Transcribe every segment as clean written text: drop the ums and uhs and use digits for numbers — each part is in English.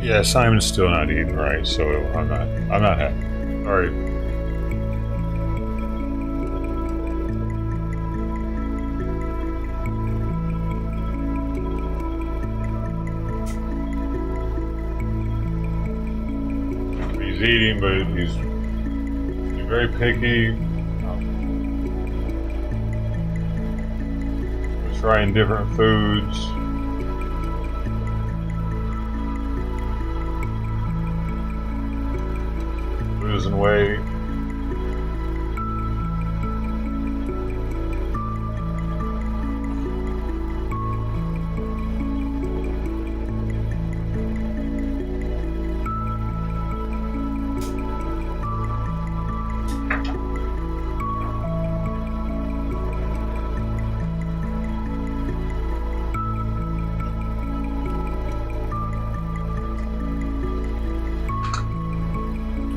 Yeah, Simon's still not eating right, so I'm not happy. Sorry. He's eating, but he's very picky. We're trying different foods. Losing weight.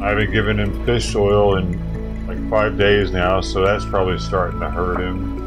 I haven't given him fish oil in like 5 days now, so that's probably starting to hurt him.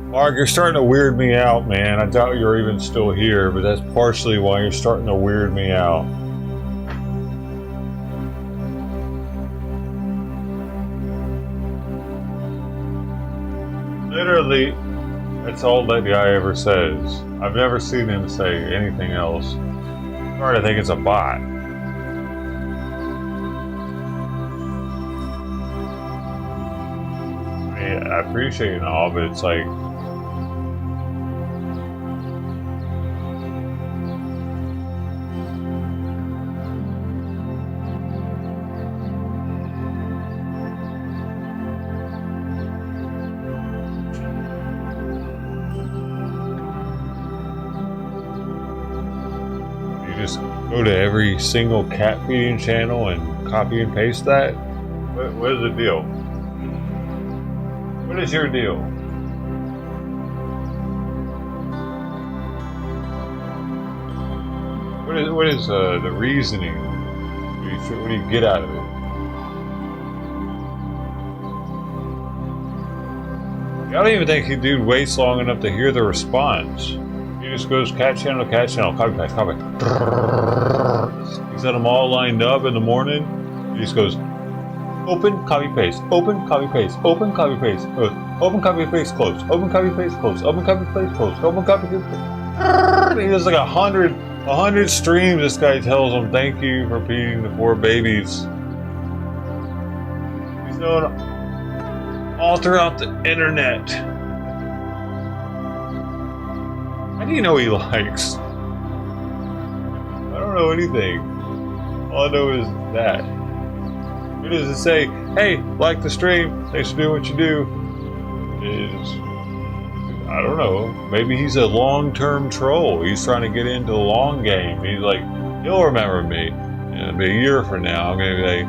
Mark, you're starting to weird me out, man. I doubt you're even still here, but that's partially why you're starting to weird me out. Literally, that's all that guy ever says. I've never seen him say anything else. I'm starting to think it's a bot. I mean, I appreciate it and all, but it's like, just go to every single cat feeding channel and copy and paste that? What is the deal? What is your deal? What is the reasoning? What do you get out of it? I don't even think the dude waits long enough to hear the response. He just goes cat channel, copy paste, copy. He's got them all lined up in the morning. He just goes open, copy paste, open, copy paste, open, copy paste, open, copy paste, close, open, copy paste, close, open, copy paste, close, open, copy paste. He does like 100 streams. This guy tells them thank you for feeding the 4 babies. He's known all throughout the internet. How do you know he likes? I don't know anything. All I know is that. It is to say, hey, like the stream, thanks for doing what you do. Is, I don't know, maybe he's a long-term troll. He's trying to get into the long game. He's like, he'll remember me. It'll be a year from now. I'm going to be like,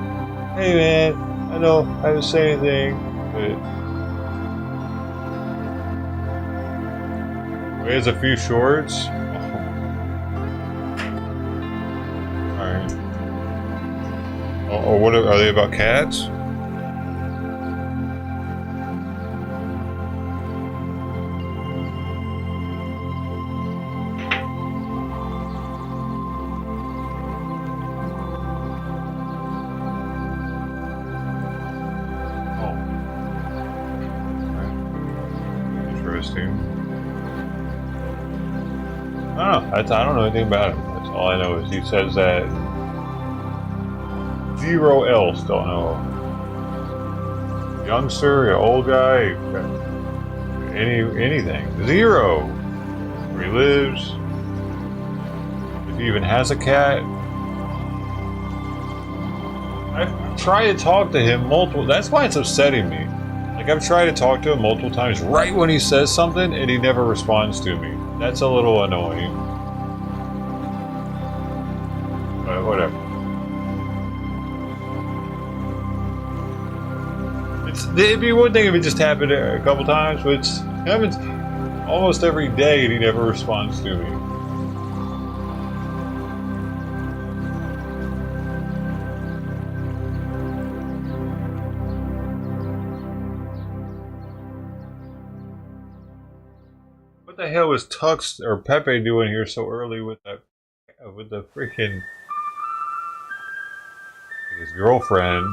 hey man, I know I didn't say anything, but he has a few shorts. Alright. Or what are they about cats? Oh. Right. Interesting. I don't know. I don't know anything about him. That's all I know is he says that. Zero else don't know. Youngster, old guy, anything. Zero. Where he lives. If he even has a cat. I've tried to talk to him multiple. That's why it's upsetting me. Like I've tried to talk to him multiple times right when he says something and he never responds to me. That's a little annoying. But whatever. It'd be one thing if it just happened a couple times, but it happens almost every day and he never responds to me. What the hell was Tux or Pepe doing here so early with that, with the freaking his girlfriend?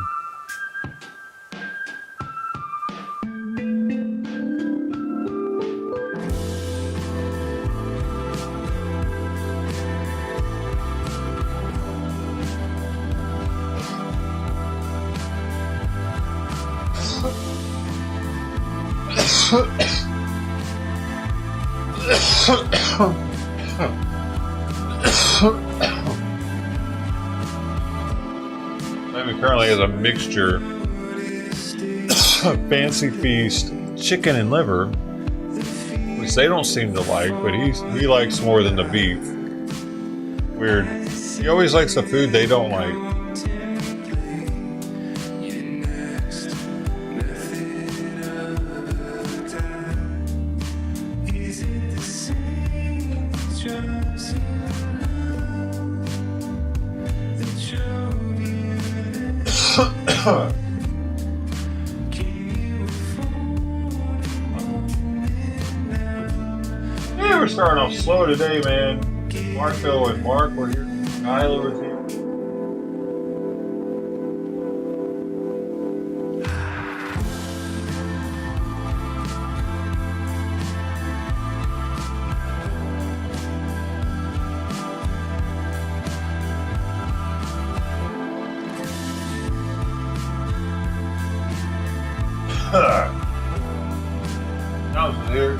Lemon currently has a mixture Fancy Feast chicken and liver, which they don't seem to like, but he likes more than the beef. Weird. He always likes the food they don't like. Yeah, we're starting off slow today, man. Marco and Mark were here. Kyla was here. Sounds here.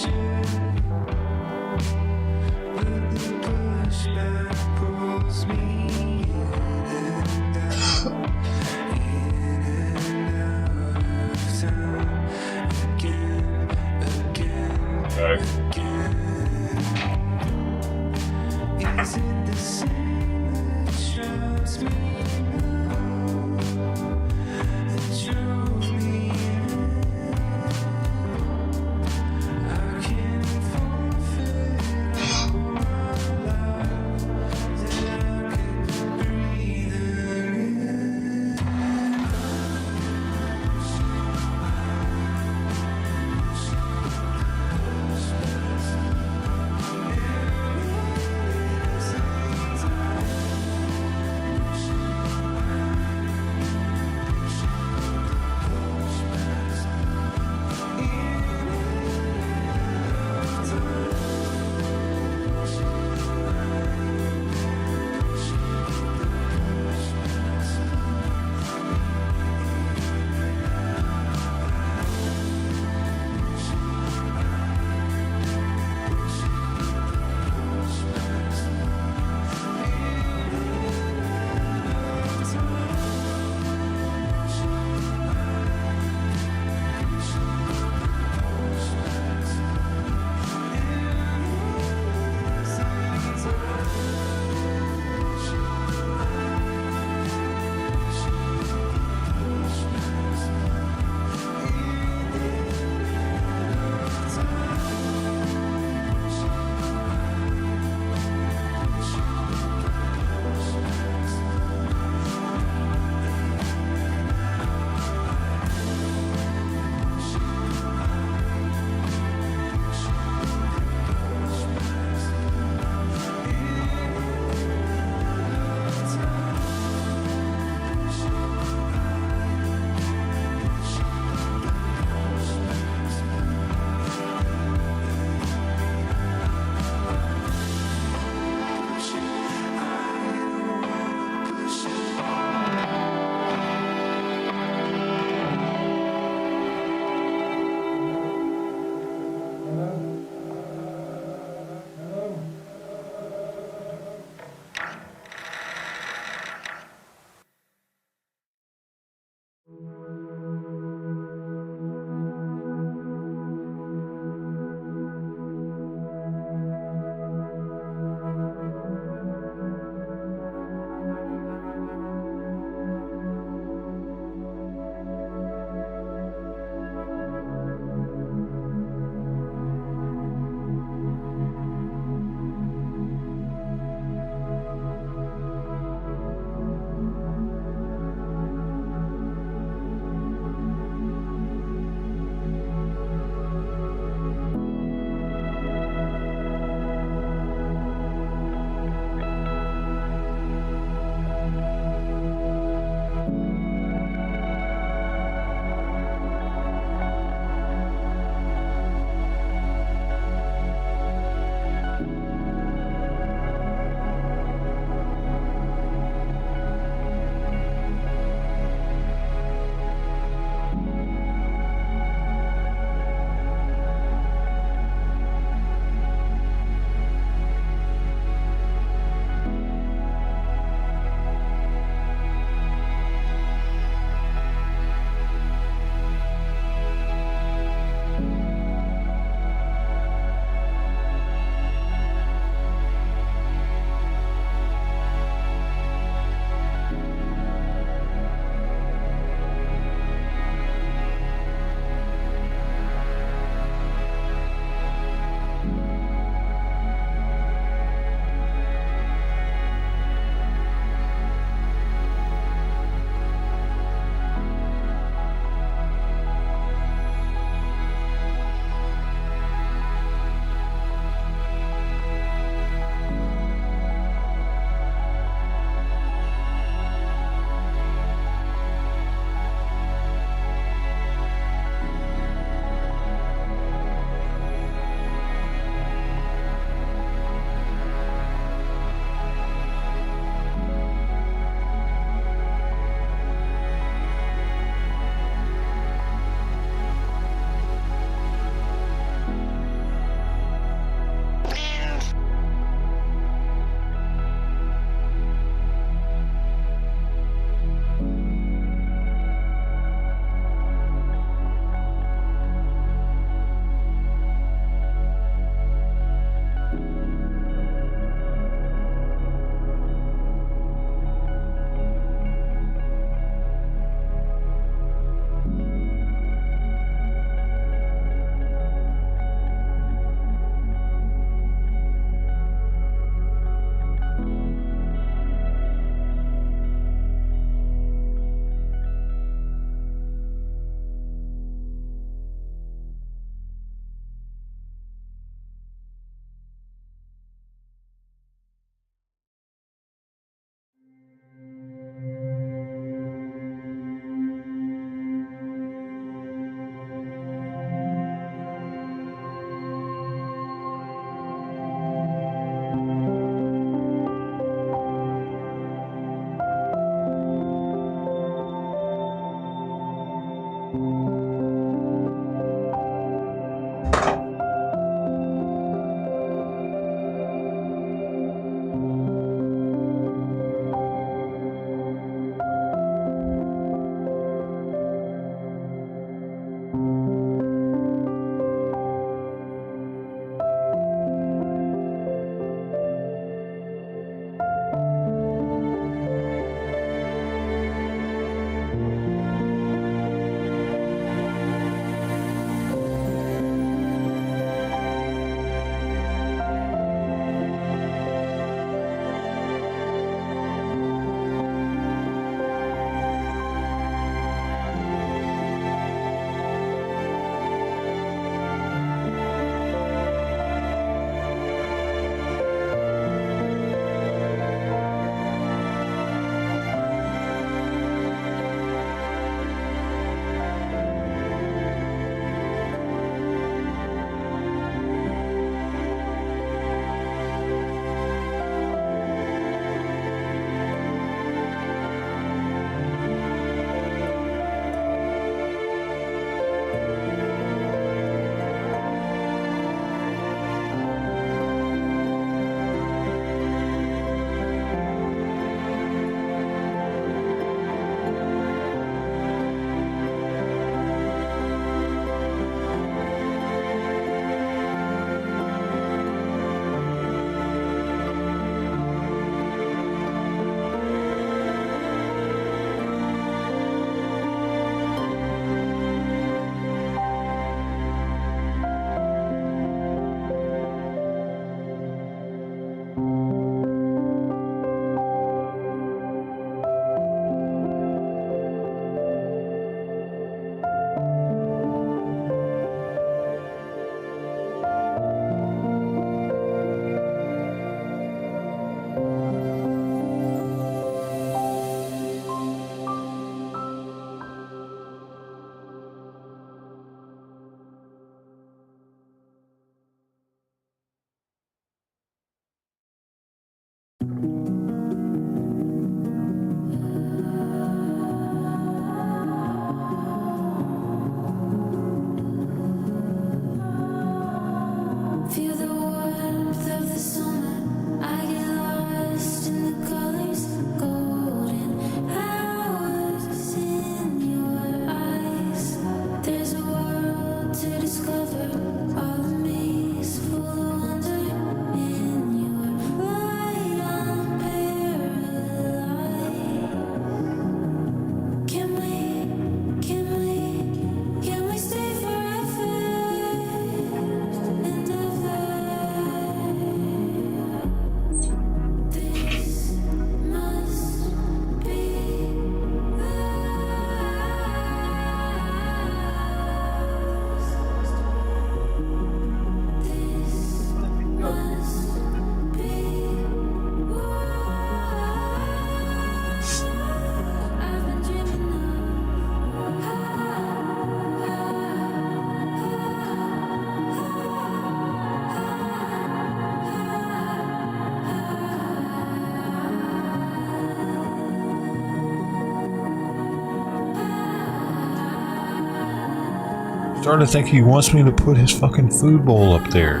starting to think he wants me to put his fucking food bowl up there.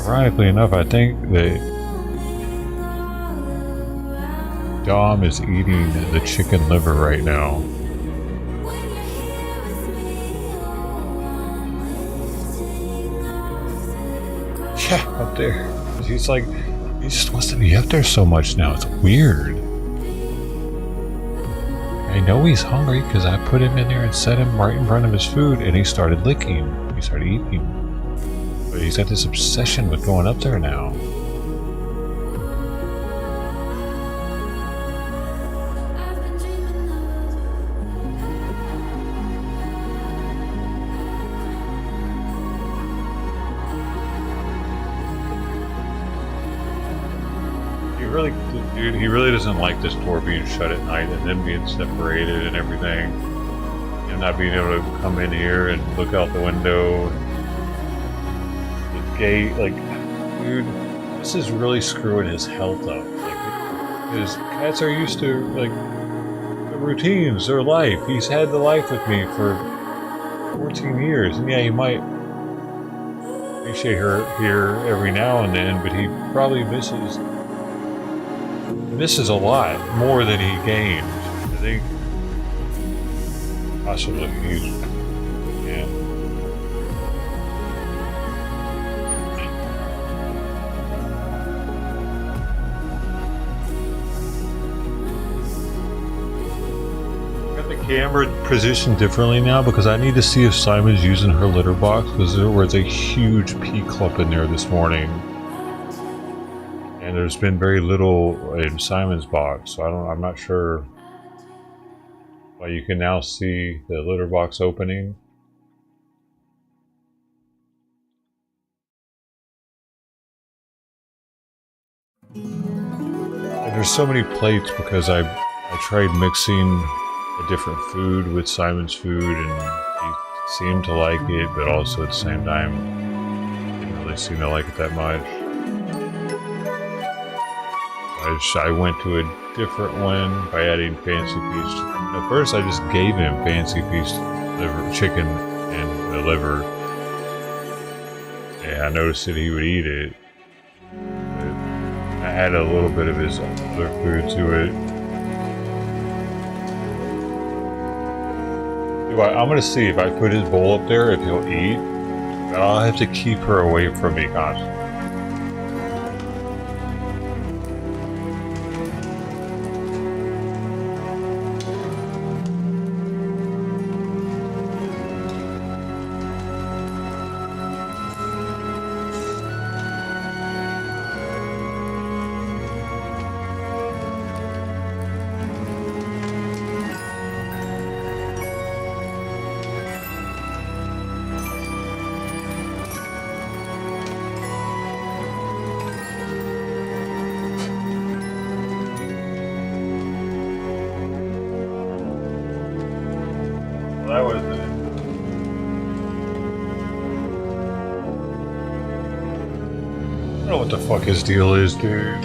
Ironically enough, I think that Dom is eating the chicken liver right now. Yeah, up there. He's like, he just wants to be up there so much now. It's weird. I know he's hungry because I put him in there and set him right in front of his food and he started licking. He started eating. But he's got this obsession with going up there now. He really doesn't like this door being shut at night and then being separated and everything. And not being able to come in here and look out the window. The gate, like, dude, this is really screwing his health up. Like, his cats are used to, like, the routines, their life. He's had the life with me for 14 years. And yeah, he might appreciate her here every now and then, but he probably misses a lot more than he gained. I think possibly he's got the camera positioned differently now because I need to see if Simon's using her litter box because there was a huge pee clump in there this morning. And there's been very little in Simon's box, so I'm not sure. But you can now see the litter box opening. And there's so many plates because I tried mixing a different food with Simon's food, and he seemed to like it, but also at the same time didn't really seem to like it that much. I went to a different one by adding fancy feast. At first, I just gave him fancy feast liver, chicken and the liver, and I noticed that he would eat it. But I added a little bit of his other food to it. I'm gonna see if I put his bowl up there if he'll eat, but I'll have to keep her away from me constantly. That was it. I don't know what the fuck his deal is, dude.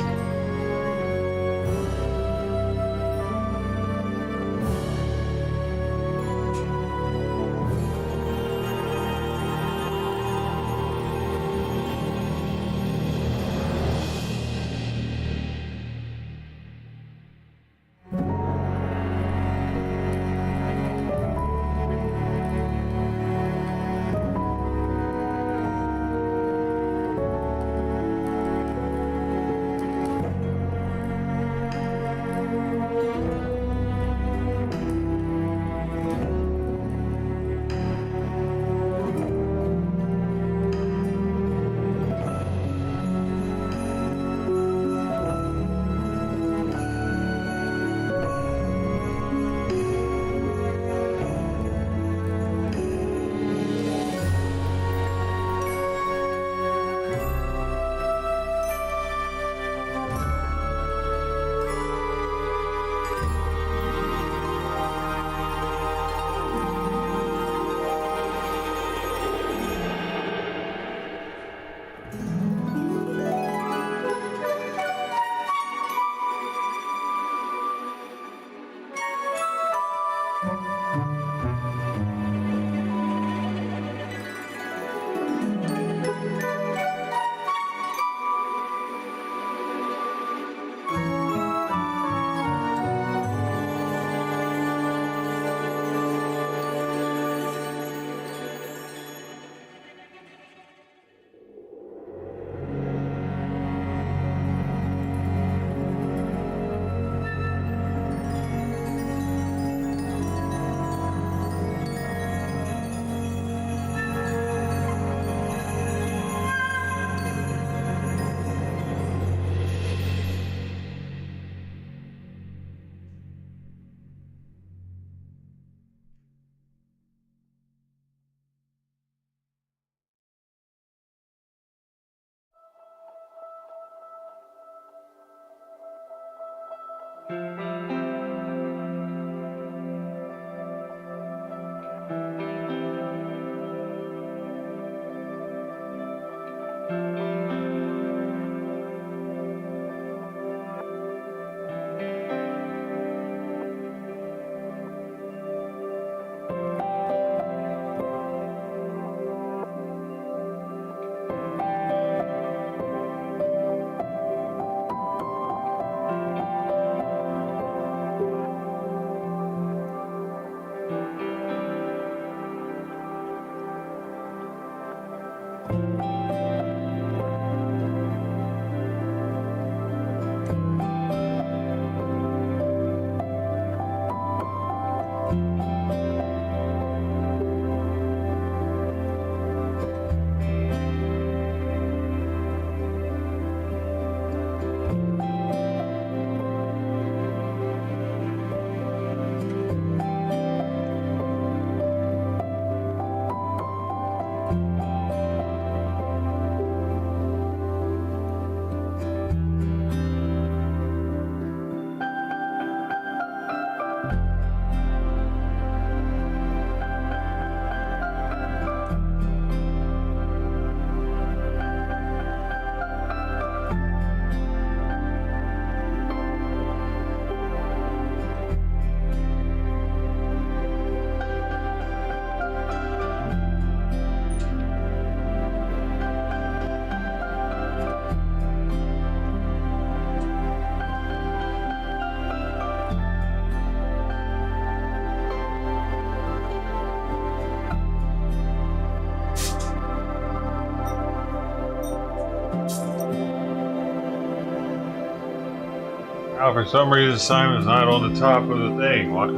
Now, for some reason, Simon's not on the top of the thing. What?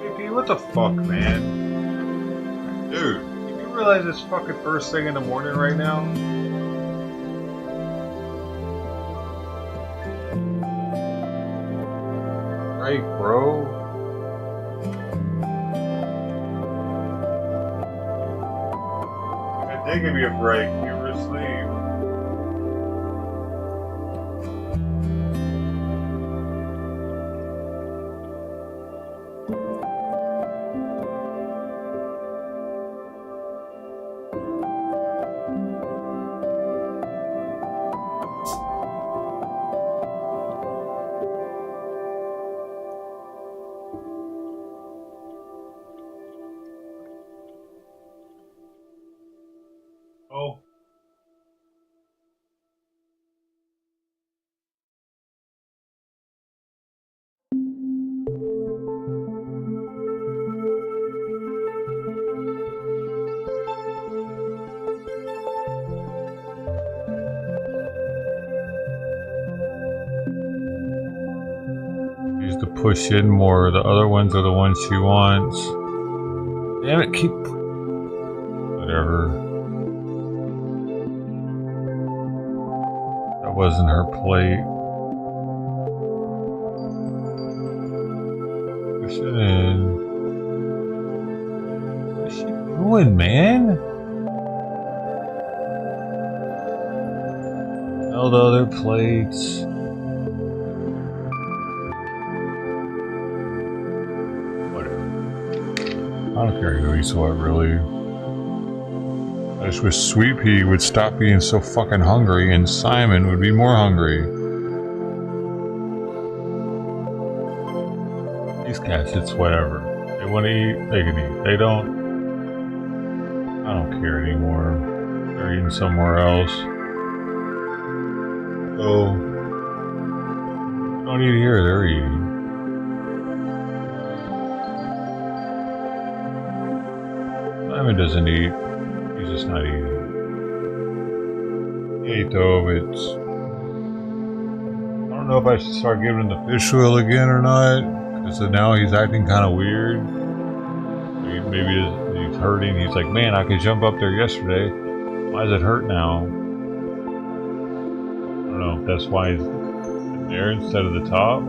JP, what the fuck, man? Dude, do you realize it's fucking first thing in the morning right now? Right, bro? If I did give you a break, you were asleep. Oh. Needs to push in more. The other ones are the ones she wants. Damn it, keep... Whatever. That wasn't her plate. Push it in. What is she doing, man? All the other plates. I don't care who eats what, really. I just wish Sweet Pea would stop being so fucking hungry and Simon would be more hungry. These cats, it's whatever. They want to eat, they can eat. They don't. I don't care anymore. They're eating somewhere else. So, don't eat here, they're eating. Simon doesn't eat. He's just not eating. He ate though, it's... I don't know if I should start giving him the fish oil again or not. Because now he's acting kind of weird. Maybe he's hurting. He's like, man, I could jump up there yesterday. Why does it hurt now? I don't know if that's why he's there instead of the top.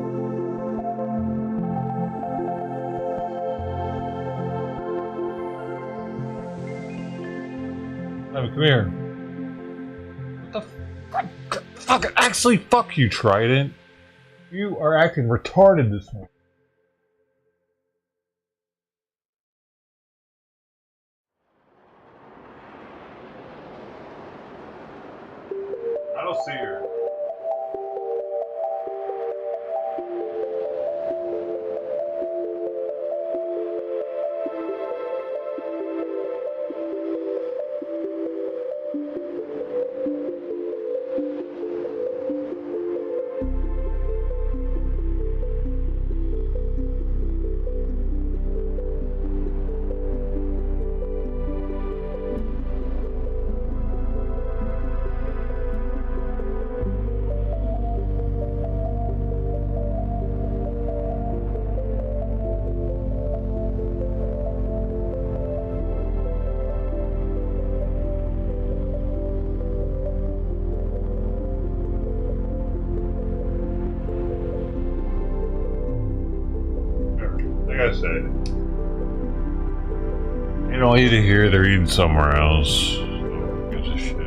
Come here. What the fuck? Actually, fuck you, Trident. You are acting retarded this morning. I don't see her. Like I said, they don't eat it here, they're eating somewhere else. So, who gives a shit?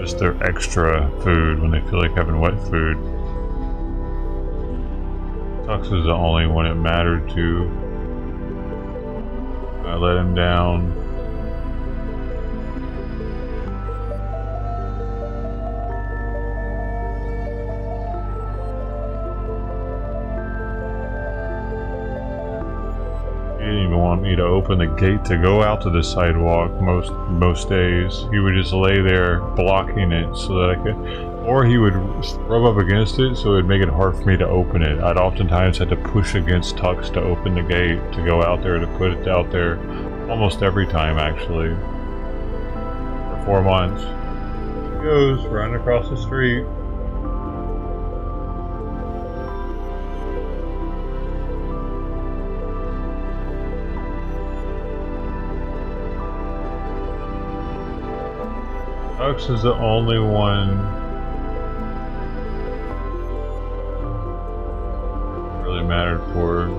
It's their extra food when they feel like having wet food. Tux is the only one it mattered to. I let him down. He didn't even want me to open the gate to go out to the sidewalk most days. He would just lay there blocking it so that I could, or he would rub up against it so it would make it hard for me to open it. I'd oftentimes had to push against Tux to open the gate to go out there, to put it out there, almost every time actually. For 4 months. He goes running across the street. Tux is the only one really mattered for.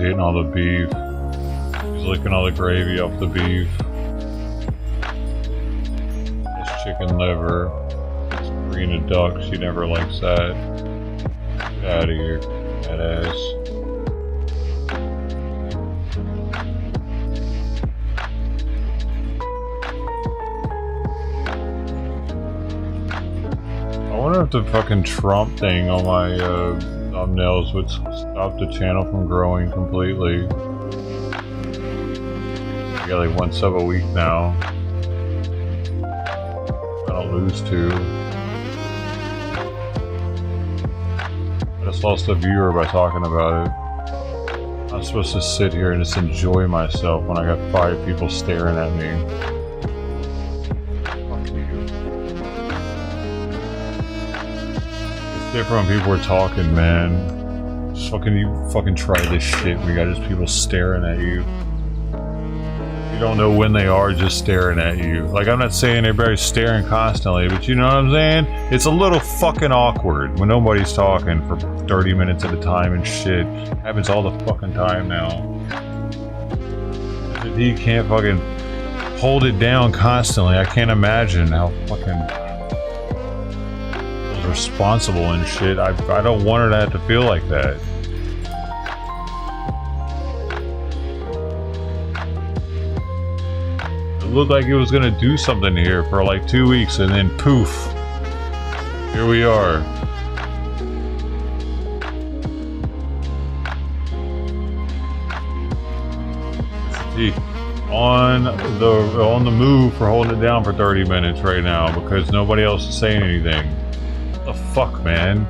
eating all the beef. He's licking all the gravy off the beef. This chicken liver. This Karina duck, she never likes that. Get out of here, that ass. I wonder if the fucking Trump thing on my thumbnails would stop the channel from growing completely. I got like 1 sub a week now. I don't lose 2. I just lost a viewer by talking about it. I'm supposed to sit here and just enjoy myself when I got 5 people staring at me. Different when people are talking, man. Just fucking try this shit when you got just people staring at you. You don't know when they are just staring at you. Like, I'm not saying everybody's staring constantly, but you know what I'm saying? It's a little fucking awkward when nobody's talking for 30 minutes at a time and shit. It happens all the fucking time now. If he can't fucking hold it down constantly, I can't imagine how fucking responsible and shit. I don't want her to have to feel like that. It looked like it was gonna do something here for like 2 weeks and then poof, here we are. On the move for holding it down for 30 minutes right now because nobody else is saying anything. What the fuck, man?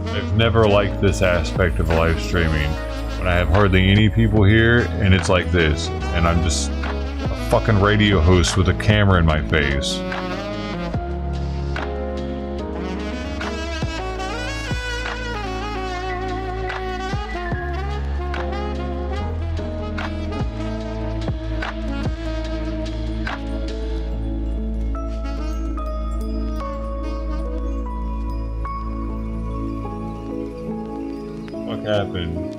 I've never liked this aspect of live streaming. When I have hardly any people here and it's like this, and I'm just a fucking radio host with a camera in my face. Happened.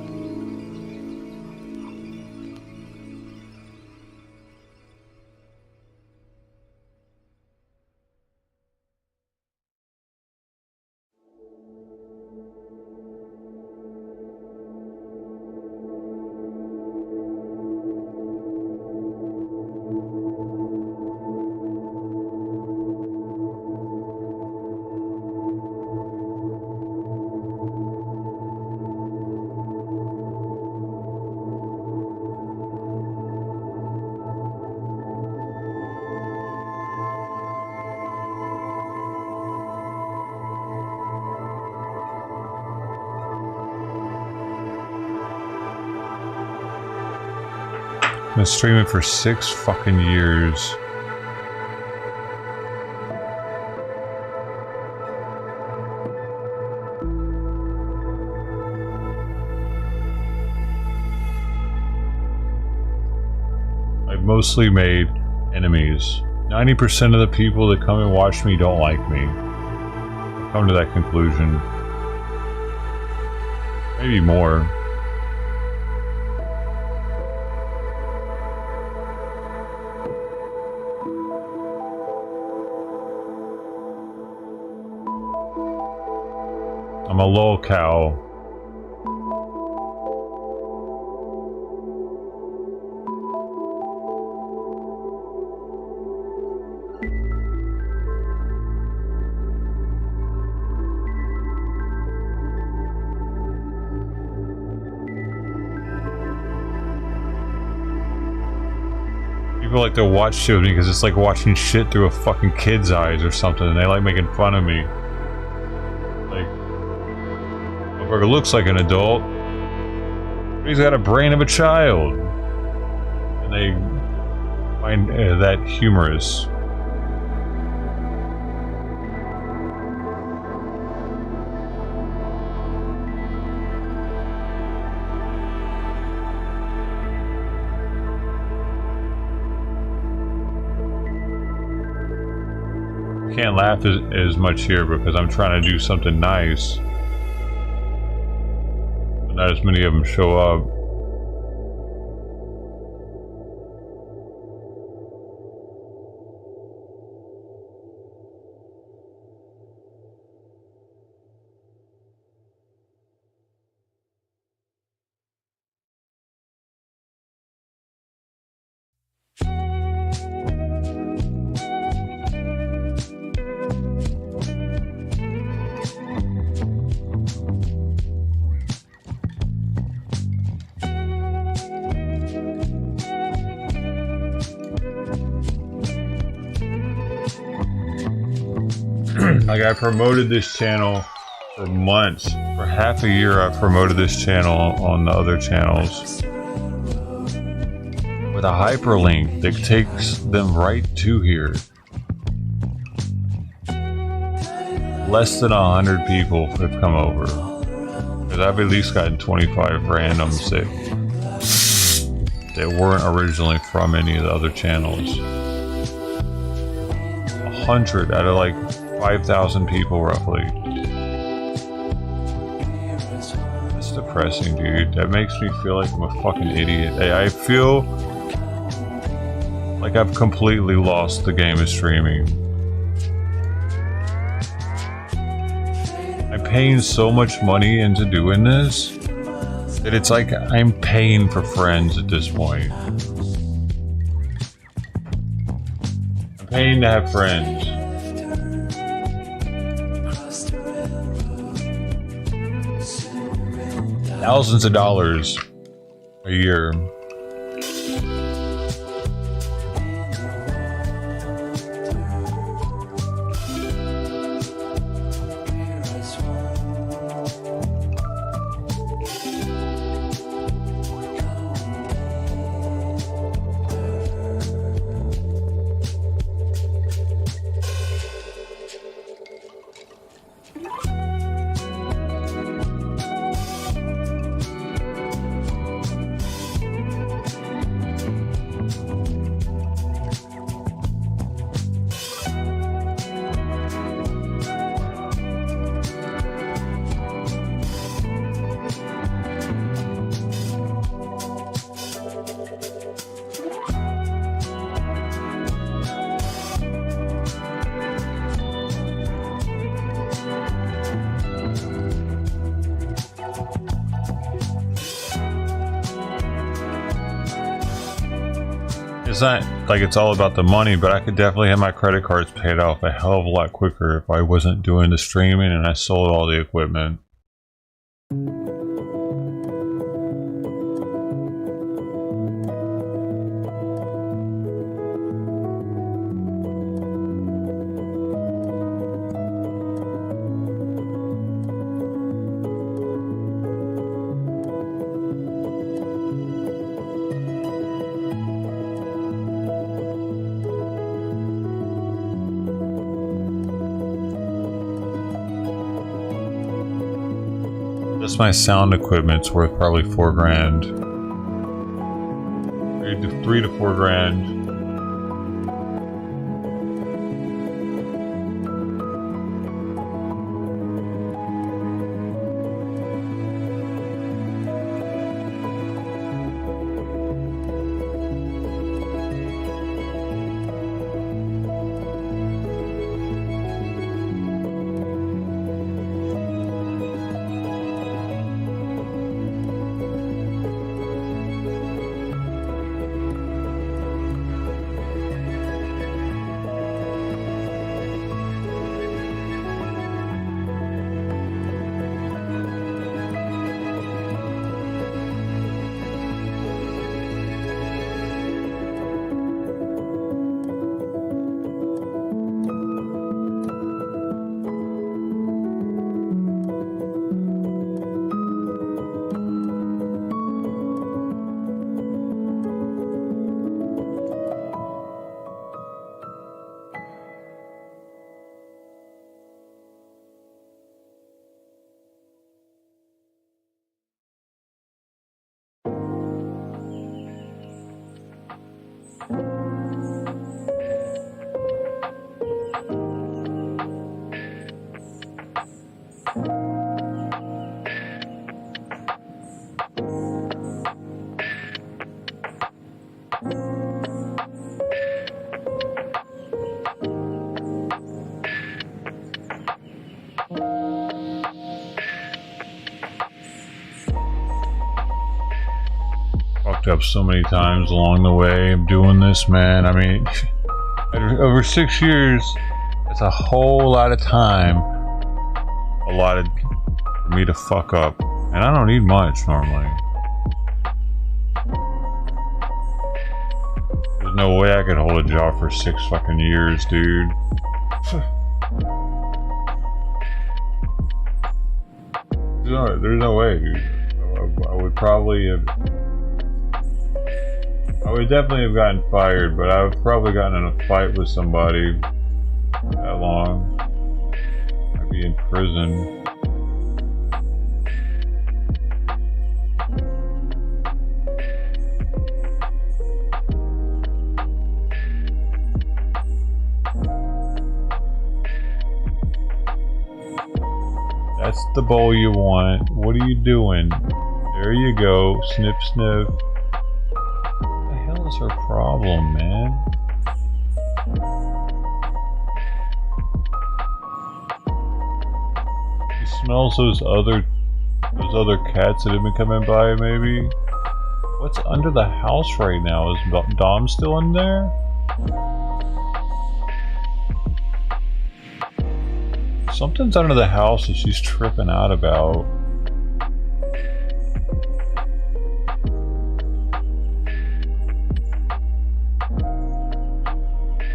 I've been streaming for 6 fucking years. I've mostly made enemies. 90% of the people that come and watch me don't like me. I've come to that conclusion. Maybe more. I'm a lol cow. People like to watch shit with me because it's like watching shit through a fucking kid's eyes or something, and they like making fun of me. Motherfucker looks like an adult, but he's got a brain of a child. And they find that humorous. can't laugh as much here because I'm trying to do something nice. But not as many of them show up. Like, I promoted this channel for months. For half a year, I promoted this channel on the other channels with a hyperlink that takes them right to here. Less than 100 people have come over. Because I've at least gotten 25 randoms that weren't originally from any of the other channels. 100 out of like 5,000 people roughly. That's depressing, dude. That makes me feel like I'm a fucking idiot. I feel like I've completely lost the game of streaming. I'm paying so much money into doing this that it's like I'm paying for friends at this point. I'm paying to have friends. Thousands of dollars a year. It's not like it's all about the money, but I could definitely have my credit cards paid off a hell of a lot quicker if I wasn't doing the streaming and I sold all the equipment. Just my sound equipment's worth probably $4 grand. 3 to 4 grand. up so many times along the way of doing this, man. I mean, over 6 years, it's a whole lot of time allotted for me to fuck up. And I don't need much normally. There's no way I could hold a job for 6 fucking years, dude. There's no way, dude. I would probably have... I would definitely have gotten fired, but I would probably gotten in a fight with somebody that long. I'd be in prison. That's the bowl you want. What are you doing? There you go. Snip, sniff. What the hell is her problem, man? She smells those other cats that have been coming by, maybe? What's under the house right now? Is Dom still in there? Something's under the house that she's tripping out about.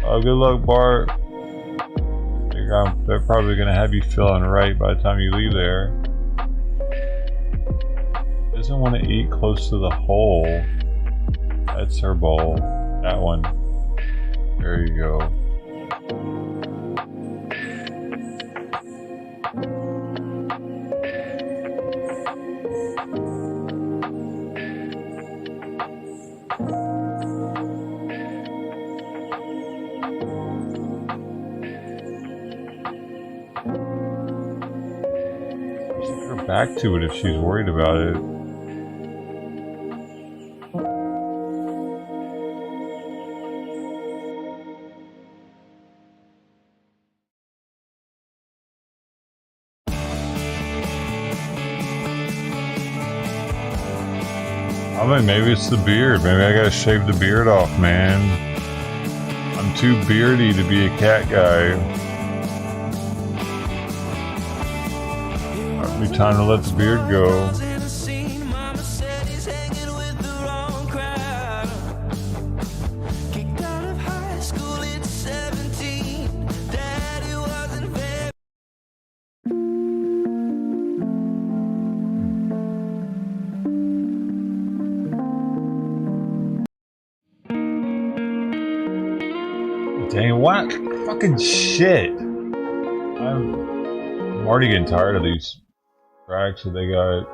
Oh, good luck, Bart. They're probably gonna have you feeling right by the time you leave there. Doesn't want to eat close to the hole. That's her bowl. That one. There you go. Back to it if she's worried about it. I mean, maybe it's the beard. Maybe I gotta shave the beard off, man. I'm too beardy to be a cat guy. Time to let the beard go. Dang, what fucking shit. I'm already getting tired of these tracks that they got.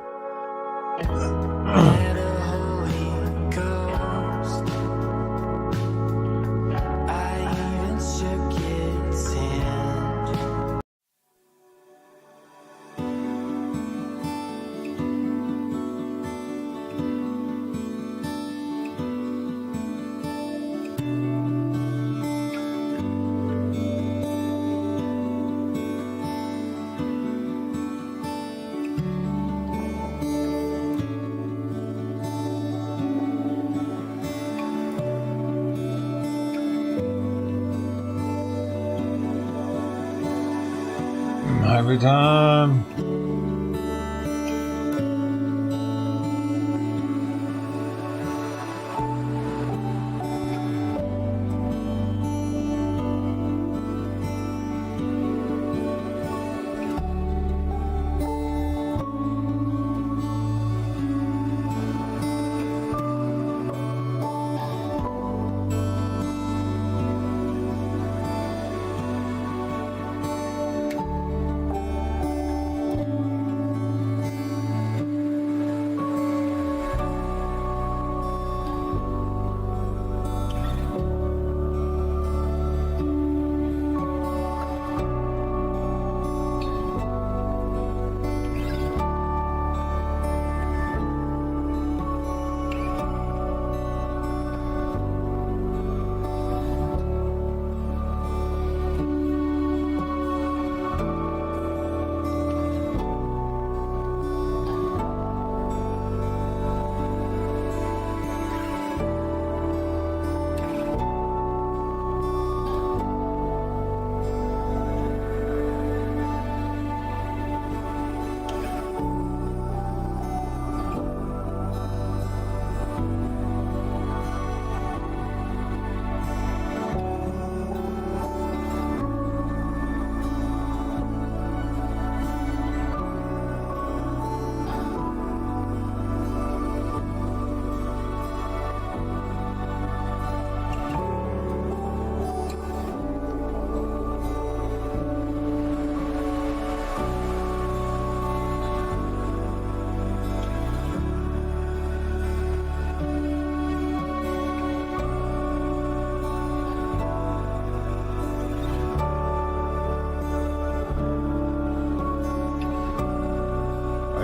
Every time.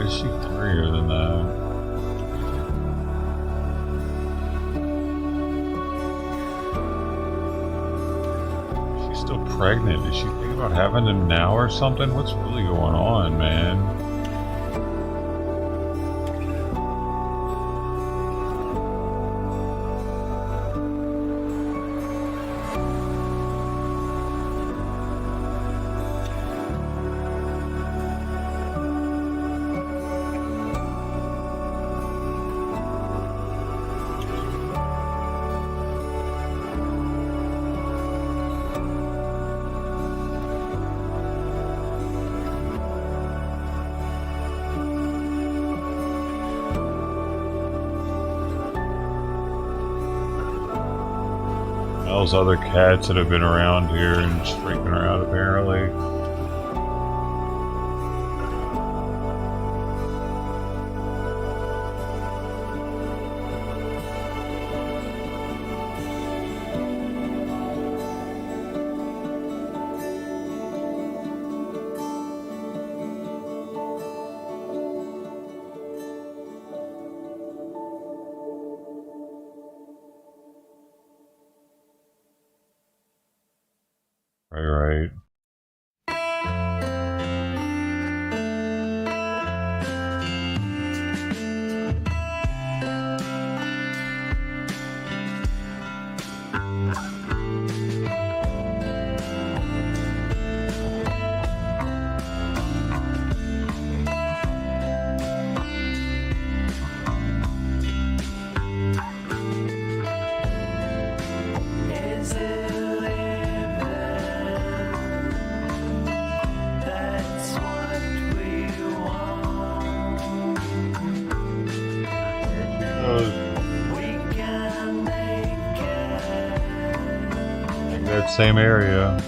is she furrier than that? She's still pregnant. Is she thinking about having him now or something? What's really going on, man? Those other cats that have been around here and just freaking her out apparently. Right. That same area.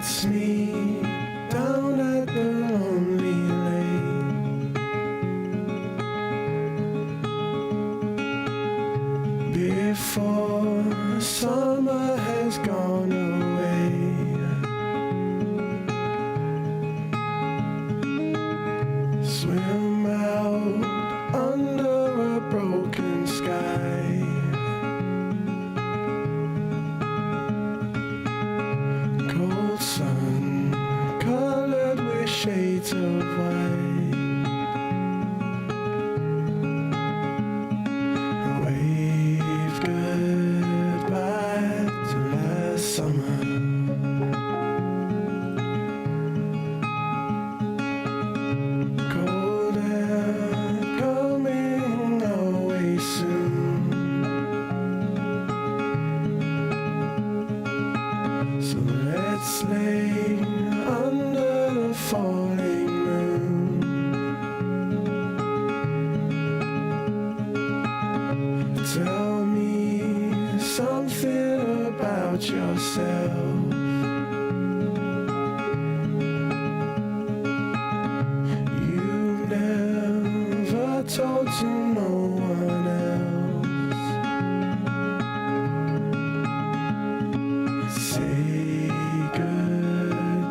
It's me down at the lonely lake. Before summer has gone away, swim out under a broken sky. Cold sun colored with shades of white. Wave goodbye to last summer. Cold air coming away soon. So let's lay under the falling moon. Tell me something about yourself. You've never told to no one else. Say goodbye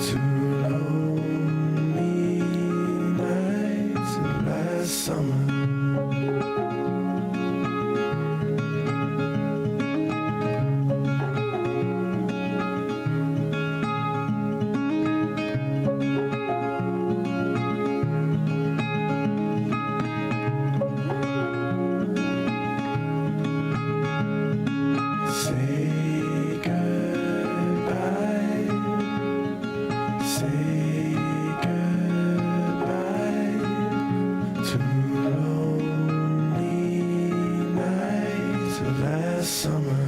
to lonely nights of last summer. Say goodbye. Say goodbye to lonely nights of last summer.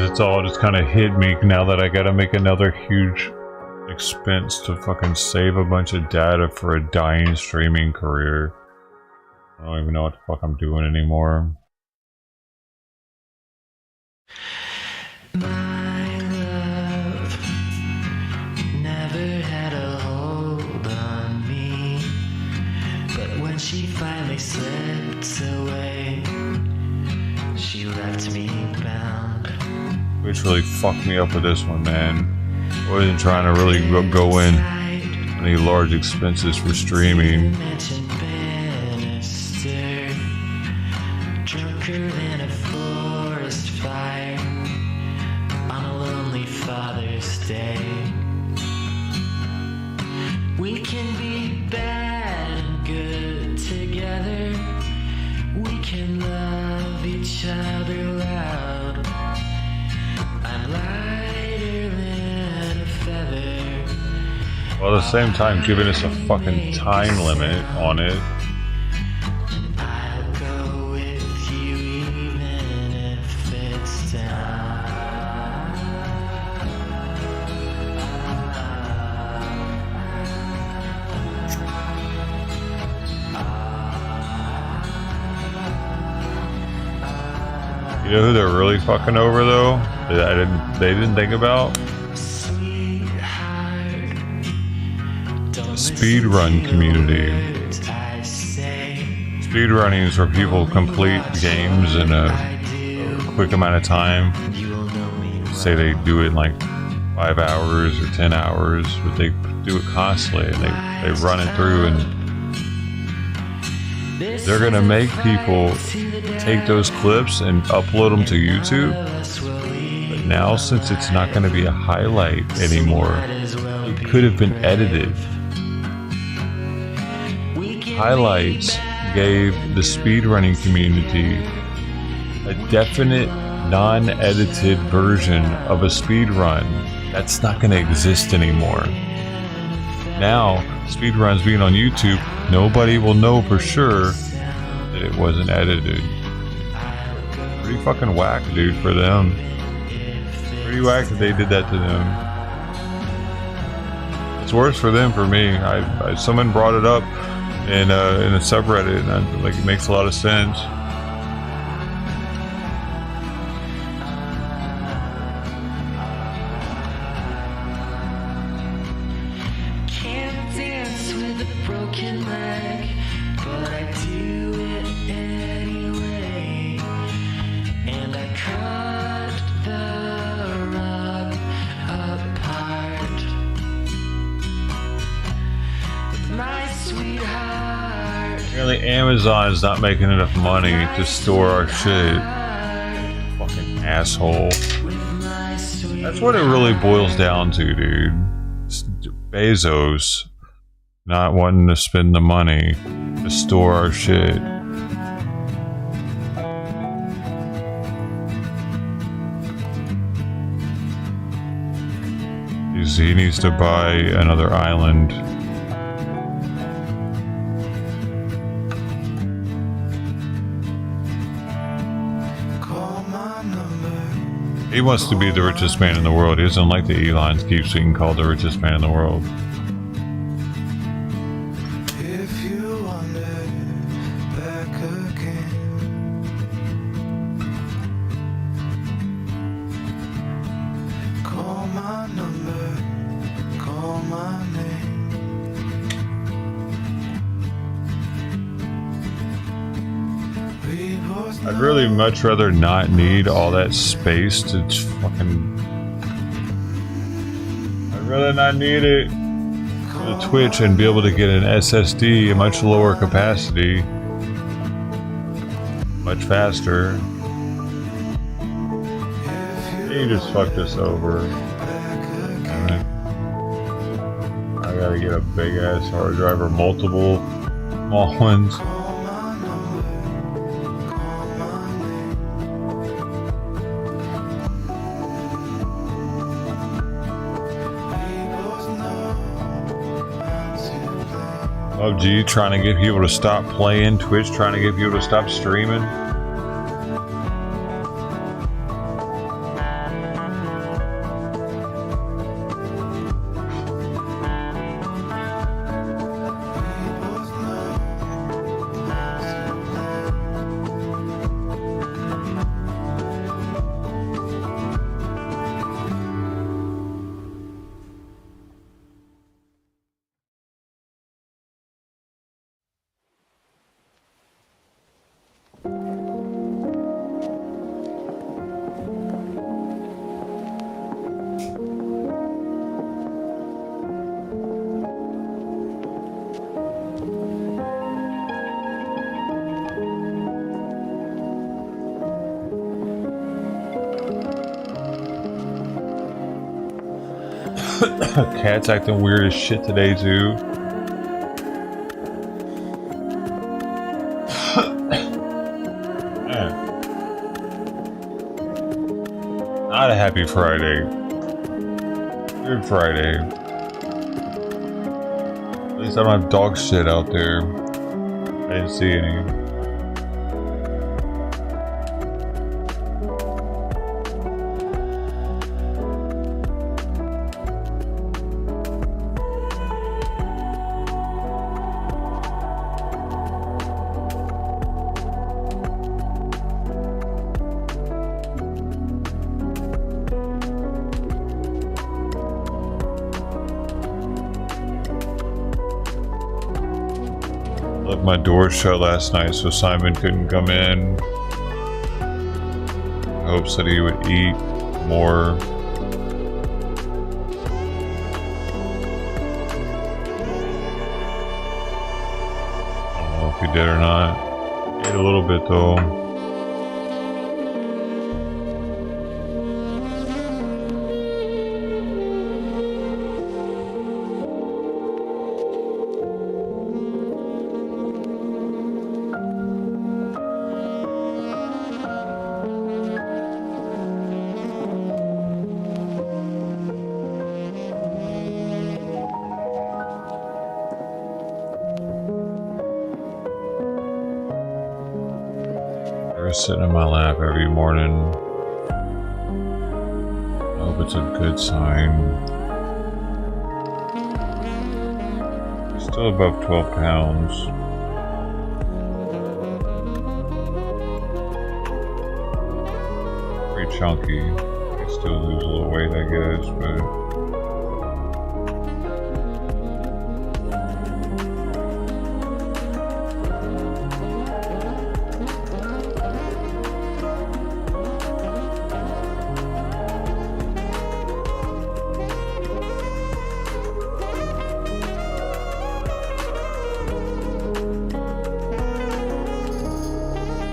it's all just kind of hit me now that I gotta make another huge expense to fucking save a bunch of data for a dying streaming career. I don't even know what the fuck I'm doing anymore. My love never had a hold on me, but when she finally slipped away, she left me bound. Which really fucked me up with this one, man. I wasn't trying to really go in any large expenses for streaming. Drunker than a forest fire on a lonely Father's Day. We can be bad and good together. We can love each other loud. I'm lighter than a feather. While at the same time giving us a fucking time limit on it. I'll go with you even if it's down. You know who they're really fucking over though? They didn't think about? Speedrun community. Speedrunning is where people complete games in a quick amount of time. Say they do it in like 5 hours or 10 hours, but they do it constantly and they run it through, and they're gonna make people take those clips and upload them to YouTube. But now, since it's not gonna be a highlight anymore, it could have been edited. Highlights gave the speedrunning community a definite non-edited version of a speedrun that's not going to exist anymore. Now, speedruns being on YouTube, nobody will know for sure that it wasn't edited. Pretty fucking whack, dude, for them. Pretty whack that they did that to them. It's worse for them for me. Someone brought it up in a subreddit, and it makes a lot of sense. Can't dance with a broken leg, but I do it anyway. And I cut the rug apart with my sweetheart. Apparently Amazon is not making enough money to store our shit. Fucking asshole. That's what it really boils down to, dude. It's Bezos not wanting to spend the money to store our shit. He needs to buy another island. He wants to be the richest man in the world. He doesn't like the Elons keeps being called the richest man in the world. If you want it back again, call my number, call my name. I'd really much rather not need all that space to fucking... I'd rather not need it to Twitch and be able to get an SSD, a much lower capacity, much faster. You just fucked us over. Damn it. I gotta get a big ass hard drive or multiple small ones. PUBG trying to get people to stop playing, Twitch trying to get people to stop streaming. Cat's acting weird as shit today too. Man. Not a happy Friday. Good Friday. At least I don't have dog shit out there. I didn't see any. Left my door shut last night so Simon couldn't come in. Hopes that he would eat more. I don't know if he did or not. He ate a little bit though. They're sitting in my lap every morning. I hope it's a good sign. He's still above 12 pounds. Pretty chunky. He still lose a little weight, I guess, but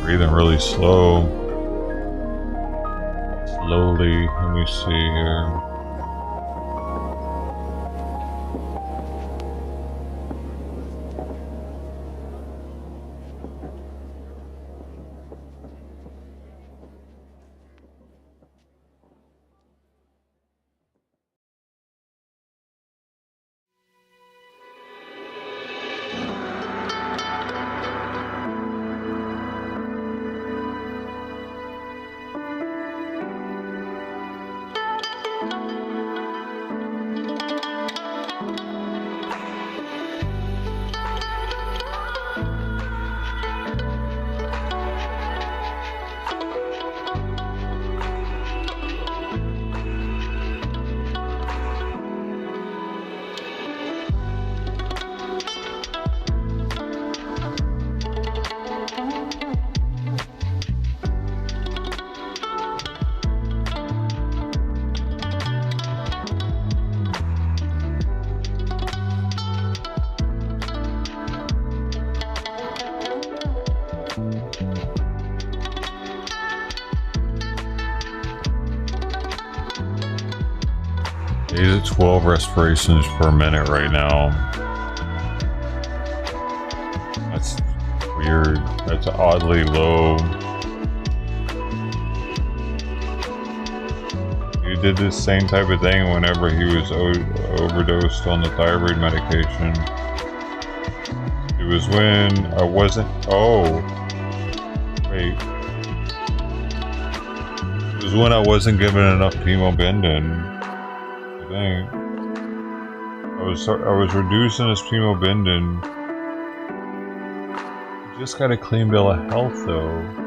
breathing really slow. Slowly, let me see here. He's at 12 respirations per minute right now. That's weird. That's oddly low. He did this same type of thing whenever he was overdosed on the thyroid medication. It was when I wasn't... Oh. Wait. It was when I wasn't given enough hemobindin. I was reducing his hemobindin. Just got a clean bill of health though.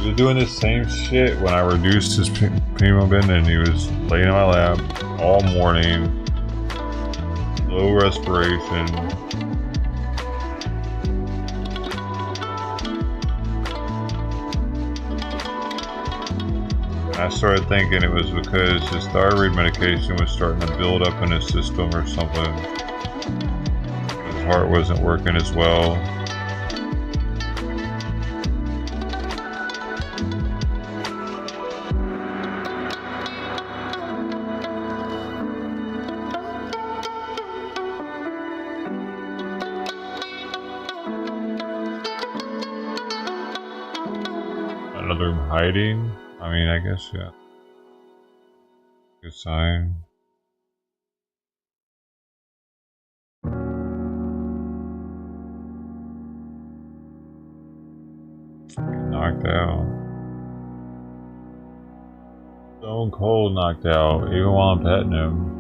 He was doing the same shit when I reduced his hemoglobin, and he was laying in my lap all morning. Low respiration. And I started thinking it was because his thyroid medication was starting to build up in his system or something. His heart wasn't working as well. Another hiding? I mean, I guess, yeah. Good sign. Knocked out. Stone cold knocked out, even while I'm petting him.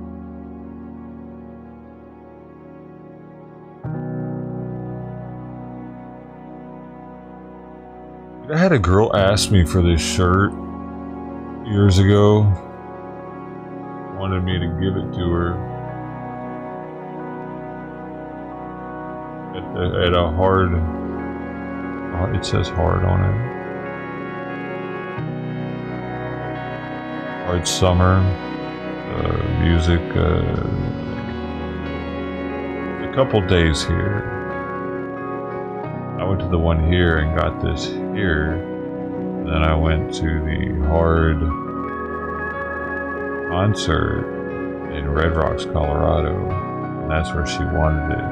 I had a girl ask me for this shirt years ago. Wanted me to give it to her at a hard. It says hard on it. Hard summer music. A couple days here. I went to the one here and got this here. Then I went to the hard concert in Red Rocks, Colorado, and that's where she wanted it.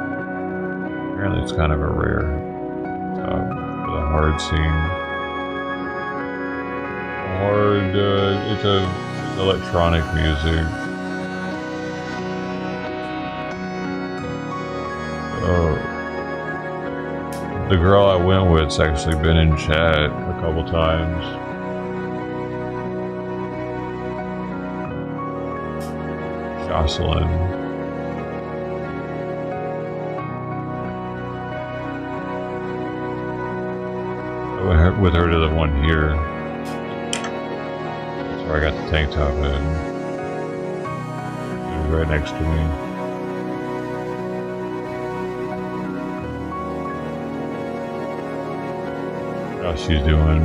Apparently it's kind of a rare for the hard scene. Hard, it's electronic music. The girl I went with's actually been in chat a couple times. Jocelyn. I went with her to the one here. That's where I got the tank top in. It was right next to me. How she's doing.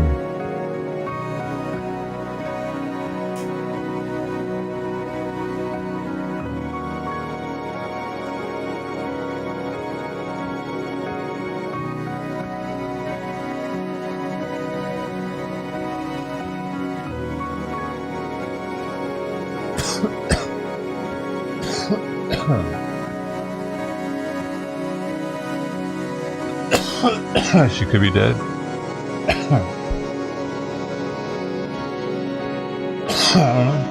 She could be dead. I don't know.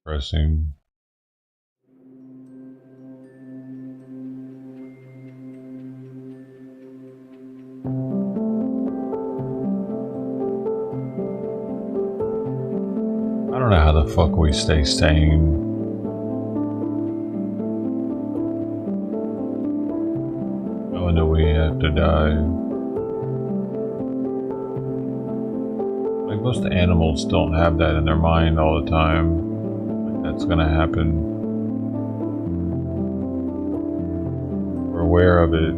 Pressing. I don't know how the fuck we stay sane. Knowing that we have to die. Like most animals don't have that in their mind all the time. That's gonna happen. We're aware of it.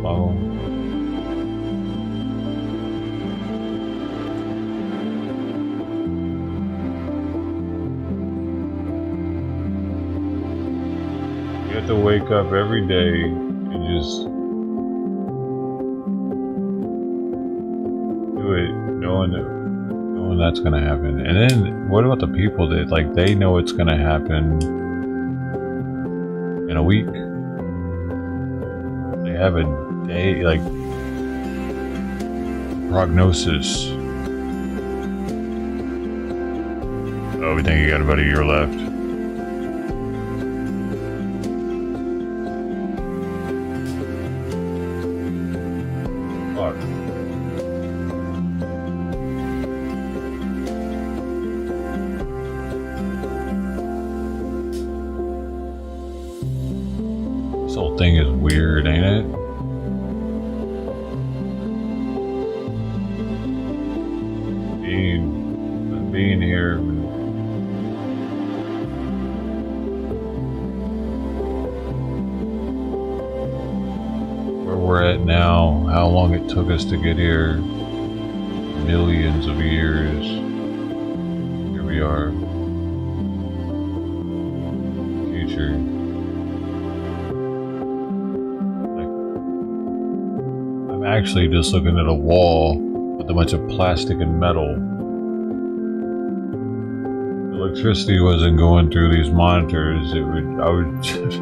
Follow. have to wake up every day and just do it knowing that's gonna happen. And then what about the people that like they know it's gonna happen in a week? They have a day like prognosis. Oh, we think you got about a year left. Fuck. This whole thing is weird, ain't it? Being here. Where we're at now, how long it took us to get here, millions of years. Here we are. Future. Like, I'm actually just looking at a wall with a bunch of plastic and metal. Electricity wasn't going through these monitors, I would just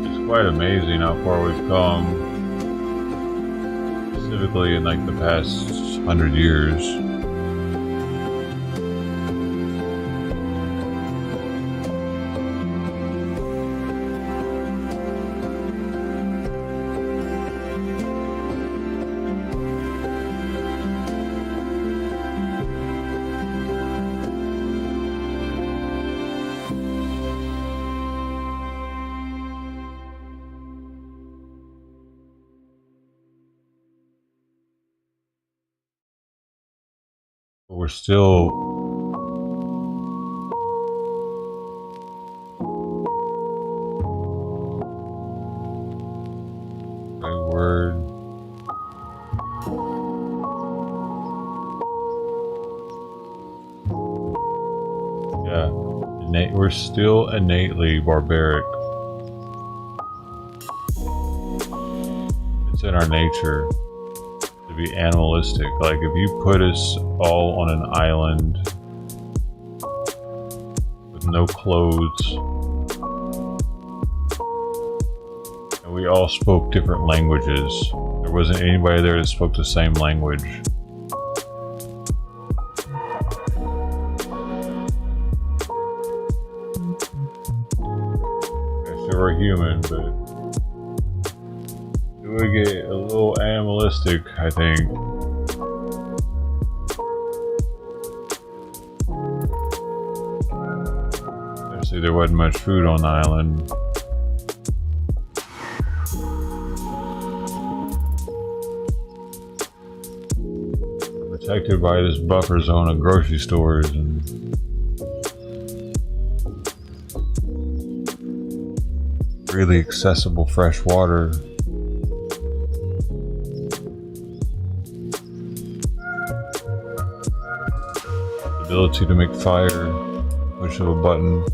it's quite amazing how far we've come, specifically in like the past 100 years. We're still right word. Yeah, we're still innately barbaric. It's in our nature to be animalistic. Like if you put us all on an island with no clothes and we all spoke different languages, there wasn't anybody there that spoke the same language. Yes, we're human, but it would get a little animalistic, I think. Obviously, there wasn't much food on the island. We're protected by this buffer zone of grocery stores and really accessible fresh water. Ability to make fire, push of a button.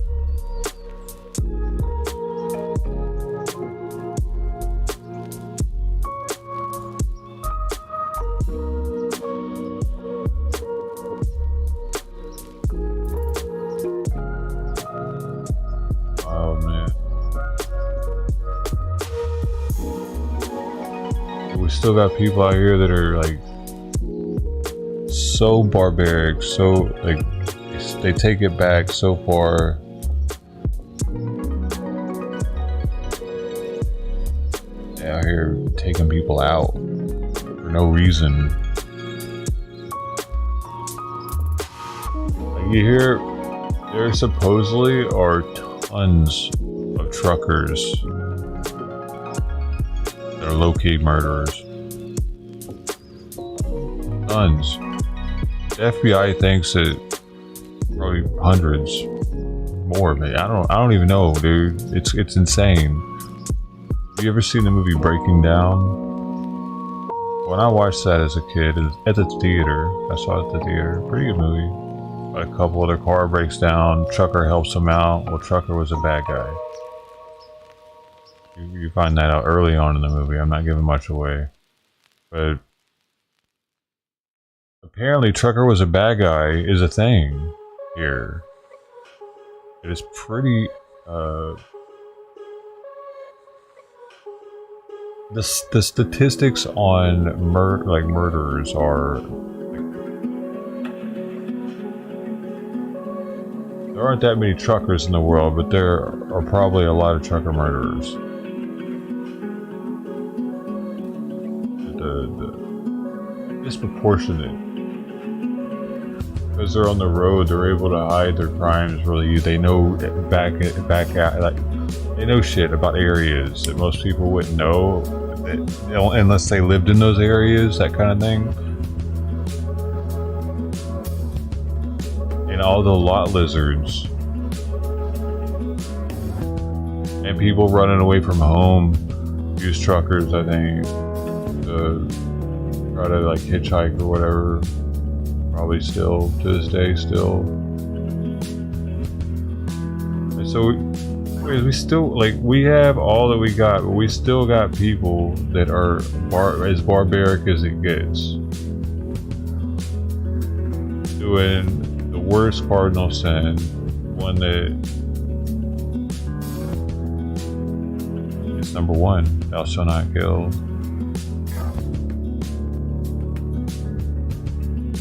Oh man. We still got people out here that are like so barbaric, so like they take it back so far. They're out here taking people out for no reason. Like you hear, there supposedly are tons of truckers that are low-key murderers. Tons. The FBI thinks that probably hundreds more, man. I don't even know, dude. It's insane. Have you ever seen the movie Breaking Down? When I watched that as a kid at the theater, I saw it at the theater. Pretty good movie. A couple of their car breaks down. Trucker helps them out. Well, Trucker was a bad guy. You find that out early on in the movie. I'm not giving much away, but apparently Trucker was a bad guy is a thing here. It is pretty. The statistics on murderers are. There aren't that many truckers in the world, but there are probably a lot of trucker murderers. The disproportionate. Because they're on the road, they're able to hide their crimes really. They know back out, like, they know shit about areas that most people wouldn't know unless they lived in those areas, that kind of thing. And all the lot lizards and people running away from home use truckers, I think, to try to like hitchhike or whatever. Probably still to this day, still. And so we still, like, we have all that we got, but we still got people that are as barbaric as it gets, doing the worst cardinal sin, one that is number one: thou shalt not kill.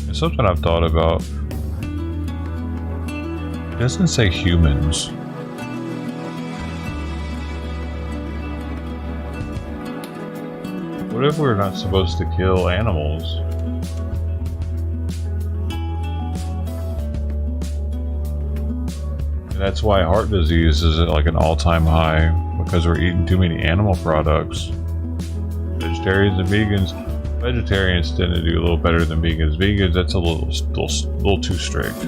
It's something I've thought about. It doesn't say humans. What if we're not supposed to kill animals? And that's why heart disease is at like an all-time high, because we're eating too many animal products. Vegetarians and vegans. Vegetarians tend to do a little better than vegans. Vegans, that's a little too strict.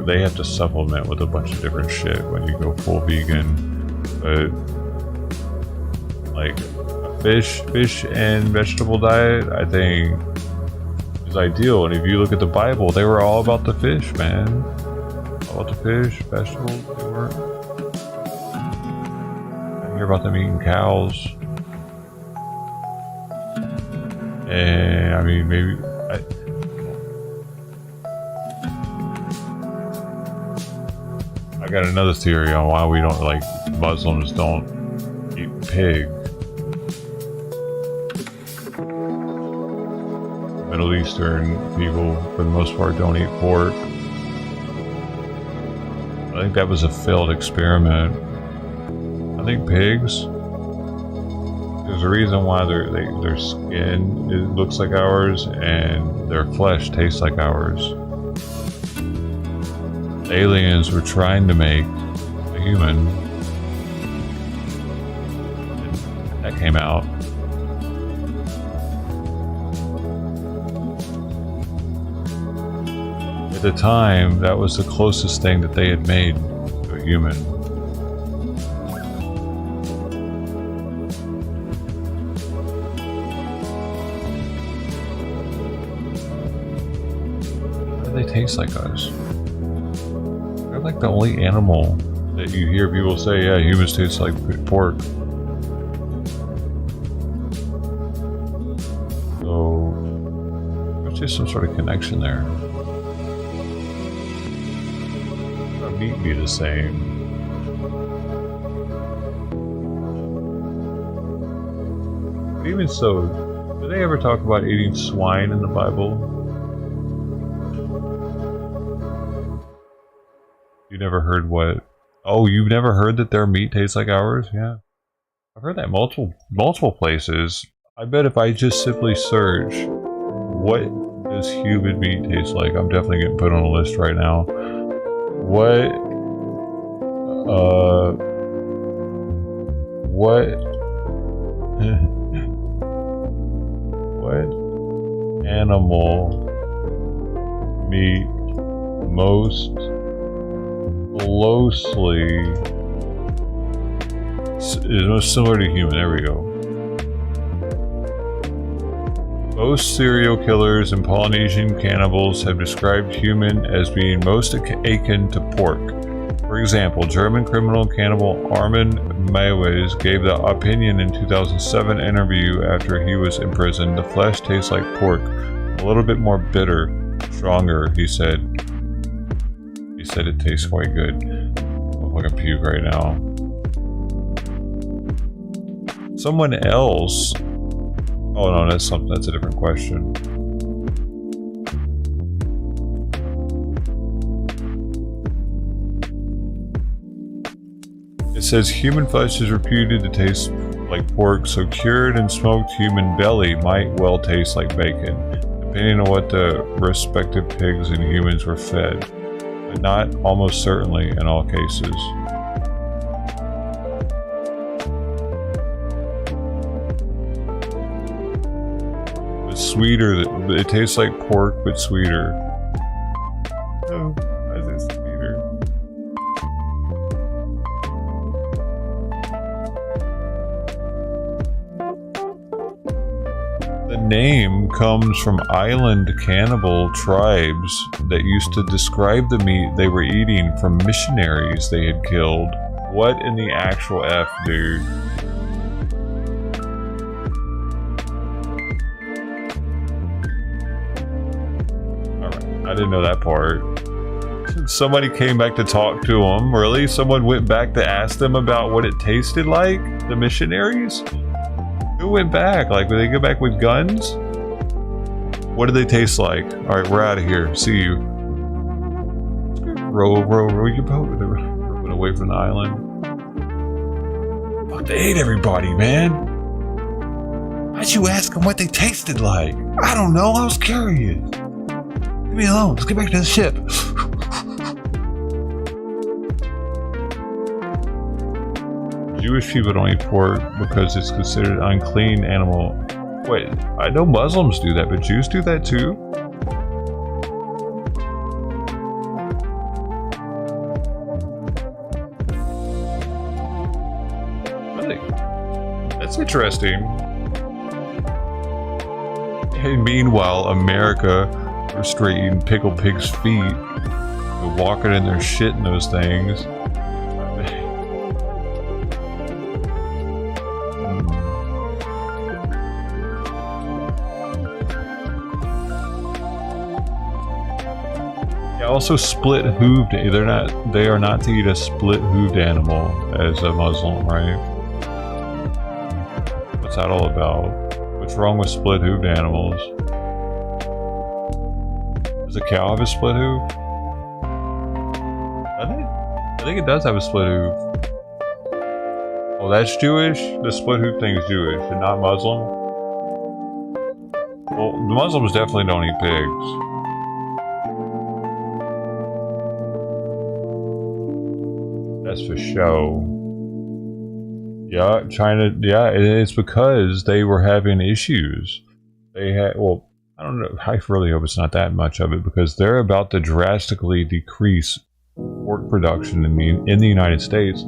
They have to supplement with a bunch of different shit when you go full vegan. But like fish and vegetable diet, I think is ideal. And if you look at the Bible, they were all about the fish, man. All about the fish, vegetables. They weren't. I hear about them eating cows. And I mean, maybe I got another theory on why we don't, like, Muslims don't eat pig. Middle Eastern people, for the most part, don't eat pork. I think that was a failed experiment. I think pigs. There's a reason why their skin looks like ours and their flesh tastes like ours. Aliens were trying to make a human. And that came out. At the time, that was the closest thing that they had made to a human. They taste like us. They're like the only animal that you hear people say, yeah, humans taste like pork. So there's just some sort of connection there. Our meat be the same. But even so, do they ever talk about eating swine in the Bible? You never heard what? Oh, you've never heard that their meat tastes like ours? Yeah, I've heard that multiple places. I bet if I just simply search, what does human meat taste like? I'm definitely getting put on a list right now. What animal meat most closely is most similar to human? There we go. Most serial killers and Polynesian cannibals have described human as being most akin to pork. For example, German criminal cannibal Armin Meiwes gave the opinion in 2007 interview after he was imprisoned. The flesh tastes like pork, a little bit more bitter, stronger, he said. He said it tastes quite good. I'm like a puke right now. Someone else. Oh no, that's a different question. It says human flesh is reputed to taste like pork, so cured and smoked human belly might well taste like bacon, depending on what the respective pigs and humans were fed, but not almost certainly in all cases. Sweeter, it tastes like pork but sweeter. Oh, why is it sweeter? The name comes from island cannibal tribes that used to describe the meat they were eating from missionaries they had killed. What in the actual F, dude? I didn't know that part. Somebody came back to talk to them. Really? Someone went back to ask them about what it tasted like? The missionaries? Who went back? Like, did they go back with guns? What did they taste like? Alright, we're out of here. See you. Row your boat. They're rowing away from the island. Fuck, they ate everybody, man. Why'd you ask them what they tasted like? I don't know. I was curious. Leave me alone. Let's get back to the ship. Jewish people don't eat pork because it's considered an unclean animal. Wait, I know Muslims do that, but Jews do that too? Really? That's interesting. And meanwhile, America, we're straight eating pickled pig's feet. They're walking in their shit in those things. Yeah, also split-hooved. They are not to eat a split-hooved animal as a Muslim, right? What's that all about? What's wrong with split-hooved animals? Does a cow have a split hoof? I think it does have a split hoof. Oh, that's Jewish? The split hoof thing is Jewish and not Muslim? Well, the Muslims definitely don't eat pigs. That's for show. Yeah, China, yeah, it's because they were having issues. They had, well, I don't know, I really hope it's not that much of it, because they're about to drastically decrease pork production in the United States,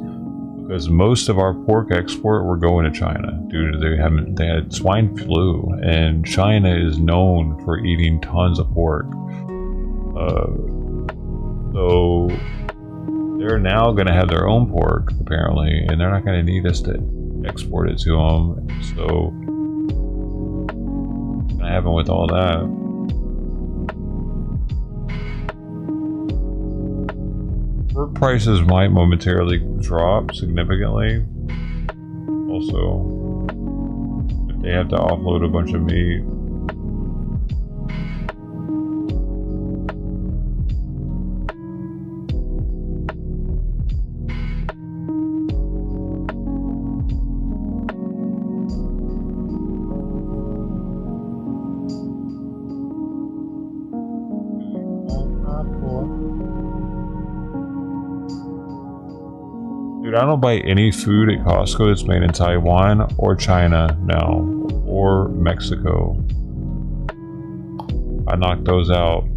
because most of our pork export were going to China due to they had swine flu, and China is known for eating tons of pork. So they're now going to have their own pork apparently, and they're not going to need us to export it to them. So I haven't with all that. Pork prices might momentarily drop significantly. Also, if they have to offload a bunch of meat. Dude, I don't buy any food at Costco that's made in Taiwan or China now, or Mexico. I knocked those out.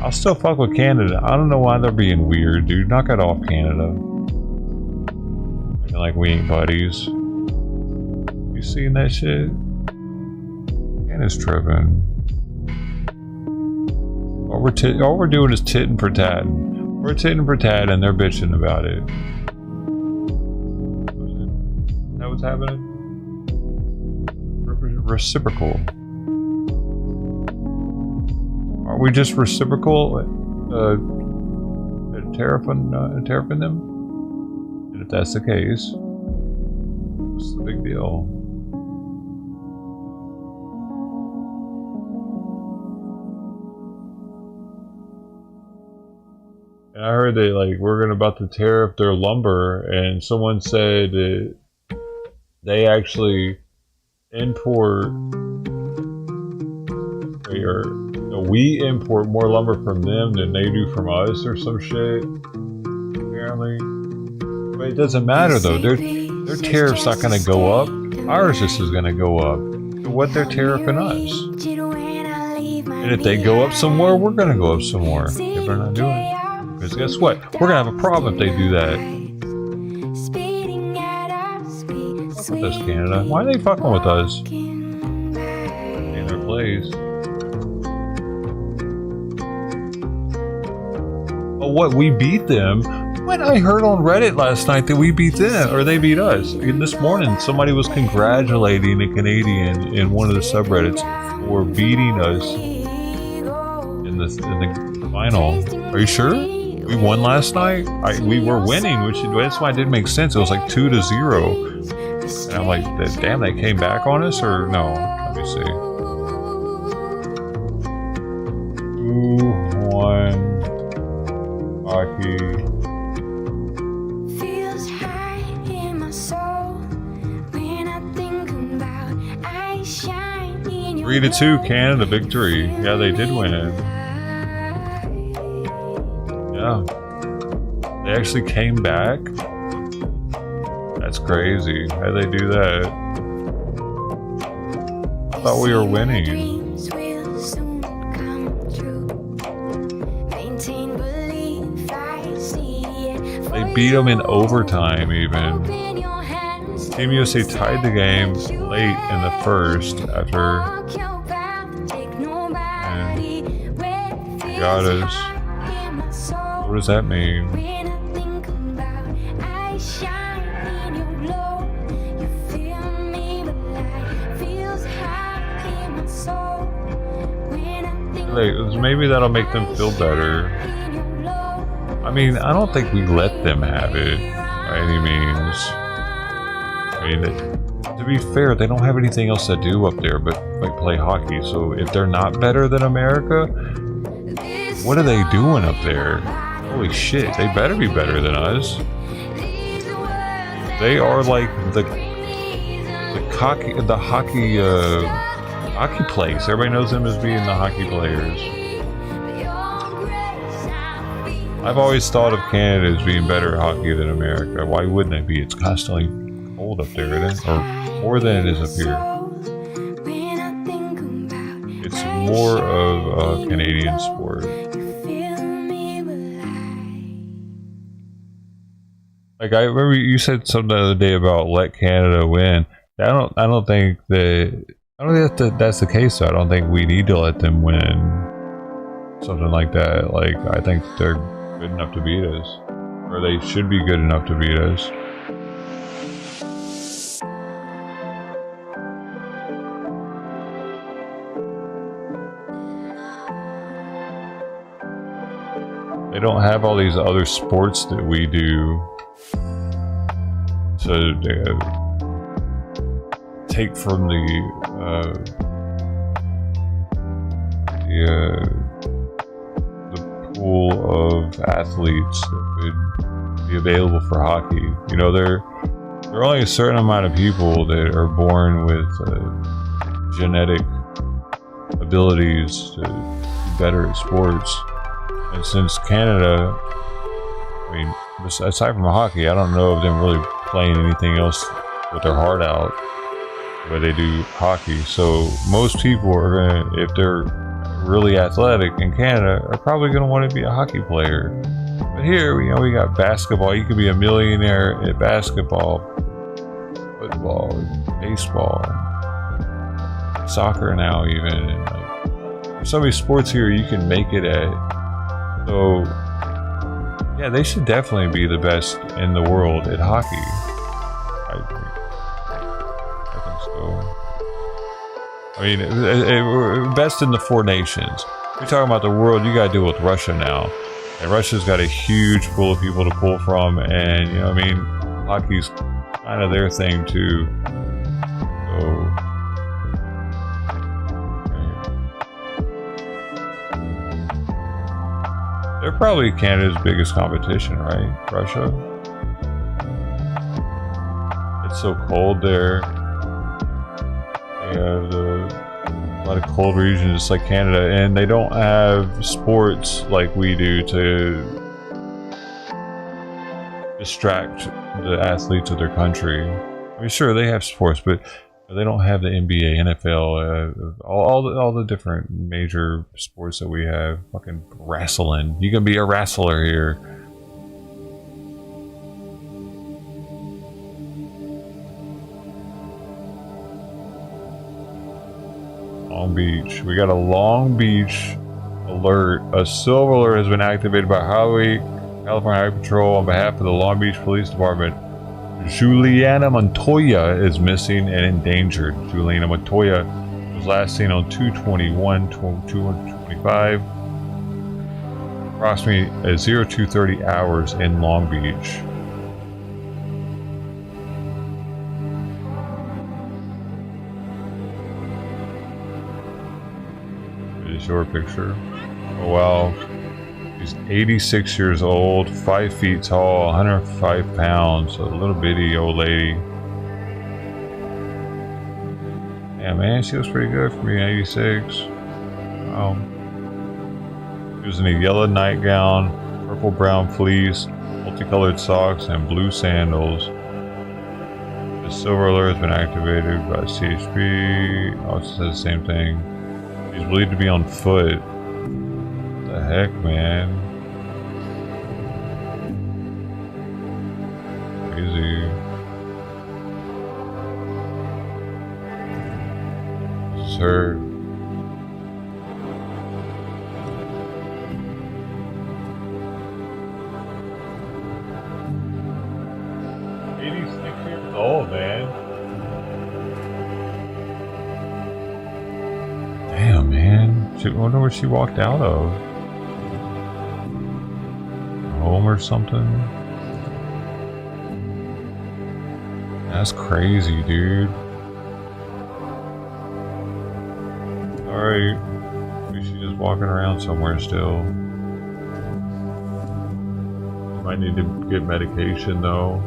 I'll still fuck with Canada. I don't know why they're being weird, dude. Knock it off, Canada. Like we ain't buddies. You seen that shit? Canada's tripping. All we're doing is titting for tatting. We're titting for tat and they're bitching about it. Is that what's happening? Reciprocal. Are we just reciprocal tariffing them? And if that's the case, what's the big deal? And I heard they we're about to tariff their lumber, and someone said that they actually import, we import more lumber from them than they do from us or some shit, apparently. But it doesn't matter though, their tariff's not gonna go up, ours just is gonna go up. So what they're tariffing us? And if they go up some more, we're gonna go up some more. If they're not doing it. Because guess what? We're gonna have a problem if they do that. Fuck with us, Canada. Why are they fucking with us? In their place. Oh, what? We beat them? What? I heard on Reddit last night that we beat them, or they beat us. And this morning, somebody was congratulating a Canadian in one of the subreddits for beating us in the final. Are you sure? We won last night? We were winning, that's why it didn't make sense. It was like 2-0. And I'm like, damn, they came back on us? Or no? Let me see. 2-1 hockey. 3-2 Canada victory. Yeah, they did win it. Yeah. They actually came back? That's crazy. How'd they do that? I thought we were winning. They beat them in overtime even. Team USA tied the game late in the first after got us. What does that mean? Maybe that'll make them feel better. I mean, I don't think we let them have it by any means. I mean, to be fair, they don't have anything else to do up there but play hockey. So if they're not better than America, what are they doing up there? Holy shit, they better be better than us. They are like the hockey place. Everybody knows them as being the hockey players. I've always thought of Canada as being better at hockey than America. Why wouldn't it be? It's constantly cold up there, isn't it? Or more than it is up here. It's more of a Canadian sport. Like I remember you said something the other day about let Canada win. I don't think that's the case. So I don't think we need to let them win. Something like that. Like I think they're good enough to beat us, or they should be good enough to beat us. They don't have all these other sports that we do. So they take from the pool of athletes that would be available for hockey. You know, there are only a certain amount of people that are born with genetic abilities to be better at sports. And since Canada, I mean, aside from hockey, I don't know of them really playing anything else with their heart out, but they do hockey. So most people are gonna, if they're really athletic in Canada, are probably gonna want to be a hockey player. But here, you know, we got basketball. You could be a millionaire at basketball, football, baseball. soccer now, even. And like, there's so many sports here you can make it at. So, yeah, they should definitely be the best in the world at hockey. I think so. I mean, best in the 4 nations. You're talking about the world, you gotta deal with Russia now. And Russia's got a huge pool of people to pull from, and, you know what I mean? Hockey's kind of their thing, too. So... they're probably Canada's biggest competition, right? Russia. It's so cold there. They have a lot of cold regions, just like Canada, and they don't have sports like we do to distract the athletes of their country. I mean, sure, they have sports, but they don't have the NBA, NFL, all the different major sports that we have. Fucking wrestling. You can be a wrestler here. Long Beach. We got a Long Beach alert. A silver alert has been activated by California Highway Patrol on behalf of the Long Beach Police Department. Juliana Montoya is missing and endangered. Juliana Montoya was last seen on 2/21/225, approximately at 0230 hours in Long Beach. It is your picture. Oh wow. She's 86 years old, 5 feet tall, 105 pounds, a little bitty old lady. Yeah, man, she looks pretty good for me, 86. Wow. She was in a yellow nightgown, purple-brown fleece, multicolored socks, and blue sandals. The silver alert has been activated by CHP. Also says the same thing. She's believed to be on foot. What the heck, man? Crazy. This is her. Old, man. Damn, man. I wonder where she walked out of. Home or something? That's crazy, dude. Alright. Maybe she's just walking around somewhere still. Might need to get medication, though.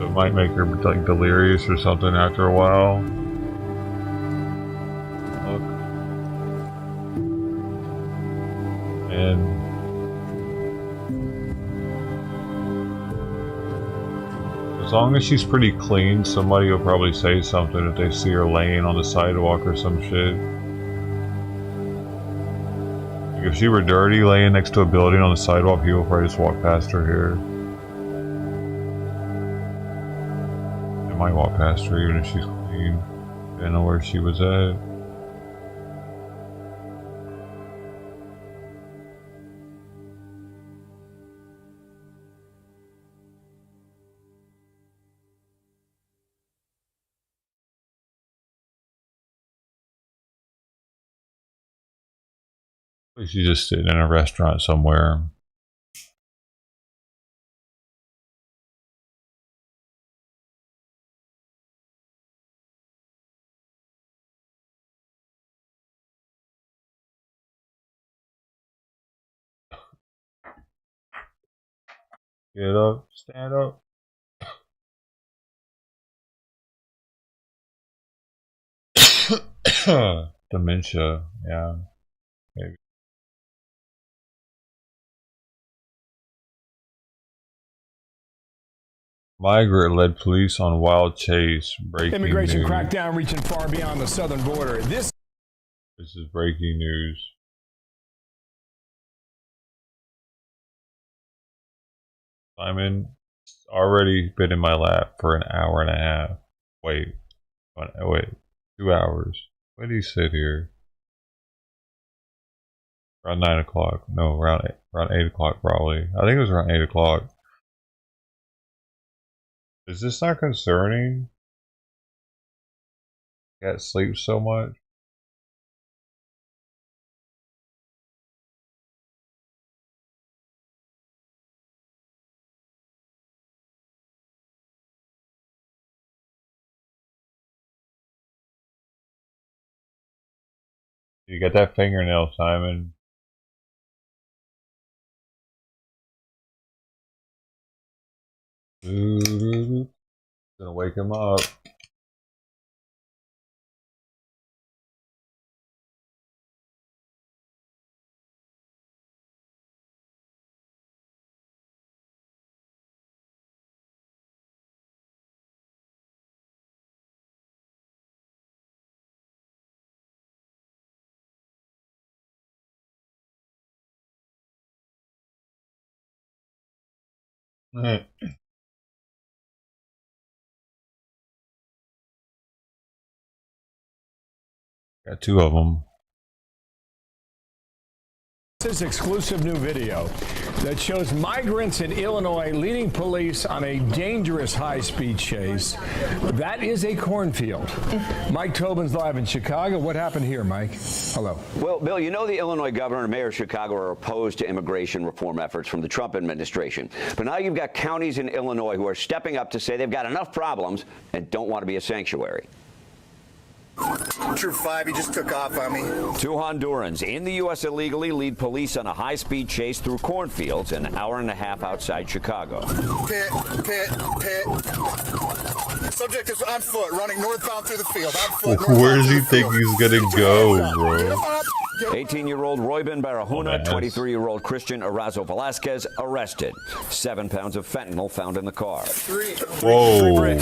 It might make her like delirious or something after a while. Look. And as long as she's pretty clean, somebody will probably say something if they see her laying on the sidewalk or some shit. Like if she were dirty laying next to a building on the sidewalk, people would probably just walk past her here. Might walk past her even if she's clean. I don't know where she was at. She's just sitting in a restaurant somewhere. Get up, stand up. Dementia, yeah, maybe. Migrant led police on wild chase. Breaking Immigration news. crackdown reaching far beyond the southern border. This is breaking news. Simon already been in my lap for an hour and a half. Wait. 2 hours. When do you sit here? Around 9 o'clock. No, around 8 o'clock probably. I think it was around 8 o'clock. Is this not concerning? Cat sleeps so much? You got that fingernail, Simon. Gonna wake him up. Got 2 of them. This is exclusive new video that shows migrants in Illinois leading police on a dangerous high-speed chase. That is a cornfield. Mike Tobin's live in Chicago. What happened here, Mike? Hello. Well, Bill, you know the Illinois governor and mayor of Chicago are opposed to immigration reform efforts from the Trump administration. But now you've got counties in Illinois who are stepping up to say they've got enough problems and don't want to be a sanctuary. True 5, he just took off on me. 2 Hondurans in the U.S. illegally lead police on a high-speed chase through cornfields an hour and a half outside Chicago. Pit. Subject is on foot, running northbound through the field. On foot, Where does he think he's gonna go, bro? 18-year-old Roybin Barahona, Oh, 23-year-old Christian Arazo Velasquez arrested. 7 pounds of fentanyl found in the car. Whoa.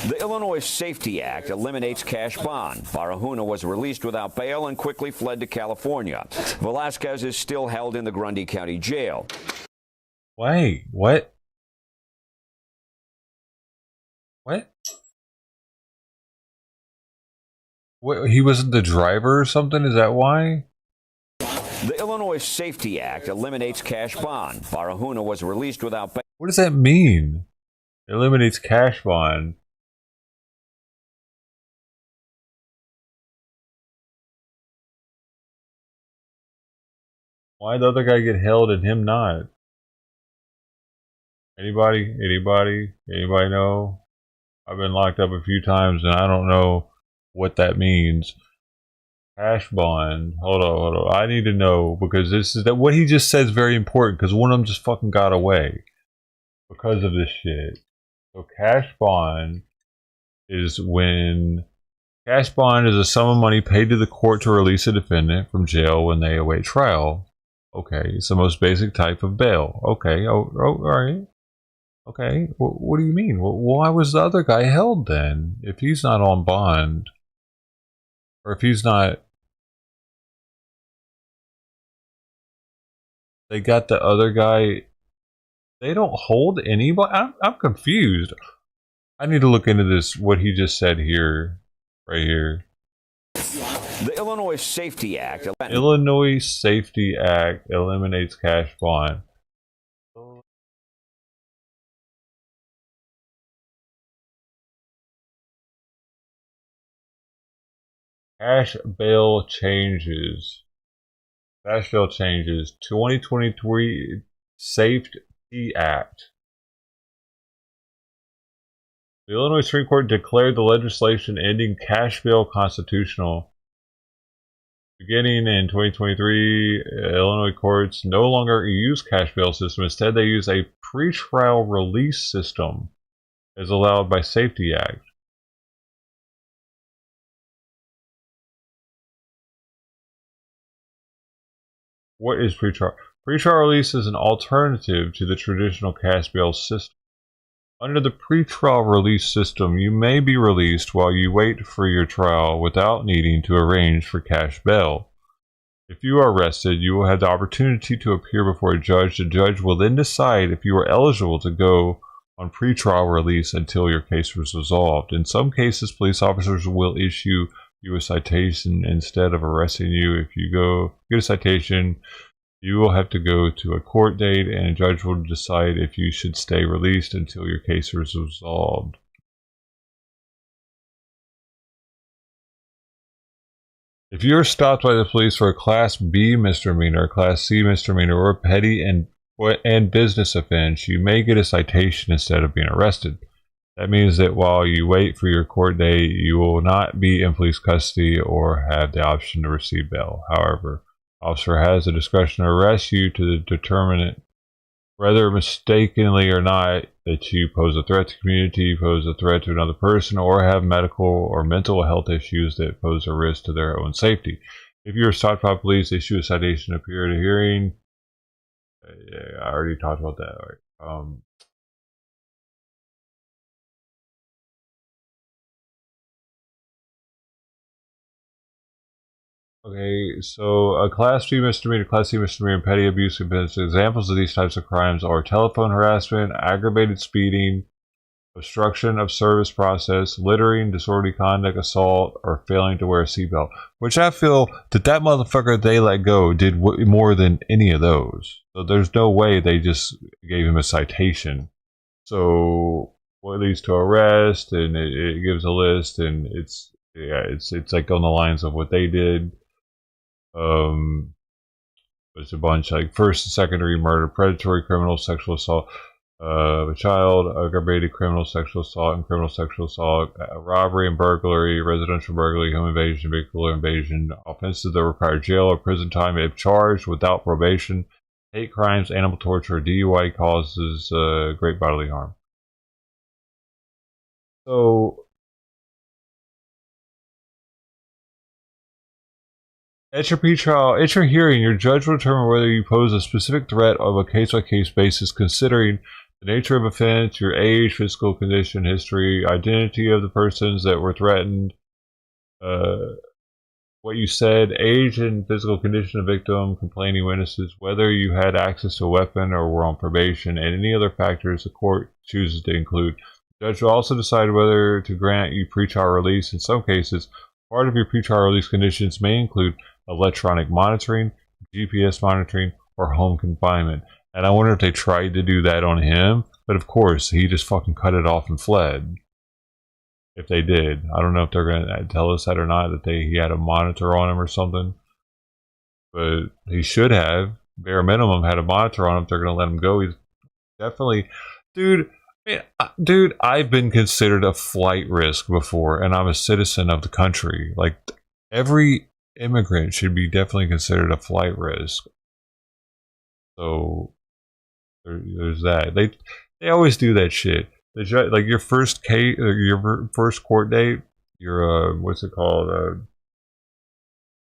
The Illinois Safety Act eliminates cash bond. Barahona was released without bail and quickly fled to California. Velasquez is still held in the Grundy County Jail. Wait, what? What? What? He wasn't the driver or something? Is that why? The Illinois Safety Act eliminates cash bond. Barahona was released without bail. What does that mean? Eliminates cash bond. Why the other guy get held and him not? Anybody know? I've been locked up a few times and I don't know what that means. Cash bond. Hold on. I need to know because this is that what he just said is very important because one of them just fucking got away because of this shit. So cash bond is a sum of money paid to the court to release a defendant from jail when they await trial. Okay, it's the most basic type of bail. Okay, all right. Okay, what do you mean? Why was the other guy held then? If he's not on bond, or if he's not, they got the other guy. They don't hold anybody. I'm confused. I need to look into this. What he just said here, right here. The Illinois Safety Act. Illinois Safety Act eliminates cash bond. Cash bail changes. Cash bail changes. 2023 Safety Act. The Illinois Supreme Court declared the legislation ending cash bail constitutional. Beginning in 2023, Illinois courts no longer use cash bail system. Instead, they use a pretrial release system as allowed by Safety Act. What is pretrial? Pretrial release is an alternative to the traditional cash bail system. Under the pretrial release system, you may be released while you wait for your trial without needing to arrange for cash bail. If you are arrested, you will have the opportunity to appear before a judge. The judge will then decide if you are eligible to go on pretrial release until your case was resolved. In some cases, police officers will issue you a citation instead of arresting you. If you get a citation, you will have to go to a court date, and a judge will decide if you should stay released until your case is resolved. If you are stopped by the police for a Class B misdemeanor, a Class C misdemeanor, or a petty and business offense, you may get a citation instead of being arrested. That means that while you wait for your court date, you will not be in police custody or have the option to receive bail. However, the officer has the discretion to arrest you to determine it, whether mistakenly or not, that you pose a threat to the community, pose a threat to another person, or have medical or mental health issues that pose a risk to their own safety. If you are stopped by police, issue a citation, appear at a hearing. Yeah, I already talked about that. All right. Okay, so a Class B misdemeanor, Class C misdemeanor, and petty abuse offense. Examples of these types of crimes are telephone harassment, aggravated speeding, obstruction of service process, littering, disorderly conduct, assault, or failing to wear a seatbelt. Which I feel that motherfucker they let go did more than any of those. So there's no way they just gave him a citation. So what leads to arrest, and it gives a list, and it's like on the lines of what they did. It's a bunch like first and secondary murder, predatory criminal sexual assault of a child, aggravated criminal sexual assault and criminal sexual assault, robbery and burglary, residential burglary, home invasion, vehicular invasion, offenses that require jail or prison time if charged without probation, hate crimes, animal torture, DUI causes great bodily harm. So at your hearing, your judge will determine whether you pose a specific threat of a case-by-case basis, considering the nature of offense, your age, physical condition, history, identity of the persons that were threatened, what you said, age and physical condition of victim, complaining witnesses, whether you had access to a weapon or were on probation, and any other factors the court chooses to include. The judge will also decide whether to grant you pretrial release. In some cases, part of your pretrial release conditions may include electronic monitoring, GPS monitoring, or home confinement. And I wonder if they tried to do that on him, but of course, he just fucking cut it off and fled. If they did. I don't know if they're going to tell us that or not, that he had a monitor on him or something. But he should have, bare minimum, had a monitor on him if they're going to let him go. He's definitely... Dude, I've been considered a flight risk before, and I'm a citizen of the country. Like, every immigrant should be definitely considered a flight risk. So there's that. They always do that shit. Like your first case, your first court date, your what's it called?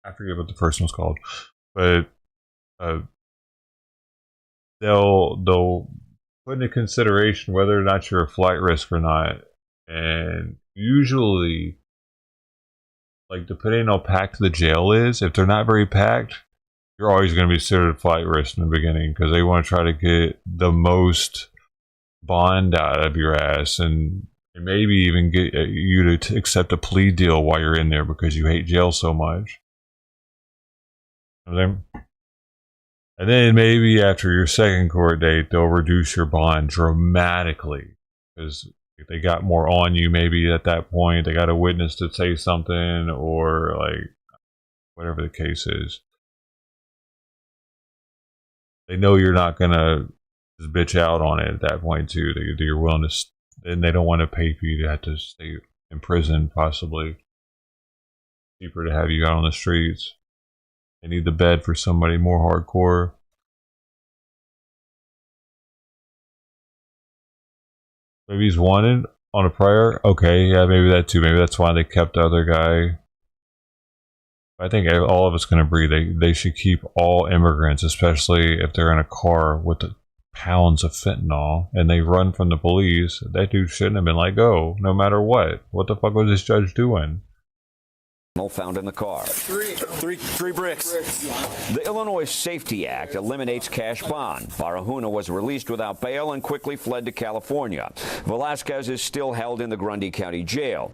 I forget what the first one's called, but they'll put into consideration whether or not you're a flight risk or not, and usually, like, depending on how packed the jail is, if they're not very packed, you're always going to be considered a flight risk in the beginning because they want to try to get the most bond out of your ass, and maybe even get you to accept a plea deal while you're in there because you hate jail so much. And then maybe after your second court date, they'll reduce your bond dramatically because if they got more on you, maybe at that point they got a witness to say something, or like whatever the case is. They know you're not gonna just bitch out on it at that point too. You're willing to, and they don't want to pay for you to have to stay in prison. Possibly cheaper to have you out on the streets. They need the bed for somebody more hardcore. Maybe he's wanted on a prior. Okay, yeah, maybe that too. Maybe that's why they kept the other guy. I think all of it's going to agree. They should keep all immigrants, especially if they're in a car with pounds of fentanyl and they run from the police. That dude shouldn't have been let go, no matter what. What the fuck was this judge doing? found in the car. Three bricks. The Illinois Safety Act eliminates cash bond. Barahona was released without bail and quickly fled to California. Velasquez is still held in the Grundy County Jail.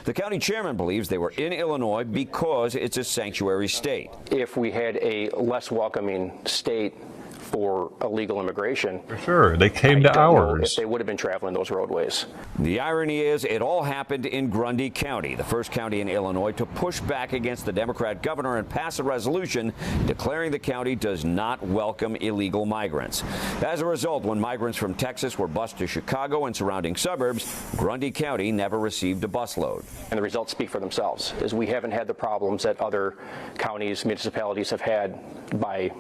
The county chairman believes they were in Illinois because it's a sanctuary state. If we had a less welcoming state for illegal immigration, For sure. They came to I don't know ours. if they would have been traveling those roadways. The irony is it all happened in Grundy County, the first county in Illinois to push back against the Democrat governor and pass a resolution declaring the county does not welcome illegal migrants. As a result, when migrants from Texas were bused to Chicago and surrounding suburbs, Grundy County never received a busload. And the results speak for themselves, is we haven't had the problems that other counties, municipalities have had by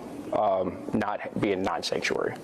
not being non-sanctuary.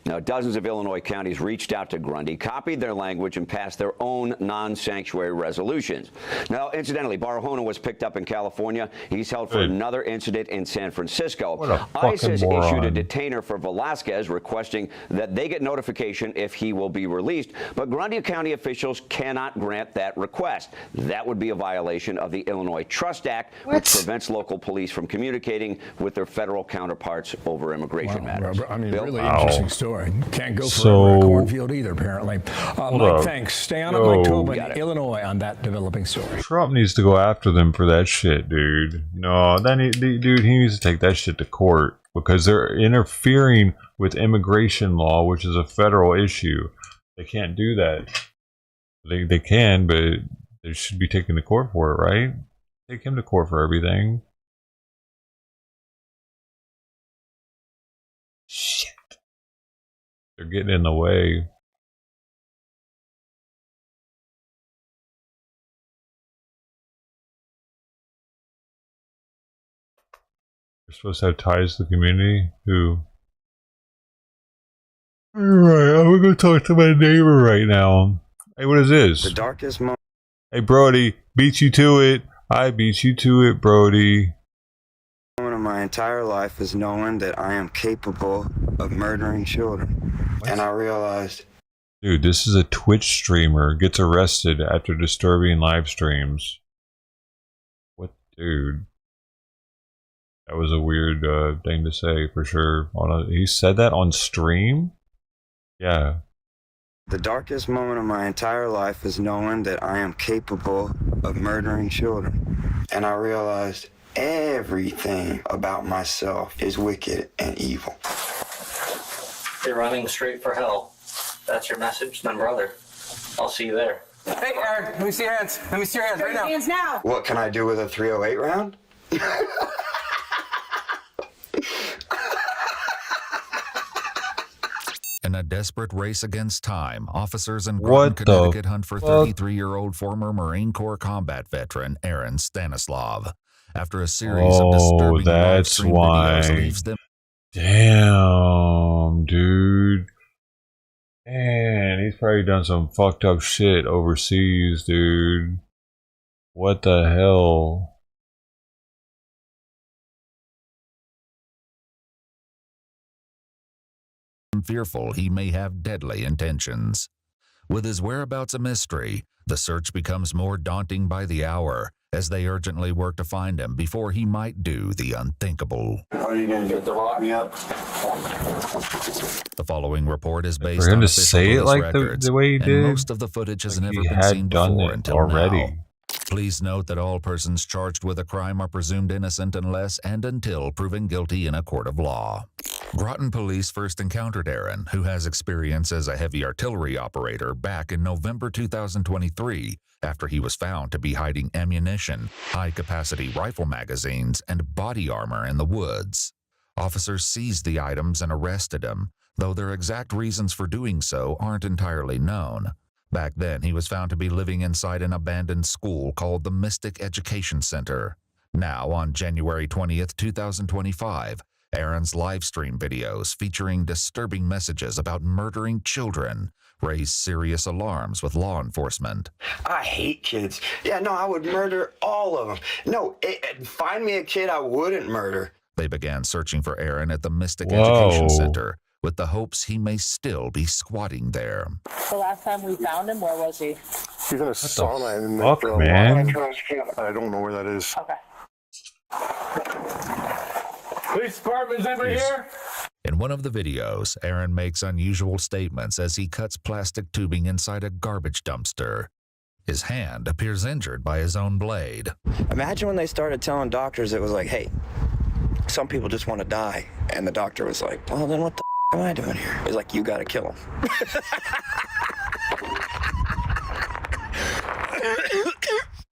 Now, dozens of Illinois counties reached out to Grundy, copied their language, and passed their own non-sanctuary resolutions. Now, incidentally, Barahona was picked up in California. He's held for another incident in San Francisco. What a ICE has fucking issued a moron. detainer for Velasquez, requesting that they get notification if he will be released. But Grundy County officials cannot grant that request. That would be a violation of the Illinois Trust Act, which prevents local police from communicating with their federal counterparts over immigration matters. Robert, I mean, Bill? really interesting story. Can't go So- forever in a cornfield either, apparently. Mike, up. thanks. Stay on it, Yo. Mike Tobin, Got it. Illinois, on that developing story. Trump needs to go after them for that shit, dude. No, dude, he needs to take that shit to court because they're interfering with immigration law, which is a federal issue. They can't do that. They can, but they should be taken to court for it, right? Take him to court for everything. Shit. They're getting in the way. You're supposed to have ties to the community. Who? Alright, I'm gonna go talk to my neighbor right now. Hey, what is this? The darkest moment Hey, Brody, beat you to it. I beat you to it, Brody. of my entire life is knowing that I am capable of murdering children. And I realized Dude, this is a Twitch streamer gets arrested after disturbing live streams. What, dude? That was a weird thing to say for sure. He said that on stream? Yeah. the darkest moment of my entire life is knowing that I am capable of murdering children. And I realized everything about myself is wicked and evil. You're running straight for hell. That's your message, then brother. I'll see you there. Hey, Aaron, let me see your hands. Let me see your hands right now. Hands now. What can I do with a 308 round? In a desperate race against time, officers in What Groton, the Connecticut hunt for fuck? 33-year-old former Marine Corps combat veteran Aaron Stanislav. After a series of disturbing live that's stream why. videos leaves them Damn, dude. Man, he's probably done some fucked up shit overseas, dude. What the hell? fearful he may have deadly intentions. With his whereabouts a mystery, the search becomes more daunting by the hour as they urgently work to find him before he might do the unthinkable. What are you going to do? To lock me up? The following report is based For him on to official say it police like records, the way he and did, most of the footage has like never he been had seen done before it until already. now. Please note that all persons charged with a crime are presumed innocent unless and until proven guilty in a court of law. Groton police first encountered Aaron, who has experience as a heavy artillery operator, back in November 2023 after he was found to be hiding ammunition, high-capacity rifle magazines, and body armor in the woods. Officers seized the items and arrested him, though their exact reasons for doing so aren't entirely known. Back then, he was found to be living inside an abandoned school called the Mystic Education Center. Now, on January 20th, 2025, Aaron's live stream videos featuring disturbing messages about murdering children raised serious alarms with law enforcement. I hate kids. Yeah, no, I would murder all of them. No, find me a kid I wouldn't murder. They began searching for Aaron at the Mystic Whoa. Education Center, with the hopes he may still be squatting there. The last time we found him, where was he? He's in a sauna in fuck, man? I don't know where that is. Okay. Police department, is anybody here? In one of the videos, Aaron makes unusual statements as he cuts plastic tubing inside a garbage dumpster. His hand appears injured by his own blade. Imagine when they started telling doctors it was like, hey, some people just want to die. And the doctor was like, well, then what the am I doing here? It's like, you got to kill him.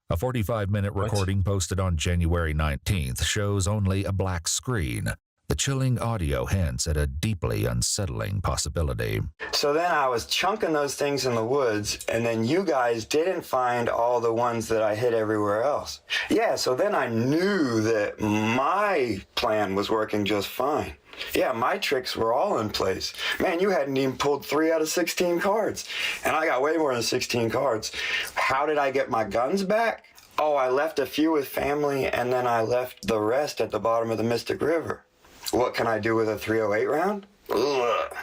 A 45-minute recording posted on January 19th shows only a black screen. The chilling audio hints at a deeply unsettling possibility. So then I was chunking those things in the woods, and then you guys didn't find all the ones that I hid everywhere else. Yeah, so then I knew that my plan was working just fine. Yeah, my tricks were all in place. Man, you hadn't even pulled 3 out of 16 cards. And I got way more than 16 cards. How did I get my guns back? Oh, I left a few with family, and then I left the rest at the bottom of the Mystic River. What can I do with a 308 round? Ugh.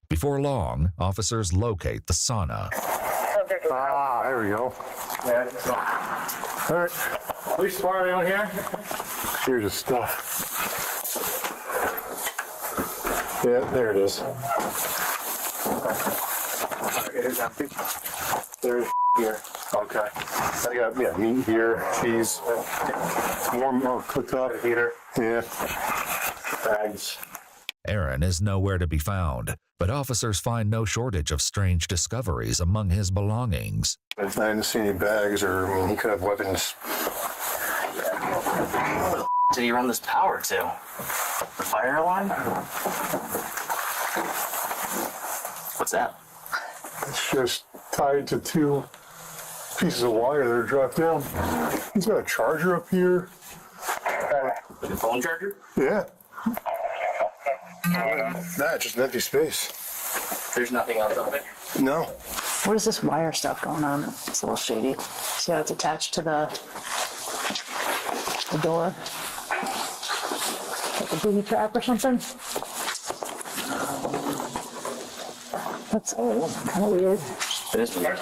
Before long, officers locate the sauna. Ah, there we go. All right. Police department on here? Here's the stuff. Yeah, there it is. It is empty. There's here. Okay. I got meat here, cheese, warm cooked up heater. Yeah. Bags. Aaron is nowhere to be found, but officers find no shortage of strange discoveries among his belongings. I didn't see any bags, or he could have weapons. Where the did he run this power to? The fire alarm? What's that? It's just tied to 2 pieces of wire that are dropped down. He's got a charger up here. Like a phone charger? Yeah. Nah, just an empty space. There's nothing else up there? No. What is this wire stuff going on? It's a little shady. See how it's attached to the door? Like a booby trap or something? That's kind of weird. It is weird.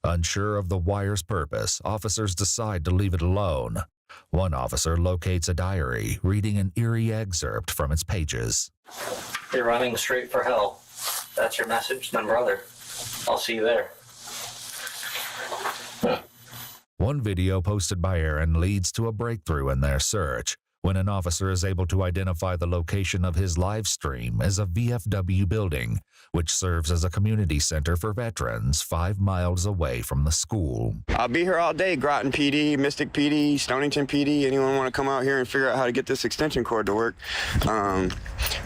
Unsure of the wire's purpose, officers decide to leave it alone. One officer locates a diary, reading an eerie excerpt from its pages. You're running straight for hell. That's your message, then brother. I'll see you there. One video posted by Aaron leads to a breakthrough in their search, when an officer is able to identify the location of his live stream as a VFW building, which serves as a community center for veterans 5 miles away from the school. I'll be here all day, Groton PD, Mystic PD, Stonington PD. Anyone want to come out here and figure out how to get this extension cord to work?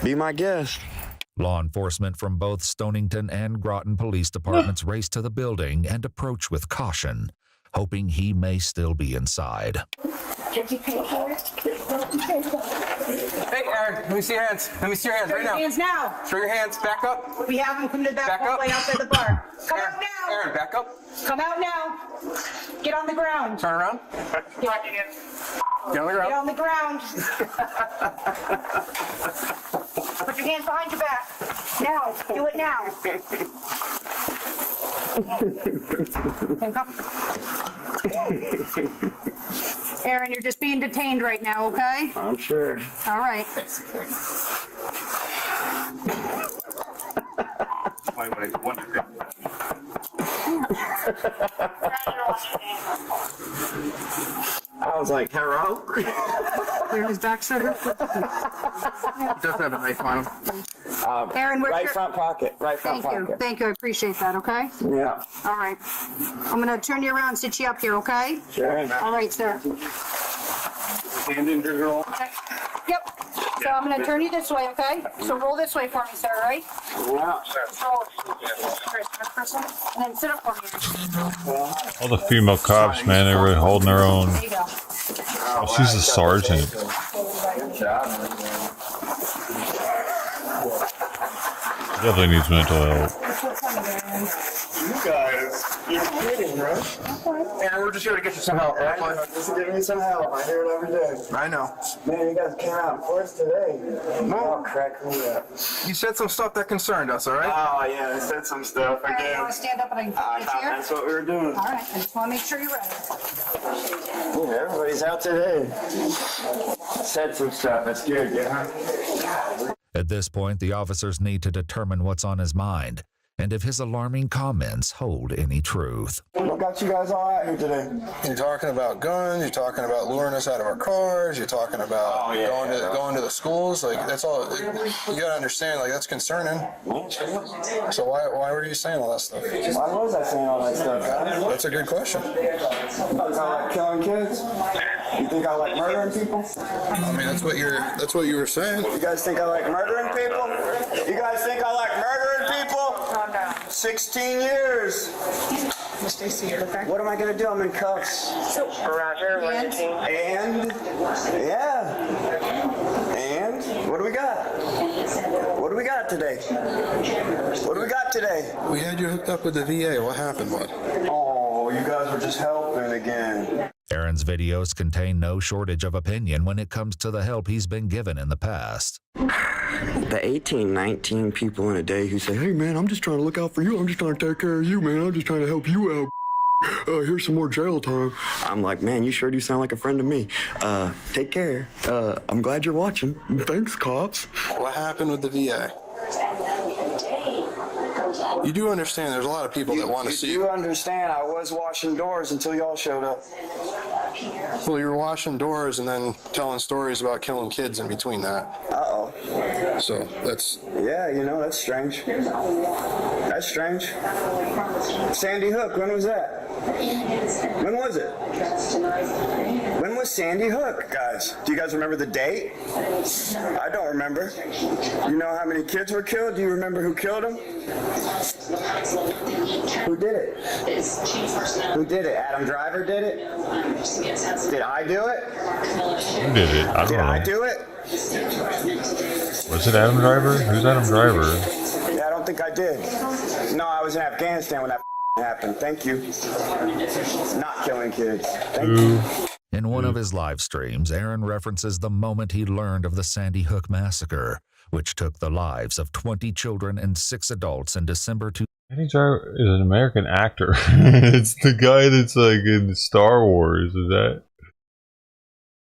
Be my guest. Law enforcement from both Stonington and Groton police departments race to the building and approach with caution, hoping he may still be inside. Hey, Aaron, let me see your hands. Let me see your hands right now. Show your hands now. Show your hands. Back up. We have them come to the back up. way outside the bar. Come Aaron, out now. Aaron, back up. Come out now. Get on the ground. Turn around. Get Get on the ground. on the ground. Put your hands behind your back. Now. Do it now. Aaron, you're just being detained right now, okay? I'm sure. All right. I was like, hello? Clear his back, sir. He doesn't have a knife on him. Aaron, where's Right your... front pocket. Right front Thank you. pocket. Thank you. I appreciate that, okay? Yeah. All right. I'm going to turn you around, sit you up here, okay? Sure. All right, sir. Hand injured girl. Okay. Yep. So I'm going to turn you this way, okay? So roll this way for me, sir, all right? Yeah. Roll. And then sit up for me. All the female cops, man, they were holding their own. There you go. Oh, she's a sergeant. Definitely needs mental help. You guys, you're kidding, right? Aaron, we're just here to get you some help. Just give me some help. I hear it every day. I know. Man, you guys came out in force today. Oh, crack me up. You said some stuff that concerned us, all right? Oh, yeah, I said some stuff. All right, you want to stand up and I can put you here? That's what we were doing. All right, I just want to make sure you're ready. Yeah, everybody's out today. Said some stuff. That's good, yeah. At this point, the officers need to determine what's on his mind and if his alarming comments hold any truth. What got you guys all out here today? You're talking about guns, you're talking about luring us out of our cars, you're talking about going to the schools, like that's all, you gotta understand, like that's concerning. So why were you saying all that stuff? Why was I saying all that stuff, guys? That's a good question. Because I like killing kids? You think I like murdering people? I mean, that's what you were saying. You guys think I like murdering people? You guys think I like murdering people? Calm down. 16 years. Miss Stacy, you're okay? What am I gonna do? I'm in cuffs. Roger, And? Yeah. And? What do we got? What do we got today? What do we got today? We had you hooked up with the VA. What happened, bud? Oh, you guys were just helping again. Aaron's videos contain no shortage of opinion when it comes to the help he's been given in the past. The 18, 19 people in a day who say, hey man, I'm just trying to look out for you. I'm just trying to take care of you, man. I'm just trying to help you out. Here's some more jail time. I'm like, man, you sure do sound like a friend to me. Take care. I'm glad you're watching. Thanks, cops. What happened with the VA? You do understand there's a lot of people that want to see you. You understand I was washing doors until y'all showed up. Well, you were washing doors and then telling stories about killing kids in between that. Uh-oh. So that's... Yeah, you know, that's strange. That's strange. Sandy Hook, when was that? When was it? When was Sandy Hook, guys? Do you guys remember the date? I don't remember. You know how many kids were killed? Do you remember who killed them? Who did it? Who did it? Adam Driver did it? Did I do it? Who did it? I don't know. Did I do it? Was it Adam Driver? Who's Adam Driver? Yeah, I don't think I did. No, I was in Afghanistan when that happened. Thank you. Not killing kids. Thank you. In one of his live streams, Aaron references the moment he learned of the Sandy Hook massacre, which took the lives of 20 children and 6 adults in December 2000. Sandy Driver is an American actor. It's the guy that's like in Star Wars. Is that?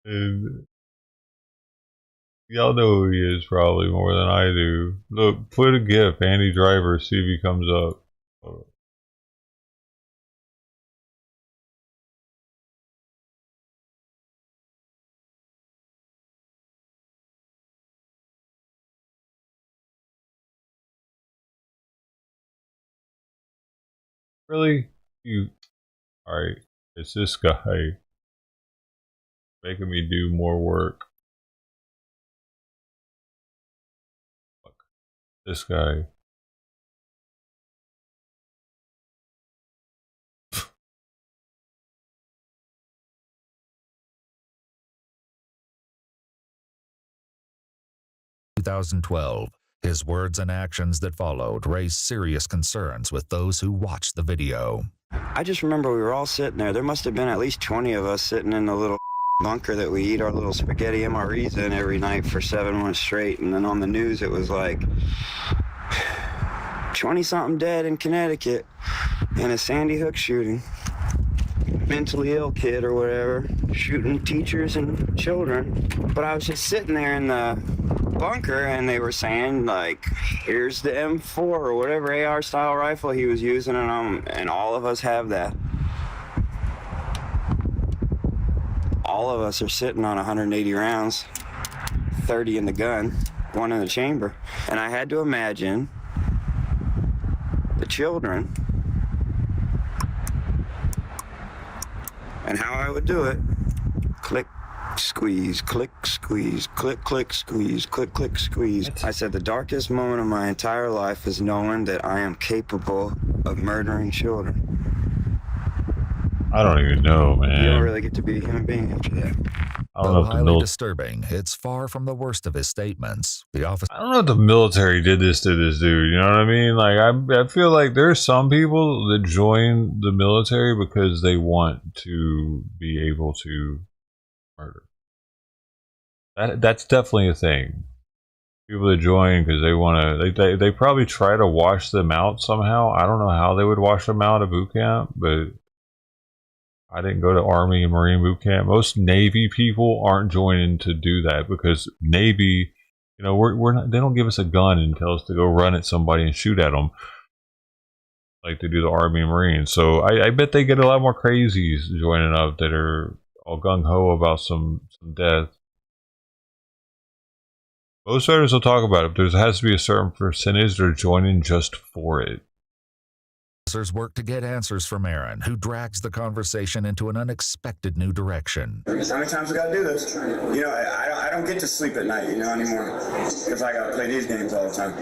And y'all know who he is probably more than I do. Look, put a GIF, Andy Driver, see if he comes up. Oh. Really? You? Alright, it's this guy making me do more work. Fuck. This guy. In 2012. His words and actions that followed raised serious concerns with those who watched the video. I just remember we were all sitting there. There must have been at least 20 of us sitting in the little bunker that we eat our little spaghetti MREs in every night for 7 months straight. And then on the news, it was like 20-something dead in Connecticut in a Sandy Hook shooting. Mentally ill kid or whatever, shooting teachers and children. But I was just sitting there in the bunker and they were saying, like, here's the M4 or whatever AR style rifle he was using, and all of us have that. All of us are sitting on 180 rounds, 30 in the gun, 1 in the chamber. And I had to imagine the children and how I would do it. Click, squeeze, click, squeeze, click, click, squeeze, click, click, squeeze. I said the darkest moment of my entire life is knowing that I am capable of murdering children. I don't even know, man. You don't really get to be a human being after that. I don't Though know if the highly disturbing, it's far from the worst of his statements. The officer. I don't know if the military did this to this dude. You know what I mean? Like I feel like there's some people that join the military because they want to be able to murder. That's definitely a thing. People that join because they want to. They probably try to wash them out somehow. I don't know how they would wash them out of boot camp, but I didn't go to Army and Marine boot camp. Most Navy people aren't joining to do that because Navy, you know, we're not. They don't give us a gun and tell us to go run at somebody and shoot at them like they do the Army and Marines. So I bet they get a lot more crazies joining up that are all gung ho about some death. Most veterans will talk about it, but there has to be a certain percentage that are joining just for it. Officers work to get answers from Aaron, who drags the conversation into an unexpected new direction. How many times we gotta do this? You know, I don't get to sleep at night, you know, anymore, because I gotta play these games all the time.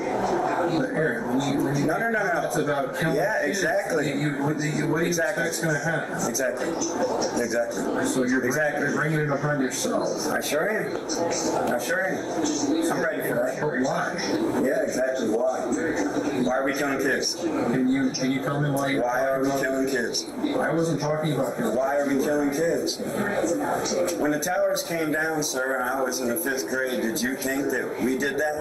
No. It's about killing. Yeah, exactly. What do you Exactly. expect's going to happen? Exactly. So you're bringing it upon yourself. I sure am. I'm ready for that. But why? Yeah, exactly. Why? Why are we killing kids? Can you tell me why? Why are we killing kids? I wasn't talking about killing. Why are we killing kids? When the towers came down, sir, and I was in the 5th grade, did you think that we did that?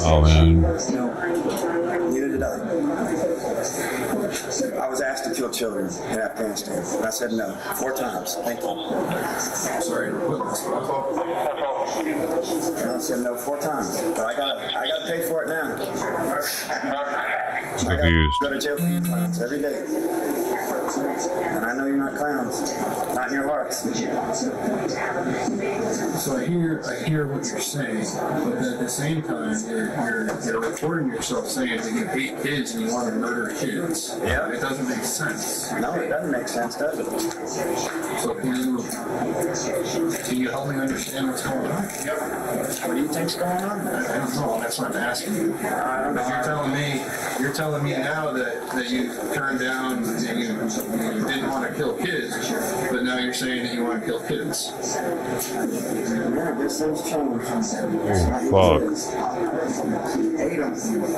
Oh man. No. Neither did I. I was asked to kill children in Afghanistan, and I said no 4 times. Thank you. Sorry to put this off. And I said no 4 times, but I gotta pay for it now. I gotta go to jail for you clowns every day. And I know you're not clowns, not in your hearts. So I hear what you're saying, but at the same time, you're recording yourself saying that you hate kids and you want to murder kids. Yeah. It doesn't make sense. No, it doesn't make sense, does it? So can you help me understand what's going on? What do you think's going on? I don't know. That's what I'm asking you. I don't know. You're telling me now that you turned down and you didn't want to kill kids, but now you're saying that you want to kill kids. Yeah, I guess things change. Fuck. Hate them.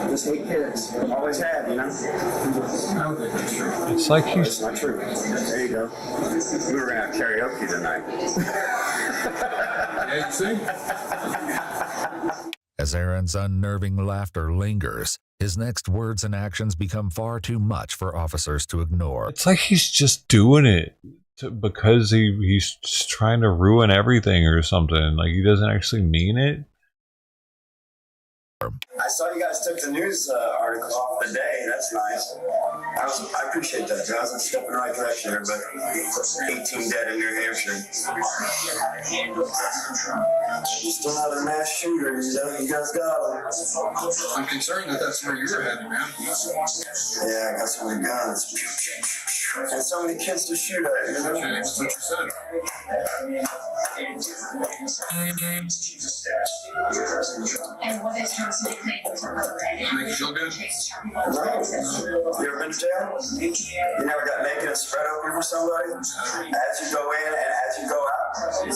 Just hate kids. Always have, you know? I don't think that's true. It's like It's not true. There you go. We were gonna have karaoke tonight. Yeah, you see? As Aaron's unnerving laughter lingers, his next words and actions become far too much for officers to ignore. It's like he's just doing it because he's just trying to ruin everything or something. Like he doesn't actually mean it. I saw you guys took the news article off the day. That's nice. I appreciate that, guys. I'm stepping in the right direction here, but 18 dead in New Hampshire. Still another mass shooter. You guys got him. I'm concerned that that's where you're heading, man. Yeah, I got so many guns. And so many kids to shoot at, you know? That's what you said. Make you feel good? No. You ever been to jail? You never got naked and spread open for somebody? As you go in and as you go out? Try it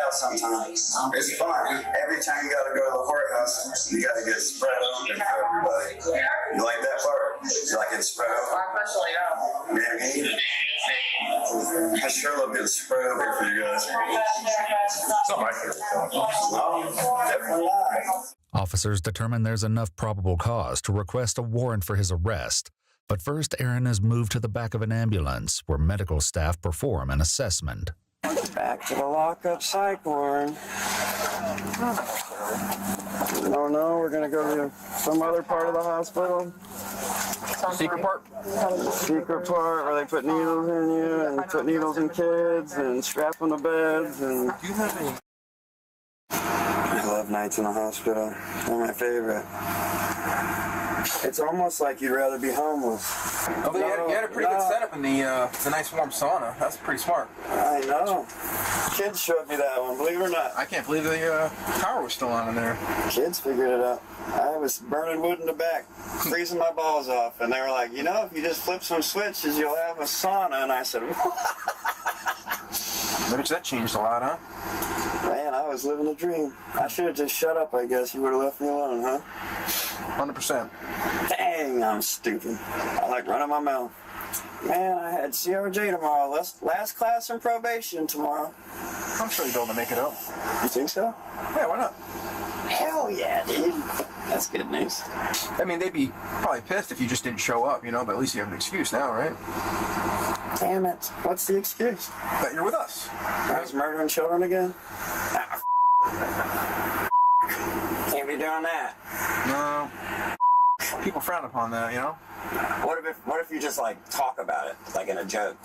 out sometime. It's fun. Every time you gotta go to the courthouse, you gotta get spread open for everybody. You like that part? You like it spread open? Yeah, I sure love getting spread open for you guys. It's not my favorite thing. No, definitely not. Officers determine there's enough probable cause to request a warrant for his arrest. But first, Aaron is moved to the back of an ambulance where medical staff perform an assessment. Back to the lockup psych ward. No, we're gonna go to some other part of the hospital. Secret part? Secret part where they put needles in you and put needles in kids and strap them to beds and. Do you have any? I love nights in the hospital. They're my favorite. It's almost like you'd rather be homeless. Oh, but you had a pretty good setup in the nice warm sauna. That's pretty smart. I know. Kids showed me that one, believe it or not. I can't believe the power was still on in there. Kids figured it out. I was burning wood in the back, freezing my balls off, and they were like, you know, if you just flip some switches, you'll have a sauna. And I said, Maybe that changed a lot, huh? Man, I was living a dream. I should have just shut up, I guess. You would have left me alone, huh? 100%. Dang, I'm stupid. I like running my mouth. Man, I had CRJ tomorrow. Last class in probation tomorrow. I'm sure you'll be able to make it up. You think so? Yeah, why not? Hell yeah, dude. That's good news. I mean, they'd be probably pissed if you just didn't show up, you know, but at least you have an excuse now, right? Damn it. What's the excuse? That you're with us. I was murdering children again? Can't be doing that. No. People frown upon that, you know? What if you just, like, talk about it, like in a joke?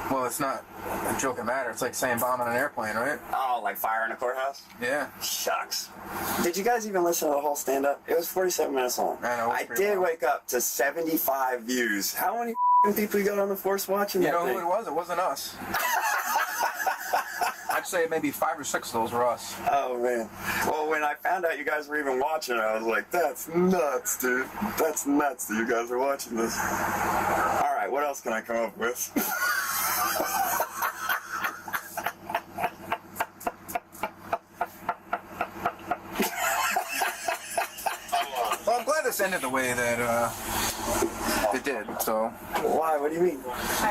Well, it's not a joke and matter. It's like saying bombing an airplane, right? Oh, like fire in a courthouse? Yeah. Shucks. Did you guys even listen to the whole stand-up? It was 47 minutes long. I know. I did wake up to 75 views. How many people you got on the force watching that You know thing? who it was? It wasn't us. I'd say maybe 5 or 6 of those were us. Oh, man. Well, when I found out you guys were even watching it, I was like, that's nuts, dude. That's nuts that you guys are watching this. All right, what else can I come up with? Well, I'm glad this ended the way that it did, so. Why? What do you mean?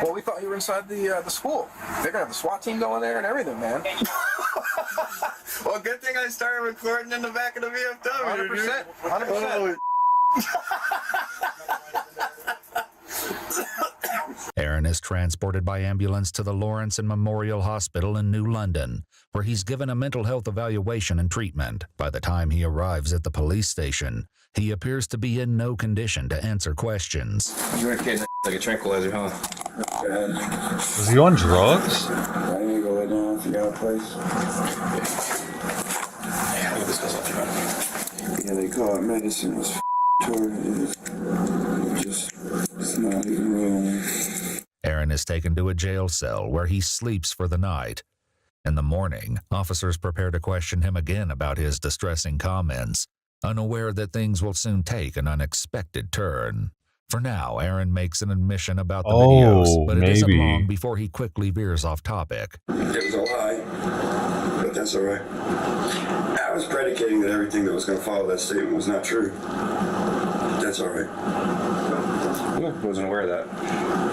Well, we thought you were inside the school. They're going to have the SWAT team going there and everything, man. Well, good thing I started recording in the back of the VFW, 100%. 100%. Aaron is transported by ambulance to the Lawrence and Memorial Hospital in New London, where he's given a mental health evaluation and treatment. By the time he arrives at the police station, he appears to be in no condition to answer questions. You weren't kidding, like a tranquilizer, huh? Is he on drugs? I need to go lay down if you got a place. Yeah, look at this guy's. Yeah, they call it medicine. It's it's not even real. Aaron is taken to a jail cell where he sleeps for the night. In the morning, officers prepare to question him again about his distressing comments, unaware that things will soon take an unexpected turn. For now, Aaron makes an admission about the videos, but it isn't long before he quickly veers off topic. It was a lie, but that's all right. I was predicating that everything that was going to follow that statement was not true. That's all right. I wasn't aware of that.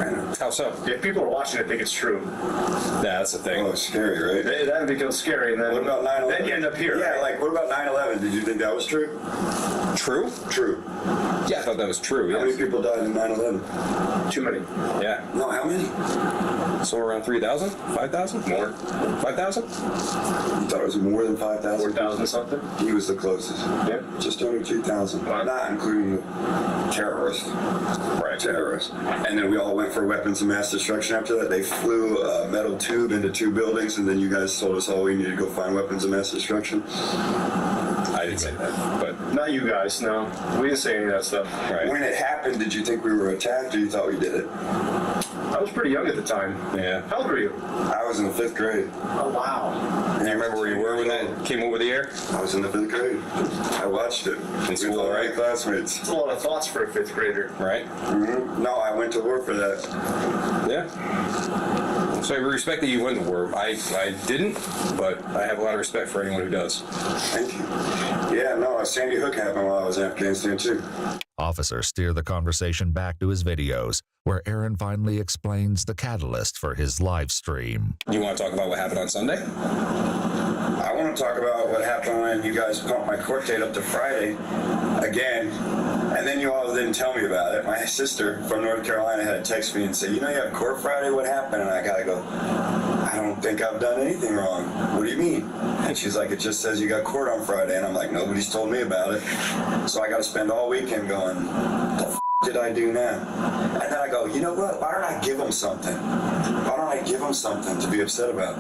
I know. How so? If people are watching it, think it's true. Yeah, that's the thing. Oh, it's scary, right? That becomes scary, and then what about 9/11? Then you end up here. Yeah, like what about 9/11? Did you think that was true? True? True. Yeah, I thought that was true. How many people died in 9/11? Too many. Yeah. No, how many? Somewhere around 3,000? 5,000? More? 5,000? You thought it was more than 5,000? 4,000 something? He was the closest. Yeah. Just under 2,000. Not including the terrorists. Right. Terrorists. And then we all went for weapons of mass destruction after that. They flew a metal tube into 2 buildings, and then you guys told us all we needed to go find weapons of mass destruction. I didn't say that, but not you guys, no. We didn't say any of that stuff. Right. When it happened, did you think we were attacked, or you thought we did it? I was pretty young at the time. Yeah. How old were you? I was in the 5th grade. Oh, wow. And you remember where you were when that came over the air? I was in the 5th grade. I watched it. In school, all right? Classmates. That's a lot of thoughts for a 5th grader, right? Mm-hmm. No, I went to war for that. Yeah. So I respect that you went to war. I didn't, but I have a lot of respect for anyone who does. Thank you. Yeah, no, Sandy Hook happened while I was in Afghanistan, too. Officers steer the conversation back to his videos, where Aaron finally explains the catalyst for his live stream. You want to talk about what happened on Sunday? I want to talk about what happened when you guys bumped my court date up to Friday again, and then you all didn't tell me about it. My sister from North Carolina had to text me and say, you know you have court Friday, what happened? And I gotta go, I don't think I've done anything wrong. What do you mean? And she's like, it just says you got court on Friday. And I'm like, nobody's told me about it. So I gotta spend all weekend going, what the f did I do now? And then I go, you know what? Why don't I give them something? Why don't I give them something to be upset about?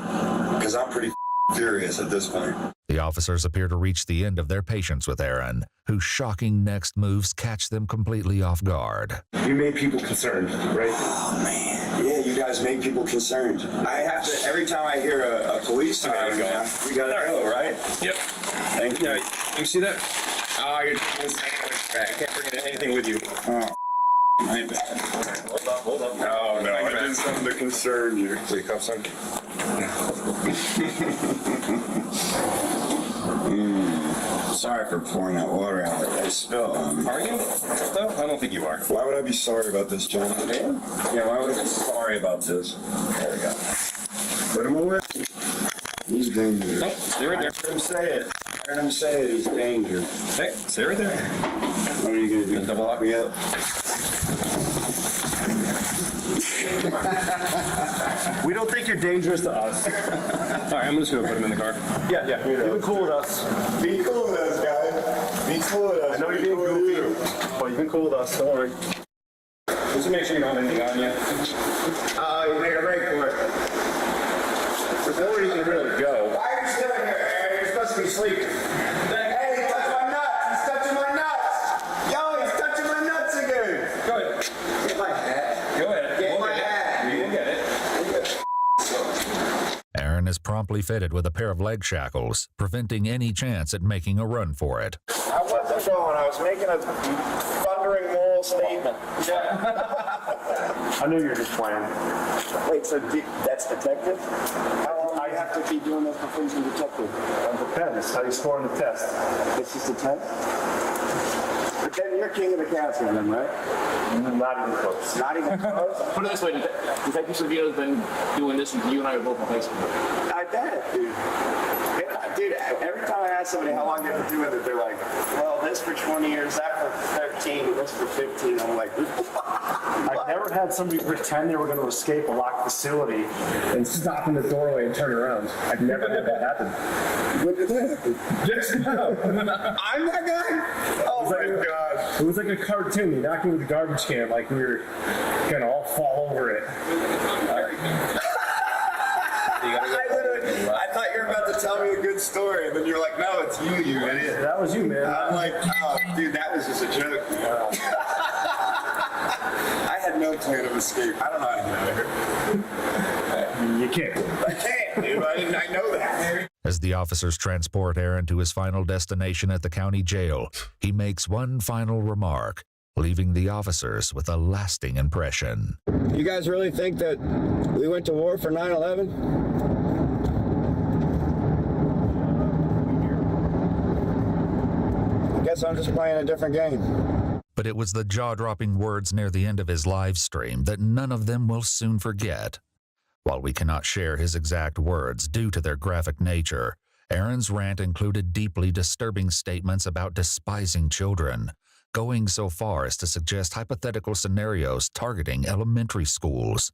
Because I'm pretty furious at this point. The officers appear to reach the end of their patience with Aaron, whose shocking next moves catch them completely off guard. You made people concerned, right? Oh, man. Yeah, you guys make people concerned. I have to, every time I hear a police siren, we gotta go, right? Yep. Thank you. Yeah, you see that? Oh, I can't bring anything with you. Oh. My bad. Hold up. No, I did something to concern you. So you cuff son? Sorry for pouring that water out like I spilled. Are you? No, I don't think you are. Why would I be sorry about this, John? Yeah, why would I be sorry about this? There we go. Put him away. He's dangerous. Nope, stay right there. I heard him say it. I heard him say it. He's dangerous. Hey, stay right there. What are you going to do? Double lock me up. We don't think you're dangerous to us. All right, I'm just going to put him in the car. Yeah. You've been cool with us. Be cool with us, guys. Be cool with us. I know you're being goofy, but you've been cool with us. Don't worry. Just to make sure you don't have anything on you. You made a break for it. There's nowhere you can really go. Why are you still here, Aaron? You're supposed to be sleeping. Hey, he touched my nuts. He's touching my nuts. Yo, he's touching my nuts again. Go ahead. Get my hat. Go ahead. Get my hat. You will get it. Aaron is promptly fitted with a pair of leg shackles, preventing any chance at making a run for it. I wasn't going. I was making a thundering moral statement. I knew you were just playing. Wait, so that's detective? How long do you have to be doing this before you can detective? It depends. How you score on the test. It's just a test? But then you're king of the castle then, right? Not even close. Not even close? Put it this way, Detective Savino's been doing this since you and I were both in high school. I bet, dude. Dude, every time I ask somebody how long they've been doing it, they're like, well, this for 20 years, that for 13, this for 15. I'm like, I've never had somebody pretend they were going to escape a locked facility and stop in the doorway and turn around. I've never had that happen. When did that happen? Just now. I'm that guy? Oh my God. It was like a cartoon. He knocked me with a garbage can like we were going to all fall over it. I thought you were about to tell me a good story, and then you're like, no, it's you idiot. That was you, man. I'm like, oh, dude, that was just a joke. I had no plan of escape. I don't know how to get out of here. You can't. I can't, dude. I know that. As the officers transport Aaron to his final destination at the county jail, he makes one final remark, leaving the officers with a lasting impression. You guys really think that we went to war for 9/11? I guess I'm just playing a different game. But it was the jaw-dropping words near the end of his live stream that none of them will soon forget. While we cannot share his exact words due to their graphic nature, Aaron's rant included deeply disturbing statements about despising children, going so far as to suggest hypothetical scenarios targeting elementary schools.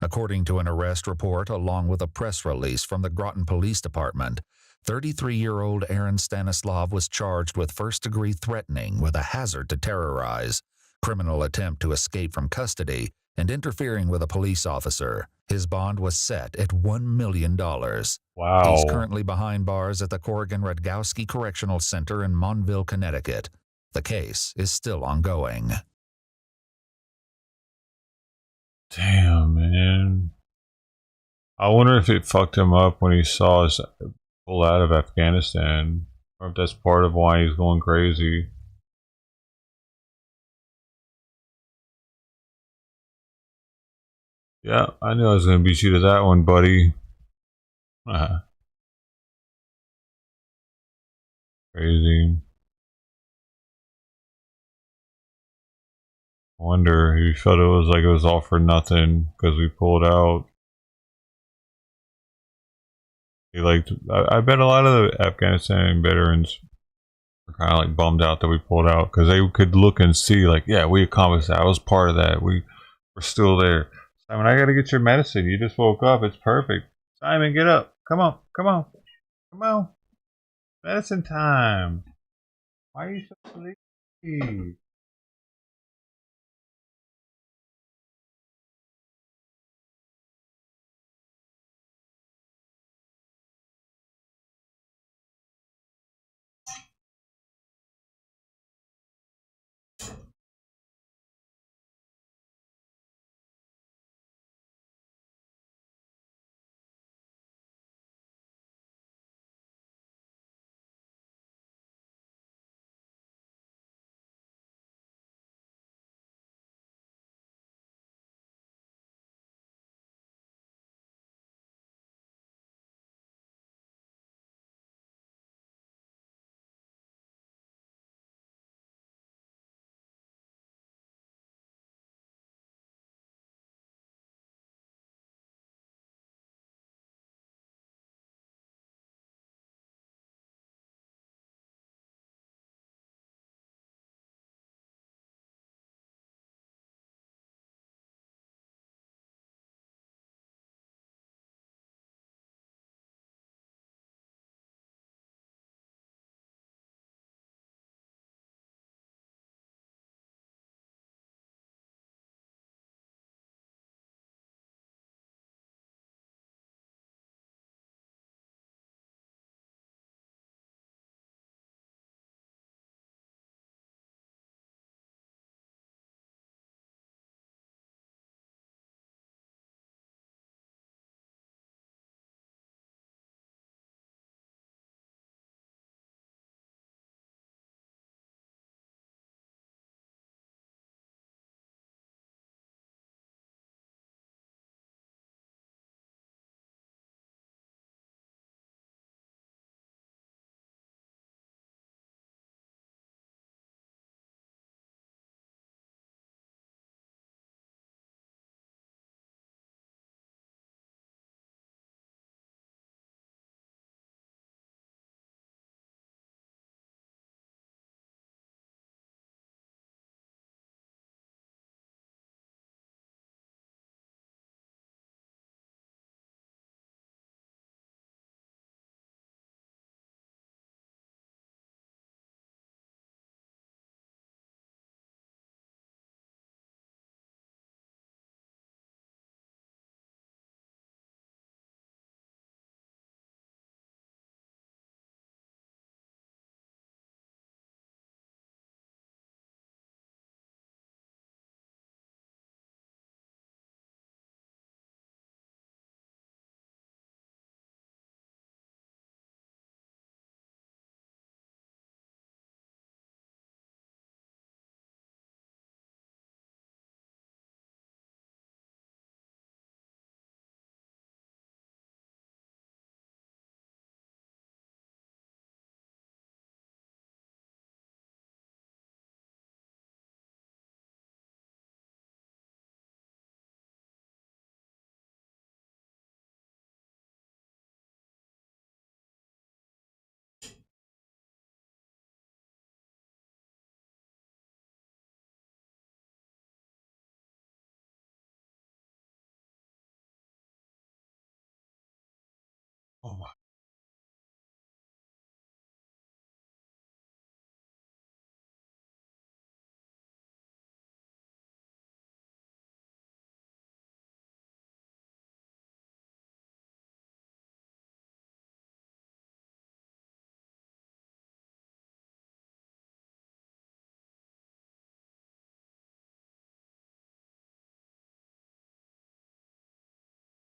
According to an arrest report along with a press release from the Groton Police Department, 33-year-old Aaron Stanislav was charged with first-degree threatening with a hazard to terrorize, criminal attempt to escape from custody, and interfering with a police officer. His bond was set at $1 million. Wow. He's currently behind bars at the Corrigan-Radgowski Correctional Center in Monville, Connecticut. The case is still ongoing. Damn, man. I wonder if it fucked him up when he saw us pull out of Afghanistan, or if that's part of why he's going crazy. Yeah, I knew I was going to beat you to that one, buddy. Crazy. I wonder, he felt it was like it was all for nothing because we pulled out. He liked, I bet a lot of the Afghanistan veterans are kind of like bummed out that we pulled out because they could look and see like, yeah, we accomplished that. I was part of that. We're still there. Simon, I gotta get your medicine. You just woke up. It's perfect. Simon, get up. Come on. Come on. Come on. Medicine time. Why are you so sleepy?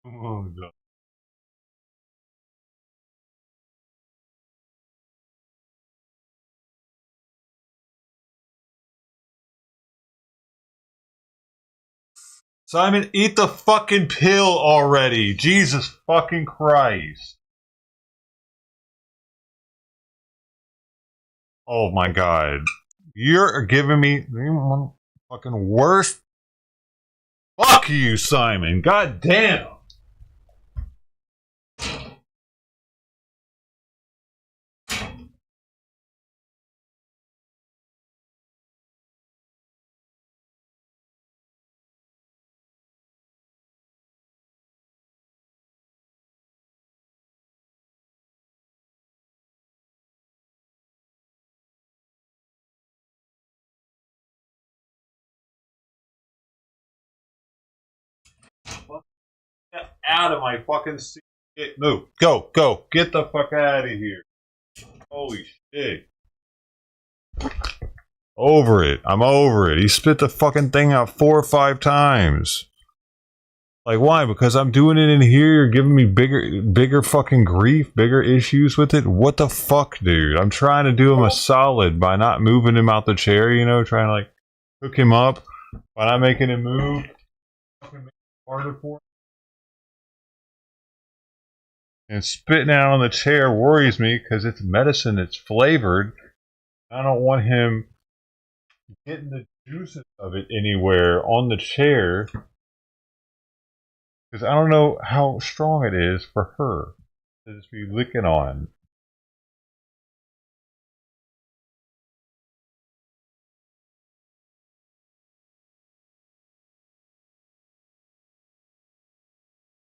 Oh, no. Simon, eat the fucking pill already. Jesus fucking Christ. Oh my god. You're giving me one fucking worst. Fuck you, Simon. God damn. Get out of my fucking seat. Move. Go. Go. Get the fuck out of here. Holy shit. Over it. I'm over it. He spit the fucking thing out 4 or 5 times. Like, why? Because I'm doing it in here, you're giving me bigger fucking grief, bigger issues with it? What the fuck, dude? I'm trying to do him a solid by not moving him out the chair, you know, trying to, like, hook him up by not making him move. Fucking make it harder for him. And spitting out on the chair worries me because it's medicine, it's flavored. I don't want him getting the juices of it anywhere on the chair. Because I don't know how strong it is for her to just be licking on.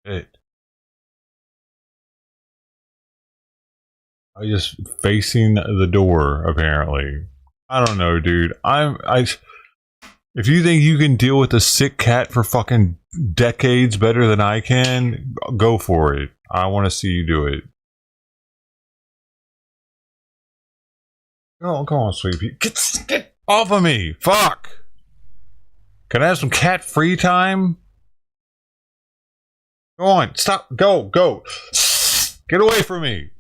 It. I just facing the door, apparently. I don't know, dude. If you think you can deal with a sick cat for fucking decades better than I can, go for it. I want to see you do it. Go on, sweetie. Get off of me. Fuck. Can I have some cat free time? Go on. Stop. Go. Get away from me.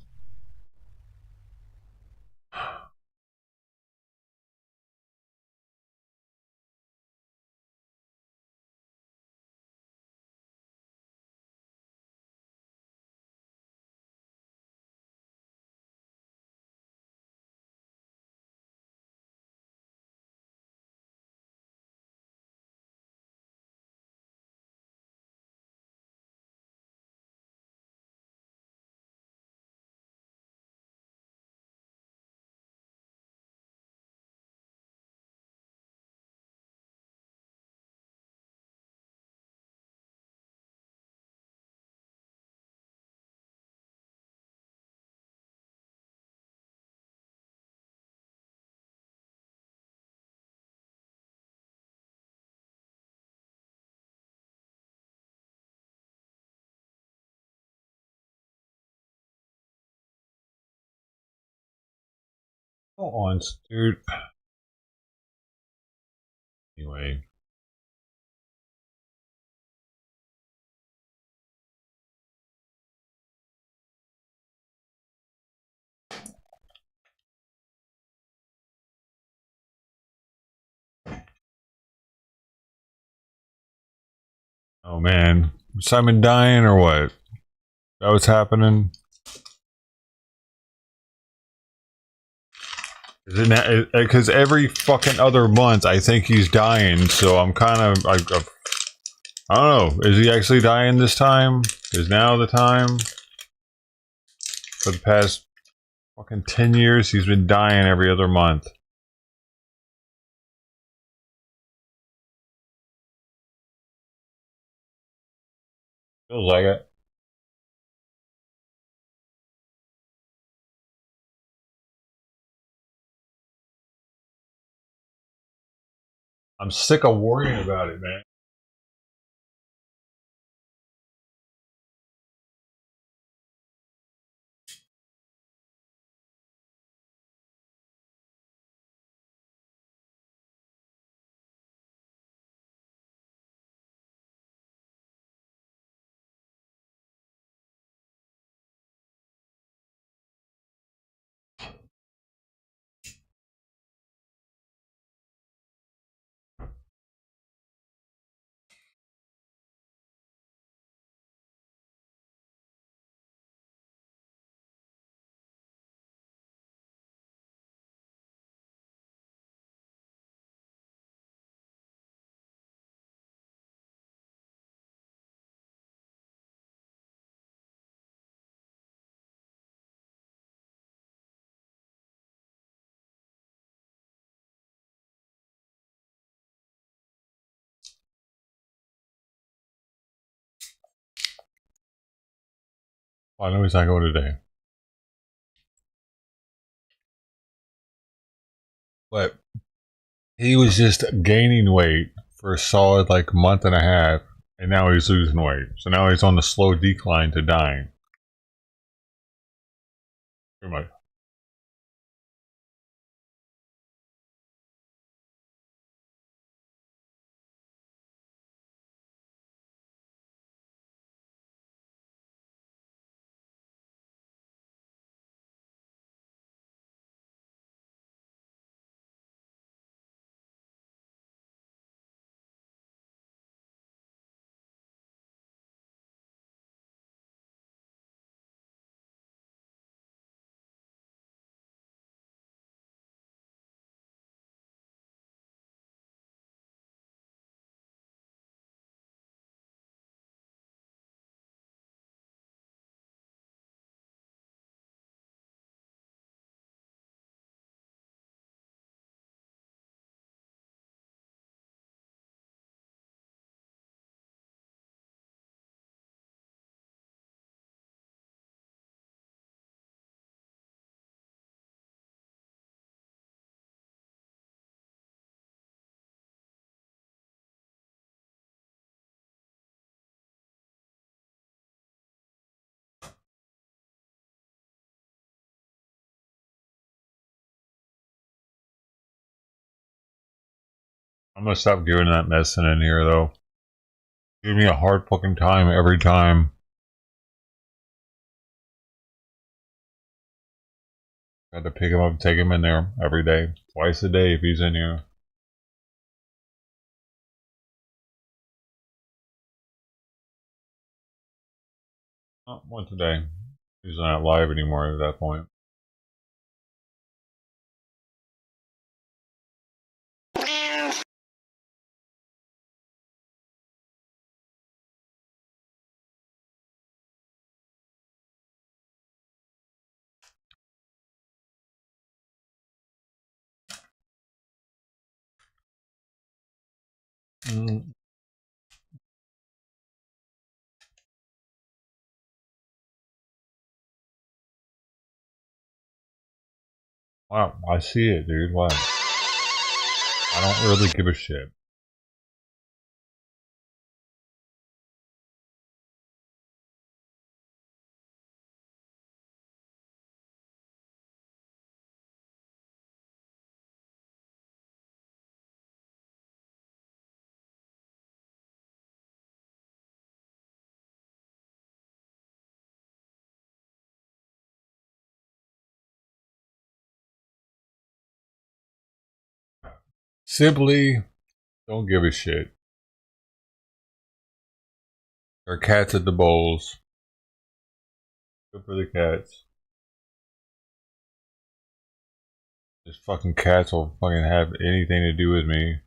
Go on, dude. Anyway. Oh man. Simon dying or what? That was happening? Because every fucking other month I think he's dying, so I'm kind of I don't know. Is he actually dying this time? Is now the time? For the past fucking 10 years, he's been dying every other month. Feels like it. I'm sick of worrying about it, man. I know he's not going today. But he was just gaining weight for a solid like month and a half, and now he's losing weight. So now he's on the slow decline to dying. Pretty much. I'm gonna stop giving that medicine in here though. Give me a hard fucking time every time. Got to pick him up and take him in there every day. Twice a day if he's in here. Oh, once a day. He's not live anymore at that point. Wow, I see it, dude. What? I don't really give a shit. Simply don't give a shit. There are cats at the bowls. Good for the cats. These fucking cats will fucking have anything to do with me.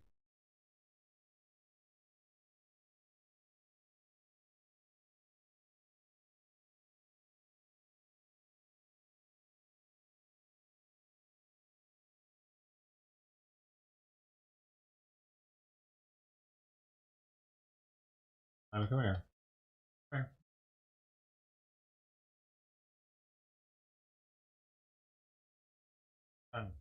Come here. Come here. Come.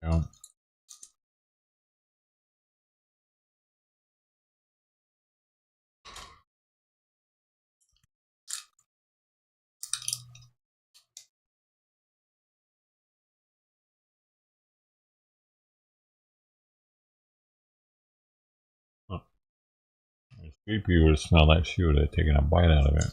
Yeah. Huh. If Creepy would have smelled that, she would have taken a bite out of it.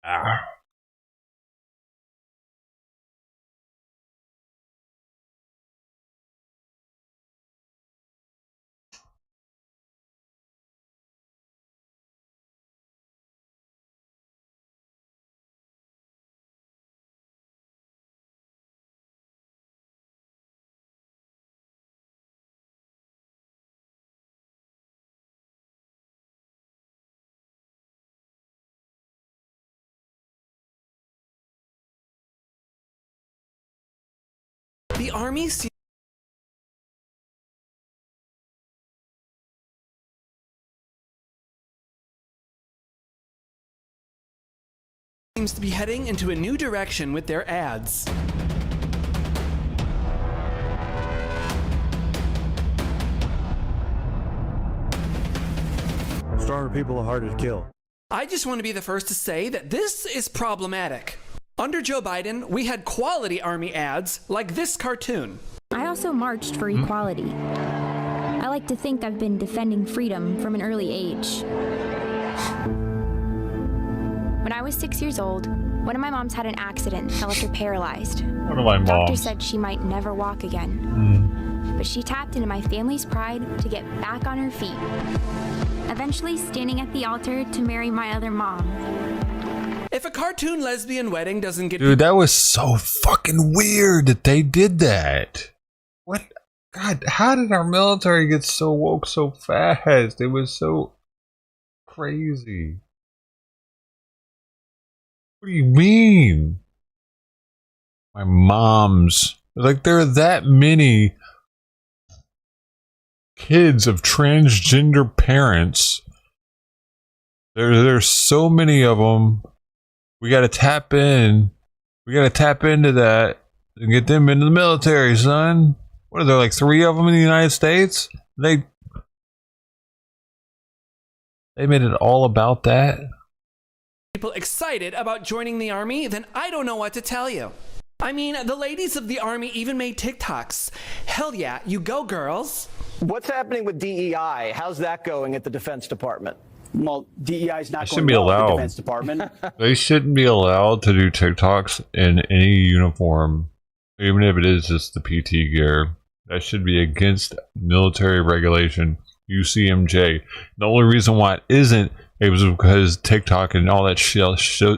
Ah. The Army seems to be heading into a new direction with their ads. Stronger people are harder to kill. I just want to be the first to say that this is problematic. Under Joe Biden, we had quality Army ads like this cartoon. I also marched for equality. I like to think I've been defending freedom from an early age. When I was 6 years old, one of my moms had an accident that left her paralyzed. One of my moms. Doctor said she might never walk again. But she tapped into my family's pride to get back on her feet. Eventually standing at the altar to marry my other mom. If a cartoon lesbian wedding doesn't get... Dude, that was so fucking weird that they did that. What? God, how did our military get so woke so fast? It was so crazy. What do you mean? My mom's. Like, there are that many kids of transgender parents. There's so many of them. We gotta tap in. We gotta tap into that and get them into the military, son. What are there, like 3 of them in the United States? They made it all about that. People excited about joining the Army, then I don't know what to tell you. I mean, the ladies of the Army even made TikToks. Hell yeah, you go girls. What's happening with DEI? How's that going at the Defense Department? Well, DEI is not going well at the Defense Department. They shouldn't be allowed to do TikToks in any uniform, even if it is just the PT gear. That should be against military regulation, UCMJ. The only reason why it isn't, it was because TikTok and all that shit,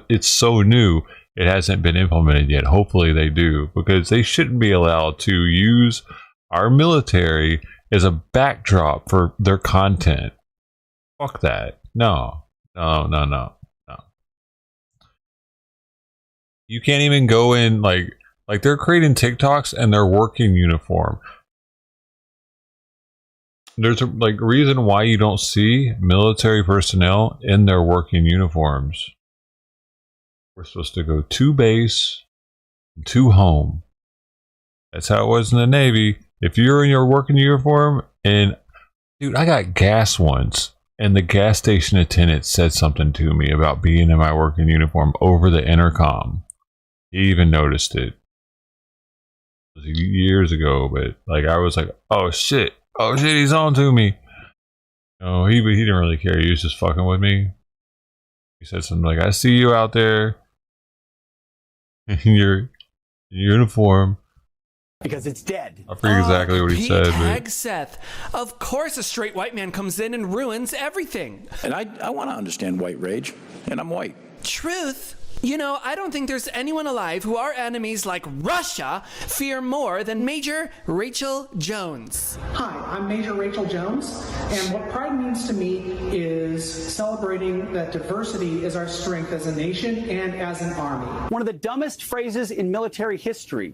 it's so new, it hasn't been implemented yet. Hopefully they do, because they shouldn't be allowed to use our military as a backdrop for their content. Fuck that. No. You can't even go in, like they're creating TikToks and they're working uniform. There's a reason why you don't see military personnel in their working uniforms. We're supposed to go to base, to home. That's how it was in the Navy. If you're in your working uniform, and dude, I got gas once, and the gas station attendant said something to me about being in my working uniform over the intercom. He even noticed it. It was years ago, but I was like, oh shit, he's on to me. No, he didn't really care. He was just fucking with me. He said something like, I see you out there in your uniform. Because it's dead. I forget exactly what he said. Tag Seth. Of course a straight white man comes in and ruins everything. And I want to understand white rage, and I'm white. Truth. You know, I don't think there's anyone alive who our enemies like Russia fear more than Major Rachel Jones. Hi, I'm Major Rachel Jones, and what pride means to me is celebrating that diversity is our strength as a nation and as an army. One of the dumbest phrases in military history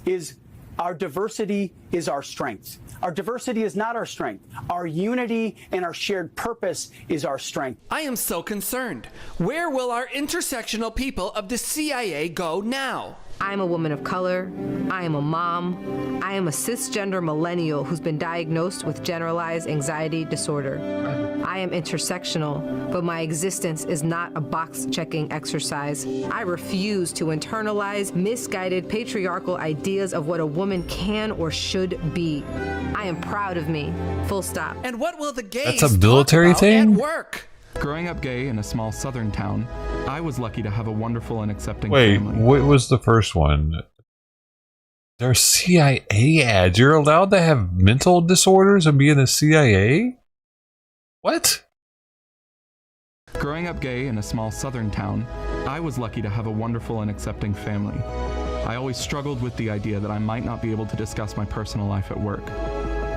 is our diversity is our strength. Our diversity is not our strength. Our unity and our shared purpose is our strength. I am so concerned. Where will our intersectional people of the CIA go now? I'm a woman of color. I am a mom. I am a cisgender millennial who's been diagnosed with generalized anxiety disorder. I am intersectional, but my existence is not a box-checking exercise. I refuse to internalize misguided patriarchal ideas of what a woman can or should be. I am proud of me. Full stop. And what will the gays That's a military talk about thing? at work? Growing up gay in a small southern town, I was lucky to have a wonderful and accepting Wait, family. what was the first one? There's CIA ads. You're allowed to have mental disorders and be in the CIA? What? Growing up gay in a small southern town, I was lucky to have a wonderful and accepting family. I always struggled with the idea that I might not be able to discuss my personal life at work.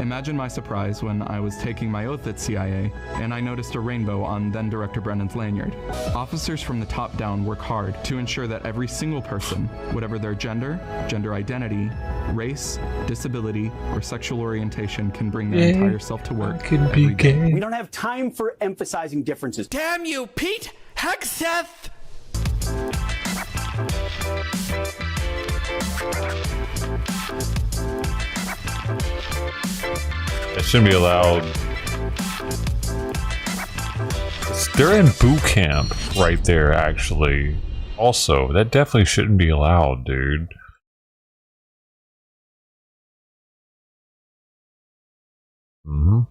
Imagine my surprise when I was taking my oath at CIA and I noticed a rainbow on then Director Brennan's lanyard. Officers from the top down work hard to ensure that every single person, whatever their gender, gender identity, race, disability, or sexual orientation, can bring their entire self to work. Every day. We don't have time for emphasizing differences. Damn you, Pete Hegseth! That shouldn't be allowed. They're in boot camp right there, actually. Also, that definitely shouldn't be allowed, dude. Mm-hmm.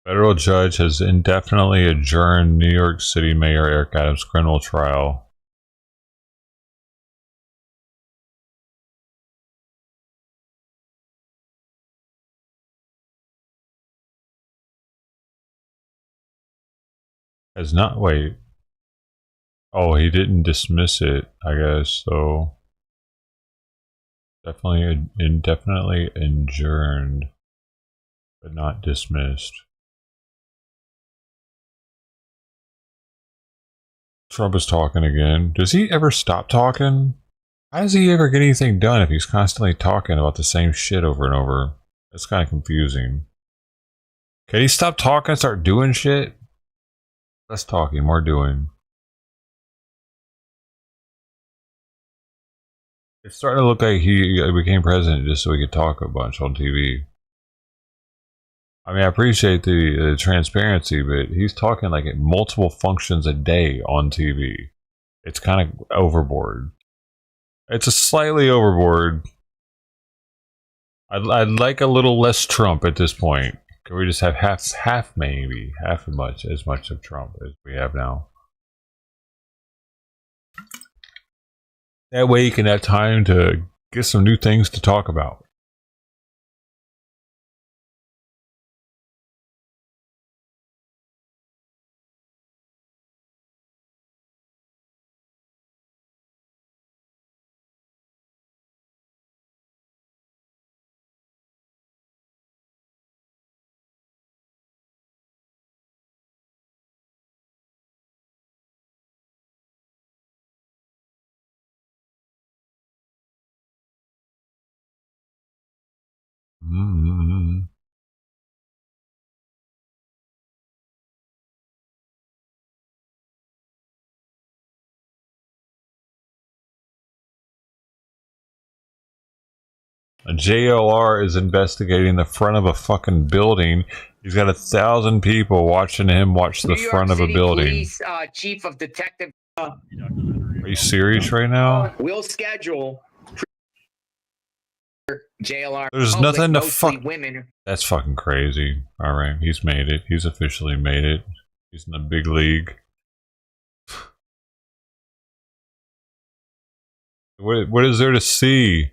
Federal judge has indefinitely adjourned New York City Mayor Eric Adams' criminal trial. Has not, wait. Oh, he didn't dismiss it, I guess, so. Definitely indefinitely adjourned, but not dismissed. Trump is talking again. Does he ever stop talking? How does he ever get anything done if he's constantly talking about the same shit over and over? That's kind of confusing. Can he stop talking and start doing shit? Less talking, more doing. It's starting to look like he became president just so he could talk a bunch on TV. I mean, I appreciate the transparency, but he's talking like at multiple functions a day on TV. It's kind of overboard. It's a slightly overboard. I'd like a little less Trump at this point. Can we just have half maybe half as much of Trump as we have now? That way you can have time to get some new things to talk about. Mm-hmm. A JLR is investigating the front of a fucking building. He's got 1,000 people watching him watch the front of a building. Police, Chief of Detective. Are you serious right now? We'll schedule JLR. There's public, nothing to mostly fuck. women. That's fucking crazy. All right, he's made it. He's officially made it. He's in the big league. What is there to see?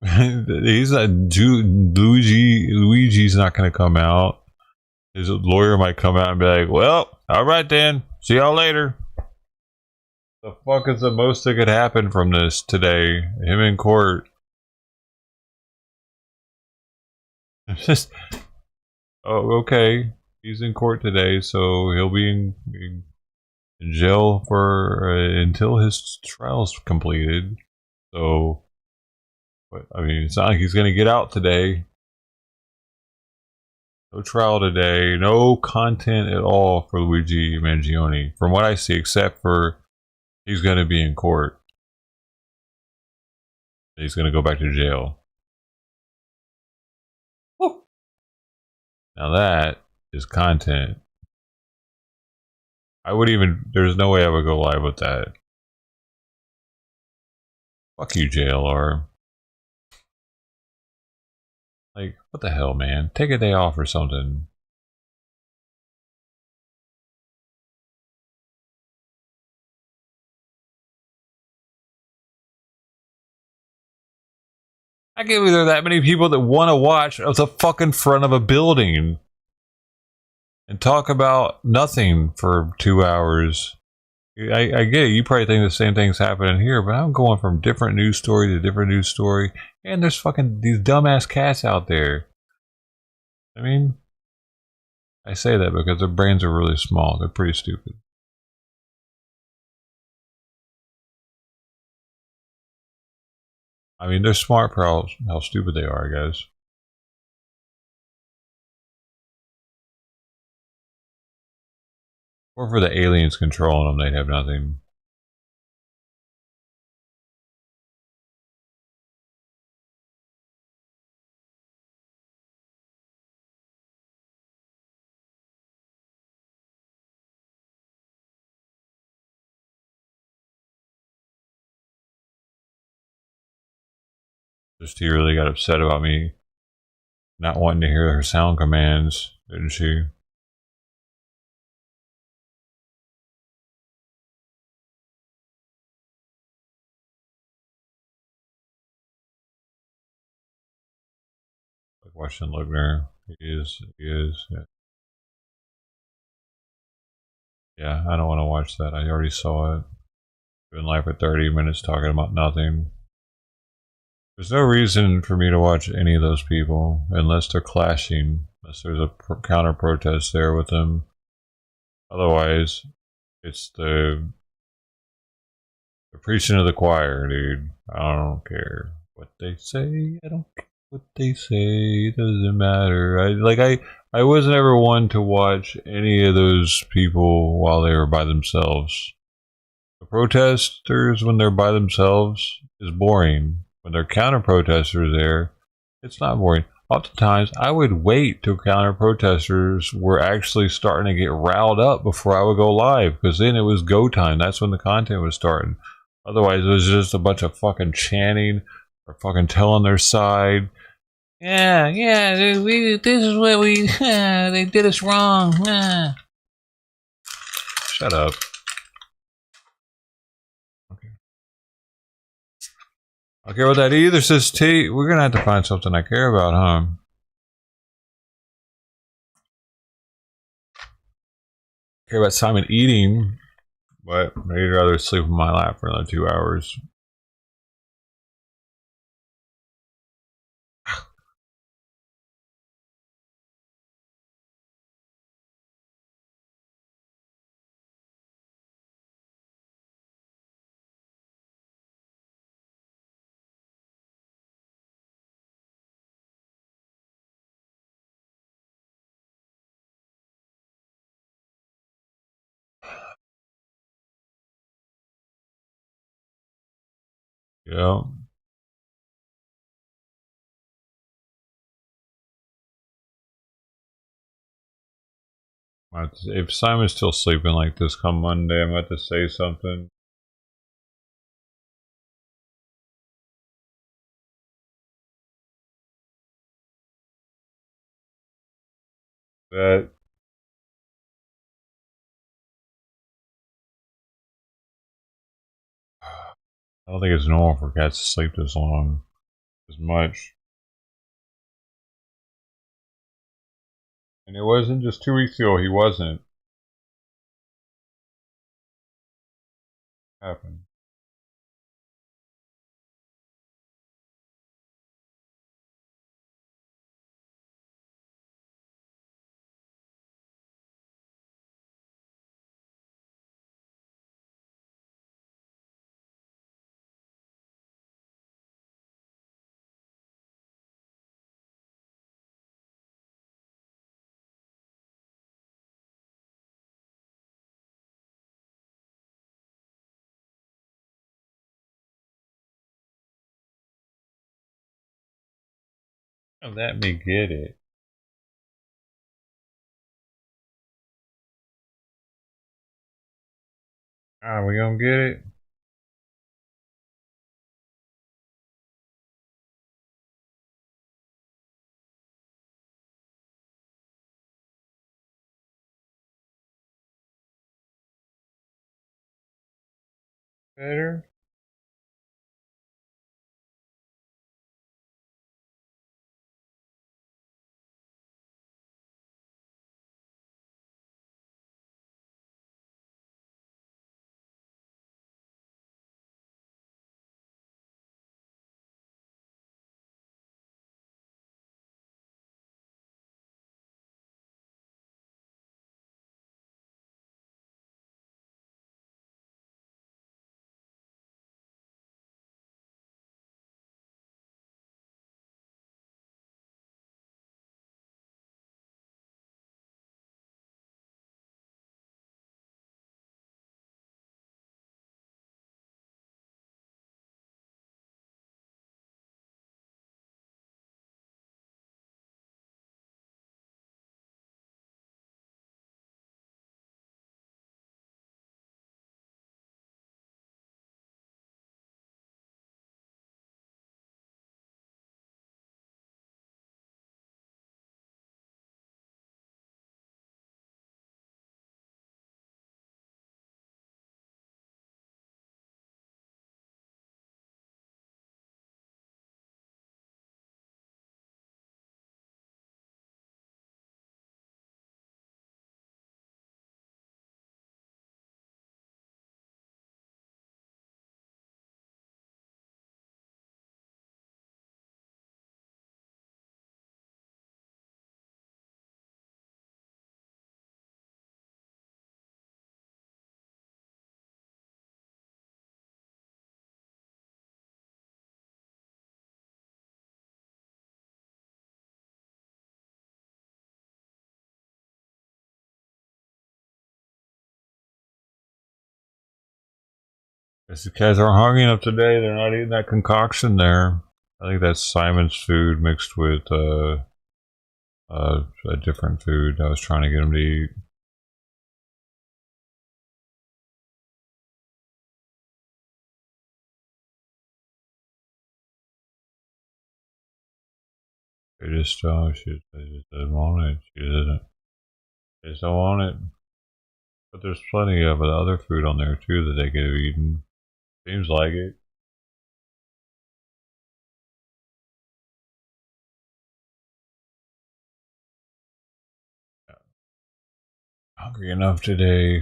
He's not. Luigi's not going to come out. His lawyer might come out and be like, "Well, all right then. See y'all later." The fuck is the most that could happen from this today? Him in court. It's just, oh, okay. He's in court today, so he'll be in jail for until his trial's completed. So, but I mean, it's not like he's gonna get out today. No trial today. No content at all for Luigi Mangione, from what I see, except for he's gonna be in court. He's gonna go back to jail. Now that is content. I would even, there's no way I would go live with that. Fuck you, JLR. Like, what the hell, man? Take a day off or something. I can't believe there are that many people that want to watch at the fucking front of a building and talk about nothing for 2 hours. I get it. You probably think the same thing's happening here, but I'm going from different news story to different news story, and there's fucking these dumbass cats out there. I mean, I say that because their brains are really small. They're pretty stupid. I mean, they're smart for how stupid they are, I guess. Or for the aliens controlling them, they'd have nothing. Just he really got upset about me not wanting to hear her sound commands, didn't she? Like watching Lugner. He is. Yeah. Yeah, I don't want to watch that. I already saw it. Been live for 30 minutes talking about nothing. There's no reason for me to watch any of those people unless they're clashing, unless there's a counter protest there with them. Otherwise, it's the preaching of the choir, dude. I don't care what they say. I don't care what they say. It doesn't matter. I wasn't ever one to watch any of those people while they were by themselves. The protesters, when they're by themselves, is boring. When they're counter protesters there, it's not boring. Oftentimes, I would wait till counter protesters were actually starting to get riled up before I would go live, because then it was go time. That's when the content was starting. Otherwise, it was just a bunch of fucking chanting or fucking telling their side. Yeah, this is what we, they did us wrong. Shut up. Okay. I don't care about that either, says T. We're gonna have to find something I care about, huh? I care about Simon eating, but I'd rather sleep in my lap for another 2 hours. Yeah. If Simon's still sleeping like this come Monday, I'm about to say something. That I don't think it's normal for cats to sleep this long, as much. And it wasn't just 2 weeks ago, he wasn't. Happened. Let me get it. Are we gonna get it? Better. Guess the cats aren't hungry enough today. They're not eating that concoction there. I think that's Simon's food mixed with a different food I was trying to get them to eat. They just don't. She just doesn't want it. She doesn't. They just don't want it. But there's plenty of other food on there too that they could have eaten. Seems like it. Hungry enough today.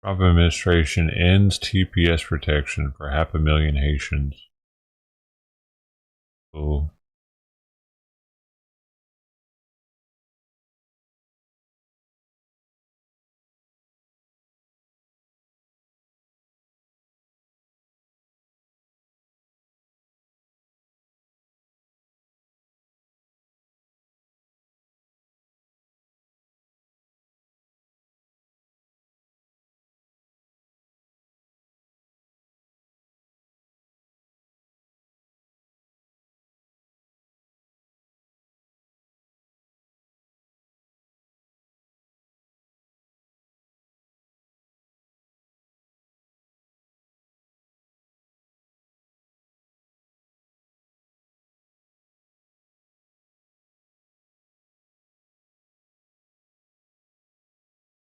Trump administration ends TPS protection for 500,000 Haitians. Cool.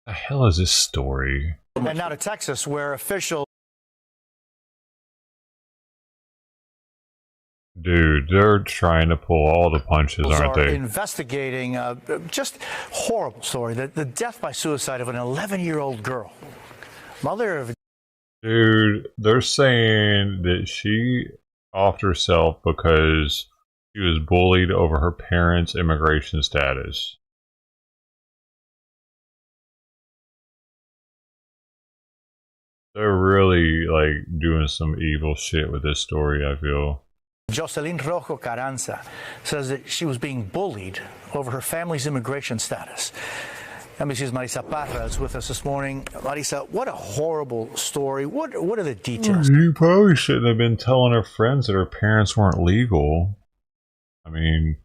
The hell is this story? And now to Texas, where officials Dude, they're trying to pull all the punches, aren't are they? investigating just horrible story, the death by suicide of an 11-year-old girl. Mother of Dude, they're saying that she offed herself because she was bullied over her parents' immigration status. They're really like doing some evil shit with this story, I feel. Jocelyn Rojo Carranza says that she was being bullied over her family's immigration status. NBC's Marisa Parra is with us this morning. Marisa, what a horrible story. What are the details? You probably shouldn't have been telling her friends that her parents weren't legal. I mean,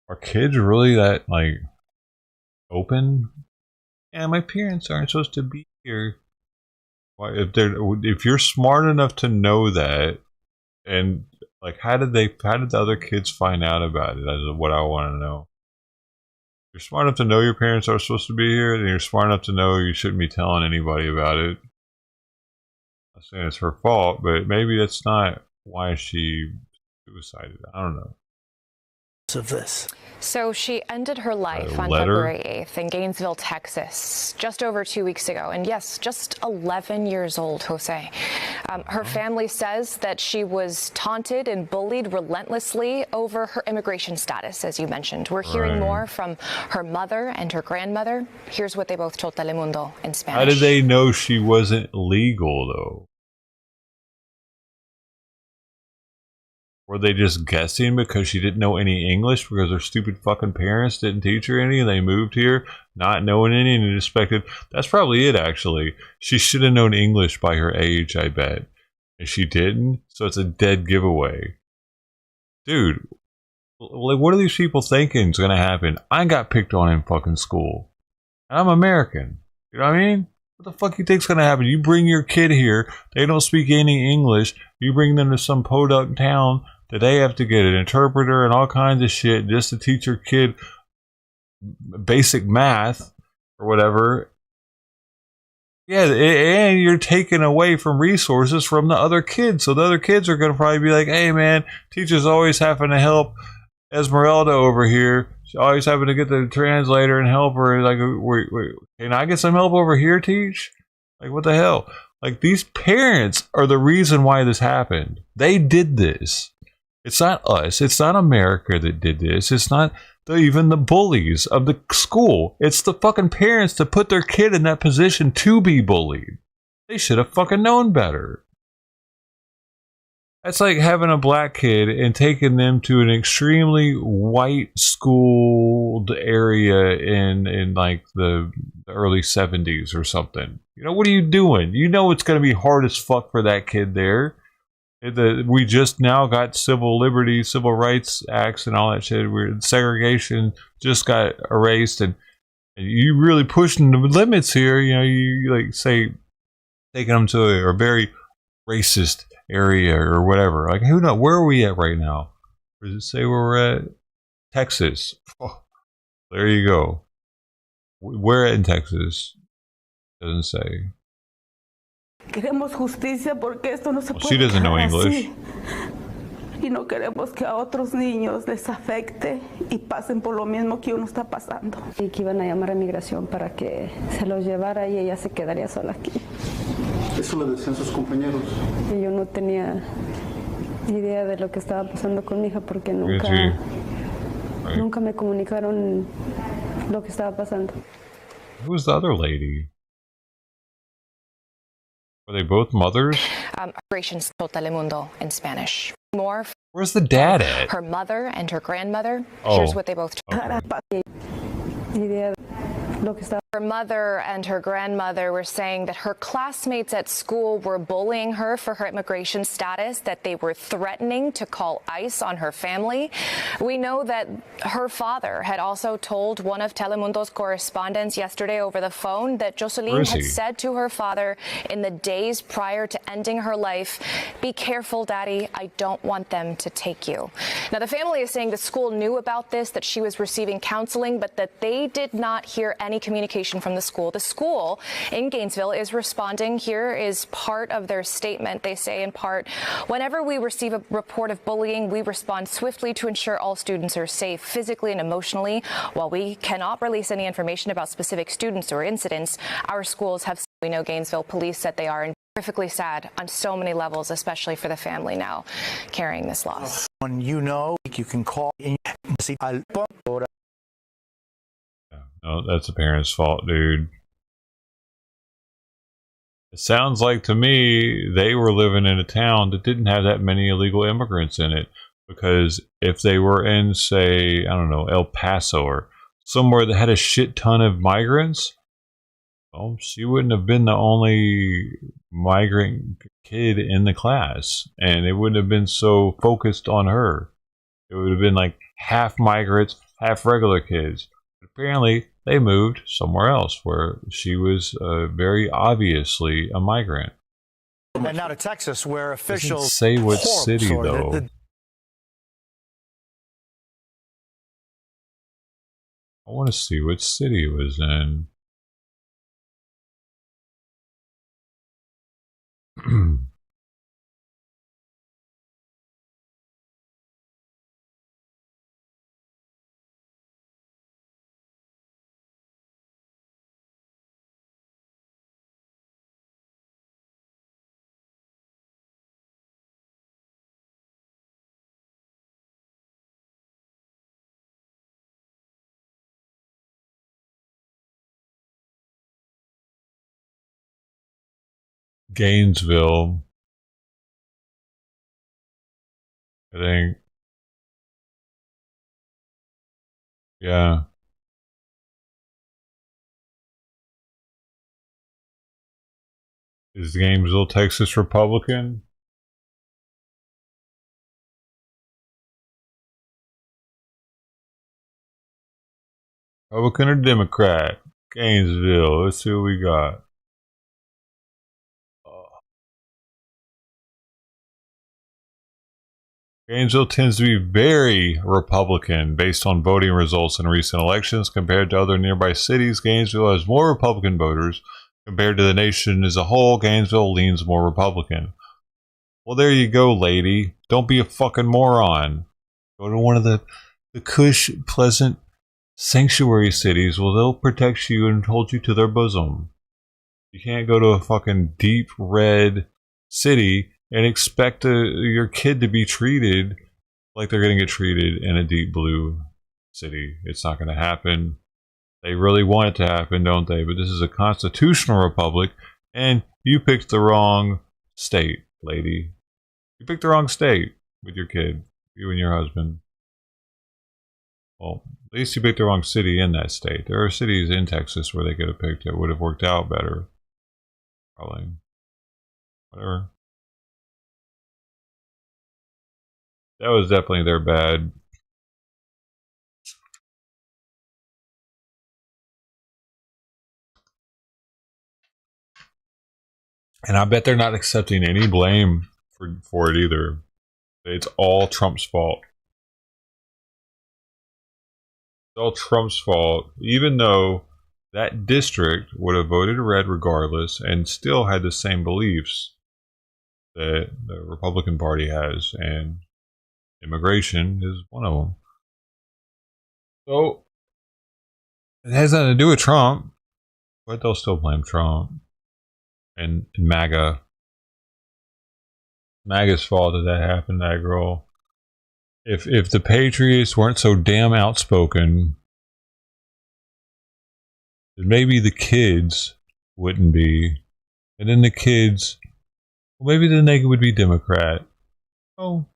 are kids really that, like, open? Yeah, my parents aren't supposed to be here. Why, if you're smart enough to know that, and like, how did the other kids find out about it? That's what I want to know. You're smart enough to know your parents are supposed to be here, and you're smart enough to know you shouldn't be telling anybody about it. I'm not saying it's her fault, but maybe that's not why she suicided. I don't know. Of this. So she ended her life on February 8th in Gainesville, Texas, just over 2 weeks ago. And yes, just 11 years old, Jose. Her family says that she was taunted and bullied relentlessly over her immigration status, as you mentioned. We're hearing more from her mother and her grandmother. Here's what they both told Telemundo in Spanish. How did they know she wasn't legal, though? Were they just guessing because she didn't know any English because her stupid fucking parents didn't teach her any and they moved here not knowing any and expected? That's probably it, actually. She should have known English by her age, I bet. And she didn't, so it's a dead giveaway. Dude, like, what are these people thinking is going to happen? I got picked on in fucking school. And I'm American. You know what I mean? What the fuck you think's going to happen? You bring your kid here, they don't speak any English, you bring them to some podunk town that they have to get an interpreter and all kinds of shit just to teach your kid basic math or whatever. Yeah, and you're taking away from resources from the other kids. So the other kids are going to probably be like, hey man, teacher's always having to help Esmeralda over here. She's always having to get the translator and help her. Like, wait, can I get some help over here, teach? Like, what the hell? Like, these parents are the reason why this happened. They did this. It's not us. It's not America that did this. It's not even the bullies of the school. It's the fucking parents that put their kid in that position to be bullied. They should have fucking known better. That's like having a black kid and taking them to an extremely white schooled area in like the early 70s or something. You know, what are you doing? You know it's going to be hard as fuck for that kid there. We just now got civil liberties, civil rights acts and all that shit. Segregation just got erased, and you really pushing the limits here. You know, you like say taking them to a very racist area or whatever. Like, who knows? Where are we at right now? Does it say where we're at? Texas. Oh, there you go. Where in Texas? Doesn't say. Queremos justicia porque esto no se Well, she doesn't know English. Y no queremos que a otros niños les afecte y pasen por lo mismo que uno está pasando. Y que iban a llamar a migración para que se los llevara y ella se quedaría sola aquí. Eso le decían sus compañeros. Y yo no tenía idea de lo que estaba pasando con mi hija porque nunca me comunicaron lo que estaba pasando. Who's the other lady? Are they both mothers? Operations told Telemundo in Spanish. More. Where's the dad at? Her mother and her grandmother. Oh, Here's what they both told. Okay. Her mother and her grandmother were saying that her classmates at school were bullying her for her immigration status, that they were threatening to call ICE on her family. We know that her father had also told one of Telemundo's correspondents yesterday over the phone that Jocelyn had said to her father in the days prior to ending her life, "Be careful, Daddy, I don't want them to take you." Now, the family is saying the school knew about this, that she was receiving counseling, but that they did not hear any communication from the school. The school in Gainesville is responding. Here is part of their statement. They say in part, "Whenever we receive a report of bullying, we respond swiftly to ensure all students are safe physically and emotionally. While we cannot release any information about specific students or incidents, our schools have." We know Gainesville police said they are terrifically sad on so many levels, especially for the family now carrying this loss. When you know, you can call in. No, that's the parents' fault, dude. It sounds like to me they were living in a town that didn't have that many illegal immigrants in it. Because if they were in, say, I don't know, El Paso or somewhere that had a shit ton of migrants, well, she wouldn't have been the only migrant kid in the class, and it wouldn't have been so focused on her. It would have been like half migrants, half regular kids. But apparently, they moved somewhere else where she was very obviously a migrant. And now to Texas, where officials doesn't say what city though. I want to see what city it was in. Gainesville, I think. Yeah. Is Gainesville, Texas Republican? Republican or Democrat? Gainesville, let's see what we got. Gainesville tends to be very Republican based on voting results in recent elections. Compared to other nearby cities, Gainesville has more Republican voters. Compared to the nation as a whole, Gainesville leans more Republican. Well, there you go, lady. Don't be a fucking moron. Go to one of the cush, pleasant sanctuary cities. Well, they'll protect you and hold you to their bosom. You can't go to a fucking deep red city and expect your kid to be treated like they're going to get treated in a deep blue city. It's not going to happen. They really want it to happen, don't they? But this is a constitutional republic, and you picked the wrong state, lady. You picked the wrong state with your kid, you and your husband. Well, at least you picked the wrong city in that state. There are cities in Texas where they could have picked it. Would have worked out better. Probably. Whatever. That was definitely their bad. And I bet they're not accepting any blame for it either. It's all Trump's fault. It's all Trump's fault, even though that district would have voted red regardless and still had the same beliefs that the Republican Party has, and immigration is one of them. So it has nothing to do with Trump, but they'll still blame Trump and MAGA. MAGA's fault that happened to that girl. If the Patriots weren't so damn outspoken, then maybe the kids wouldn't be. And then the kids, well, maybe then they would be Democrat. Oh,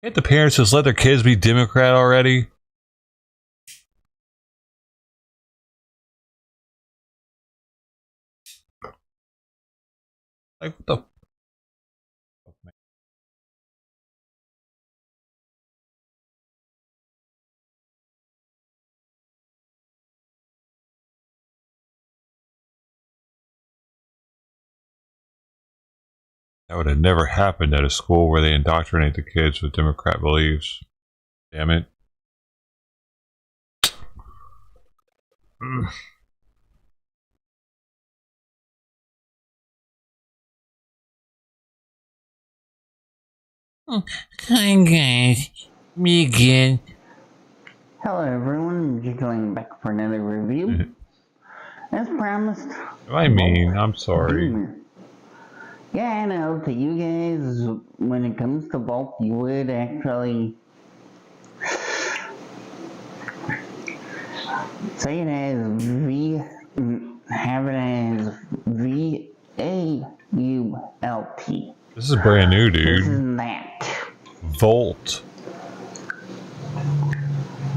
can't the parents just let their kids be Democrat already? Like, what the? That would have never happened at a school where they indoctrinate the kids with Democrat beliefs. Damn it. Hi guys, me again. Hello everyone, just going back for another review. As promised. I mean, I'm sorry. Yeah, I know, to you guys, when it comes to bulk, you would actually say it as have it as V-A-U-L-T. This is brand new, dude. This is that. Volt.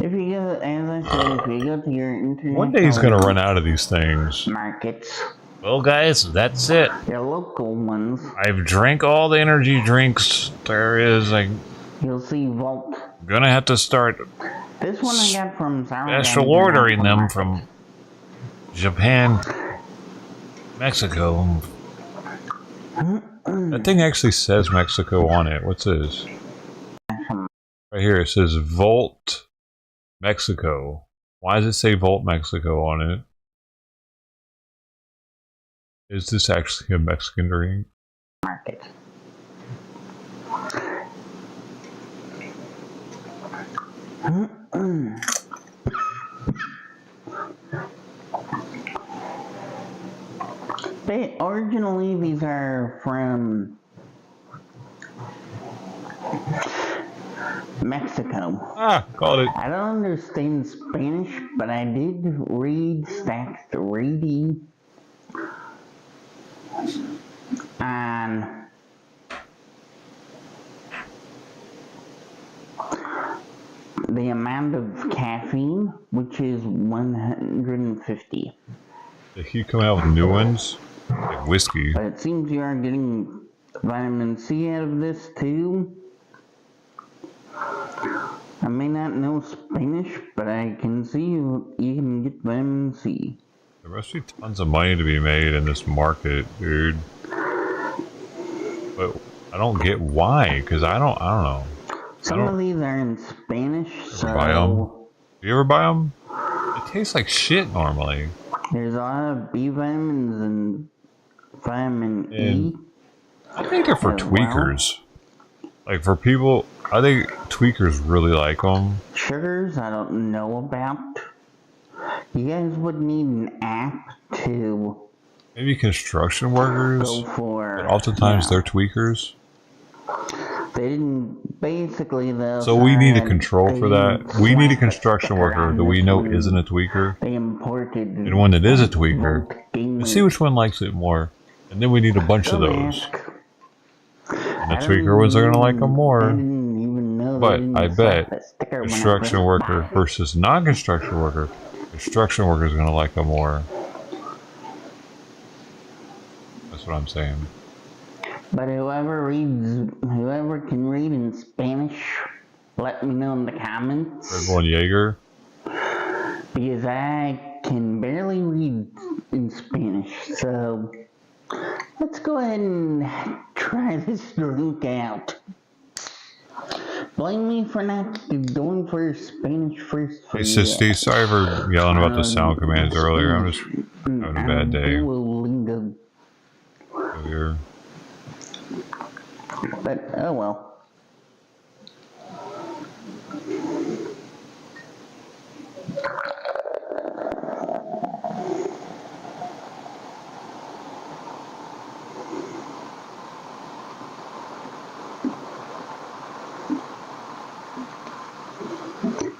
If you go, as I said, if you go to your internet, One day he's gonna run out of these things. markets, Well, guys, that's it. your local ones, I've drank all the energy drinks there is. you'll see Vault. Gonna have to start This one I got from special ordering them from Japan, Mexico. That thing actually says Mexico on it. What's this? Right here, it says Volt Mexico. Why does it say Volt Mexico on it? Is this actually a Mexican drink? Market. Originally, these are from Mexico. Ah, called it. I don't understand Spanish, but I did read Stacks 3D on the amount of caffeine, which is 150. They keep coming out with new ones, like whiskey. But it seems you are getting vitamin C out of this too. I may not know Spanish, but I can see you can get vitamin C. There must be tons of money to be made in this market, dude. But I don't get why, because I don't know. Some of these are in Spanish, so... Buy them? Do you ever buy them? It tastes like shit normally. There's a lot of B vitamins and vitamin E. I think they're for tweakers. Like for people, I think tweakers really like them. Sugars, I don't know about. You guys would need an app to... Maybe construction workers. Go for... But oftentimes they're tweakers. They didn't... Basically, though... So we need a control for that. We need a construction worker that we know isn't a tweaker. They imported... And one that is a tweaker. And see which one likes it more. And then we need a bunch of those. And the tweaker ones are going to like them more. But I bet construction worker versus non-construction worker, construction worker is going to like them more. That's what I'm saying. But whoever can read in Spanish, let me know in the comments. Red Bull Jaeger. Because I can barely read in Spanish, so let's go ahead and try this drink out. Blame me for not going for Spanish first. Hey, Sisty, sorry for yelling about the sound commands earlier. I'm just having a bad day. Duolingo. Over here. But, oh well.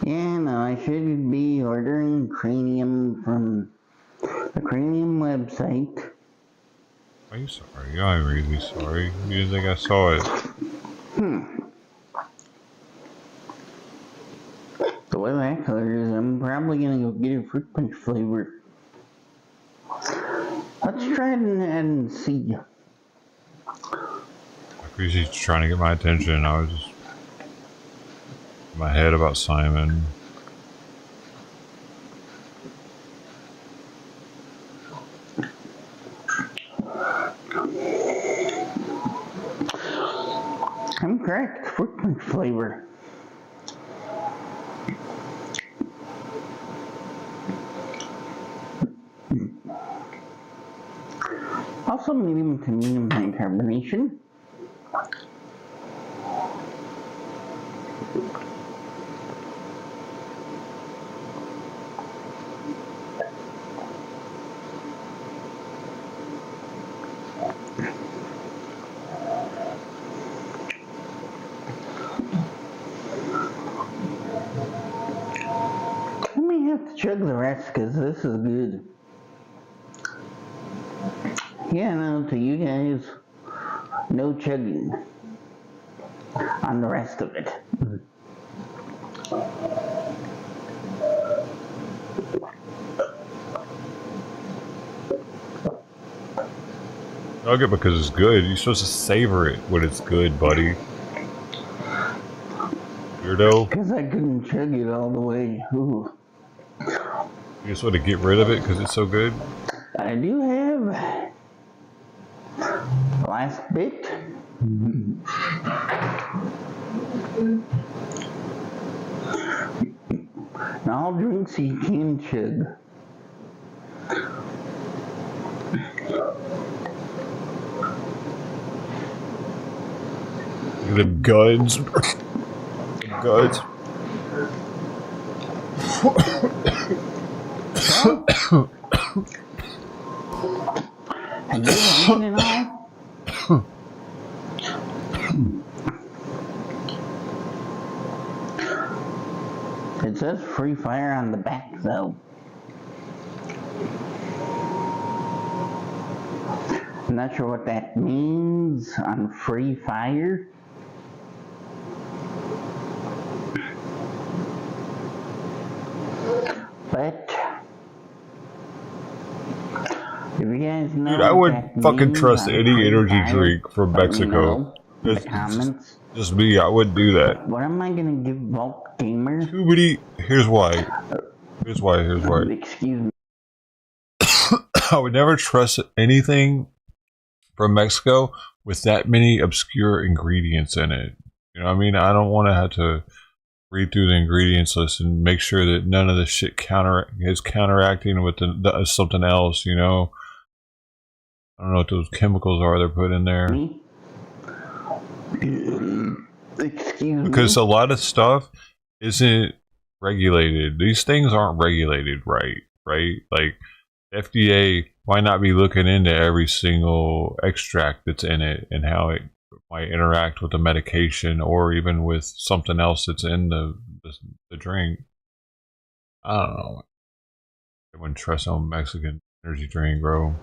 Yeah, no, I should be ordering cranium from the cranium website. Are you sorry? I'm really sorry. You didn't think I saw it. The way that color is, I'm probably gonna go get a fruit punch flavor. Let's try it and see. I appreciate you trying to get my attention. I was just in my head about Simon. I'm correct. Fruit punch flavor. Also medium to medium high carbonation. I may have to chug the rest because this is good. Yeah, no, to you guys, no chugging on the rest of it. Nugget because it's good. You're supposed to savor it when it's good, buddy. Weirdo. Because I couldn't chug it all the way. Ooh. You just want to get rid of it because it's so good? I do have last bit. All drinks you can chug. The guns. Guns. And you want it all? It says free fire on the back though. I'm not sure what that means on free fire. But if you guys know, dude, I wouldn't fucking trust any energy drink from Mexico. Just me, I wouldn't do that. What am I gonna give Vault Gamer? Too many. Here's why. Here's why. Excuse me. I would never trust anything from Mexico with that many obscure ingredients in it. You know what I mean? I don't want to have to read through the ingredients list and make sure that none of the shit is counteracting with something else, you know? I don't know what those chemicals are they're put in there. Because a lot of stuff isn't regulated. These things aren't regulated right? Like, FDA might not be looking into every single extract that's in it and how it might interact with the medication or even with something else that's in the drink. I don't know. I wouldn't trust on Mexican energy drink, bro.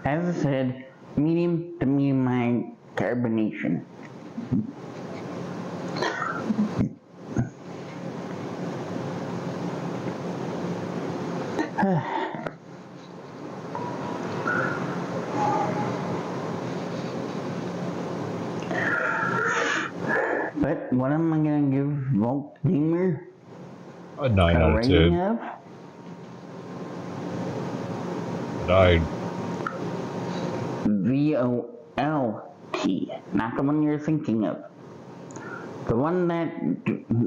As I said, medium to medium high carbonation. But what am I gonna give Vault Gamer? A 9 out of 10. Died. VOLT, not the one you're thinking of. The one that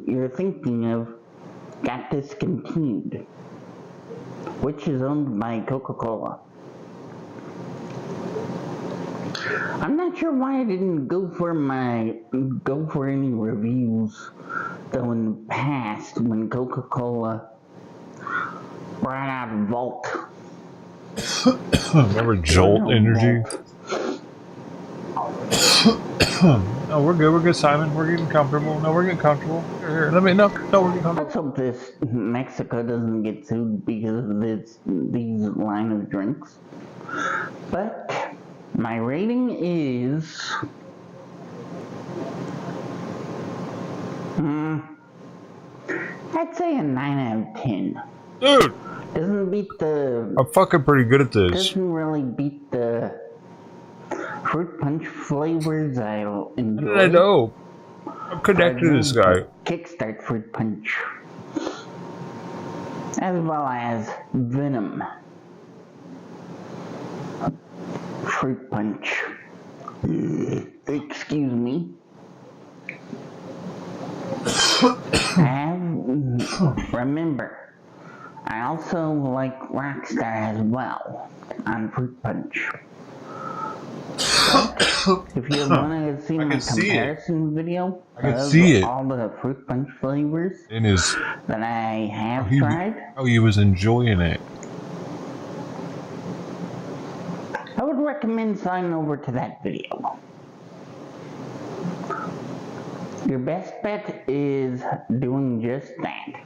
you're thinking of got discontinued, which is owned by Coca-Cola. I'm not sure why I didn't go for any reviews though in the past when Coca-Cola brought out Vault. Remember Jolt Energy? No, we're good, Simon. We're getting comfortable. No, we're getting comfortable. Here, we're getting comfortable. Let's hope this Mexico doesn't get sued because of these line of drinks. But my rating is I'd say a 9 out of 10. Dude! Doesn't beat the... I'm fucking pretty good at this. Doesn't really beat the fruit punch flavors I enjoy. I know. I'm connected to this guy. Kickstart fruit punch. As well as Venom. Fruit punch. Excuse me. And remember, I also like Rockstar as well on Fruit Punch. If you want to see my comparison video of all the Fruit Punch flavors that I have tried, he was enjoying it. I would recommend signing over to that video. Your best bet is doing just that.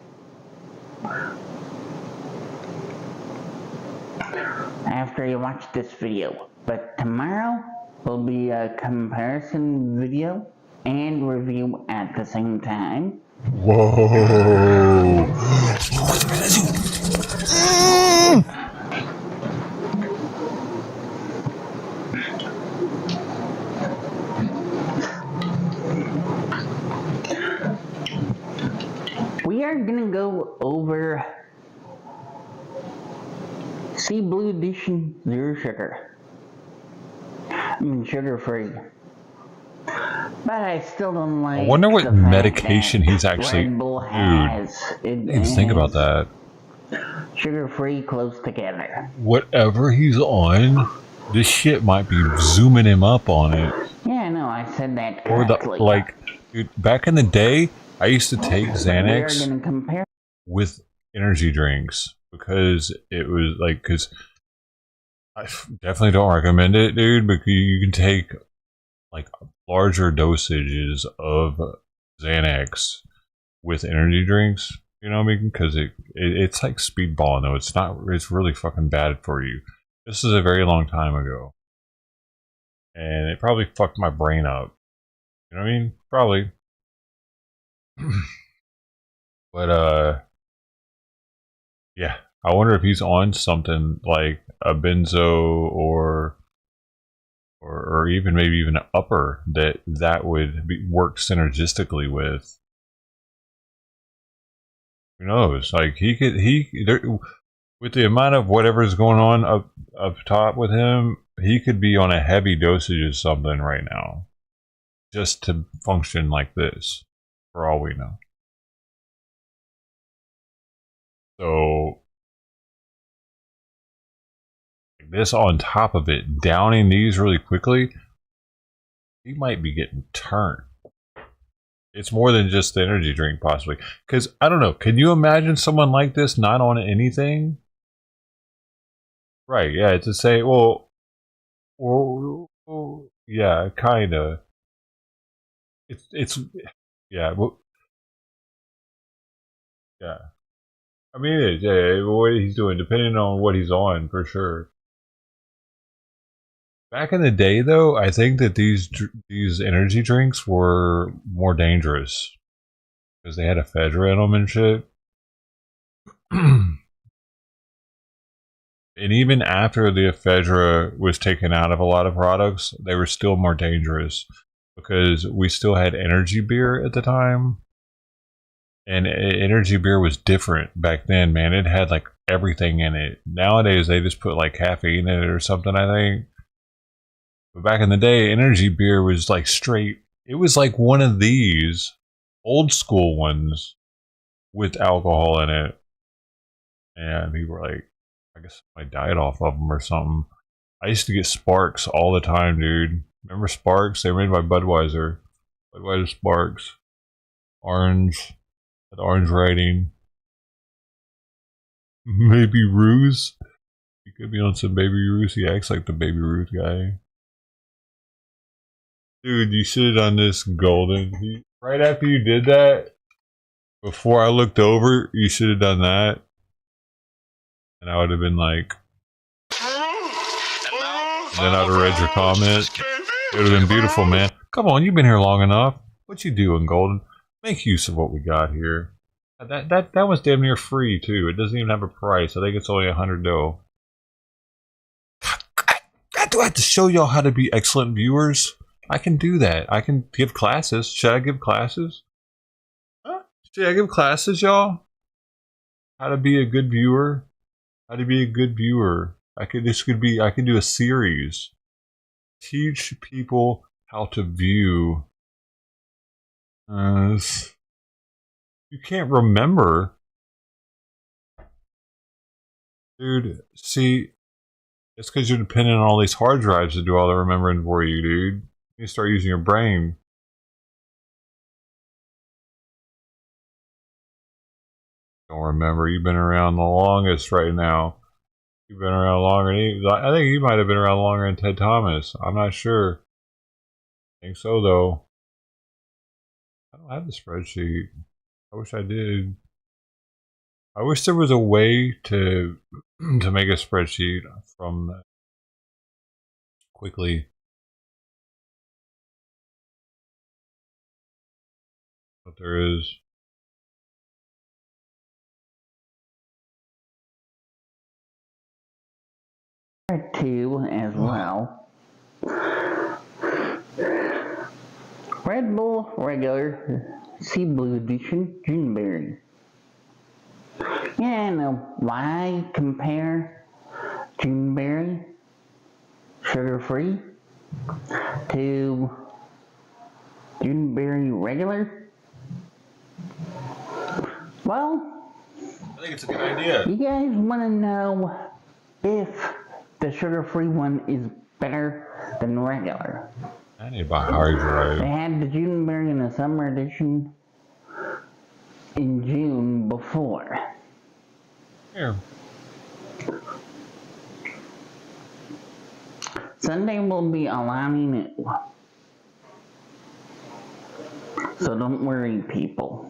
After you watch this video. But tomorrow will be a comparison video and review at the same time. Whoa! Sea Blue Edition, 0 sugar. I mean, sugar-free. But I still don't like. I wonder what the fact medication that he's actually. Red Bull Dude, has. I didn't even think about that. Sugar-free close together. Whatever he's on, this shit might be zooming him up on it. Yeah, no, I said that Or correctly. dude, back in the day, I used to take We're Xanax gonna compare. with energy drinks because it was like, because I definitely don't recommend it, dude, because you can take like larger dosages of Xanax with energy drinks, you know what I mean? Because it's like speedballing, though. It's not, it's really fucking bad for you. This is a very long time ago. And it probably fucked my brain up. You know what I mean? Probably. But, yeah. I wonder if he's on something like a benzo or even maybe even an upper that would work synergistically with. Who knows? Like with the amount of whatever's going on up top with him, he could be on a heavy dosage of something right now, just to function like this, for all we know. So this on top of it, downing these really quickly, he might be getting turned. It's more than just the energy drink, possibly. Because, I don't know, can you imagine someone like this not on anything? Right, yeah, to say, well, yeah, kind of. It's, yeah, well, yeah. I mean, it is, yeah, what he's doing, depending on what he's on, for sure. Back in the day, though, I think that these energy drinks were more dangerous because they had ephedra in them and shit. And even after the ephedra was taken out of a lot of products, they were still more dangerous because we still had energy beer at the time. And energy beer was different back then, man. It had like everything in it. Nowadays, they just put like caffeine in it or something, I think. But back in the day, energy beer was like straight. It was like one of these old school ones with alcohol in it. And people were like, I guess I died off of them or something. I used to get Sparks all the time, dude. Remember Sparks? They were made by Budweiser. Budweiser Sparks. Orange. With orange writing. Baby Ruth. He could be on some Baby Ruth. He acts like the Baby Ruth guy. Dude, you should have done this, Golden. Right after you did that, before I looked over, you should have done that. And I would have been like... And then I'd have read your comment. It would have been beautiful, man. Come on, you've been here long enough. What you doing, Golden? Make use of what we got here. That was damn near free, too. It doesn't even have a price. I think it's only $100. Do I have to show y'all how to be excellent viewers? I can do that. I can give classes. Should I give classes? Huh? Should I give classes, y'all? How to be a good viewer? How to be a good viewer? I can do a series. Teach people how to view. You can't remember. Dude, see, it's because you're dependent on all these hard drives to do all the remembering for you, dude. You start using your brain. Don't remember. You've been around the longest right now. You've been around longer than I think you might have been around longer than Ted Thomas. I'm not sure. I think so, though. I don't have the spreadsheet. I wish I did. I wish there was a way to make a spreadsheet from that quickly. But there is. Two as well. Red Bull regular, Sea Blue Edition, Ginberry. Yeah, I know. Why compare Juneberry, sugar-free, to Juneberry regular? Well, I think it's a good idea. You guys want to know if the sugar-free one is better than regular? I need to buy Hydro. They had the Juneberry in the summer edition in June before. Here. Sunday will be allowing it. So don't worry, people.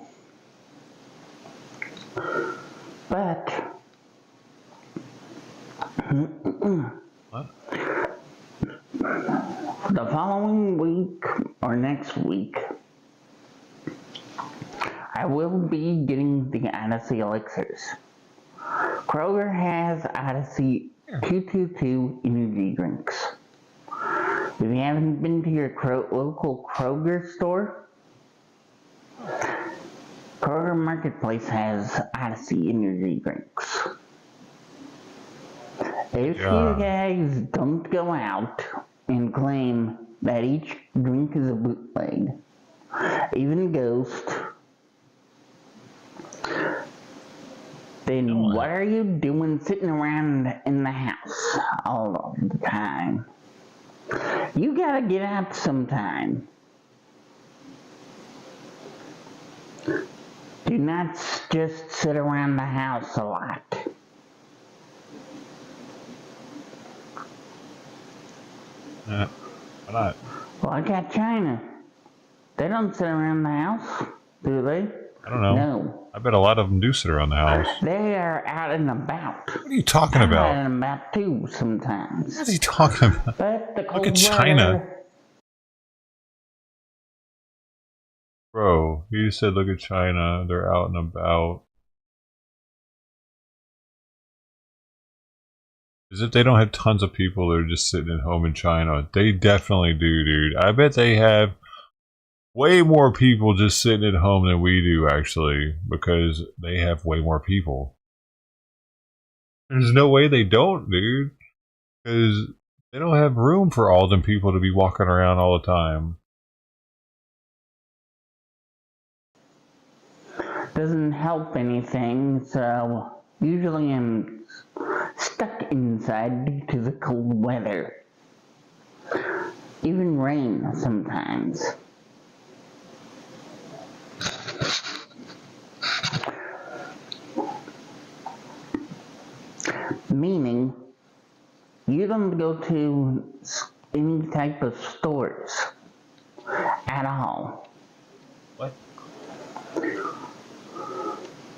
But what? The following week or next week, I will be getting the Odyssey elixirs. Kroger has Odyssey 222 energy drinks. If you haven't been to your local Kroger store, Kroger Marketplace has Odyssey energy drinks. If you guys don't go out and claim that each drink is a bootleg, even Ghost, then what are you doing sitting around in the house all the time? You gotta get out sometime. Do not just sit around the house a lot. Why not? Well, I got China. They don't sit around the house, do they? I don't know. No. I bet a lot of them do sit around the house. They are out and about. What are you talking about? Out and about too sometimes. What is he talking about? But the cold Look at China. weather, Bro, you said look at China. They're out and about. As if they don't have tons of people that are just sitting at home in China. They definitely do, dude. I bet they have way more people just sitting at home than we do, actually, because they have way more people. There's no way they don't, dude, because they don't have room for all them people to be walking around all the time. doesn't help anything, so usually I'm stuck inside due to the cold weather. Even rain sometimes. Meaning, you don't go to any type of stores at all. What?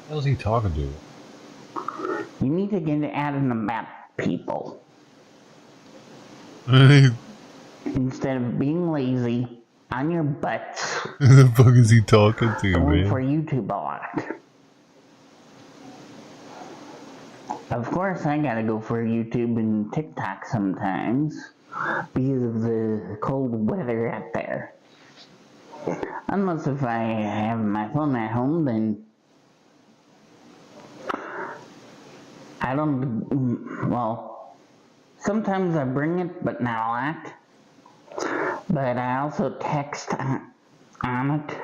What is he talking to? You need to get out and about, people. Instead of being lazy on your butts. Who the fuck is he talking to, going man? for YouTube a lot. Of course, I gotta go for YouTube and TikTok sometimes because of the cold weather out there. Unless if I have my phone at home, then I don't, well, sometimes I bring it, but not a lot. But I also text on it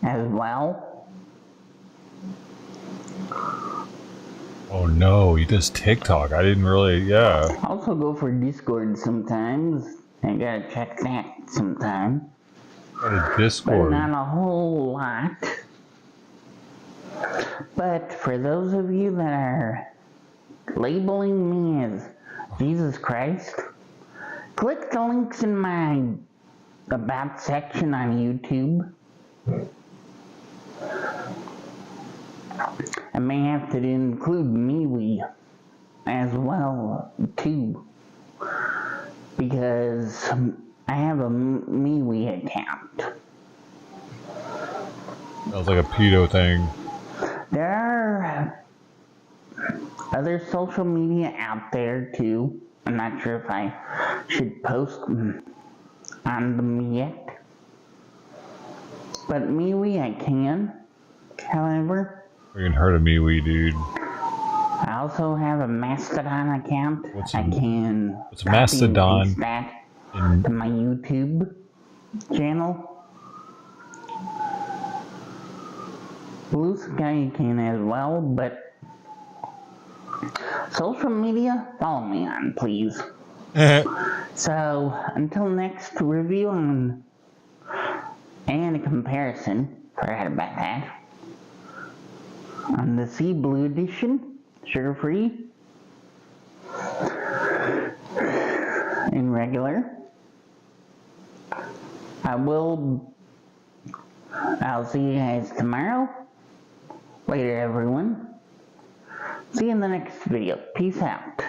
as well. Oh no, he does TikTok. I didn't really, yeah. I also go for Discord sometimes. I gotta check that sometime. What a Discord. But not a whole lot. But for those of you that are labeling me as Jesus Christ, click the links in my About section on YouTube. I may have to include MeWe as well, too. Because I have a MeWe account. Sounds like a pedo thing. There are other social media out there too. I'm not sure if I should post on them yet. But MeWe I can, however. You ain't heard of MeWe, dude. I also have a Mastodon account. What's Copy Mastodon? and paste that to my YouTube channel. Blue Sky can as well, but social media, follow me on, please. So, until next review and a comparison, forgot about that, on the Sea Blue Edition, sugar-free, and regular. I'll see you guys tomorrow. Later, everyone. See you in the next video. Peace out.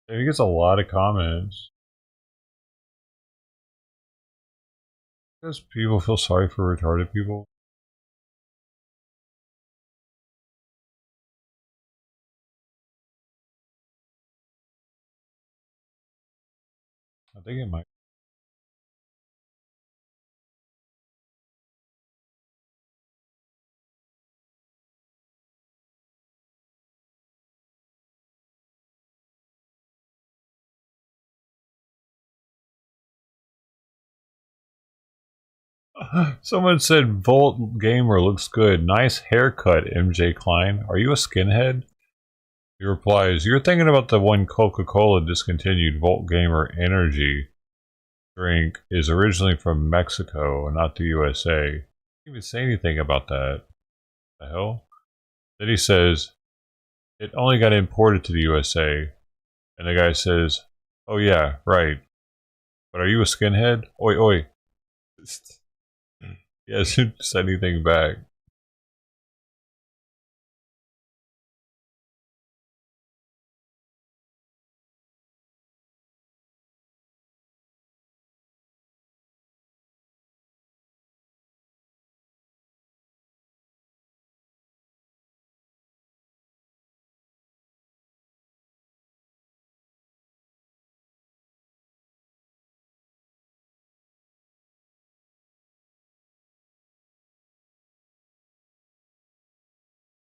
He gets a lot of comments. Because people feel sorry for retarded people. I think it might. Someone said Volt Gamer looks good. Nice haircut, MJ Klein. Are you a skinhead? He replies, you're thinking about the one Coca-Cola discontinued. Volt Gamer Energy drink is originally from Mexico, not the USA. He didn't even say anything about that. The hell? Then he says, it only got imported to the USA. And the guy says, oh yeah, right. But are you a skinhead? Oi, oi. He hasn't said anything back.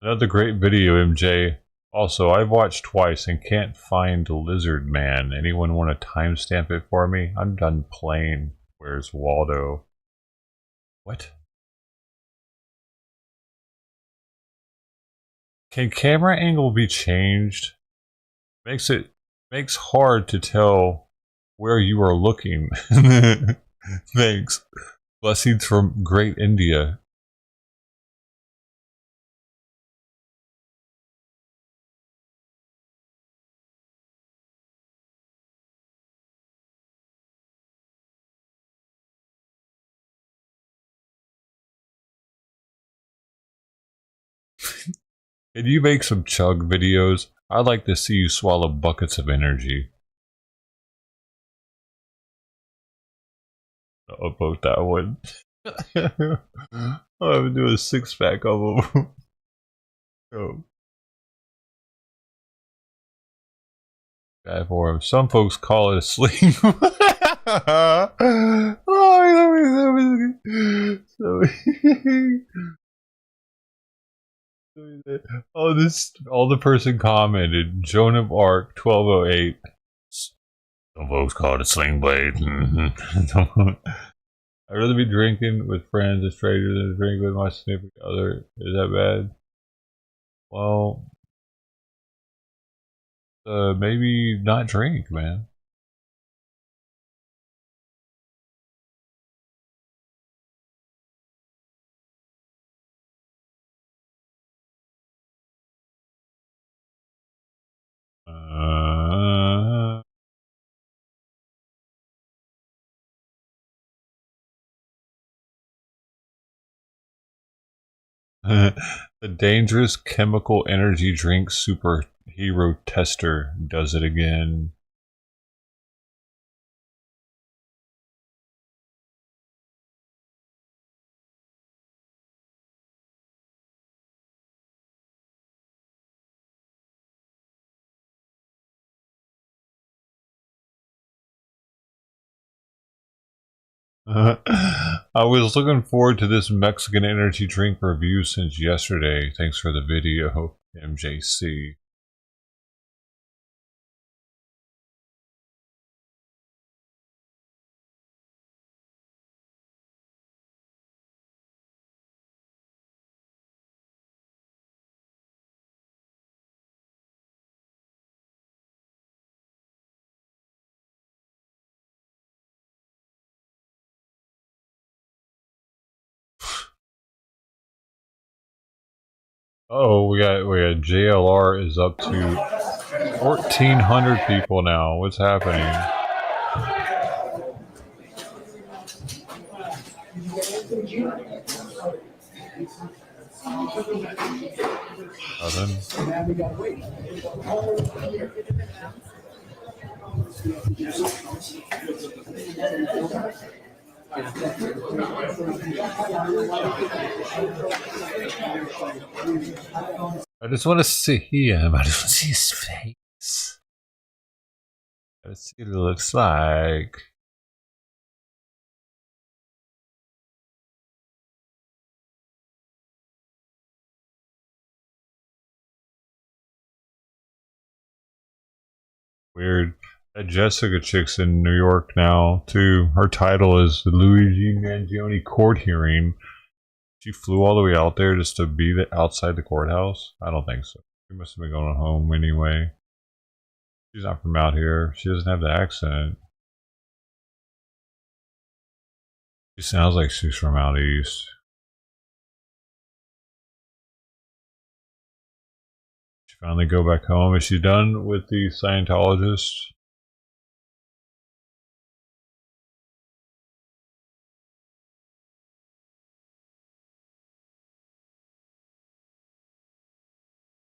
Another great video, MJ. Also, I've watched twice and can't find Lizard Man. Anyone want to timestamp it for me? I'm done playing. Where's Waldo? What? Can camera angle be changed? Makes hard to tell where you are looking. Thanks. Blessings from Great India. Can you make some chug videos? I'd like to see you swallow buckets of energy. I'll vote that one. I'll have to do a 6-pack of them. Oh. Bad for him. Some folks call it a sling. All the person commented. Joan of Arc 1208. Some folks call it a sling blade. I'd rather be drinking with friends as strangers than to drink with my significant other. Is that bad? Well, maybe not drink, man. The dangerous chemical energy drink superhero tester does it again. I was looking forward to this Mexican energy drink review since yesterday. Thanks for the video, MJC. Oh, we got JLR is up to 1,400 people now. What's happening? I just want to see him. I just want to see his face. Let's see what it looks like. Weird. That Jessica chick's in New York now, too. Her title is the Luigi Mangione Court Hearing. She flew all the way out there just to be outside the courthouse? I don't think so. She must have been going home anyway. She's not from out here. She doesn't have the accent. She sounds like she's from out east. She finally go back home. Is she done with the Scientologists?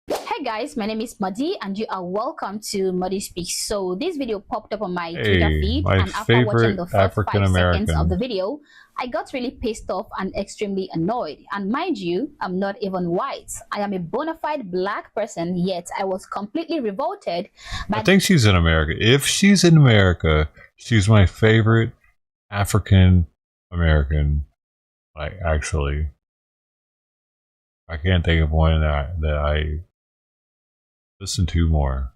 Hey guys, my name is Madi and you are welcome to Madi Speaks. So this video popped up on my Twitter feed, and after watching the first 5 seconds of the video, I got really pissed off and extremely annoyed. And mind you, I'm not even white. I am a bona fide black person, yet I was completely revolted by— I think she's in America. If she's in America, she's my favorite African American. Like, actually, I can't think of one that I listen to more.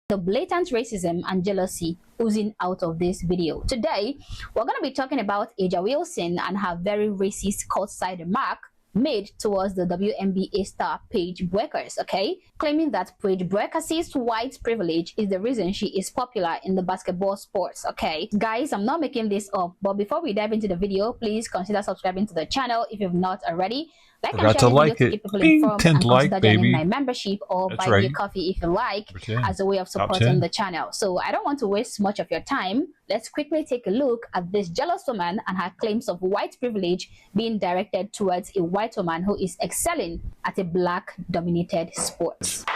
The blatant racism and jealousy oozing out of this video. Today, we're going to be talking about Aja Wilson and her very racist courtside remark made towards the WNBA star Paige Bueckers, okay? Claiming that Paige Bueckers' white privilege is the reason she is popular in the basketball sports, okay? Guys, I'm not making this up, but before we dive into the video, please consider subscribing to the channel if you've not already. Like and share the video to keep people informed, and consider joining my membership or buy me a coffee if you like, as a way of supporting the channel. So I don't want to waste much of your time. Let's quickly take a look at this jealous woman and her claims of white privilege being directed towards a white woman who is excelling at a black-dominated sport. Us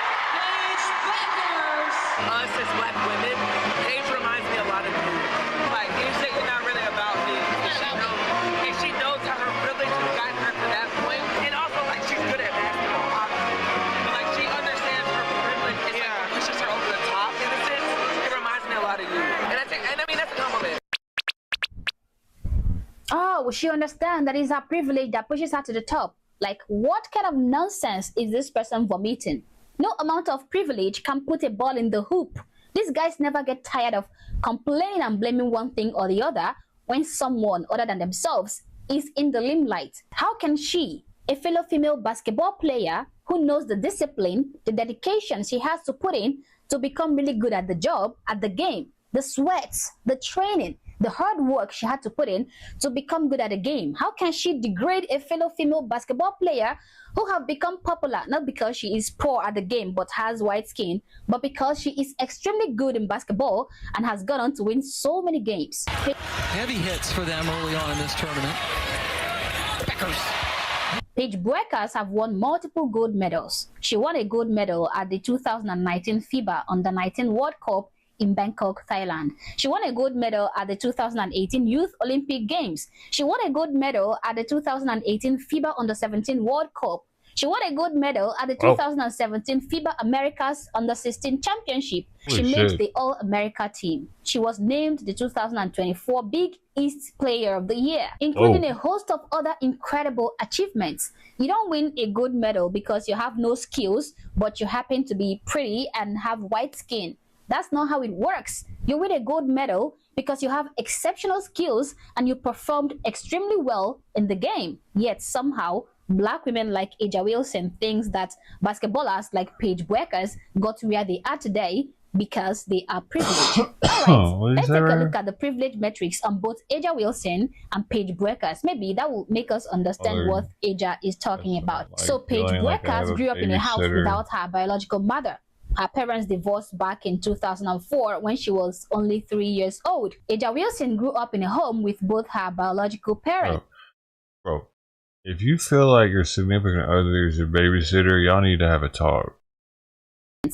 as black women, Paige reminds me a lot of you. Like, you say you're not really about me. And she knows how her privilege has gotten her to that point. And also, like, she's good at basketball, obviously. But, like, she understands her privilege. It's like, pushes her over the top, in a sense. It reminds me a lot of you. And I mean, that's a compliment. Oh, she understands that it's her privilege that pushes her to the top. Like, what kind of nonsense is this person vomiting? No amount of privilege can put a ball in the hoop. These guys never get tired of complaining and blaming one thing or the other when someone other than themselves is in the limelight. How can she, a fellow female basketball player who knows the discipline, the dedication she has to put in to become really good at the job, at the game, the sweats, the training, the hard work she had to put in to become good at the game, how can she degrade a fellow female basketball player who have become popular not because she is poor at the game but has white skin, but because she is extremely good in basketball and has gone on to win so many games? Heavy hits for them early on in this tournament. Paige Bueckers have won multiple gold medals. She won a gold medal at the 2019 FIBA Under-19 World Cup in Bangkok, Thailand. She won a gold medal at the 2018 Youth Olympic Games. She won a gold medal at the 2018 FIBA Under-17 World Cup. She won a gold medal at the 2017 FIBA Americas Under-16 Championship. She made the All-America team. She was named the 2024 Big East Player of the Year, including a host of other incredible achievements. You don't win a gold medal because you have no skills, but you happen to be pretty and have white skin. That's not how it works. You win a gold medal because you have exceptional skills and you performed extremely well in the game. Yet somehow, Black women like Aja Wilson thinks that basketballers like Paige Bueckers got to where they are today because they are privileged. Alright, let's take a look at the privilege metrics on both Aja Wilson and Paige Bueckers. Maybe that will make us understand what Aja is talking about. So Paige Bueckers grew up in a house without her biological mother. Her parents divorced back in 2004 when she was only 3 years old. Aja Wilson grew up in a home with both her biological parents. Bro, if you feel like your significant other is your babysitter, y'all need to have a talk.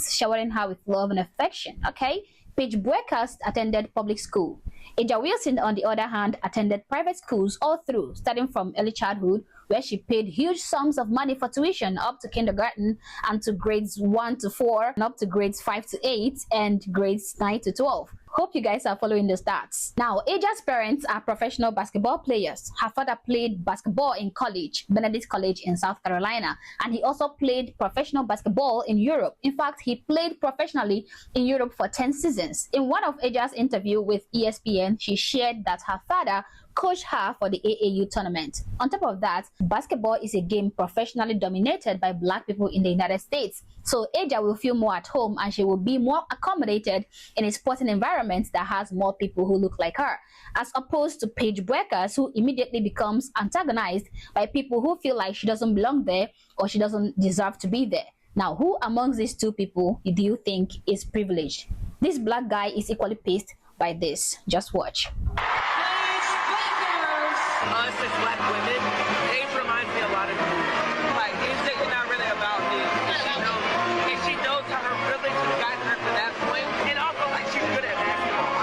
Showering her with love and affection, okay? Paige Bueckers attended public school. Aja Wilson, on the other hand, attended private schools all through, starting from early childhood, where she paid huge sums of money for tuition up to kindergarten and to grades 1 to 4 and up to grades 5 to 8 and grades 9 to 12. Hope you guys are following the stats. Now, Aja's parents are professional basketball players. Her father played basketball in college, Benedict College in South Carolina, and he also played professional basketball in Europe. In fact, he played professionally in Europe for 10 seasons. In one of Aja's interviews with ESPN, she shared that her father coached her for the AAU tournament. On top of that, basketball is a game professionally dominated by Black people in the United States. So Aja will feel more at home and she will be more accommodated in a sporting environment that has more people who look like her, as opposed to Paige Bueckers, who immediately becomes antagonized by people who feel like she doesn't belong there or she doesn't deserve to be there. Now, who amongst these two people do you think is privileged? This Black guy is equally pissed by this. Just watch. Us as Black women, age reminds me a lot of you. Like, you say you're not really about me. And she knows how her privilege has gotten her to that point. And also, like, she's good at basketball.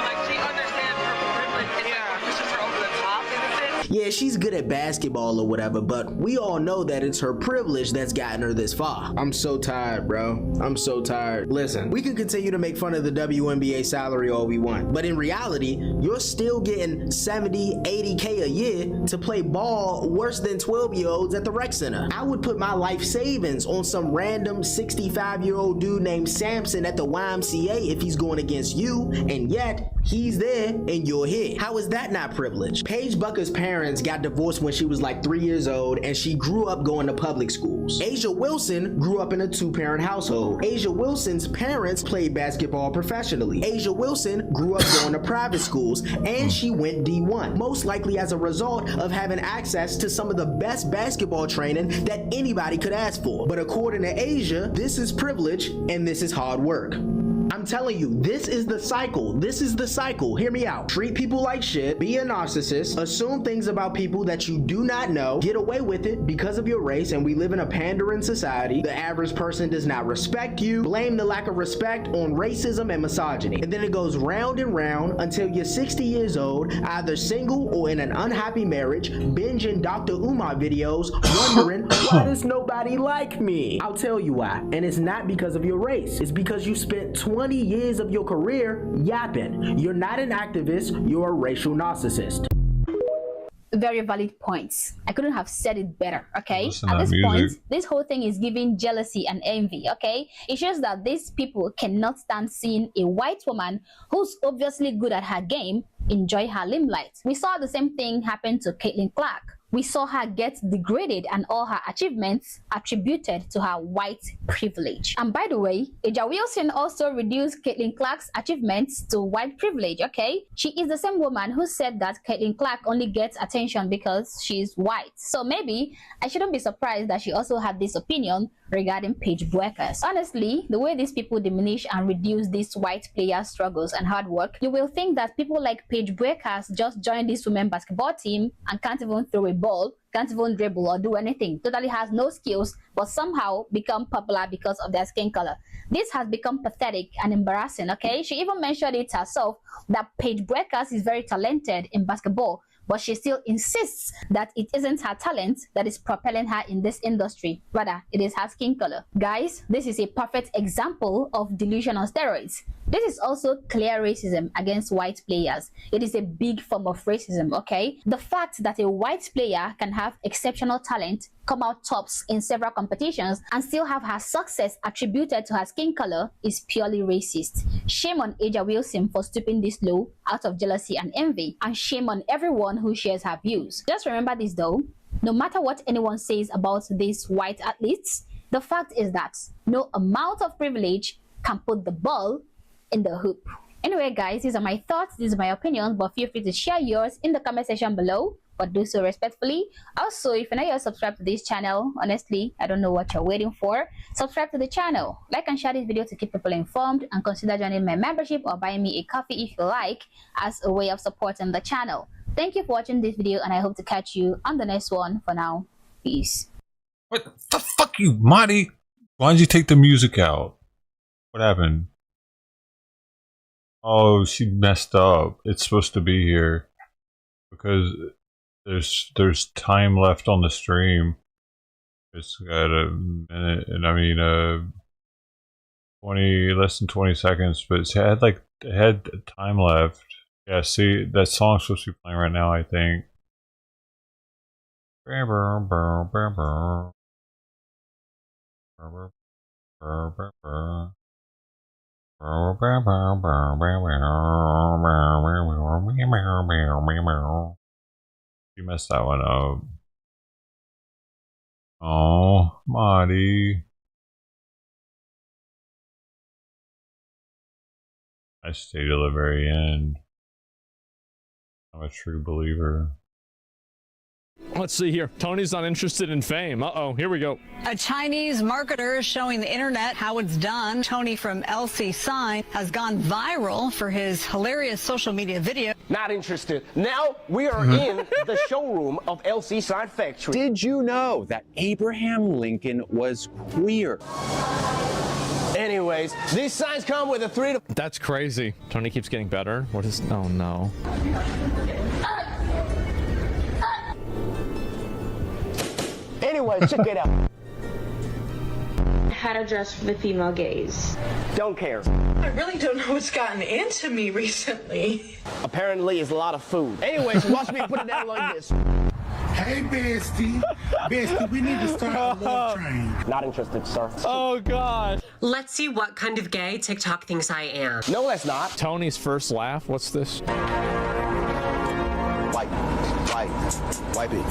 Like, she understands her privilege. And like, pushes her over the top, in a sense. Yeah, she's good at basketball or whatever, but we all know that it's her privilege that's gotten her this far. I'm so tired, bro. I'm so tired. Listen, we can continue to make fun of the WNBA salary all we want, but in reality, you're still getting 70, 80K a year to play ball worse than 12-year-olds at the rec center. I would put my life savings on some random 65-year-old dude named Samson at the YMCA if he's going against you, and yet he's there and you're here. How is that not privilege? Paige Bueckers' parents got divorced when she was like 3 years old, and she grew up going to public schools. Aja Wilson grew up in a 2-parent household. Aja Wilson's parents played basketball professionally. Aja Wilson grew up going to private schools, and she went D1, most likely as a result of having access to some of the best basketball training that anybody could ask for. But according to Aja, this is privilege and this is hard work. I'm telling you, this is the cycle. This is the cycle. Hear me out. Treat people like shit, be a narcissist, assume things about people that you do not know, get away with it because of your race, and we live in a pandering society. The average person does not respect you. Blame the lack of respect on racism and misogyny. And then it goes round and round until you're 60 years old, either single or in an unhappy marriage, binging Dr. Umar videos, wondering, why does nobody like me? I'll tell you why. And it's not because of your race. It's because you spent 20 years of your career yapping. You're not an activist, you're a racial narcissist. Very valid points. I couldn't have said it better, okay? At this point, this whole thing is giving jealousy and envy, okay? It shows that these people cannot stand seeing a white woman who's obviously good at her game enjoy her limelight. We saw the same thing happen to Caitlin Clark. We saw her get degraded and all her achievements attributed to her white privilege. And by the way, Aja Wilson also reduced Caitlin Clark's achievements to white privilege, okay? She is the same woman who said that Caitlin Clark only gets attention because she's white. So maybe I shouldn't be surprised that she also had this opinion regarding Paige Bueckers. Honestly, the way these people diminish and reduce these white players' struggles and hard work, you will think that people like Paige Bueckers just joined this women's basketball team and can't even throw a ball, can't even dribble or do anything, totally has no skills, but somehow become popular because of their skin color. This has become pathetic and embarrassing, okay? She even mentioned it herself that Paige Bueckers is very talented in basketball, but she still insists that it isn't her talent that is propelling her in this industry. Rather, it is her skin color. Guys, this is a perfect example of delusion on steroids. This is also clear racism against white players. It is a big form of racism, okay? The fact that a white player can have exceptional talent, come out tops in several competitions, and still have her success attributed to her skin color is purely racist. Shame on Aja Wilson for stooping this low out of jealousy and envy, and shame on everyone who shares her views. Just remember this though, no matter what anyone says about these white athletes, the fact is that no amount of privilege can put the ball in the hoop. Anyway guys, these are my thoughts, these are my opinions, but feel free to share yours in the comment section below, but do so respectfully. Also, if you're not yet subscribed to this channel, honestly, I don't know what you're waiting for. Subscribe to the channel, like and share this video to keep people informed, and consider joining my membership or buying me a coffee if you like, as a way of supporting the channel. Thank you for watching this video, and I hope to catch you on the next one. For now, peace. What the fuck, you Marty? Why did you take the music out? What happened? Oh, she messed up. It's supposed to be here because there's time left on the stream. It's got a minute, and I mean 20 less than 20 seconds, but it had time left. Yeah, see, that song's supposed to be playing right now, I think. You messed that one up. Oh, Marty. I stayed till the very end. I'm a true believer. Let's see here. Tony's not interested in fame. Uh-oh, here we go. A Chinese marketer is showing the internet how it's done. Tony from LC Sign has gone viral for his hilarious social media video. Not interested. Now we are in the showroom of LC Sign Factory. Did you know that Abraham Lincoln was queer? Anyways, these signs come with a 3 to... That's crazy. Tony keeps getting better. What is... Oh, no. Anyway, check it out. How to dress for the female gaze. Don't care. I really don't know what's gotten into me recently. Apparently, it's a lot of food. Anyways, watch me put it down like this. Hey, bestie. Bestie, we need to start a love train. Not interested, sir. Oh, God. Let's see what kind of gay TikTok thinks I am. No, let's not. Tony's first laugh. What's this? Wipe it.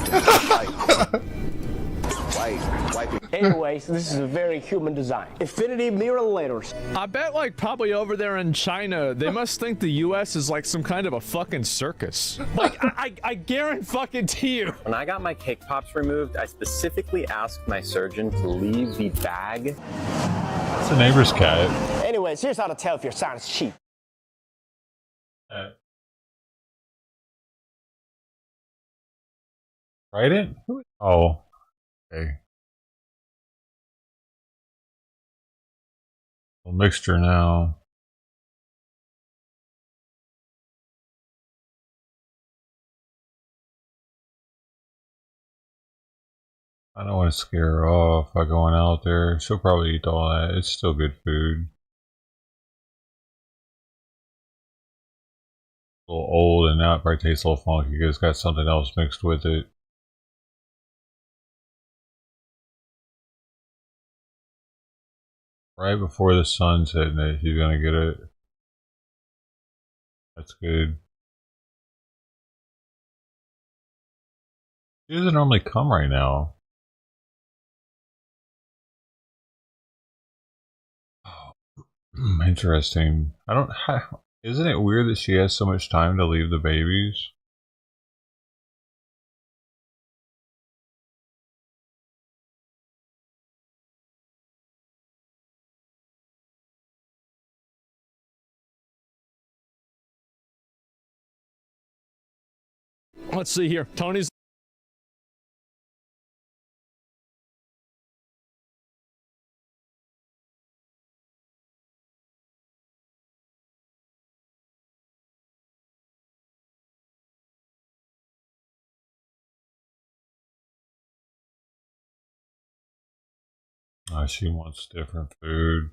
Wipe it. Anyways, this is a very human design. Infinity mirror letters. I bet, like, probably over there in China, they must think the U.S. is like some kind of a fucking circus. Like, I guarantee you. When I got my cake pops removed, I specifically asked my surgeon to leave the bag. That's a neighbor's cat. Anyways, here's how to tell if your sign is cheap. Write it? Oh. Okay. A mixture now. I don't want to scare her off by going out there. She'll probably eat all that. It's still good food. A little old and now it probably tastes a little funky because it's got something else mixed with it. Right before the sun's hitting it, you're gonna get it. That's good. She doesn't normally come right now. Oh, interesting. I don't. Isn't it weird that she has so much time to leave the babies? Let's see here. Tony's She wants different food.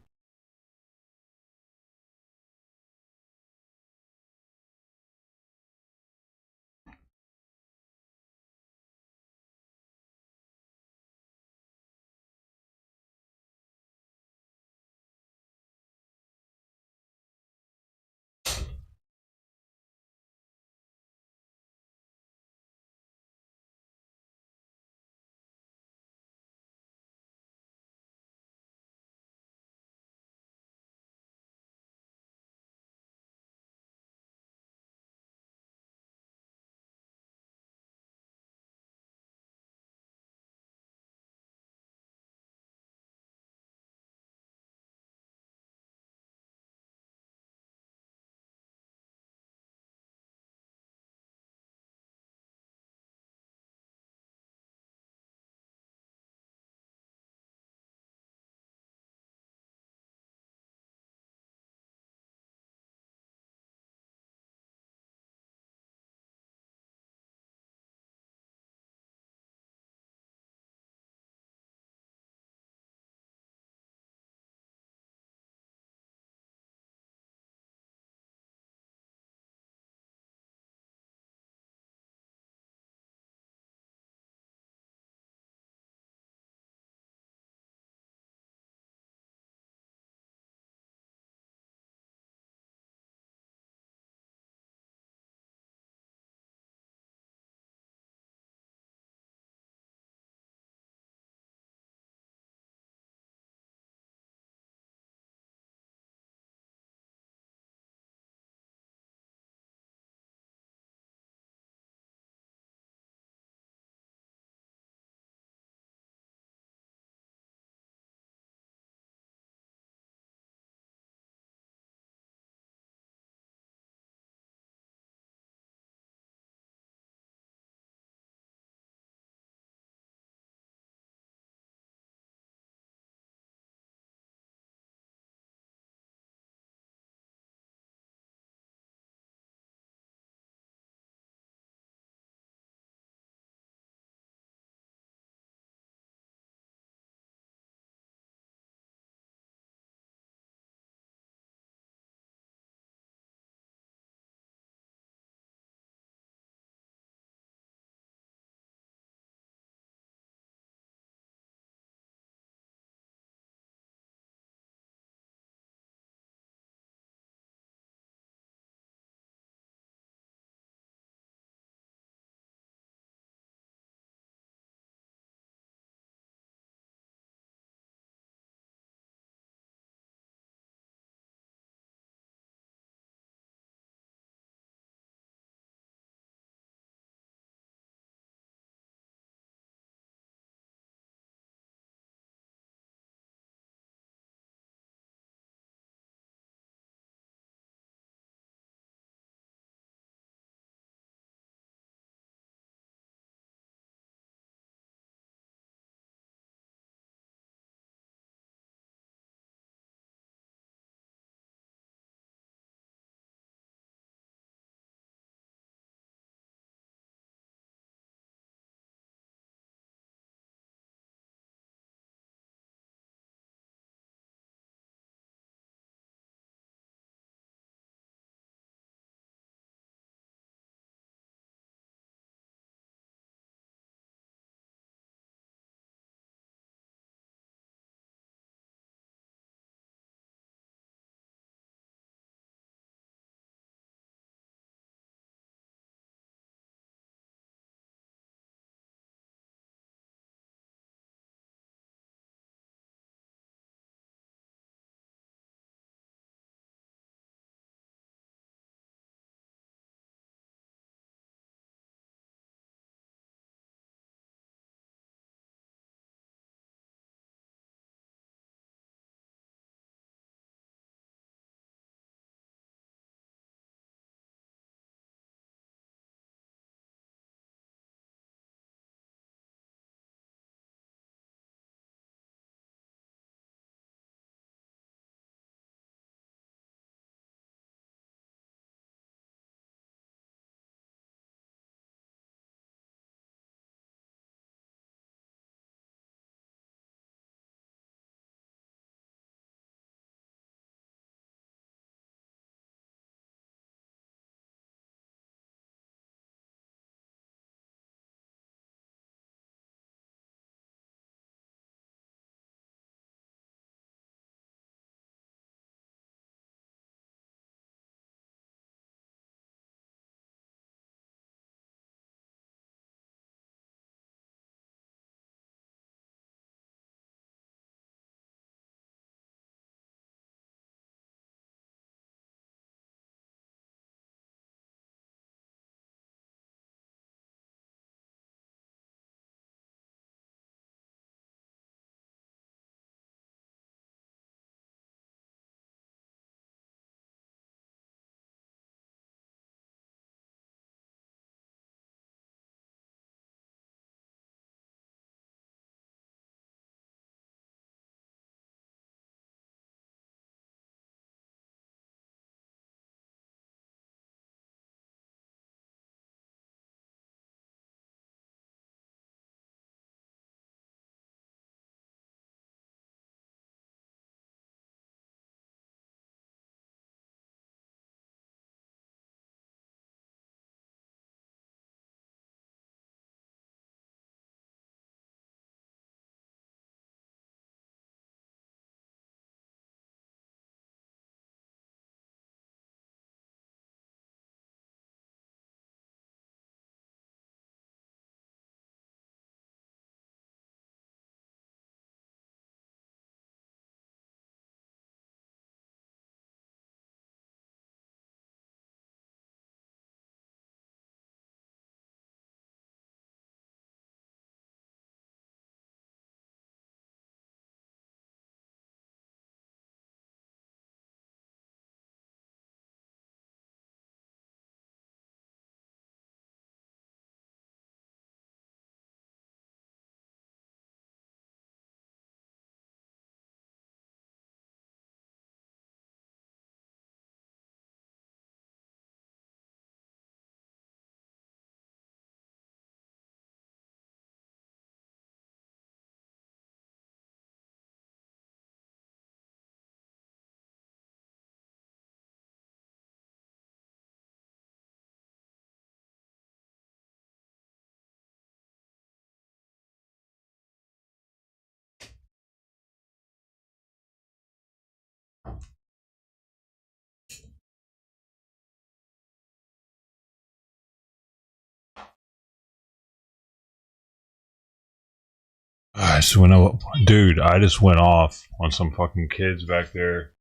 just went off. Dude, I just went off on some fucking kids back there.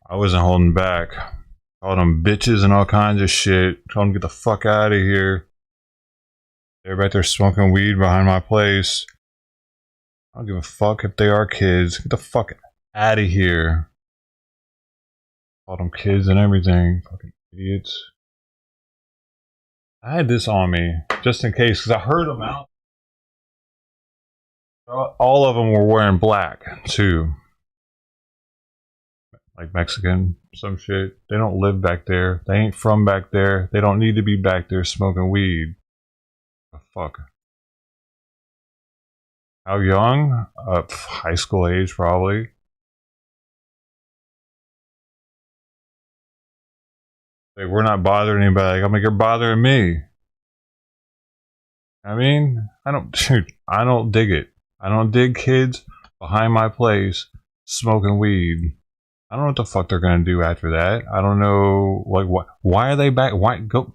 I wasn't holding back. Called them bitches and all kinds of shit. Told them to get the fuck out of here. They're back there smoking weed behind my place. I don't give a fuck if they are kids. Get the fuck out of here. Called them kids and everything. Fucking idiots. I had this on me just in case, because I heard them out. All of them were wearing black too, like Mexican, some shit. They don't live back there. They ain't from back there. They don't need to be back there smoking weed. The fuck. How young? High school age, probably. Like, we're not bothering anybody. Like, I'm like, you're bothering me. I mean, I don't dig it. I don't dig kids behind my place smoking weed. I don't know what the fuck they're gonna do after that. I don't know, like, what? Why are they back? Why go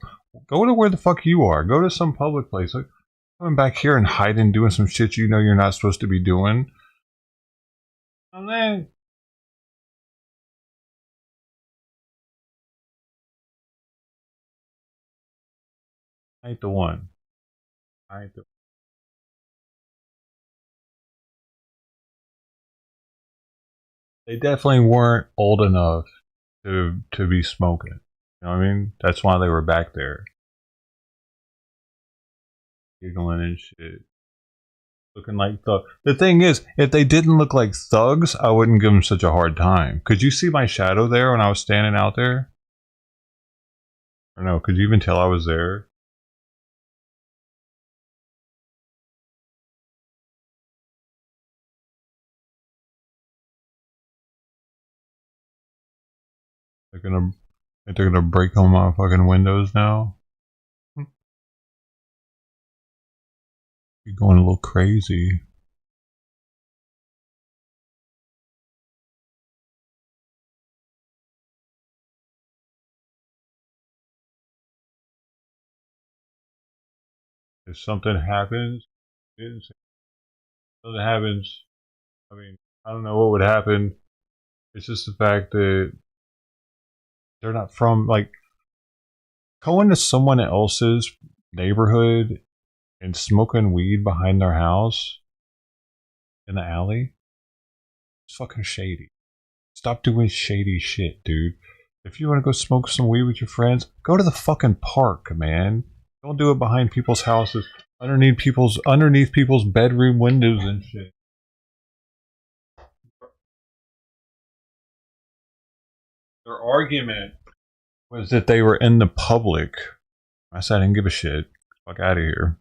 to where the fuck you are? Go to some public place. Like, coming back here and hiding, doing some shit you know you're not supposed to be doing. And then. I ain't the one. I ain't the. They definitely weren't old enough to be smoking. You know what I mean? That's why they were back there. Giggling and shit. Looking like thugs. The thing is, if they didn't look like thugs, I wouldn't give them such a hard time. Could you see my shadow there when I was standing out there? Or no, could you even tell I was there? They're gonna break all my fucking windows now. You're going a little crazy. If something happens, something happens. I mean, I don't know what would happen. It's just the fact that they're not from, like, going to someone else's neighborhood and smoking weed behind their house in the alley. It's fucking shady. Stop doing shady shit, dude. If you want to go smoke some weed with your friends, go to the fucking park, man. Don't do it behind people's houses, underneath people's bedroom windows and shit. Their argument was that they were in the public. I said I didn't give a shit. Fuck out of here.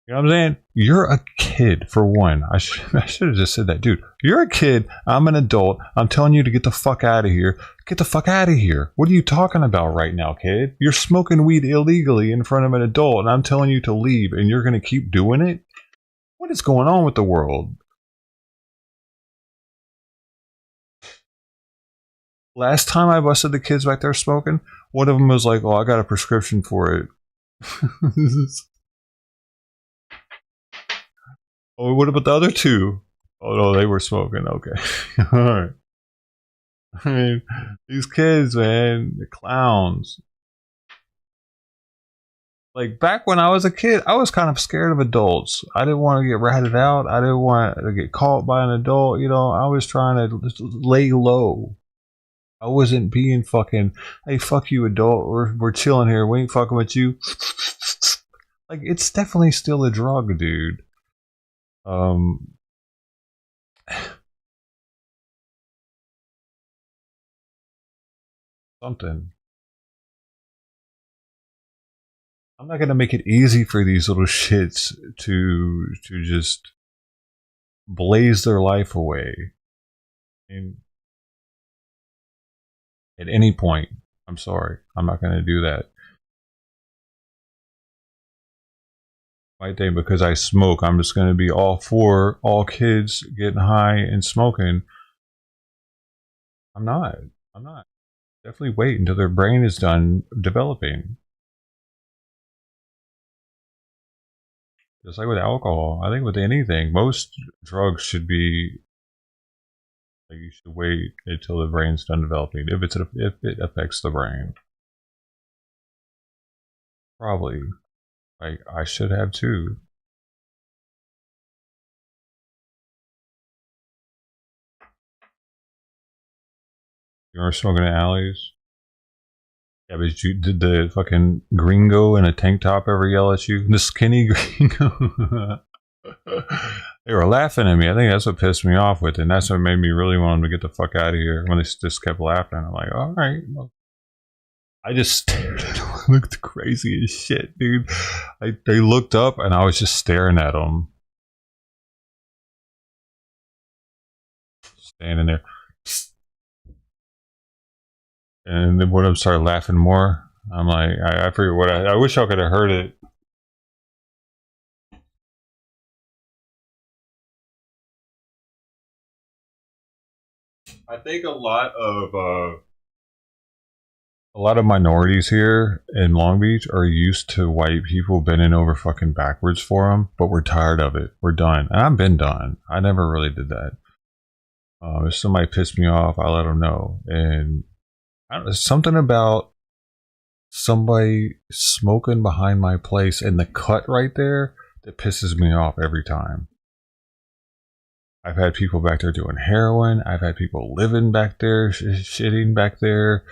You know what I'm saying? You're a kid, for one. I should have just said that. Dude, you're a kid. I'm an adult. I'm telling you to get the fuck out of here. Get the fuck out of here. What are you talking about right now, kid? You're smoking weed illegally in front of an adult, and I'm telling you to leave, and you're going to keep doing it? What is going on with the world? Last time I busted the kids back there smoking, one of them was like, oh, I got a prescription for it. Oh, what about the other two? Oh, no, they were smoking. Okay. All right. I mean, these kids, man, they're clowns. Like, back when I was a kid, I was kind of scared of adults. I didn't want to get ratted out. I didn't want to get caught by an adult. You know, I was trying to just lay low. I wasn't being fucking, hey, fuck you, adult. We're chilling here. We ain't fucking with you. Like, it's definitely still a drug, dude. Something. I'm not gonna make it easy for these little shits to just blaze their life away. And at any point, I'm sorry, I'm not gonna do that. Might think because I smoke, I'm just gonna be all for all kids getting high and smoking. I'm not. Definitely wait until their brain is done developing. Just like with alcohol. I think with anything, most drugs should be like you should wait until the brain's done developing. If it affects the brain. Probably. Like I should have too. You remember smoking in alleys? Yeah, but did the fucking gringo in a tank top ever yell at you? The skinny gringo? They were laughing at me. I think that's what pissed me off with it. And that's what made me really want them to get the fuck out of here. When they just kept laughing. I'm like, alright. I just stared at them. I looked crazy as shit, dude. They looked up and I was just staring at them. Standing there. And then one of them started laughing more. I'm like, I forget what I wish I could have heard it. I think a lot of minorities here in Long Beach are used to white people bending over fucking backwards for them, but we're tired of it. We're done. And I've been done. I never really did that. If somebody pissed me off, I let them know. And I don't know, something about somebody smoking behind my place and the cut right there that pisses me off every time. I've had people back there doing heroin. I've had people living back there, shitting back there,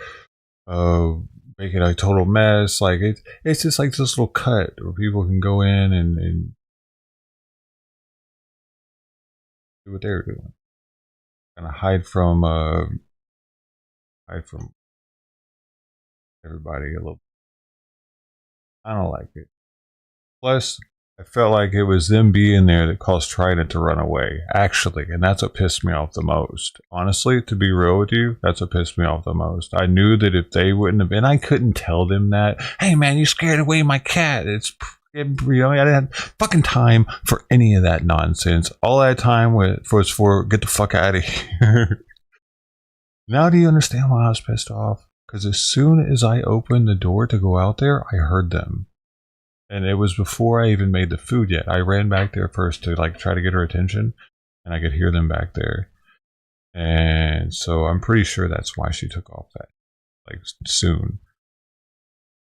making a total mess. Like it's just like this little cut where people can go in and do what they're doing, kind of hide from everybody a little. I don't like it. Plus, I felt like it was them being there that caused Trident to run away, actually, and that's what pissed me off the most. Honestly, to be real with you, that's what pissed me off the most. I knew that if they wouldn't have been, I couldn't tell them that, hey man, you scared away my cat. I didn't have fucking time for any of that nonsense. All I had time was for get the fuck out of here. Now do you understand why I was pissed off? Because as soon as I opened the door to go out there, I heard them. And it was before I even made the food yet. I ran back there first to like try to get her attention, and I could hear them back there. And so I'm pretty sure that's why she took off that like soon.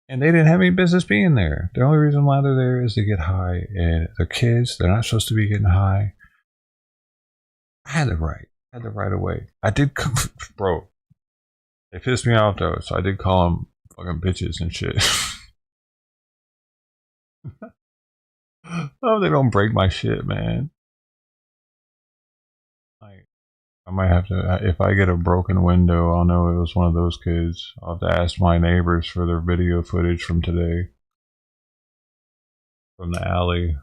And they didn't have any business being there. The only reason why they're there is to get high, and they're kids. They're not supposed to be getting high. I had the right away. I did, bro. They pissed me off though, so I did call them fucking bitches and shit. Oh, they don't break my shit, man. I might have to, if I get a broken window, I'll know it was one of those kids. I'll have to ask my neighbors for their video footage from today. From the alley.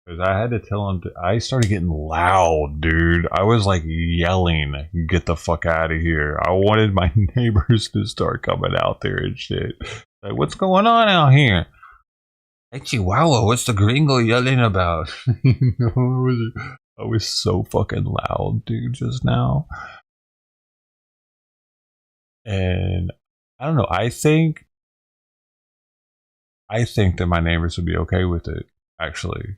Because I had to tell him, I started getting loud, dude. I was like yelling, get the fuck out of here. I wanted my neighbors to start coming out there and shit. Like, what's going on out here? Hey, Chihuahua, what's the gringo yelling about? You know, I was so fucking loud, dude, just now. And I don't know, I think that my neighbors would be okay with it, actually.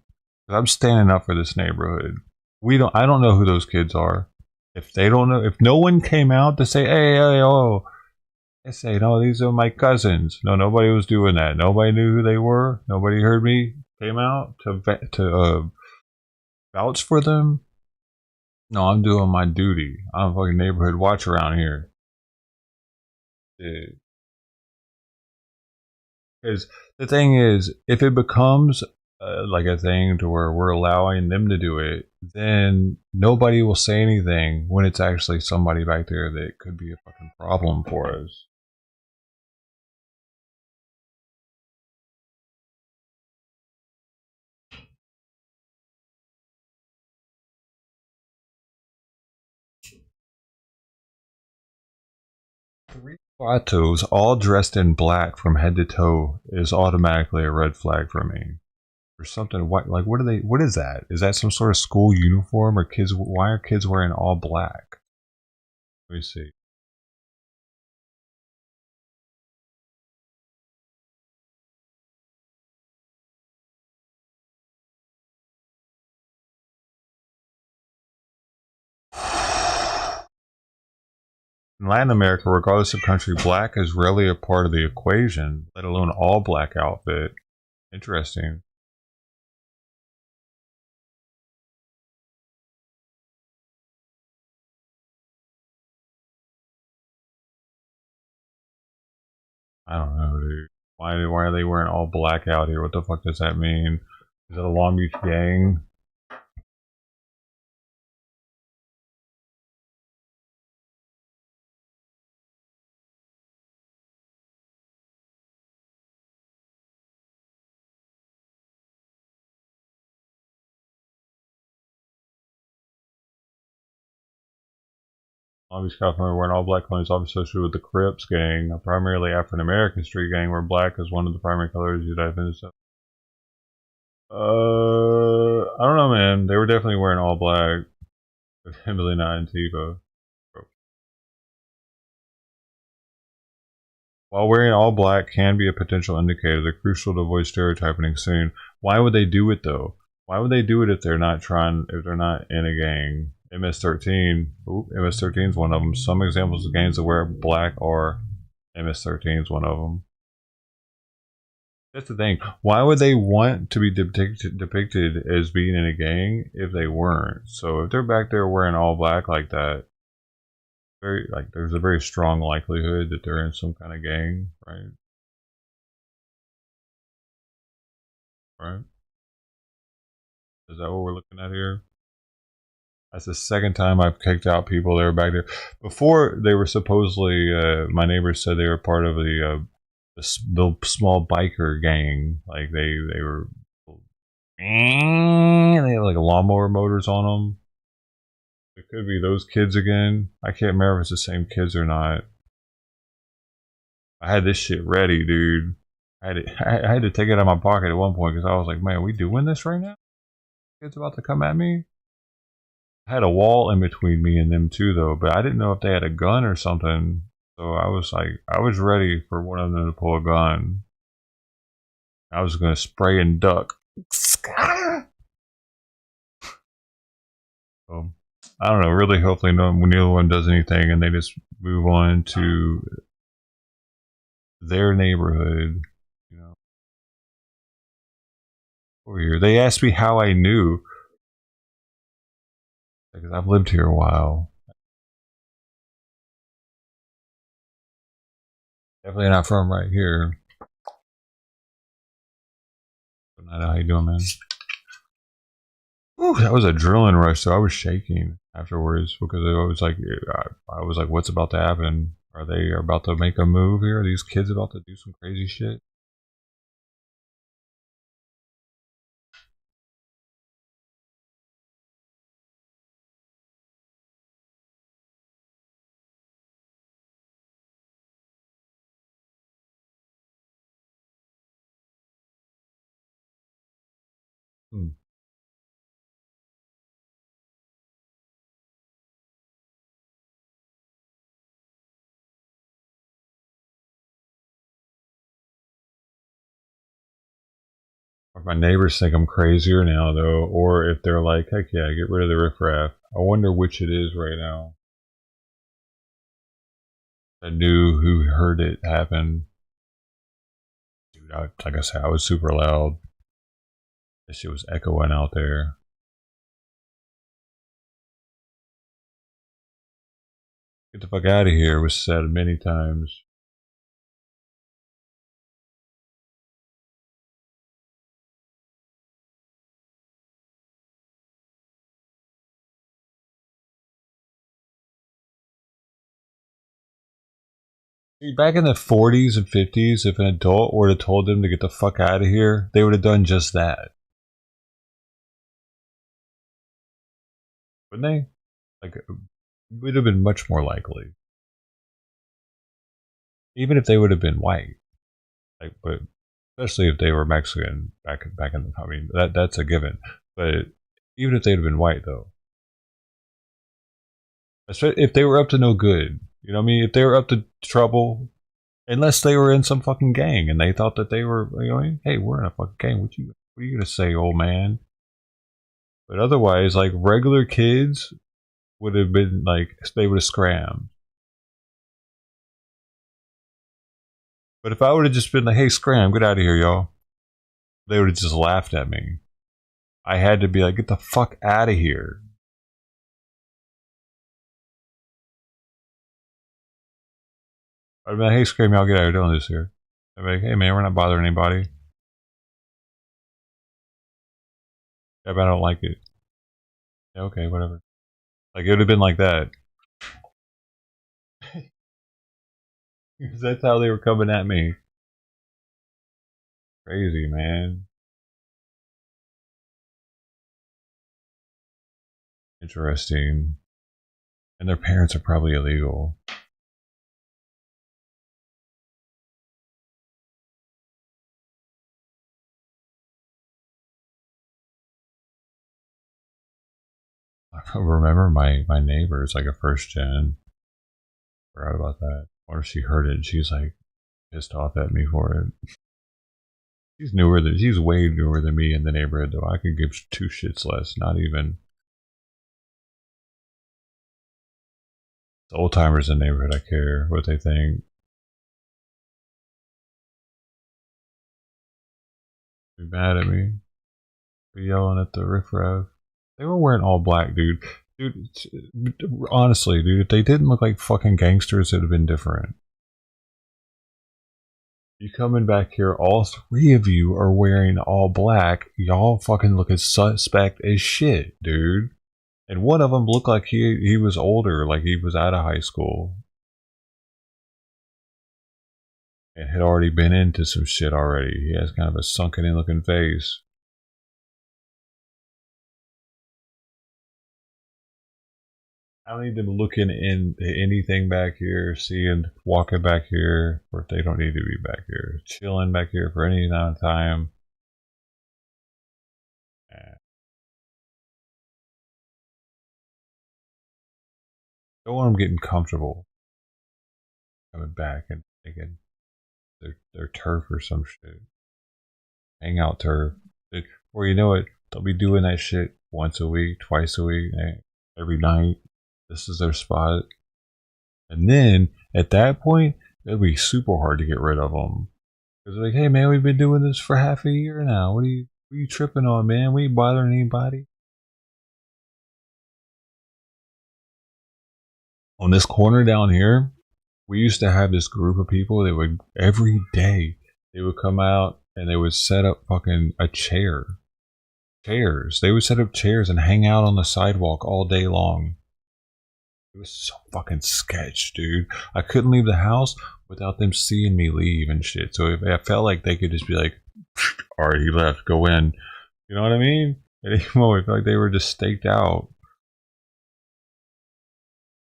I'm standing up for this neighborhood. I don't know who those kids are. If they don't know, if no one came out to say, hey, oh, they say, no, these are my cousins. No, nobody was doing that. Nobody knew who they were. Nobody heard me came out to vouch for them. No, I'm doing my duty. I'm a fucking neighborhood watch around here. Dude. Because the thing is, if it becomes like a thing to where we're allowing them to do it, then nobody will say anything when it's actually somebody back there that could be a fucking problem for us. Vatos all dressed in black from head to toe is automatically a red flag for me. Or something white, like what is that? Is that some sort of school uniform, or kids? Why are kids wearing all black? Let me see. In Latin America, regardless of country, black is rarely a part of the equation, let alone all black outfit. Interesting. I don't know, dude. Why are they wearing all black out here? What the fuck does that mean? Is that a Long Beach gang? Long Beach, California, wearing all black clothing is often associated with the Crips gang, a primarily African American street gang where black is one of the primary colors used to identify themselves. I don't know, man. They were definitely wearing all black. Definitely not Antifa. While wearing all black can be a potential indicator, they're crucial to avoid stereotyping soon. Why would they do it though? Why would they do it if they're not in a gang? MS-13. Ooh, MS-13 is one of them. Some examples of gangs that wear black are MS-13 is one of them. That's the thing. Why would they want to be depicted as being in a gang if they weren't? So if they're back there wearing all black like that, there's a very strong likelihood that they're in some kind of gang, right? Right? Is that what we're looking at here? That's the second time I've kicked out people that were back there. Before, they were supposedly, my neighbors said they were part of the small biker gang. Like they were, they had like lawnmower motors on them. It could be those kids again. I can't remember if it's the same kids or not. I had this shit ready, dude. I had to take it out of my pocket at one point because I was like, man, we doing this right now? Kids about to come at me? I had a wall in between me and them too, though, but I didn't know if they had a gun or something. So I was like, I was ready for one of them to pull a gun. I was going to spray and duck. So, I don't know, really hopefully neither one does anything and they just move on to their neighborhood, you know. Over here. They asked me how I knew. Because I've lived here a while. Definitely not from right here. I know how you doing, man. Whew, that was a drilling rush, so I was shaking afterwards because I was like, what's about to happen? Are they about to make a move here? Are these kids about to do some crazy shit? If my neighbors think I'm crazier now, though, or if they're like, heck yeah, get rid of the riffraff. I wonder which it is right now. I knew who heard it happen. Dude, like I said, I was super loud. This shit was echoing out there. Get the fuck out of here was said many times. Back in the 40s and 50s, if an adult were to told them to get the fuck out of here, they would have done just that. Wouldn't they? Like, it would have been much more likely. Even if they would have been white. Like, but especially if they were Mexican back in the, I mean, that's a given. But even if they'd have been white, though. If they were up to no good. You know what I mean? If they were up to trouble, unless they were in some fucking gang and they thought that they were, you know, hey, we're in a fucking gang. What are you gonna say, old man? But otherwise, like regular kids would have been like, they would have scrammed. But if I would have just been like, hey, Scram, get out of here, y'all, they would have just laughed at me. I had to be like, get the fuck out of here. I'd be like, hey, Scram, y'all get out of here, doing this here. I'd be like, hey, man, we're not bothering anybody. Yeah, but I don't like it. Yeah, okay, whatever. Like, it would have been like that. Because that's how they were coming at me. Crazy, man. Interesting. And their parents are probably illegal. I remember my neighbor's like a first gen. Forgot about that. I wonder if she heard it and she's like pissed off at me for it. She's way newer than me in the neighborhood though. I could give two shits less, not even. The old timers in the neighborhood, I care what they think. Be mad at me. Be yelling at the riffraff. They were wearing all black, dude. Dude, honestly, dude, if they didn't look like fucking gangsters, it'd have been different. You coming back here, all three of you are wearing all black. Y'all fucking look as suspect as shit, dude. And one of them looked like he was older, like he was out of high school. And had already been into some shit already. He has kind of a sunken in looking face. I don't need them looking into anything back here, seeing, walking back here, or if they don't need to be back here. Chilling back here for any amount of time. Don't want them getting comfortable. Coming back and taking their turf or some shit. Hangout turf. Or you know what, they'll be doing that shit once a week, twice a week, every night. This is their spot. And then, at that point, it'll be super hard to get rid of them. Because like, hey man, we've been doing this for half a year now. What are you tripping on, man? We ain't bothering anybody. On this corner down here, we used to have this group of people that would, every day, they would come out and they would set up fucking a chair. Chairs. They would set up chairs and hang out on the sidewalk all day long. It was so fucking sketch, dude. I couldn't leave the house without them seeing me leave and shit. So if I felt like they could just be like, alright, he left, go in. You know what I mean? At any moment, I felt like they were just staked out.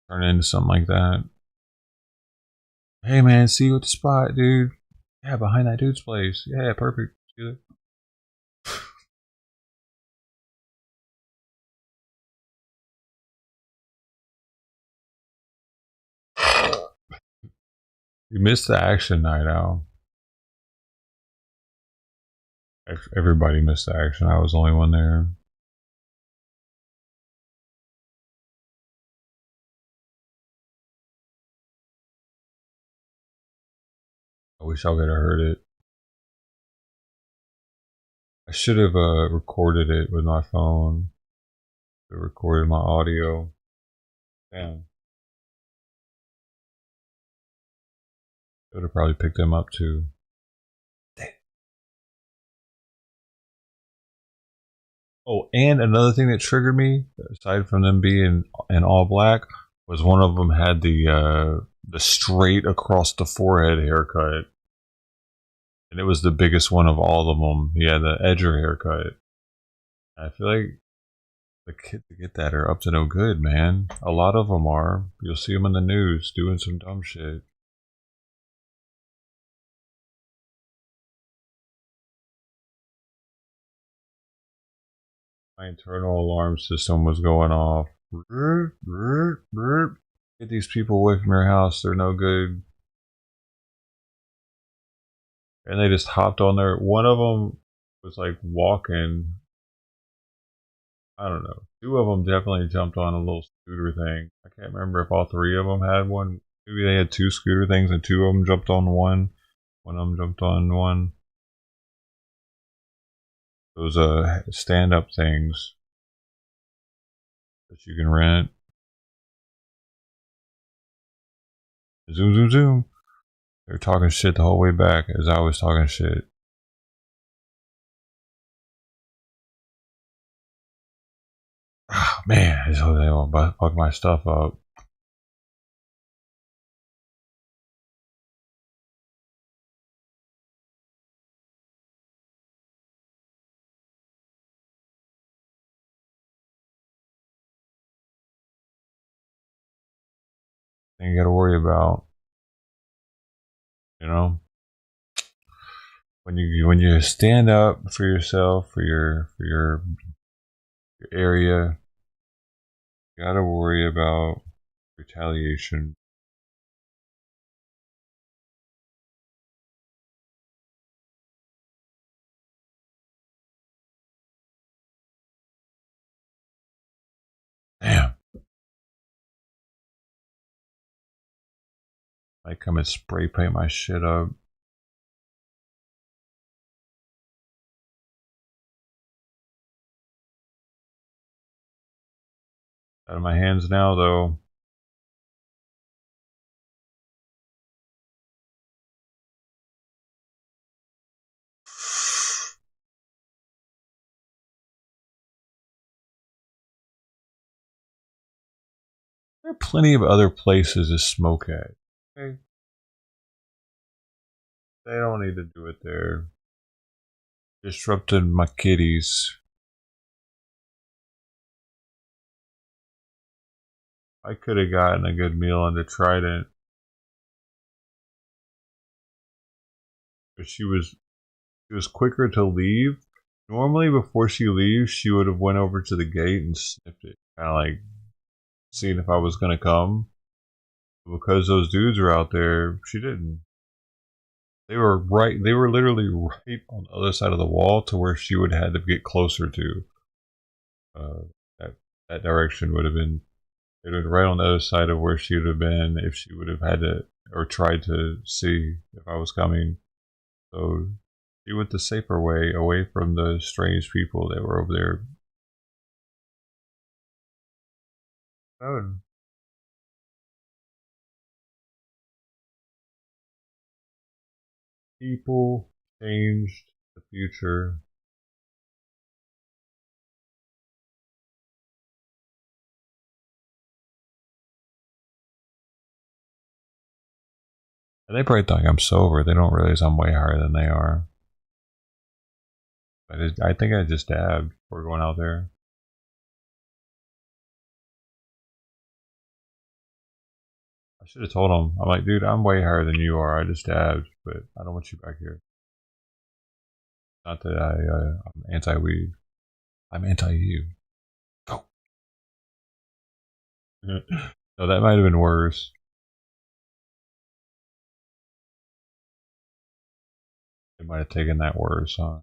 Turn into something like that. Hey man, see you at the spot, dude. Yeah, behind that dude's place. Yeah, perfect. See you. You missed the action night, Al. Everybody missed the action. I was the only one there. I wish I could have heard it. I should have recorded it with my phone. I recorded my audio. Damn. Would have probably picked them up too. Damn. Oh, and another thing that triggered me, aside from them being in all black, was one of them had the straight across the forehead haircut. And it was the biggest one of all of them. He had the edger haircut. I feel like the kids that get that are up to no good, man. A lot of them are. You'll see them in the news doing some dumb shit. My internal alarm system was going off. Get these people away from your house. They're no good. And they just hopped on there. One of them was like walking. I don't know. Two of them definitely jumped on a little scooter thing. I can't remember if all three of them had one. Maybe they had two scooter things and two of them jumped on one. One of them jumped on one. Those stand-up things that you can rent. Zoom, zoom, zoom. They're talking shit the whole way back as I was talking shit. Oh, man, I just hope they won't fuck my stuff up. Thing you gotta worry about. You know? When you stand up for yourself, for your area, you gotta worry about retaliation. Damn. Might come and spray paint my shit up. Out of my hands now, though. There are plenty of other places to smoke at. Okay? They don't need to do it there. Disrupted my kitties. I could have gotten a good meal on the Trident. But she was quicker to leave. Normally before she leaves, she would have went over to the gate and sniffed it. Kinda like seeing if I was gonna come. But because those dudes are out there, she didn't. They were literally right on the other side of the wall to where she would have had to get closer to. That direction would have been, it would right on the other side of where she would have been if she would have had to, or tried to see if I was coming. So she went the safer way, away from the strange people that were over there. Oh. People changed the future. And they probably think I'm sober. They don't realize I'm way higher than they are. But I think I just dabbed before going out there. I should have told him. I'm like, dude, I'm way higher than you are. I just dabbed, but I don't want you back here. Not that I'm anti-weed. I'm anti-you. Go. No, that might have been worse. They might have taken that worse, huh?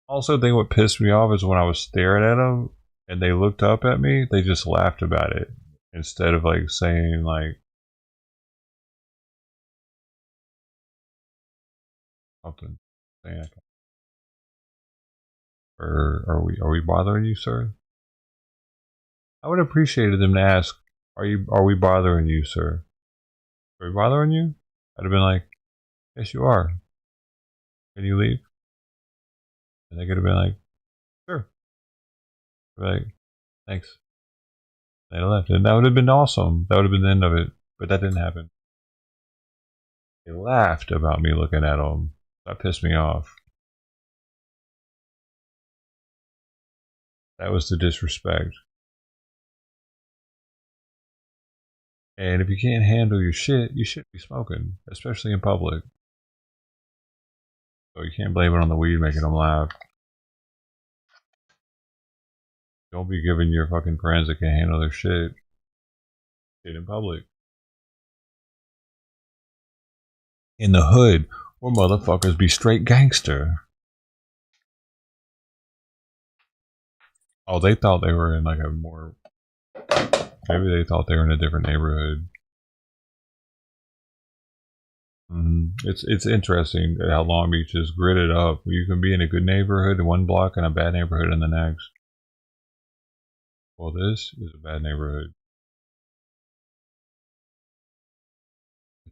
Also, I think what pissed me off is when I was staring at them and they looked up at me, they just laughed about it instead of like saying like something. Saying, or are we bothering you, sir? I would have appreciated them to ask, are we bothering you, sir? Are we bothering you? I'd have been like, yes, you are. Can you leave? And they could have been like, sure. Like, thanks. They left. And that would have been awesome. That would have been the end of it. But that didn't happen. They laughed about me looking at them. That pissed me off. That was the disrespect. And if you can't handle your shit, you shouldn't be smoking, especially in public. So you can't blame it on the weed making them laugh. Don't be giving your fucking friends that can't handle their shit in public. in the hood where motherfuckers be straight gangster. Oh, they thought they were in like a more... Maybe they thought they were in a different neighborhood. It's interesting how Long Beach is gridded up. You can be in a good neighborhood in one block and a bad neighborhood in the next. Well, this is a bad neighborhood.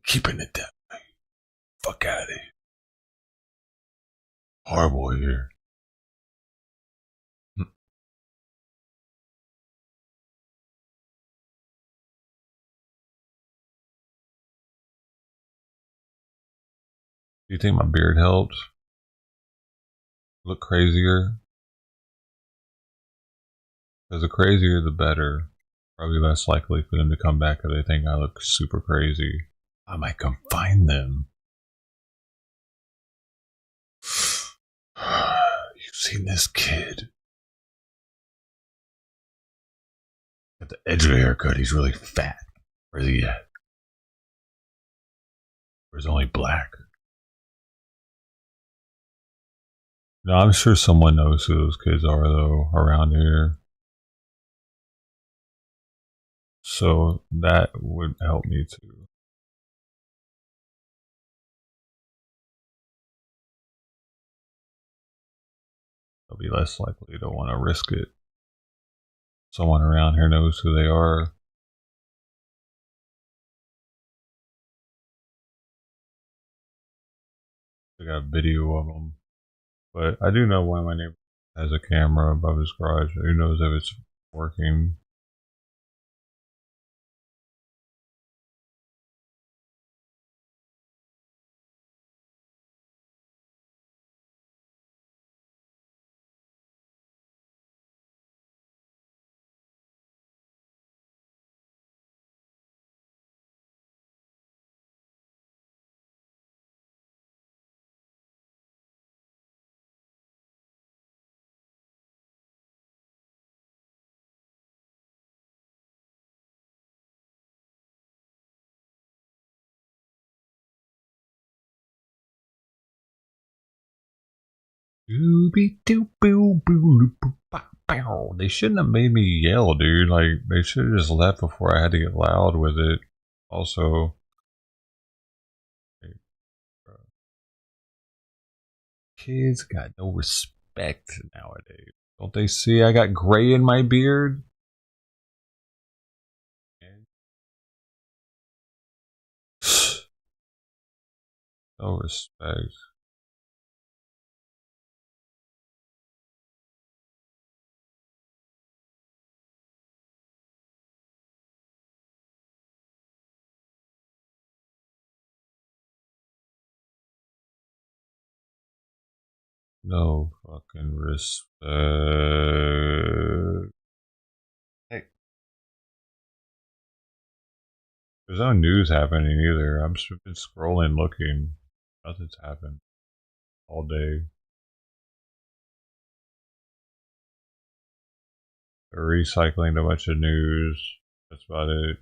Keeping it that way. Fuck out of here. Horrible here. Do you think my beard helps? Look crazier? Because the crazier the better. Probably less likely for them to come back if they think I look super crazy. I might come find them. You've seen this kid. At the edge of the haircut, he's really fat. Where's he at? Or is it only black? No, I'm sure someone knows who those kids are, though, around here. So that would help me too. I'll be less likely to want to risk it. Someone around here knows who they are. I got a video of them. But I do know one of my neighbors has a camera above his garage. Who knows if it's working? They shouldn't have made me yell, dude. Like, they should have just left before I had to get loud with it. Also, kids got no respect nowadays. Don't they see I got gray in my beard? No respect. No fucking respect. Hey. There's no news happening either. I'm just been scrolling looking. Nothing's happened all day. They're recycling a bunch of news. That's about it.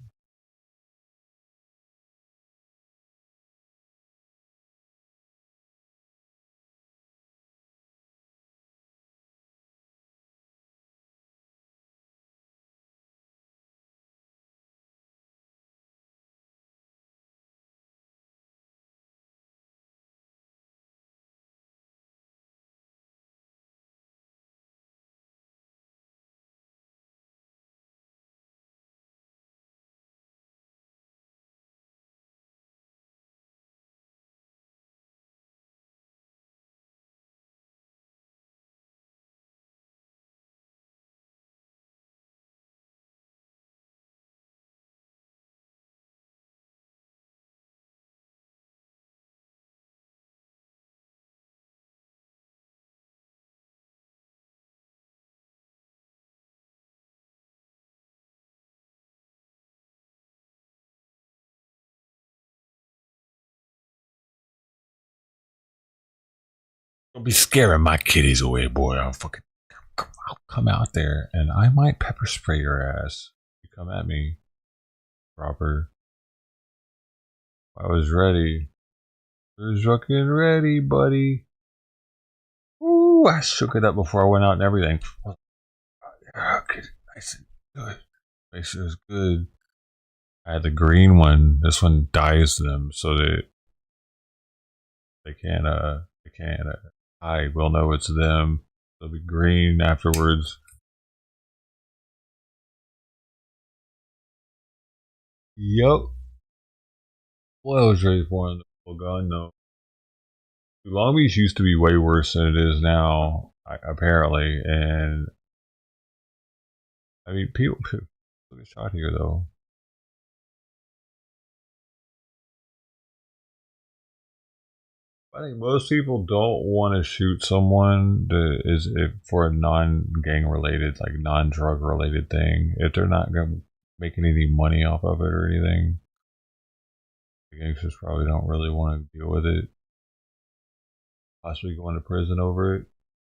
Don't be scaring my kitties away, boy. I'll come out there and I might pepper spray your ass. You come at me, Robert. I was ready. You're fucking ready, buddy. Ooh, I shook it up before I went out and everything. Okay, nice and good. Make sure it's good. I had the green one. This one dyes them so that they can't hide. We'll know it's them. It'll be green afterwards. Yup. Well, I was ready for one. Oh god, no. Long Beach used to be way worse than it is now, apparently, and I mean, people get shot here though. I think most people don't want to shoot someone that is for a non-gang related, like non-drug related thing. If they're not going to making any money off of it or anything, the gangsters probably don't really want to deal with it. Possibly going to prison over it.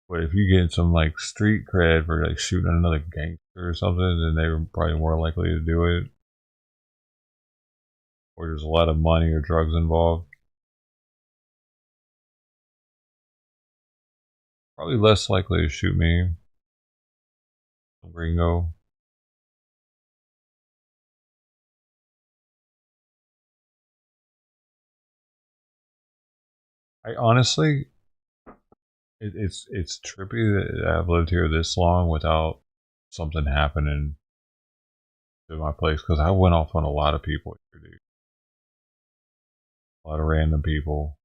But if you get some like street cred for like shooting another gangster or something, then they're probably more likely to do it. Or there's a lot of money or drugs involved. Probably less likely to shoot me. Gringo. I honestly, it's trippy that I've lived here this long without something happening to my place, because I went off on a lot of people here, dude. A lot of random people.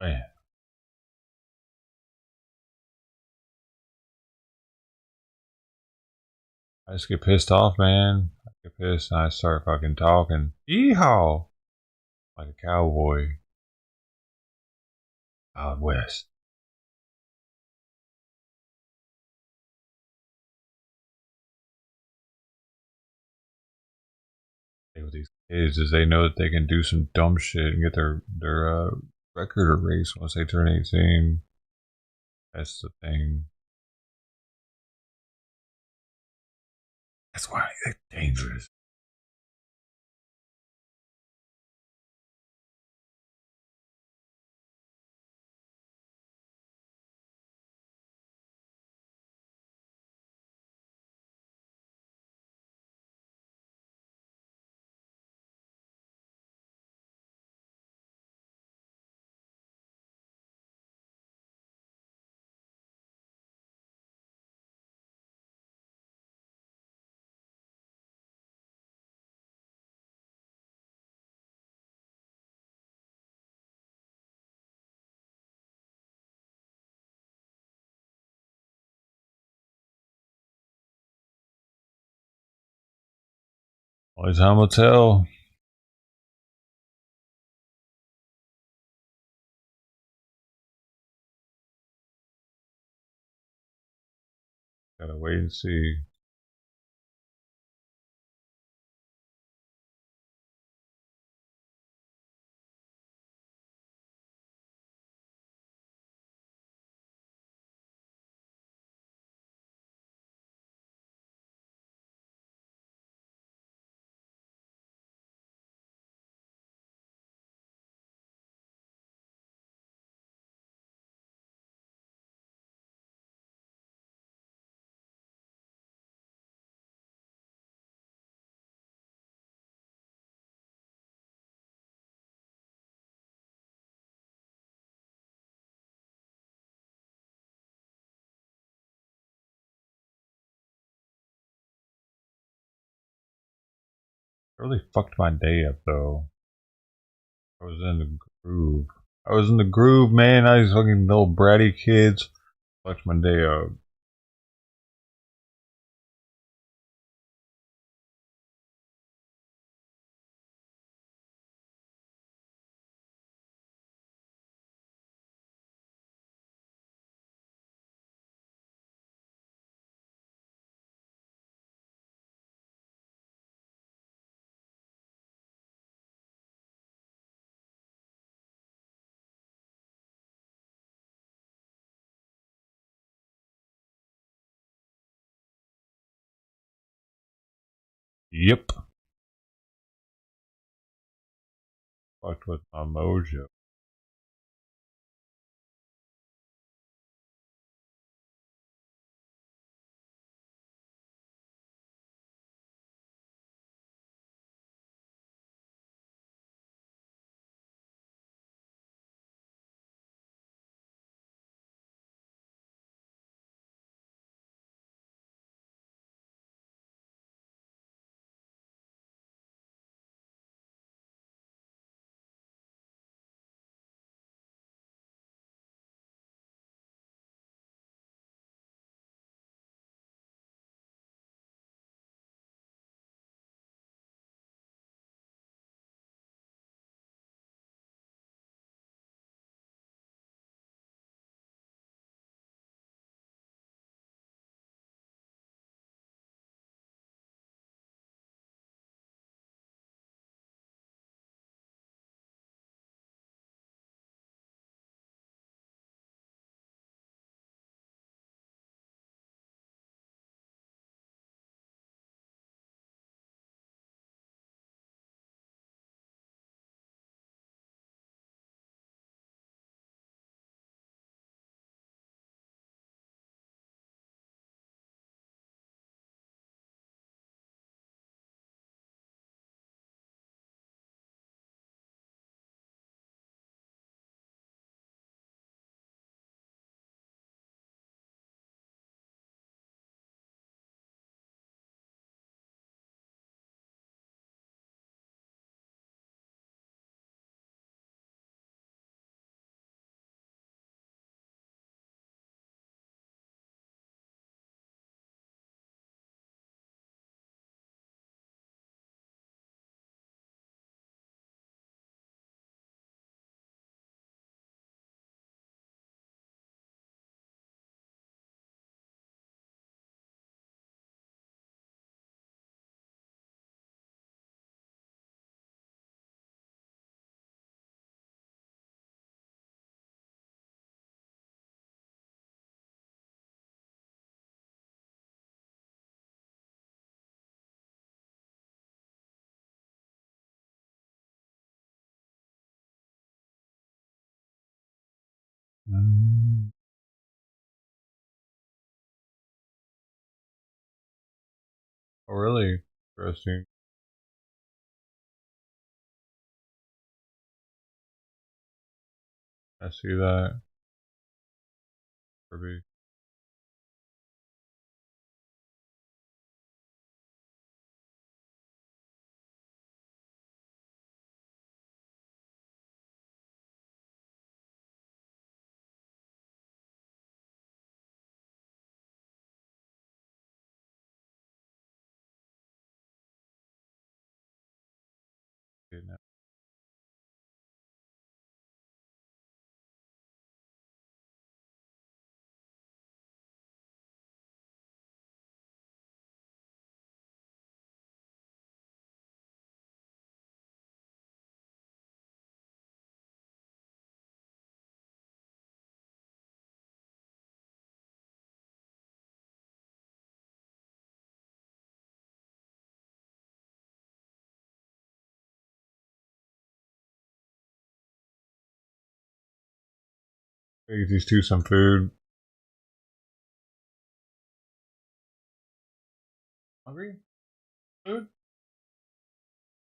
Man. I just get pissed off, man. I get pissed and I start fucking talking. Yeehaw! Like a cowboy. Out west. With these kids is they know that they can do some dumb shit and get their record erased once they turn 18. That's the thing. That's why they're dangerous. Only time will tell. Gotta wait and see. Really fucked my day up though. I was in the groove. I was in the groove, man. I was fucking little bratty kids. Fucked my day up. Yep. Fucked with my mojo. Oh, really? Interesting. I see that. Kirby. Okay, now. Get these two some food. Hungry? Food?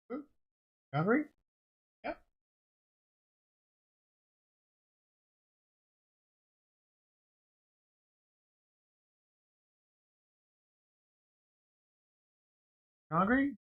Food? Hungry? Yeah. Hungry?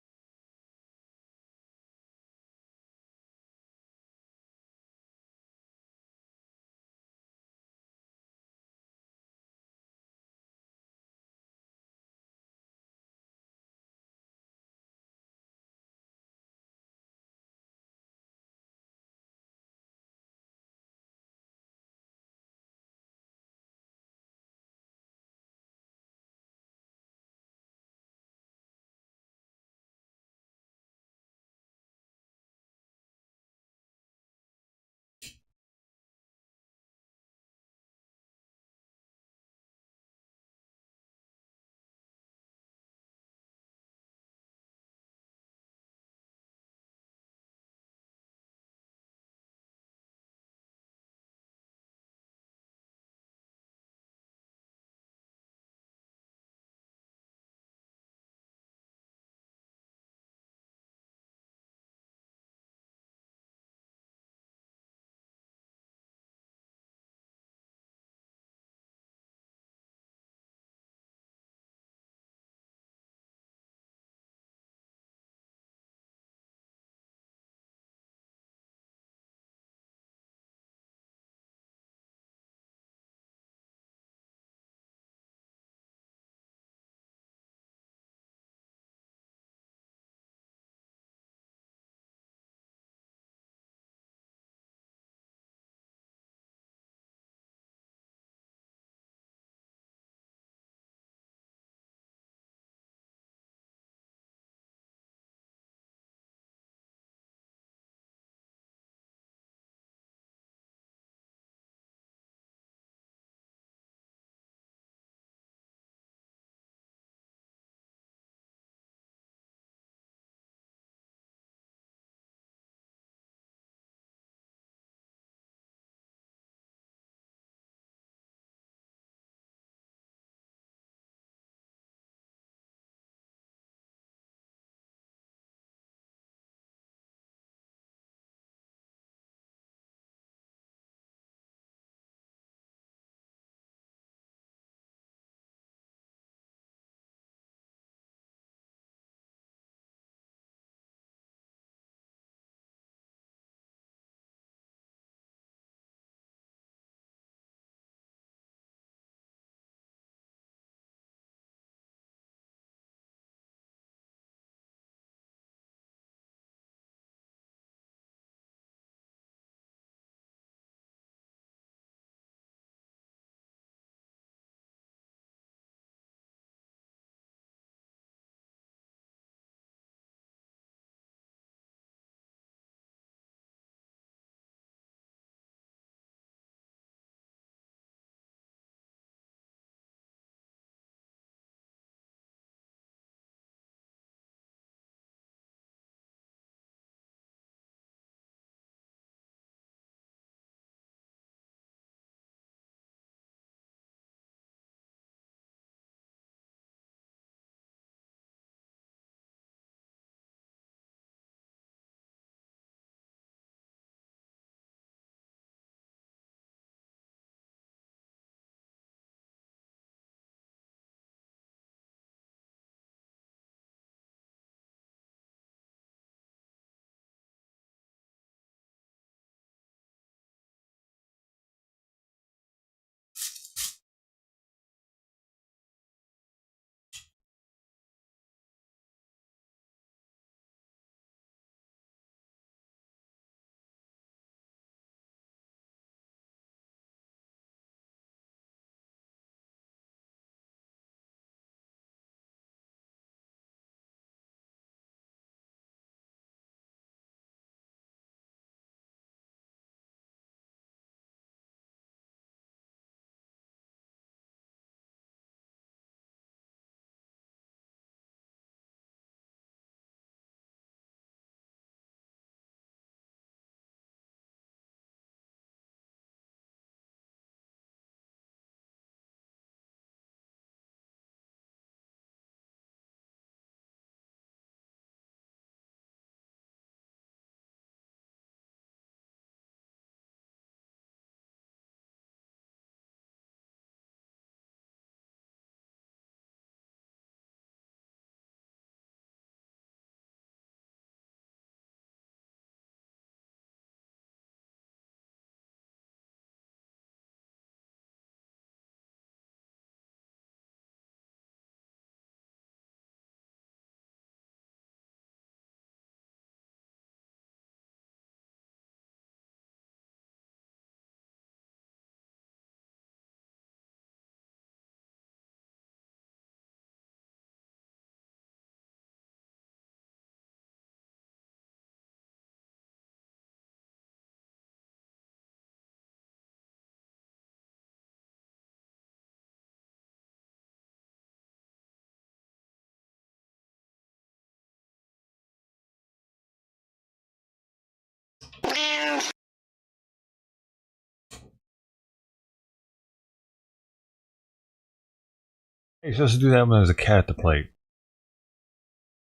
I used to do that when I was a cat at the plate.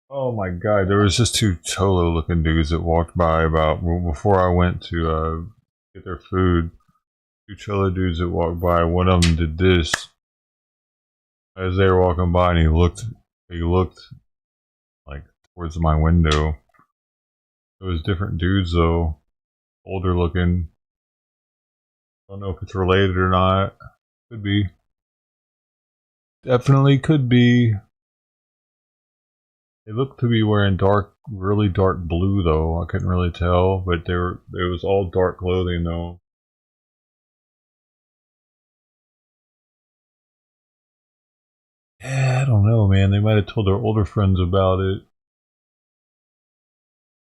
Oh my god, there was just two cholo looking dudes that walked by before I went to get their food. Two cholo dudes that walked by. One of them did this as they were walking by, and he looked like towards my window. It was different dudes though, older looking. Don't know if it's related or not. Could be. Definitely could be. They looked to be wearing really dark blue though. I couldn't really tell, but it was all dark clothing though. Yeah, I don't know, man. They might have told their older friends about it.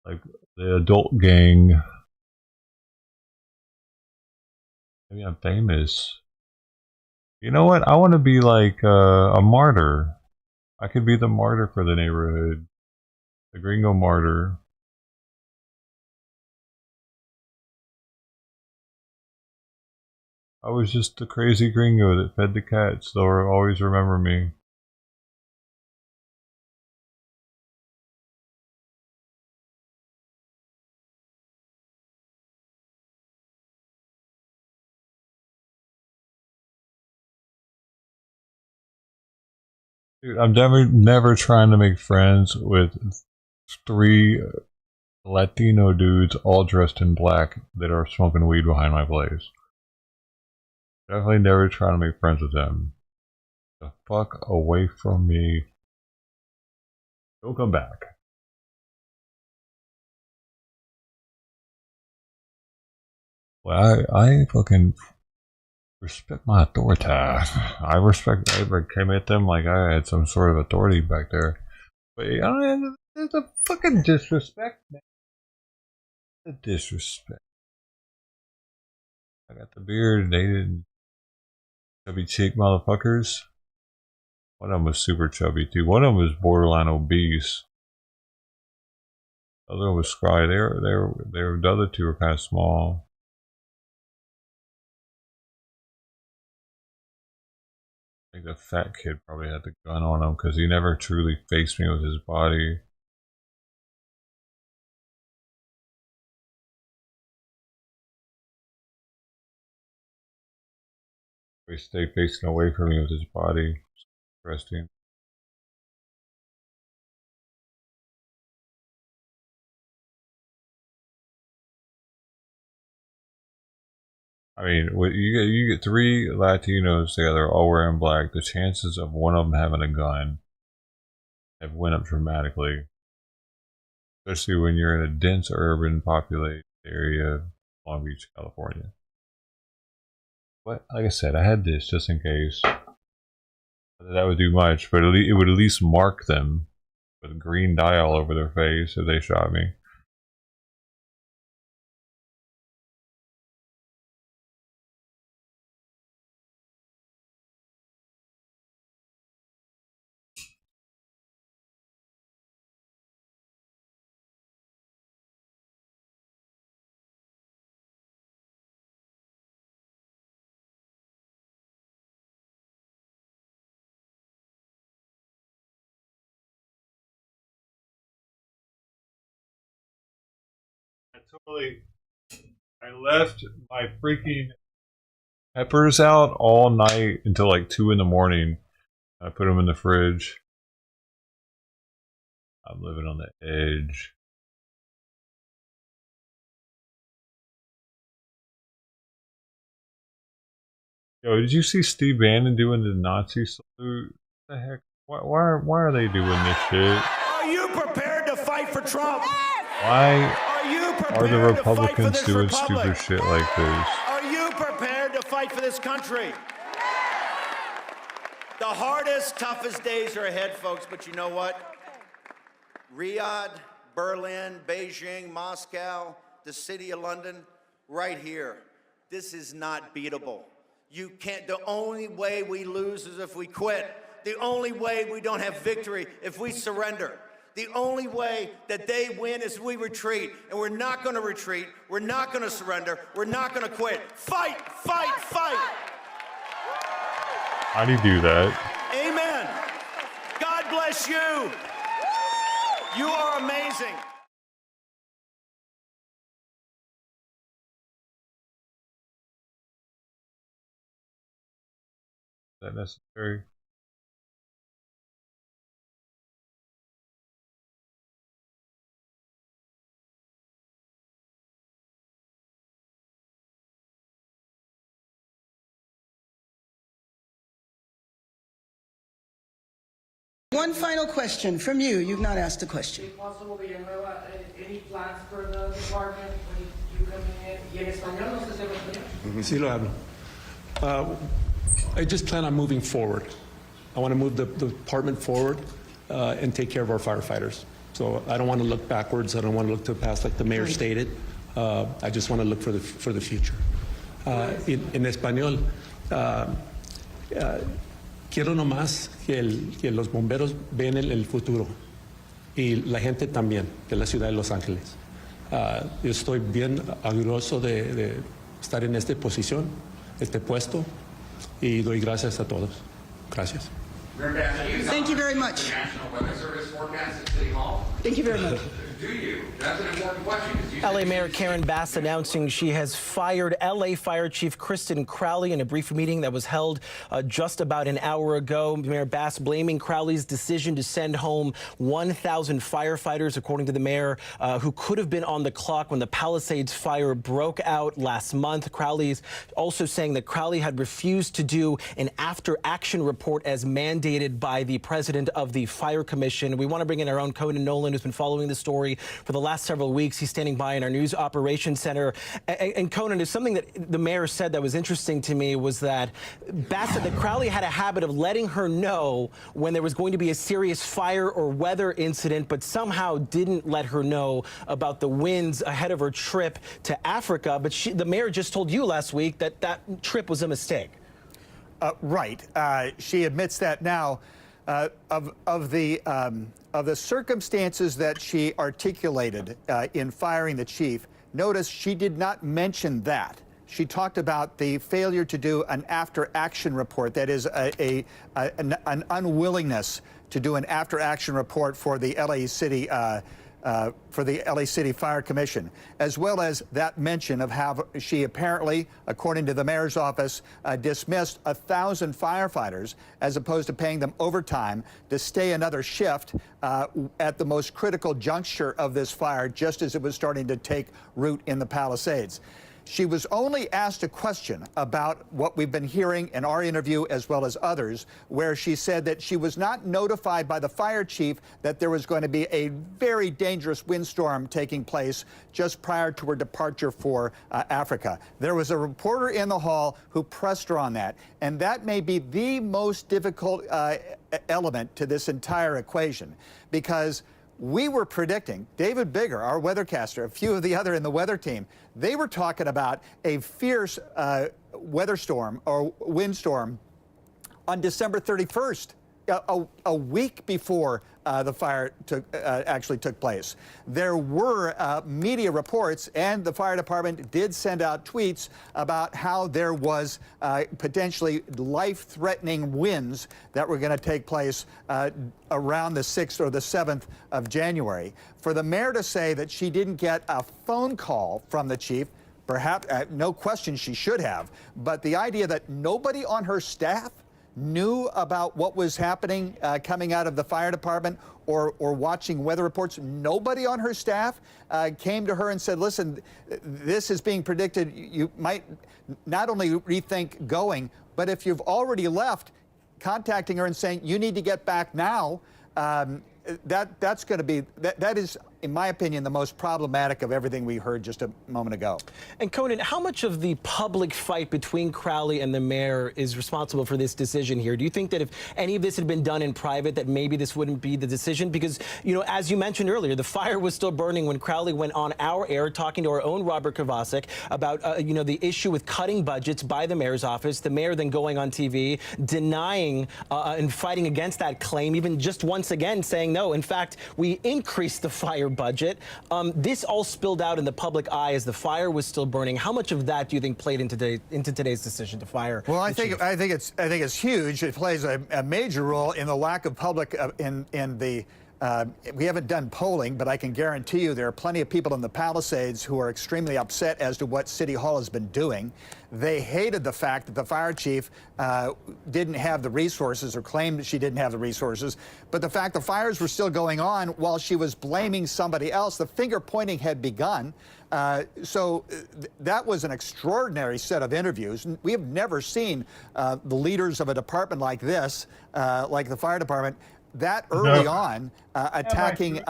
Like the adult gang. Maybe I'm famous. You know what? I want to be like a martyr. I could be the martyr for the neighborhood. The gringo martyr. I was just the crazy gringo that fed the cats. They'll always remember me. Dude, I'm never trying to make friends with 3 Latino dudes all dressed in black that are smoking weed behind my place. Definitely never trying to make friends with them. The fuck away from me. Don't come back. Well, I fucking respect my authority. I came at them like I had some sort of authority back there. But I don't know, there's a fucking disrespect, man. The disrespect. I got the beard, they didn't. Chubby cheek motherfuckers. One of them was super chubby too. One of them was borderline obese. The other one was scrawny. The other two were kind of small. I think the fat kid probably had the gun on him because he never truly faced me with his body. He stayed facing away from me with his body. Interesting. I mean, you get 3 Latinos together, all wearing black. The chances of one of them having a gun have went up dramatically, especially when you're in a dense urban populated area, Long Beach, California. But like I said, I had this just in case. That would do much, but it would at least mark them with green dye all over their face if they shot me. I left my freaking peppers out all night until like 2 in the morning. I put them in the fridge. I'm living on the edge. Yo, did you see Steve Bannon doing the Nazi salute? What the heck? Why are they doing this shit? Are you prepared to fight for Trump? Why are the Republicans doing stupid shit like this? Are you prepared to fight for this country? The hardest, toughest days are ahead, folks, but you know what? Riyadh, Berlin, Beijing, Moscow, the city of London, right here. This is not beatable. You can't, the only way we lose is if we quit. The only way we don't have victory if we surrender. The only way that they win is we retreat, and we're not going to retreat. We're not going to surrender. We're not going to quit. Fight, fight, fight. How do you do that? Amen. bless you. You are amazing. Is that necessary? One final question from you. You've not asked a question. Any plans for the department when you come in? ¿Y en español? No sé si habla español. Sí lo hablo. I just plan on moving forward. I want to move the department forward and take care of our firefighters. So I don't want to look backwards. I don't want to look to the past like the mayor stated. I just want to look for the future. En español, quiero nomás que los bomberos vean el futuro y la gente también de la ciudad de Los Ángeles. Yo estoy bien orgulloso de estar en esta posición, este puesto, y doy gracias a todos. Gracias. Thank you very much. National Weather Service forecast at City Hall? Thank you very much. Do you? That's an important question. LA Mayor Karen Bass announcing she has fired LA Fire Chief Kristen Crowley in a brief meeting that was held just about an hour ago. Mayor Bass blaming Crowley's decision to send home 1,000 firefighters, according to the mayor, who could have been on the clock when the Palisades fire broke out last month. Crowley's also saying that Crowley had refused to do an after-action report as mandated by the president of the Fire Commission. We want to bring in our own Conan Nolan, who's been following the story for the last several weeks. He's standing by in our news operations center. And Conan, there's something that the mayor said that was interesting to me, was that Bass said that Crowley had a habit of letting her know when there was going to be a serious fire or weather incident, but somehow didn't let her know about the winds ahead of her trip to Africa. But the mayor just told you last week that that trip was a mistake. Right. She admits that now. Of the circumstances that she articulated in firing the chief, notice she did not mention that. She talked about the failure to do an after-action report, that is an unwillingness to do an after-action report for the LA City Fire Commission, as well as that mention of how she apparently, according to the mayor's office, dismissed 1,000 firefighters as opposed to paying them overtime to stay another shift at the most critical juncture of this fire, just as it was starting to take root in the Palisades. She was only asked a question about what we've been hearing in our interview, as well as others, where she said that she was not notified by the fire chief that there was going to be a very dangerous windstorm taking place just prior to her departure for Africa. There was a reporter in the hall who pressed her on that, and that may be the most difficult element to this entire equation, because we were predicting, David Bigger, our weathercaster, a few of the other in the weather team, they were talking about a fierce weather storm or windstorm on December 31st, a week before the fire actually took place. There were media reports, and the fire department did send out tweets about how there was potentially life-threatening winds that were going to take place around the 6th or the 7th of January. For the mayor to say that she didn't get a phone call from the chief, perhaps, no question she should have, but the idea that nobody on her staff knew about what was happening coming out of the fire department or watching weather reports. Nobody on her staff came to her and said, listen, this is being predicted. You might not only rethink going, but if you've already left, contacting her and saying, you need to get back now. That's going to be, that is, in my opinion, the most problematic of everything we heard just a moment ago. And Conan, how much of the public fight between Crowley and the mayor is responsible for this decision here? Do you think that if any of this had been done in private, that maybe this wouldn't be the decision? Because, you know, as you mentioned earlier, the fire was still burning when Crowley went on our air talking to our own Robert Kovacic about, you know, the issue with cutting budgets by the mayor's office. The mayor then going on TV, denying and fighting against that claim, even just once again saying, no, in fact, we increased the fire budget. This all spilled out in the public eye as the fire was still burning. How much of that do you think played into today's decision to fire? Well, I think it's huge. It plays a major role in the lack of public we haven't done polling, but I can guarantee you there are plenty of people in the Palisades who are extremely upset as to what City Hall has been doing. They hated the fact that the fire chief didn't have the resources, or claimed that she didn't have the resources, but the fact the fires were still going on while she was blaming somebody else. The finger pointing had begun. So that was an extraordinary set of interviews. We have never seen the leaders of a department like this, like the fire department, that early on attacking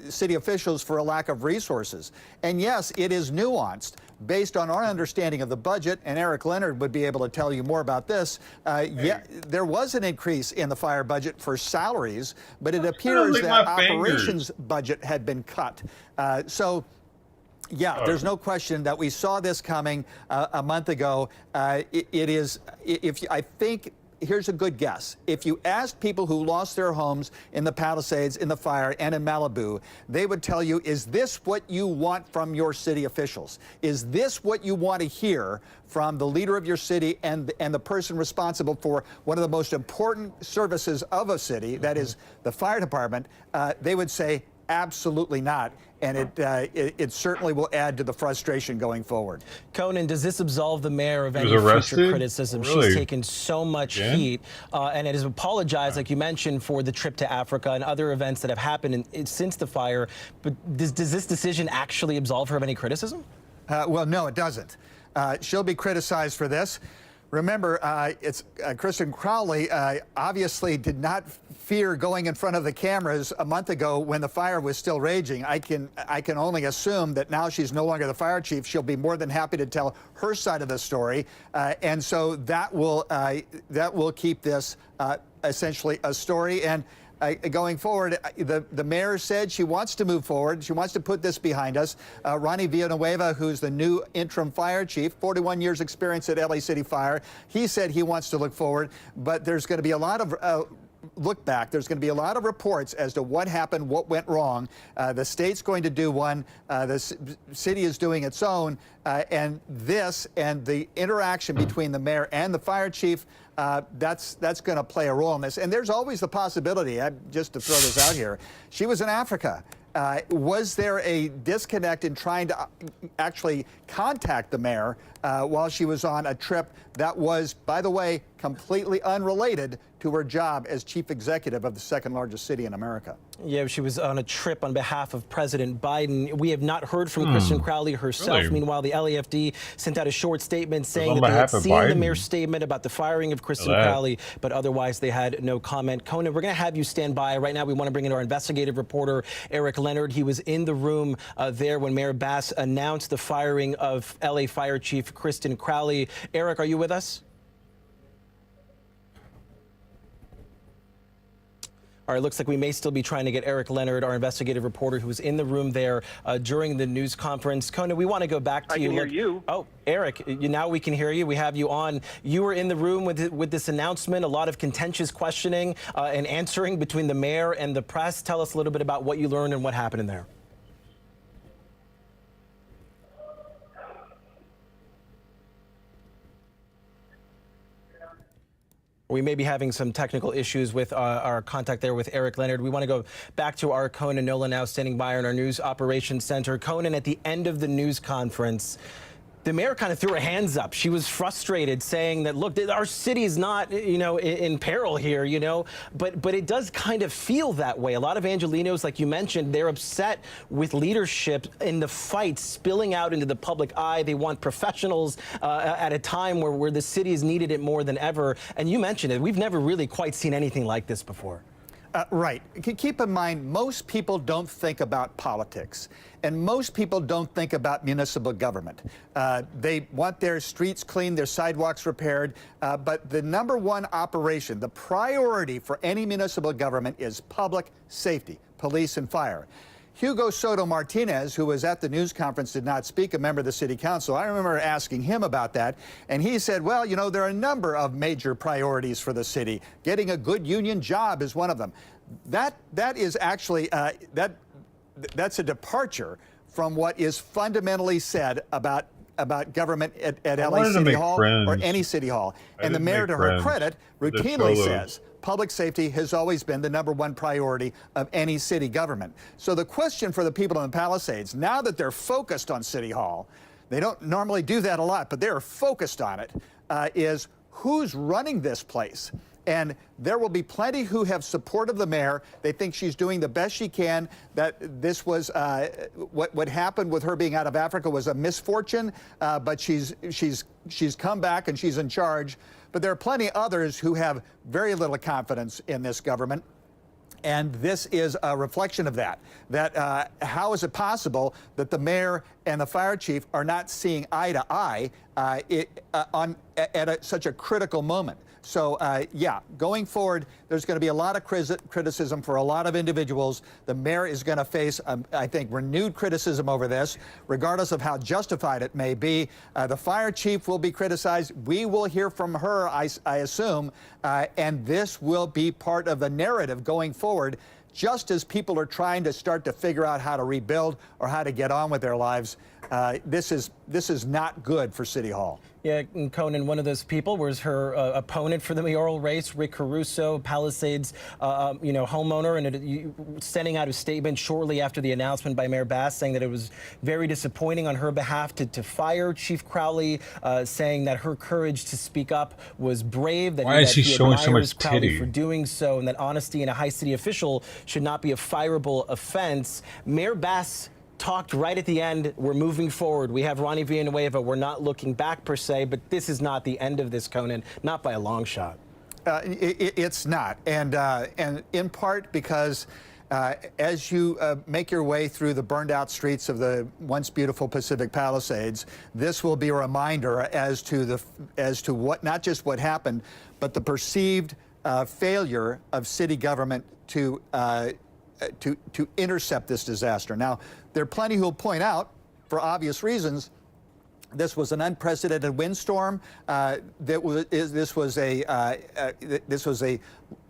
city officials for a lack of resources. And yes, it is nuanced. Based on our understanding of the budget, and Eric Leonard would be able to tell you more about this, yeah, there was an increase in the fire budget for salaries, but it appears that operations budget had been cut. Yeah, there's no question that we saw this coming a month ago. I think, here's a good guess. If you asked people who lost their homes in the Palisades, in the fire, and in Malibu, they would tell you, is this what you want from your city officials? Is this what you want to hear from the leader of your city and the person responsible for one of the most important services of a city, that is the fire department? They would say, absolutely not. And it certainly will add to the frustration going forward. Conan, does this absolve the mayor of any future criticism? Really? She's taken so much heat and it has apologized, like you mentioned, for the trip to Africa and other events that have happened since the fire. But does this decision actually absolve her of any criticism? Well, no, it doesn't. She'll be criticized for this. Remember, Kristen Crowley obviously did not fear going in front of the cameras a month ago when the fire was still raging. I can only assume that now she's no longer the fire chief, she'll be more than happy to tell her side of the story, and so that will keep this essentially a story. And going forward, the mayor said she wants to move forward. She wants to put this behind us. Ronnie Villanueva, who's the new interim fire chief, 41 years experience at LA City Fire, he said he wants to look forward, but there's going to be a lot of look back. There's going to be a lot of reports as to what happened, what went wrong. The state's going to do one. The city is doing its own. And this and the interaction between the mayor and the fire chief, that's going to play a role in this. And there's always the possibility, just to throw this out here, she was in Africa. Was there a disconnect in trying to actually contact the mayor while she was on a trip that was, by the way, completely unrelated to her job as chief executive of the second largest city in America? Yeah, she was on a trip on behalf of President Biden. We have not heard from Kristen Crowley herself. Really? Meanwhile, the LAFD sent out a short statement saying that they had seen the mayor's statement about the firing of Kristen Crowley, but otherwise they had no comment. Conan, we're going to have you stand by. Right now, we want to bring in our investigative reporter, Eric Leonard. He was in the room there when Mayor Bass announced the firing of LA Fire Chief Kristen Crowley. Eric, are you with us? All right, looks like we may still be trying to get Eric Leonard, our investigative reporter, who was in the room there during the news conference. Conan, we want to go back to you. I can hear you. Oh, Eric, now we can hear you. We have you on. You were in the room with this announcement, a lot of contentious questioning and answering between the mayor and the press. Tell us a little bit about what you learned and what happened in there. We may be having some technical issues with our contact there with Eric Leonard. We want to go back to our Conan Nolan now standing by in our News Operations Center. Conan, at the end of the news conference, the mayor kind of threw her hands up. She was frustrated, saying that, look, our city is not, in peril here, but it does kind of feel that way. A lot of Angelenos, like you mentioned, they're upset with leadership in the fight spilling out into the public eye. They want professionals at a time where the city has needed it more than ever. And you mentioned it. We've never really quite seen anything like this before. Right. Keep in mind, most people don't think about politics, and most people don't think about municipal government. They want their streets cleaned, their sidewalks repaired, but the #1 operation, the priority for any municipal government is public safety, police and fire. Hugo Soto Martinez, who was at the news conference, did not speak, a member of the city council. I remember asking him about that, and he said, well, there are a number of major priorities for the city. Getting a good union job is one of them. That is actually, that's a departure from what is fundamentally said about government at LA City Hall or any city hall. And the mayor, to her credit, routinely says public safety has always been the #1 priority of any city government. So the question for the people in the Palisades, now that they're focused on City Hall, they don't normally do that a lot, but they're focused on it, is who's running this place? And there will be plenty who have support of the mayor. They think she's doing the best she can, that this was what happened with her being out of Africa was a misfortune, but she's come back and she's in charge. But there are plenty others who have very little confidence in this government. And this is a reflection of that. How is it possible that the mayor and the fire chief are not seeing eye to eye at such a critical moment? So, yeah, going forward, there's going to be a lot of criticism for a lot of individuals. The mayor is going to face, I think, renewed criticism over this, regardless of how justified it may be. The fire chief will be criticized. We will hear from her, I assume, and this will be part of the narrative going forward, just as people are trying to start to figure out how to rebuild or how to get on with their lives. This is not good for City Hall. Yeah, and Conan, one of those people was her opponent for the mayoral race, Rick Caruso, Palisades, homeowner, and sending out a statement shortly after the announcement by Mayor Bass saying that it was very disappointing on her behalf to fire Chief Crowley, saying that her courage to speak up was brave. That Why is she showing so much Crowley titty? for doing so, and that honesty in a high city official should not be a fireable offense. Mayor Bass talked right at the end. We're moving forward. We have Ronnie Villanueva. We're not looking back per se, but this is not the end of this, Conan, not by a long shot. It's not, and in part because as you make your way through the burned out streets of the once beautiful Pacific Palisades, this will be a reminder as to what, not just what happened, but the perceived failure of city government to intercept this disaster. Now, there are plenty who will point out, for obvious reasons, this was an unprecedented windstorm. This was a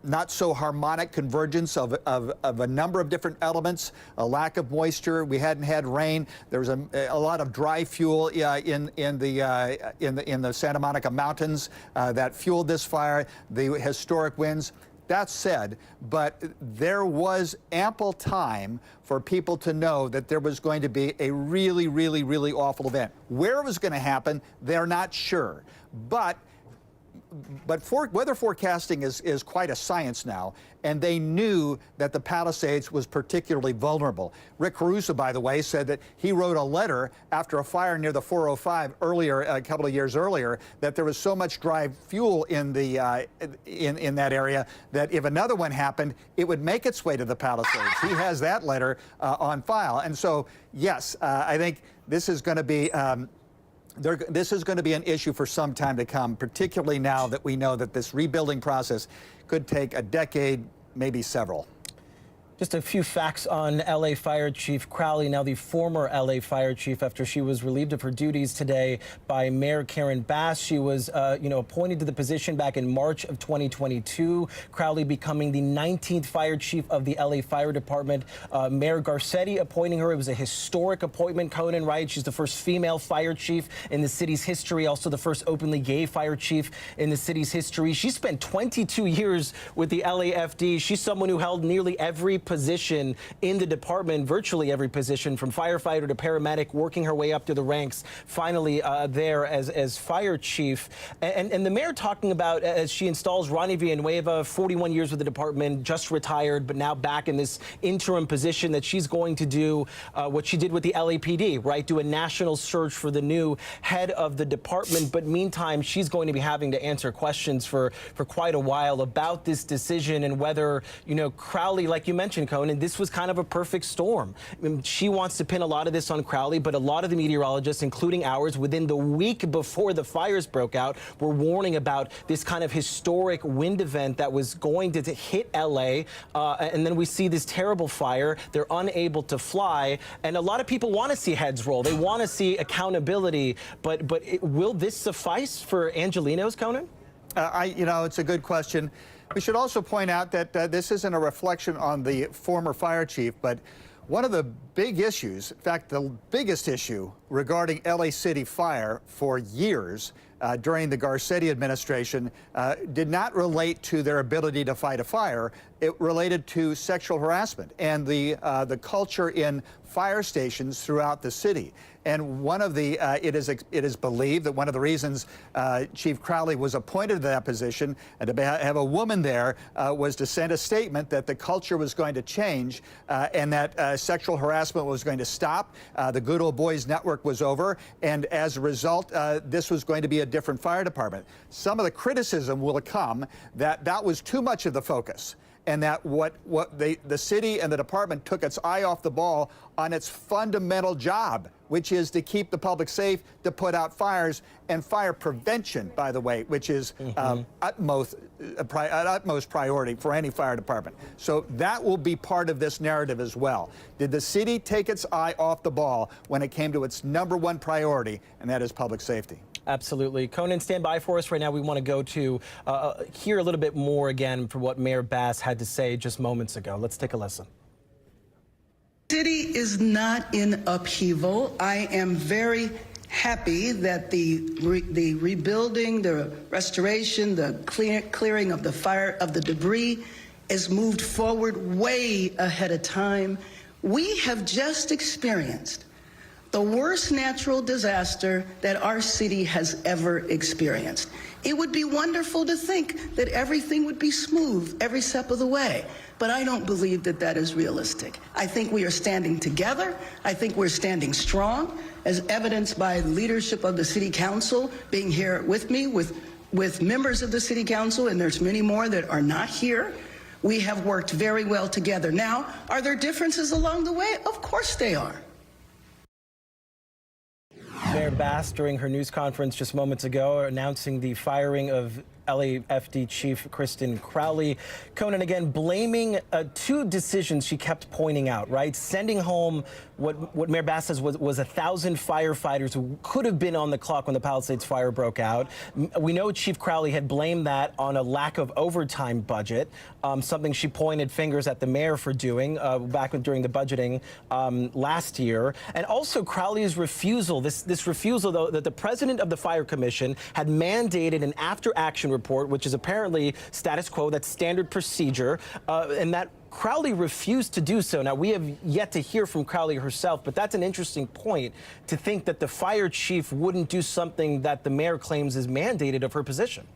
not so harmonic convergence of a number of different elements. A lack of moisture. We hadn't had rain. There was a lot of dry fuel in the Santa Monica Mountains that fueled this fire. The historic winds. That said, but there was ample time for people to know that there was going to be a really, really, really awful event. Where it was going to happen, they're not sure. But weather forecasting is quite a science now, and they knew that the Palisades was particularly vulnerable. Rick Caruso, by the way, said that he wrote a letter after a fire near the 405 earlier, a couple of years earlier, that there was so much dry fuel in in that area that if another one happened, it would make its way to the Palisades. He has that letter on file, and so yes, I think this is going to be. This is going to be an issue for some time to come, particularly now that we know that this rebuilding process could take a decade, maybe several. Just a few facts on LA Fire Chief Crowley, now the former LA Fire Chief, after she was relieved of her duties today by Mayor Karen Bass. She was, appointed to the position back in March of 2022. Crowley becoming the 19th Fire Chief of the LA Fire Department. Mayor Garcetti appointing her. It was a historic appointment, Conan, right? She's the first female fire chief in the city's history, also the first openly gay fire chief in the city's history. She spent 22 years with the LAFD. She's someone who held nearly every position in the department, virtually every position, from firefighter to paramedic, working her way up to the ranks, finally there as fire chief. And the mayor talking about, as she installs Ronnie Villanueva, 41 years with the department, just retired, but now back in this interim position, that she's going to do what she did with the LAPD, right? Do a national search for the new head of the department. But meantime, she's going to be having to answer questions for quite a while about this decision and whether, Crowley, like you mentioned, Conan, this was kind of a perfect storm. I mean, she wants to pin a lot of this on Crowley, but a lot of the meteorologists, including ours, within the week before the fires broke out, were warning about this kind of historic wind event that was going to hit LA. And then we see this terrible fire. They're unable to fly. And a lot of people want to see heads roll. They want to see accountability. But will this suffice for Angelenos, Conan? It's a good question. We should also point out that this isn't a reflection on the former fire chief, but One of the big issues, in fact, the biggest issue regarding LA City Fire for years during the Garcetti administration did not relate to their ability to fight a fire. It related to sexual harassment and the culture in fire stations throughout the city. And one of the, it is believed that one of the reasons Chief Crowley was appointed to that position and to have a woman there was to send a statement that the culture was going to change and that sexual harassment was going to stop. The Good Old Boys Network was over, and as a result, this was going to be a different fire department. Some of the criticism will come that that was too much of the focus, and that the city and the department took its eye off the ball on its fundamental job, which is to keep the public safe, to put out fires, and fire prevention, by the way, which is utmost priority for any fire department. So that will be part of this narrative as well. Did the city take its eye off the ball when it came to its #1 priority, and that is public safety? Absolutely. Conan, stand by for us right now. We want to go to hear a little bit more again for what Mayor Bass had to say just moments ago. Let's take a listen. The city is not in upheaval. I am very happy that the rebuilding, the restoration, the clearing of the fire, of the debris is moved forward way ahead of time. We have just experienced the worst natural disaster that our city has ever experienced. It would be wonderful to think that everything would be smooth every step of the way, but I don't believe that that is realistic. I think we are standing together. I think we're standing strong, as evidenced by the leadership of the City Council being here with me, with members of the City Council, and there's many more that are not here. We have worked very well together. Now, are there differences along the way? Of course they are. Mayor Bass, during her news conference just moments ago, announcing the firing of LAFD Chief Kristen Crowley. Conan, again, blaming two decisions she kept pointing out, right? Sending home what Mayor Bass says was 1,000 firefighters who could have been on the clock when the Palisades fire broke out. We know Chief Crowley had blamed that on a lack of overtime budget, something she pointed fingers at the mayor for doing back during the budgeting last year. And also Crowley's refusal, this refusal, though, that the president of the Fire Commission had mandated an after-action report, which is apparently status quo, that's standard procedure, and that Crowley refused to do so. Now, we have yet to hear from Crowley herself, but that's an interesting point to think that the fire chief wouldn't do something that the mayor claims is mandated of her position.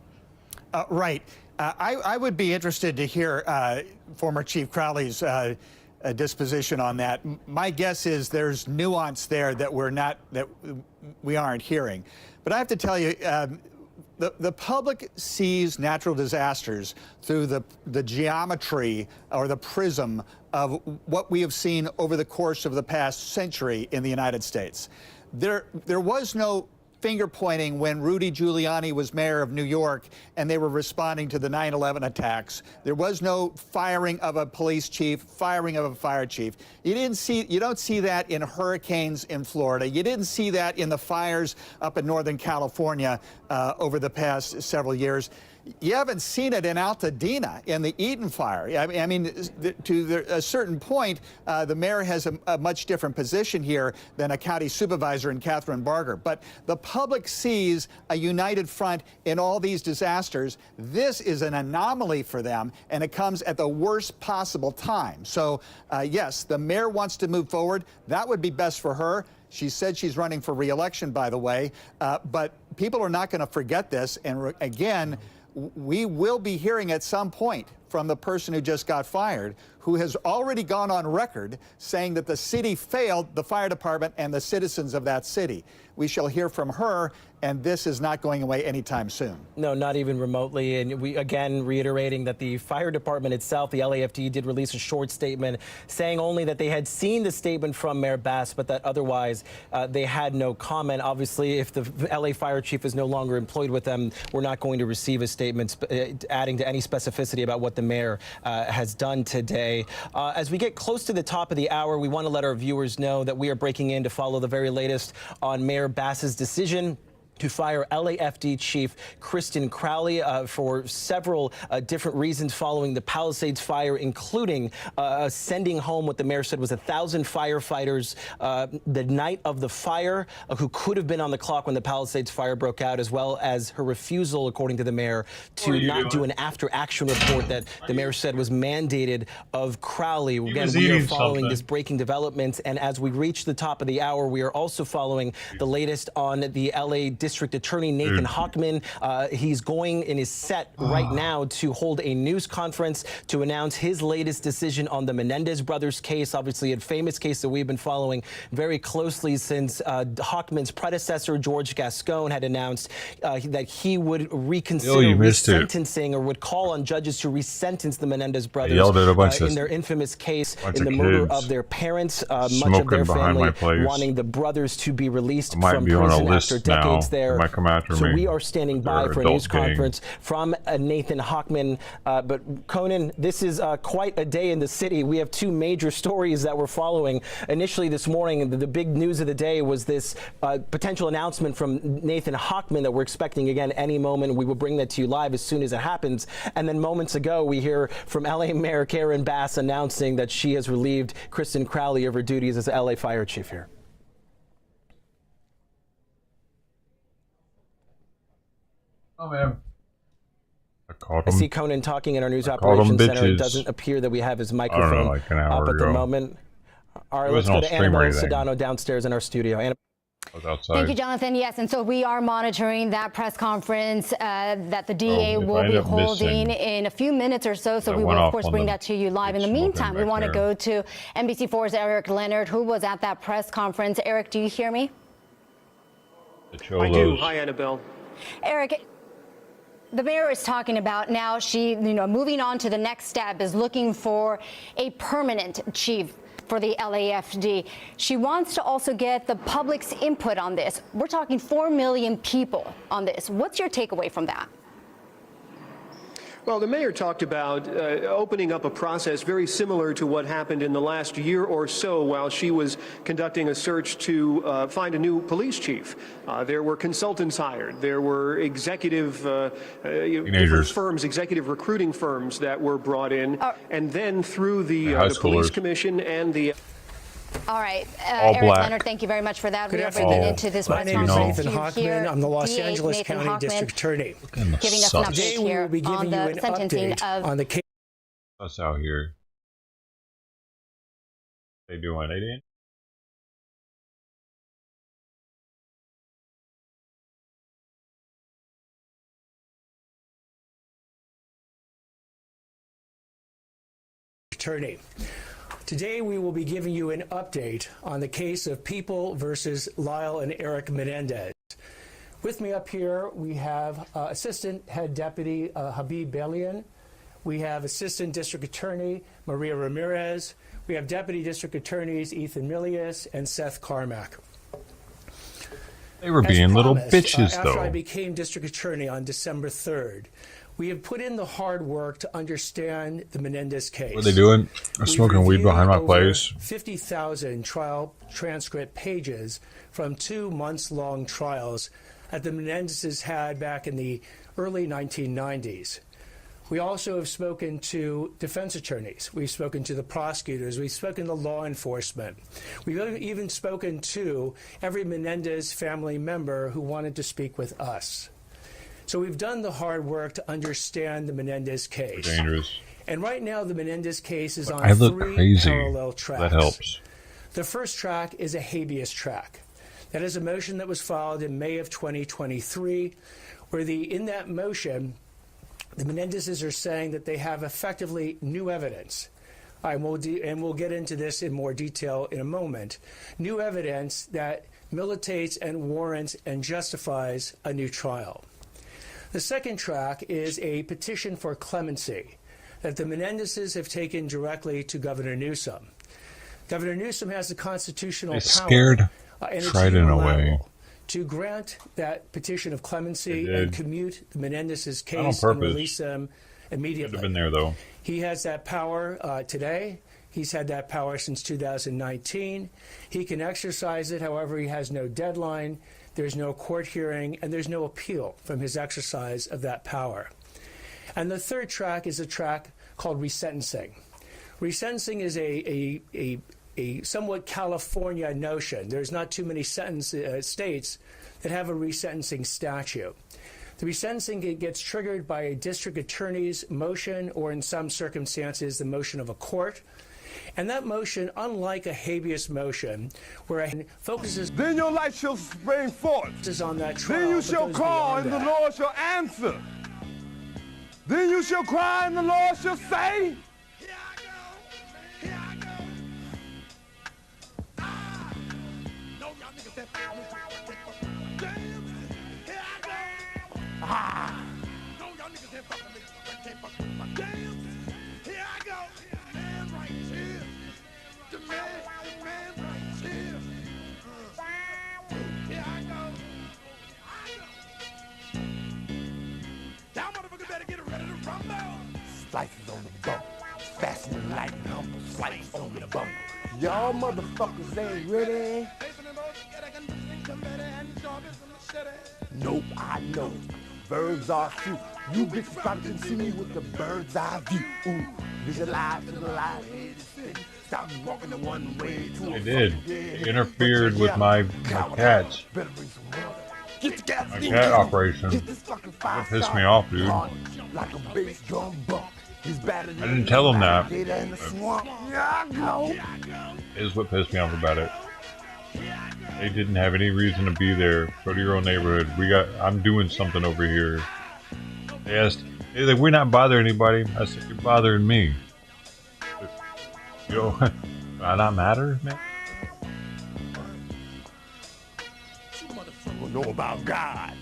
Right. I would be interested to hear former Chief Crowley's disposition on that. My guess is there's nuance there that we aren't hearing. But I have to tell you, the public sees natural disasters through the geometry or the prism of what we have seen over the course of the past century in the United States. There was no finger pointing when Rudy Giuliani was mayor of New York and they were responding to the 9/11 attacks. There was no firing of a police chief, firing of a fire chief. You don't see that in hurricanes in Florida. You didn't see that in the fires up in Northern California over the past several years. You haven't seen it in Altadena in the Eaton fire. I mean, to a certain point, the mayor has a much different position here than a county supervisor in Catherine Barger. But the public sees a united front in all these disasters. This is an anomaly for them, and it comes at the worst possible time. So, yes, the mayor wants to move forward. That would be best for her. She said she's running for re-election, by the way. But people are not going to forget this. And again, we will be hearing at some point from the person who just got fired, who has already gone on record saying that the city failed the fire department and the citizens of that city. We shall hear from her, and this is not going away anytime soon. No, not even remotely. And we, again, reiterating that the fire department itself, the LAFD, did release a short statement saying only that they had seen the statement from Mayor Bass, but that otherwise they had no comment. Obviously, if the LA fire chief is no longer employed with them, we're not going to receive a statement adding to any specificity about what the mayor has done today. As we get close to the top of the hour, we want to let our viewers know that we are breaking in to follow the very latest on Mayor Bass's decision to fire LAFD Chief Kristen Crowley for several different reasons following the Palisades fire, including sending home what the mayor said was 1,000 firefighters the night of the fire who could have been on the clock when the Palisades fire broke out, as well as her refusal, according to the mayor, to not do an after-action report that the mayor said was mandated of Crowley. Again, we are following this breaking development, and as we reach the top of the hour, we are also following the latest on the LA District Attorney Nathan Hochman. He's going in his set right now to hold a news conference to announce his latest decision on the Menendez brothers case, obviously a famous case that we've been following very closely since Hochman's predecessor, George Gascon, had announced that he would reconsider resentencing or would call on judges to resentence the Menendez brothers in their infamous case in the murder of their parents, much of their family wanting the brothers to be released from prison after decades there. So we are standing by for a news conference from Nathan Hochman. But Conan, this is quite a day in the city. We have two major stories that we're following. Initially this morning, the big news of the day was this potential announcement from Nathan Hochman that we're expecting again any moment. We will bring that to you live as soon as it happens. And then moments ago, we hear from LA Mayor Karen Bass announcing that she has relieved Kristen Crowley of her duties as LA Fire Chief here. Oh, man. I see Conan talking in our news operations center. It doesn't appear that we have his microphone up at the moment. All right, let's go to Annabelle Sedano downstairs in our studio. Thank you, Jonathan. Yes, and so we are monitoring that press conference that the DA will be holding in a few minutes or so. So we will, of course, bring that to you live. In the meantime, we want to go to NBC4's Eric Leonard, who was at that press conference. Eric, do you hear me? I do. Hi, Annabelle. Eric, the mayor is talking about now moving on to the next step is looking for a permanent chief for the LAFD. She wants to also get the public's input on this. We're talking 4 million people on this. What's your takeaway from that? Well, the mayor talked about opening up a process very similar to what happened in the last year or so while she was conducting a search to find a new police chief. There were consultants hired. There were executive different firms, executive recruiting firms that were brought in. And then through the police commission and the... All right, Eric Leonard, thank you very much for that. We are bringing into this press conference. My name is Nathan Hochman. I'm the Los Angeles County District Attorney. Giving us an update here on the sentencing of... on the case. Us out here. They doing it? Attorney. Today we will be giving you an update on the case of People versus Lyle and Eric Menendez. With me up here we have Assistant Head Deputy Habib Balian. We have Assistant District Attorney Maria Ramirez. We have Deputy District Attorneys Ethan Milius and Seth Carmack. They were being little bitches, though. After I became District Attorney on December 3rd, we have put in the hard work to understand the Menendez case. What are they doing? They're smoking weed behind my place. 50,000 trial transcript pages from 2 months-long trials that the Menendezes had back in the early 1990s. We also have spoken to defense attorneys. We've spoken to the prosecutors. We've spoken to law enforcement. We've even spoken to every Menendez family member who wanted to speak with us. So we've done the hard work to understand the Menendez case. Dangerous. And right now the Menendez case is on I look 3 crazy. parallel tracks. That helps. The first track is a habeas track. That is a motion that was filed in May of 2023, where in that motion, the Menendezes are saying that they have effectively new evidence. And we'll get into this in more detail in a moment. New evidence that militates and warrants and justifies a new trial. The second track is a petition for clemency that the Menendezes have taken directly to Governor Newsom. Governor Newsom has the constitutional power tried in a way to grant that petition of clemency and commute the Menendezes' case and release them immediately. Should have been there, though. He has that power today. He's had that power since 2019. He can exercise it, however, he has no deadline, there's no court hearing, and there's no appeal from his exercise of that power. And the third track is a track called resentencing. Resentencing is a somewhat California notion. There's not too many states that have a resentencing statute. The resentencing gets triggered by a district attorney's motion, or in some circumstances, the motion of a court. And that motion, unlike a habeas motion, where it focuses... Then your light shall spring forth. ...is on that trial, then you shall call, and the Lord shall answer. Then you shall cry, and the Lord shall say... Ah. No, y'all niggas can't fuck with me. I can't fuck with my jams. Here I go. The man right here. The man right here. Here I go. Y'all motherfuckers better get ready to rumble. Slices on the bump. Fasten like humble. Slice on the bump. Y'all motherfuckers ain't ready. Nope, I know. Birds are few. You bitches probably can see me with the bird's eye view. Ooh, visualize to the light. Stop walking the one way to They did. They interfered with my cats. My cat operation. That pissed me off, dude. I didn't tell them that. Is what pissed me off about it. They didn't have any reason to be there. Go to your own neighborhood. I'm doing something over here. They asked, hey, like, we're not bothering anybody. I said, you're bothering me. But, you know, do I not matter, man? You know about God.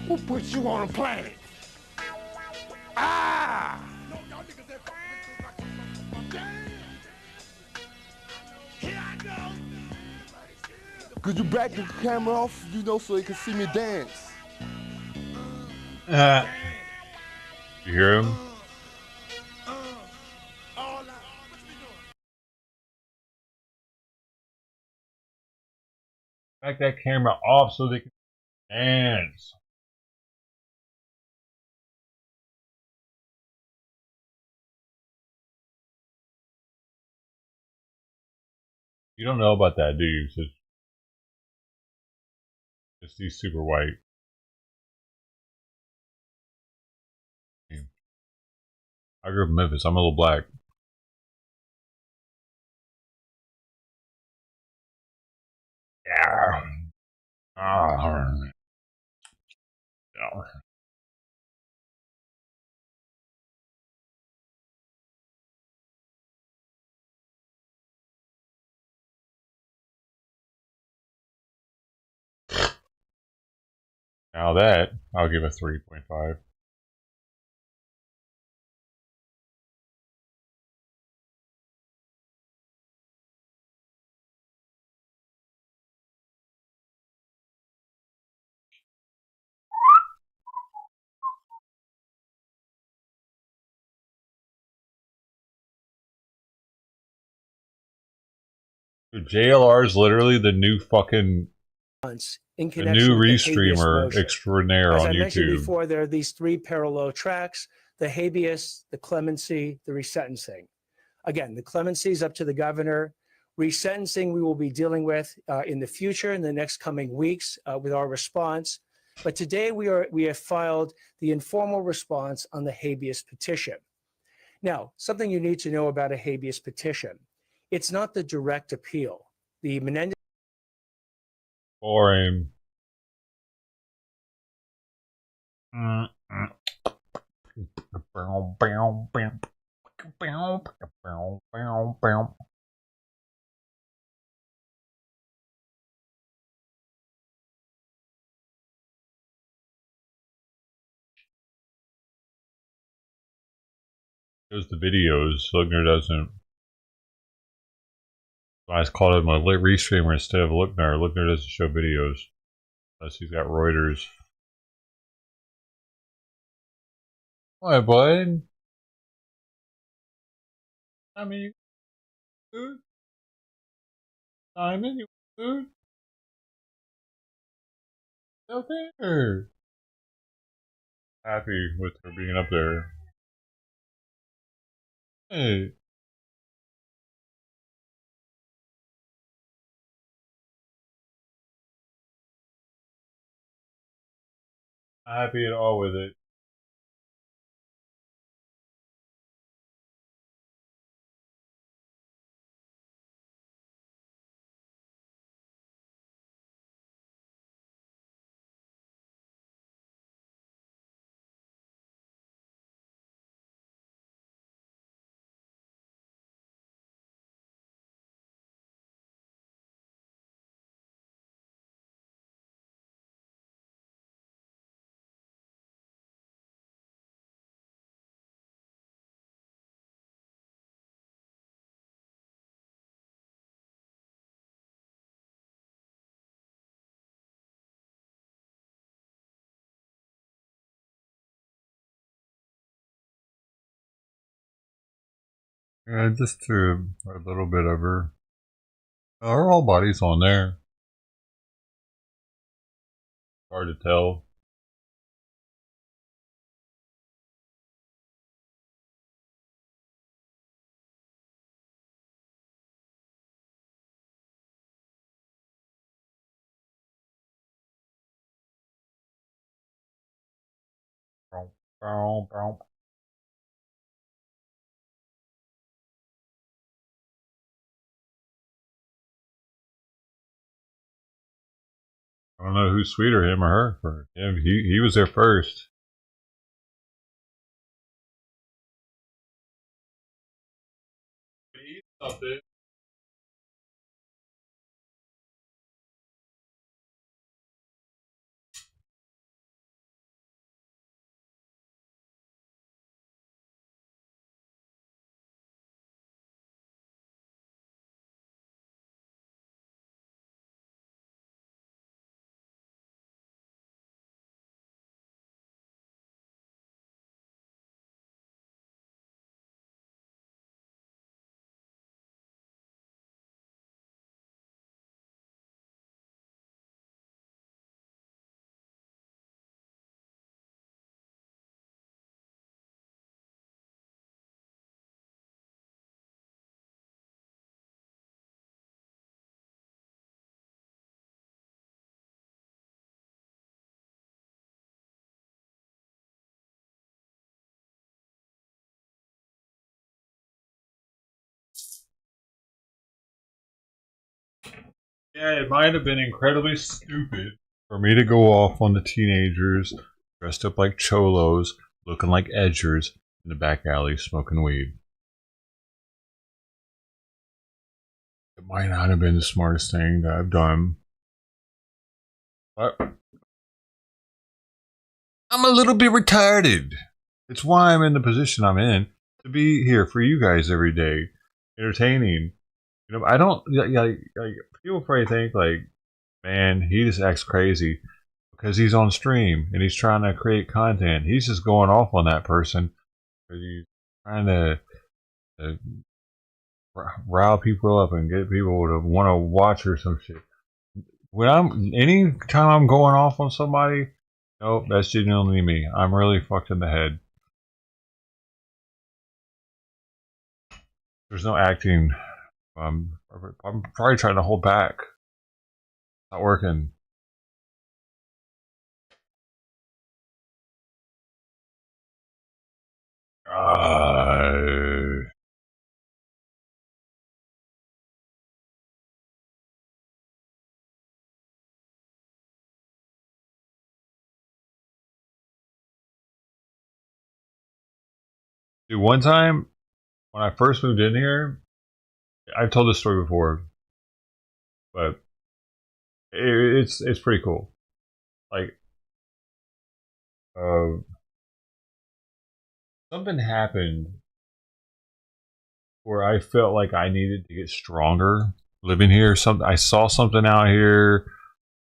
Who put you on a planet? Ah! Could you back the camera off, you know, so you can see me dance? You hear him? Back that camera off so they can dance. You don't know about that, do you? Just he's super white. I grew up in Memphis. I'm a little black. Yeah. Now that, I'll give a 3.5. JLR is literally the new fucking in the new restreamer extraordinaire on YouTube. As I mentioned before, there are these three parallel tracks: the habeas, the clemency, the resentencing. Again, the clemency is up to the governor. Resentencing we will be dealing with in the future, in the next coming weeks, with our response. But today we have filed the informal response on the habeas petition. Now, something you need to know about a habeas petition: it's not the direct appeal. The Menendez. Boring. Shows the videos. Lugner doesn't. I just called him a restreamer instead of Lugner. Lugner doesn't show videos unless he's got Reuters. Hi, bud. I mean, food. Simon, you want food? Out there. Happy with her being up there. Hey. Not happy at all with it. Yeah, just to a little bit of her. Her whole body's on there. Hard to tell. I don't know who's sweeter, him or her. For him, he was there first. Eat something. Yeah, it might have been incredibly stupid for me to go off on the teenagers dressed up like cholos, looking like edgers in the back alley smoking weed. It might not have been the smartest thing that I've done. But I'm a little bit retarded. It's why I'm in the position I'm in, to be here for you guys every day, entertaining. You know, I don't, like people probably think like, man, he just acts crazy because he's on stream and he's trying to create content. He's just going off on that person because he's trying to rile people up and get people to want to watch or some shit. When anytime I'm going off on somebody, nope, that's genuinely me. I'm really fucked in the head. There's no acting. I'm probably trying to hold back. Not working. Dude, one time when I first moved in here, I've told this story before, but it's pretty cool. Like, something happened where I felt like I needed to get stronger living here. I saw something out here.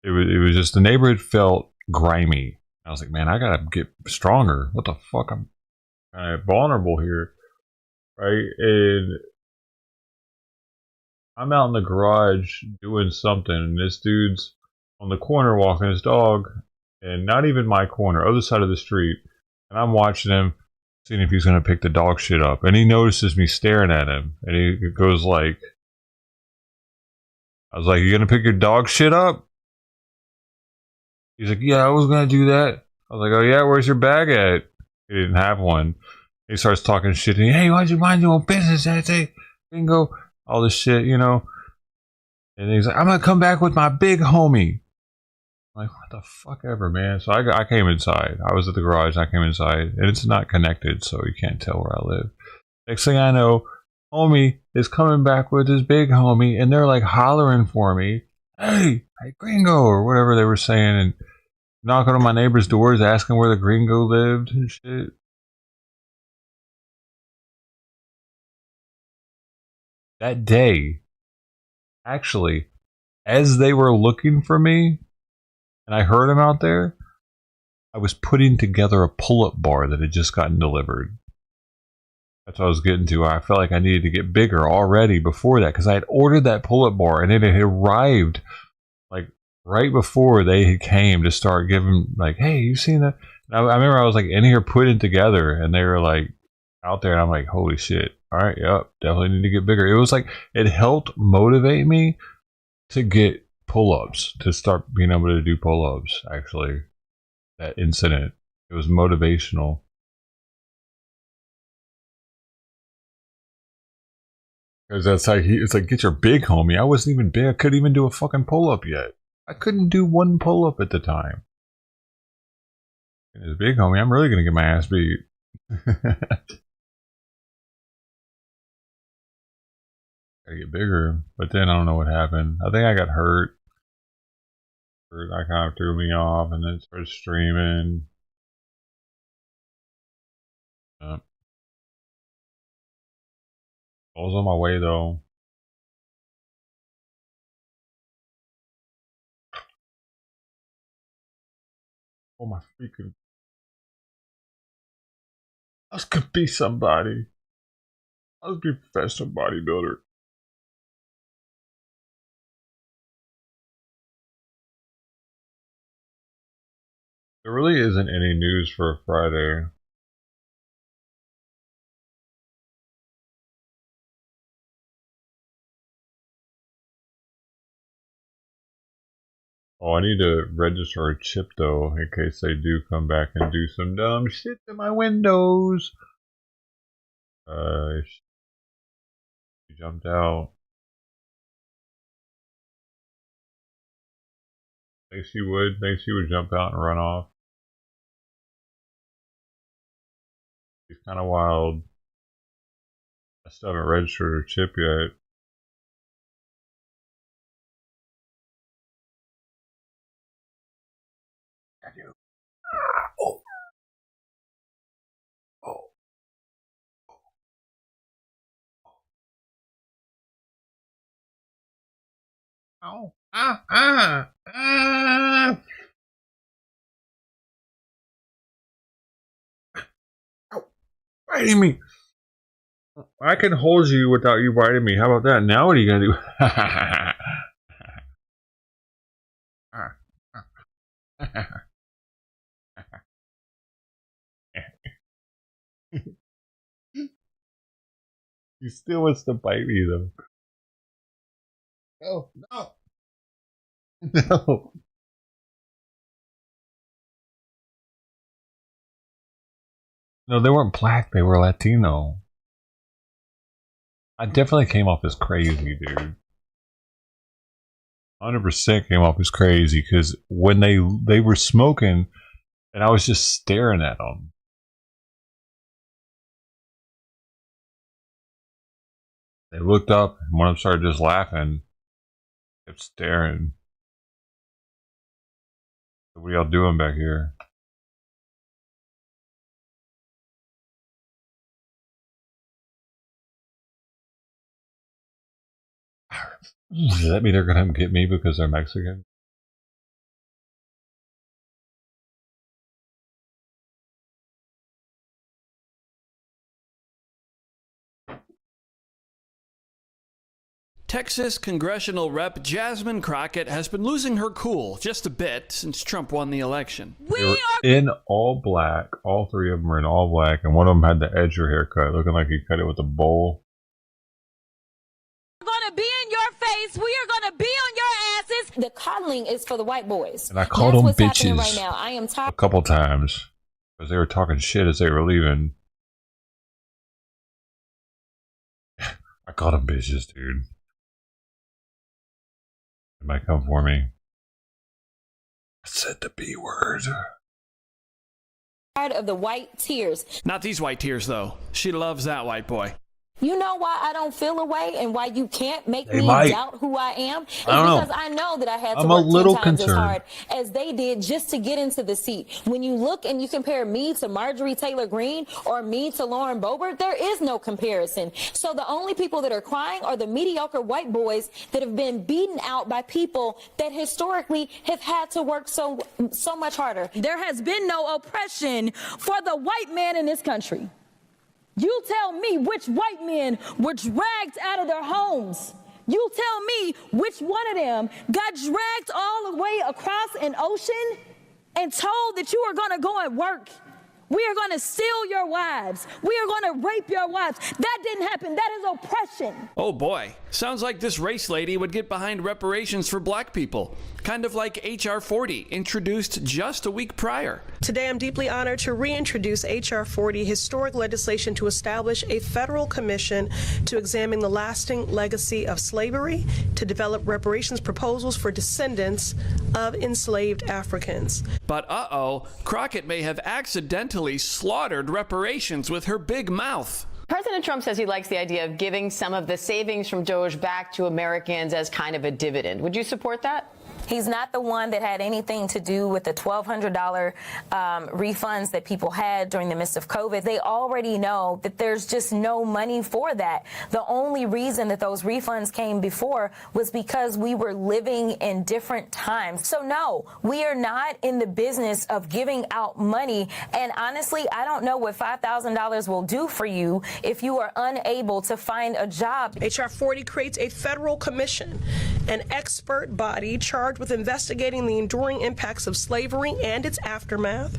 It was just the neighborhood felt grimy. I was like, man, I gotta get stronger. What the fuck? I'm kind of vulnerable here, right? And I'm out in the garage doing something, and this dude's on the corner walking his dog, and not even my corner, other side of the street. And I'm watching him, seeing if he's going to pick the dog shit up. And he notices me staring at him, and he goes like, I was like, you going to pick your dog shit up? He's like, yeah, I was going to do that. I was like, oh yeah, where's your bag at? He didn't have one. He starts talking shit to me. Hey, why'd you mind your own business? I say, bingo, all this shit, you know. And he's like, I'm going to come back with my big homie. I'm like, what the fuck ever, man. So I came inside. I was at the garage. I came inside. And it's not connected, so you can't tell where I live. Next thing I know, homie is coming back with his big homie. And they're like hollering for me. Hey, gringo, or whatever they were saying. And knocking on my neighbor's doors, asking where the gringo lived and shit. That day, actually, as they were looking for me, and I heard them out there, I was putting together a pull-up bar that had just gotten delivered. That's what I was getting to. I felt like I needed to get bigger already before that, because I had ordered that pull-up bar, and it had arrived like right before they came to start giving, like, hey, you seen that? And I remember I was like in here putting together, and they were like out there, and I'm like, holy shit. All right, yep, definitely need to get bigger. It was like, it helped motivate me to get pull-ups, to start being able to do pull-ups, actually. That incident. It was motivational. Because that's how it's like, get your big homie. I wasn't even big. I couldn't even do a fucking pull-up yet. I couldn't do one pull-up at the time. And his big homie, I'm really going to get my ass beat. Gotta get bigger. But then I don't know what happened. I think I got hurt. That kind of threw me off, and then started streaming. I was on my way though. Oh my freaking! I was gonna be somebody. I was gonna be a professional bodybuilder. There really isn't any news for a Friday. Oh, I need to register a chip though, in case they do come back and do some dumb shit to my windows. She jumped out. Think she would jump out and run off. She's kind of wild. I still haven't registered her chip yet. Oh. Oh. Ow. Ow. Biting me. I can hold you without you biting me. How about that? Now what are you gonna do? He still wants to bite me though. Oh no. No. No, they weren't black, they were Latino. I definitely came off as crazy, dude. 100% came off as crazy because when they were smoking and I was just staring at them. They looked up and one of them started just laughing. Kept staring. What are y'all doing back here? Does that mean they're gonna get me because they're Mexican? Texas congressional rep Jasmine Crockett has been losing her cool just a bit since Trump won the election. They were in all black. All three of them were in all black, and one of them had the edger haircut, looking like he cut it with a bowl. We're going to be in your face. We are going to be on your asses. The coddling is for the white boys. And I called them what's happening bitches right now. I am tired. a couple times because they were talking shit as they were leaving. I called them bitches, dude. They might come for me. I said the B word. Tired of the white tears. Not these white tears, though. She loves that white boy. You know why I don't feel a way and why you can't make They me might. doubt who I am? It's I don't know. because I know that I had to I'm a work little 10 times as concerned. hard as they did just to get into the seat. When you look and you compare me to Marjorie Taylor Greene or me to Lauren Boebert, there is no comparison. So the only people that are crying are the mediocre white boys that have been beaten out by people that historically have had to work so much harder. There has been no oppression for the white man in this country. You tell me which white men were dragged out of their homes. You tell me which one of them got dragged all the way across an ocean and told that you are going to go and work. We are going to steal your wives. We are going to rape your wives. That didn't happen. That is oppression. Oh boy, sounds like this race lady would get behind reparations for black people. Kind of like H.R. 40, introduced just a week prior. Today, I'm deeply honored to reintroduce H.R. 40, historic legislation to establish a federal commission to examine the lasting legacy of slavery, to develop reparations proposals for descendants of enslaved Africans. But uh-oh, Crockett may have accidentally slaughtered reparations with her big mouth. President Trump says he likes the idea of giving some of the savings from Doge back to Americans as kind of a dividend. Would you support that? He's not the one that had anything to do with the $1,200 refunds that people had during the midst of COVID. They already know that there's just no money for that. The only reason that those refunds came before was because we were living in different times. So no, we are not in the business of giving out money. And honestly, I don't know what $5,000 will do for you if you are unable to find a job. H.R. 40 creates a federal commission, an expert body charged with investigating the enduring impacts of slavery and its aftermath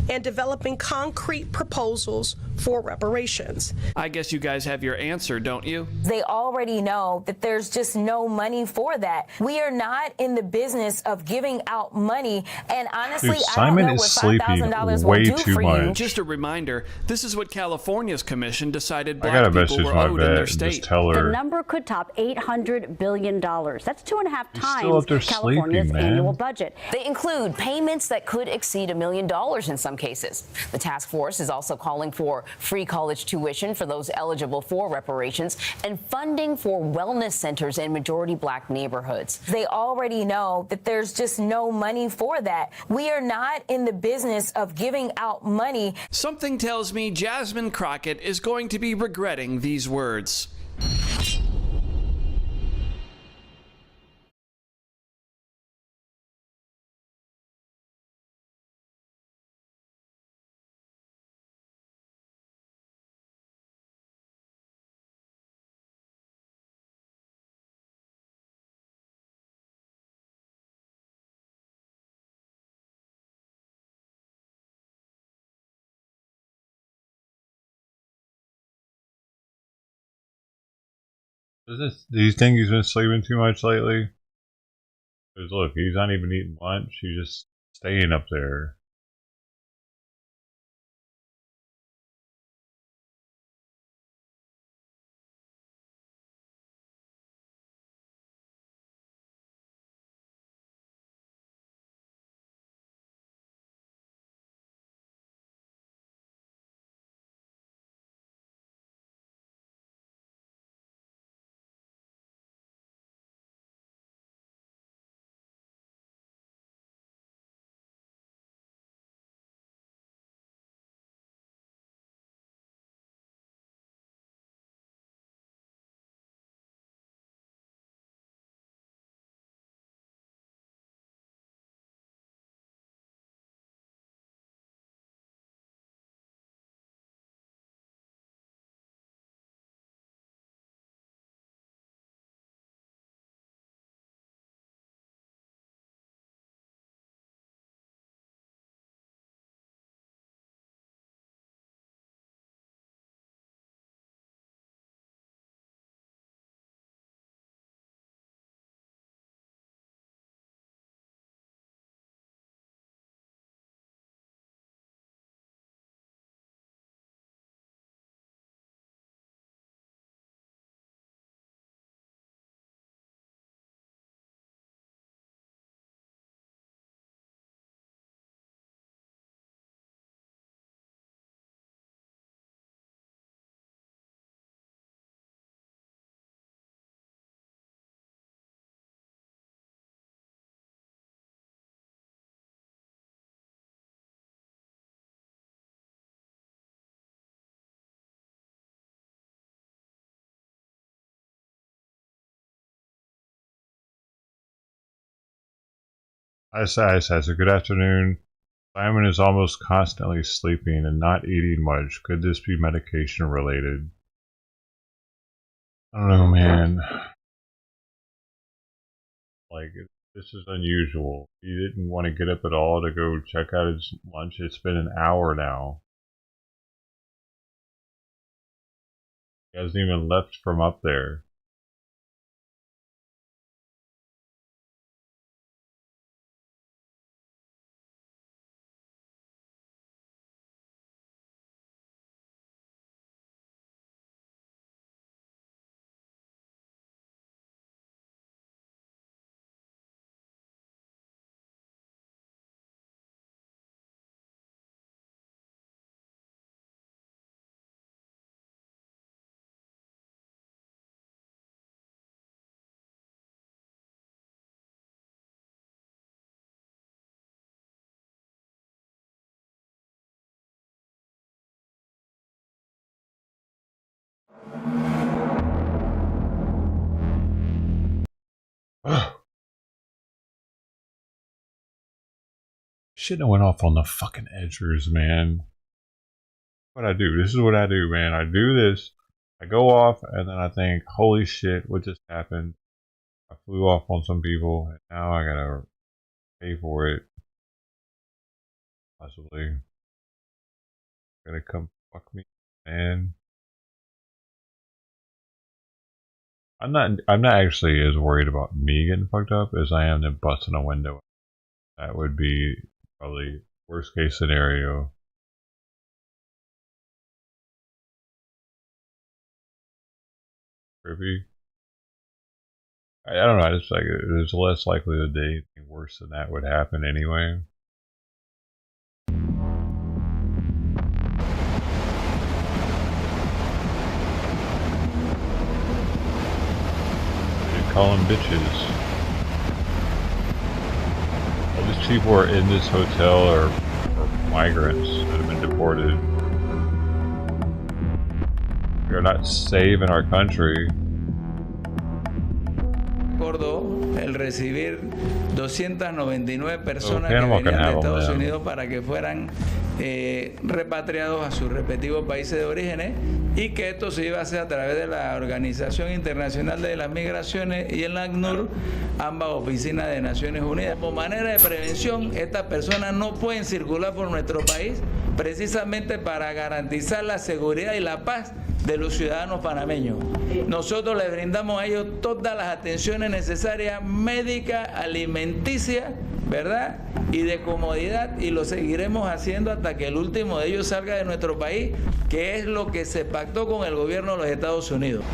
and developing concrete proposals for reparations. I guess you guys have your answer, don't you? They already know that there's just no money for that. We are not in the business of giving out money. And honestly, Dude, I don't know Simon what is sleeping $5,000 way will do too for much. you. Just a reminder, this is what California's commission decided I gotta black people message were my owed in their vet and state. just tell The her. number could top $800 billion. That's 2.5 He's times still up there California's sleeping, man. annual budget. They include payments that could exceed $1 million in some cases. The task force is also calling for free college tuition for those eligible for reparations and funding for wellness centers in majority black neighborhoods. They already know that there's just no money for that. We are not in the business of giving out money. Something tells me Jasmine Crockett is going to be regretting these words. Do you think he's been sleeping too much lately? Because look, he's not even eating lunch. He's just staying up there. I said, good afternoon. Simon is almost constantly sleeping and not eating much. Could this be medication related? I don't know, man. Like, this is unusual. He didn't want to get up at all to go check out his lunch. It's been an hour now. He hasn't even left from up there. Shouldn't have went off on the fucking edgers, man. What I do? This is what I do, man. I do this. I go off, and then I think, holy shit, what just happened? I flew off on some people, and now I gotta pay for it. Possibly. Gonna come fuck me, man. I'm not actually as worried about me getting fucked up as I am them busting a window. That would be probably worst case scenario. Creepy. I don't know. I just like there's less likely that anything worse than that would happen anyway. They call them bitches. All these people are in this hotel are migrants that have been deported. We are not safe in our country. El recibir 299 personas que Panama venían de Estados them. Unidos para que fueran repatriados a sus respectivos países de orígenes y que esto se iba a hacer a través de la Organización Internacional de las Migraciones y el ACNUR, ambas oficinas de Naciones Unidas. Como manera de prevención, estas personas no pueden circular por nuestro país precisamente para garantizar la seguridad y la paz de los ciudadanos panameños. Nosotros les brindamos a ellos todas las atenciones necesarias, médicas, alimenticias, ¿verdad? Y de comodidad, y lo seguiremos haciendo hasta que el último de ellos salga de nuestro país, que es lo que se pactó con el gobierno de los Estados Unidos.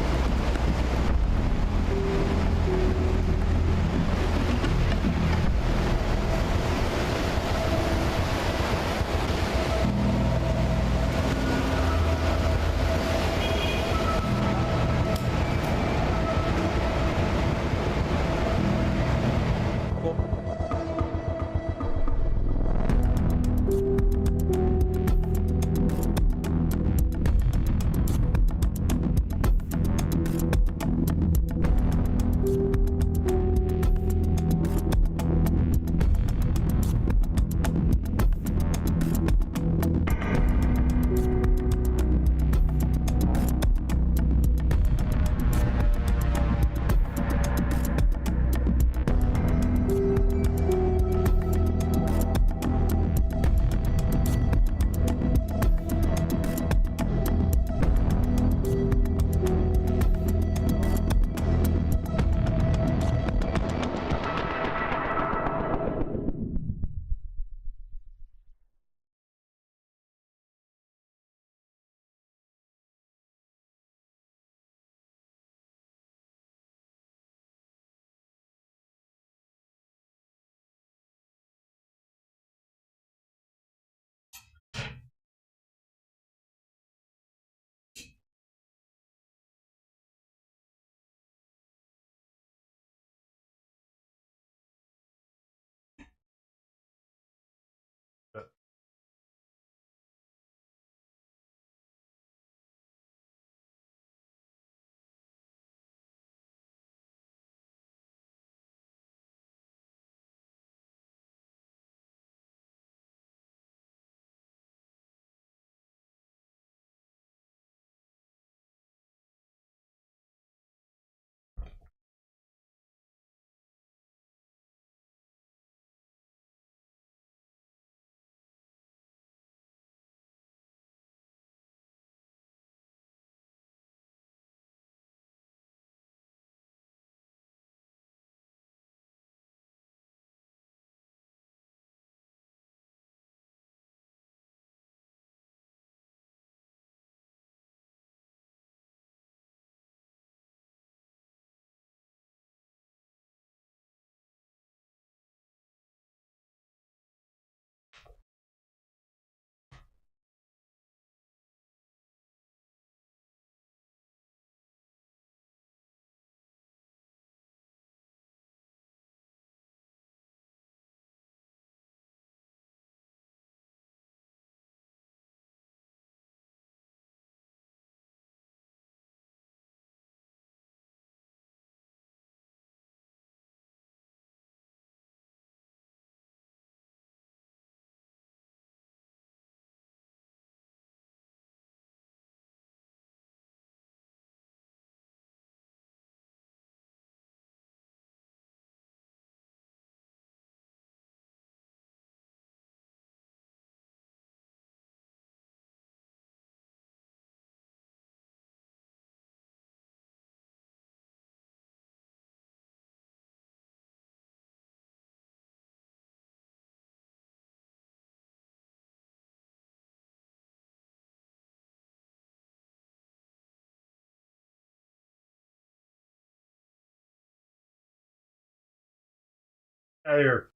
Here.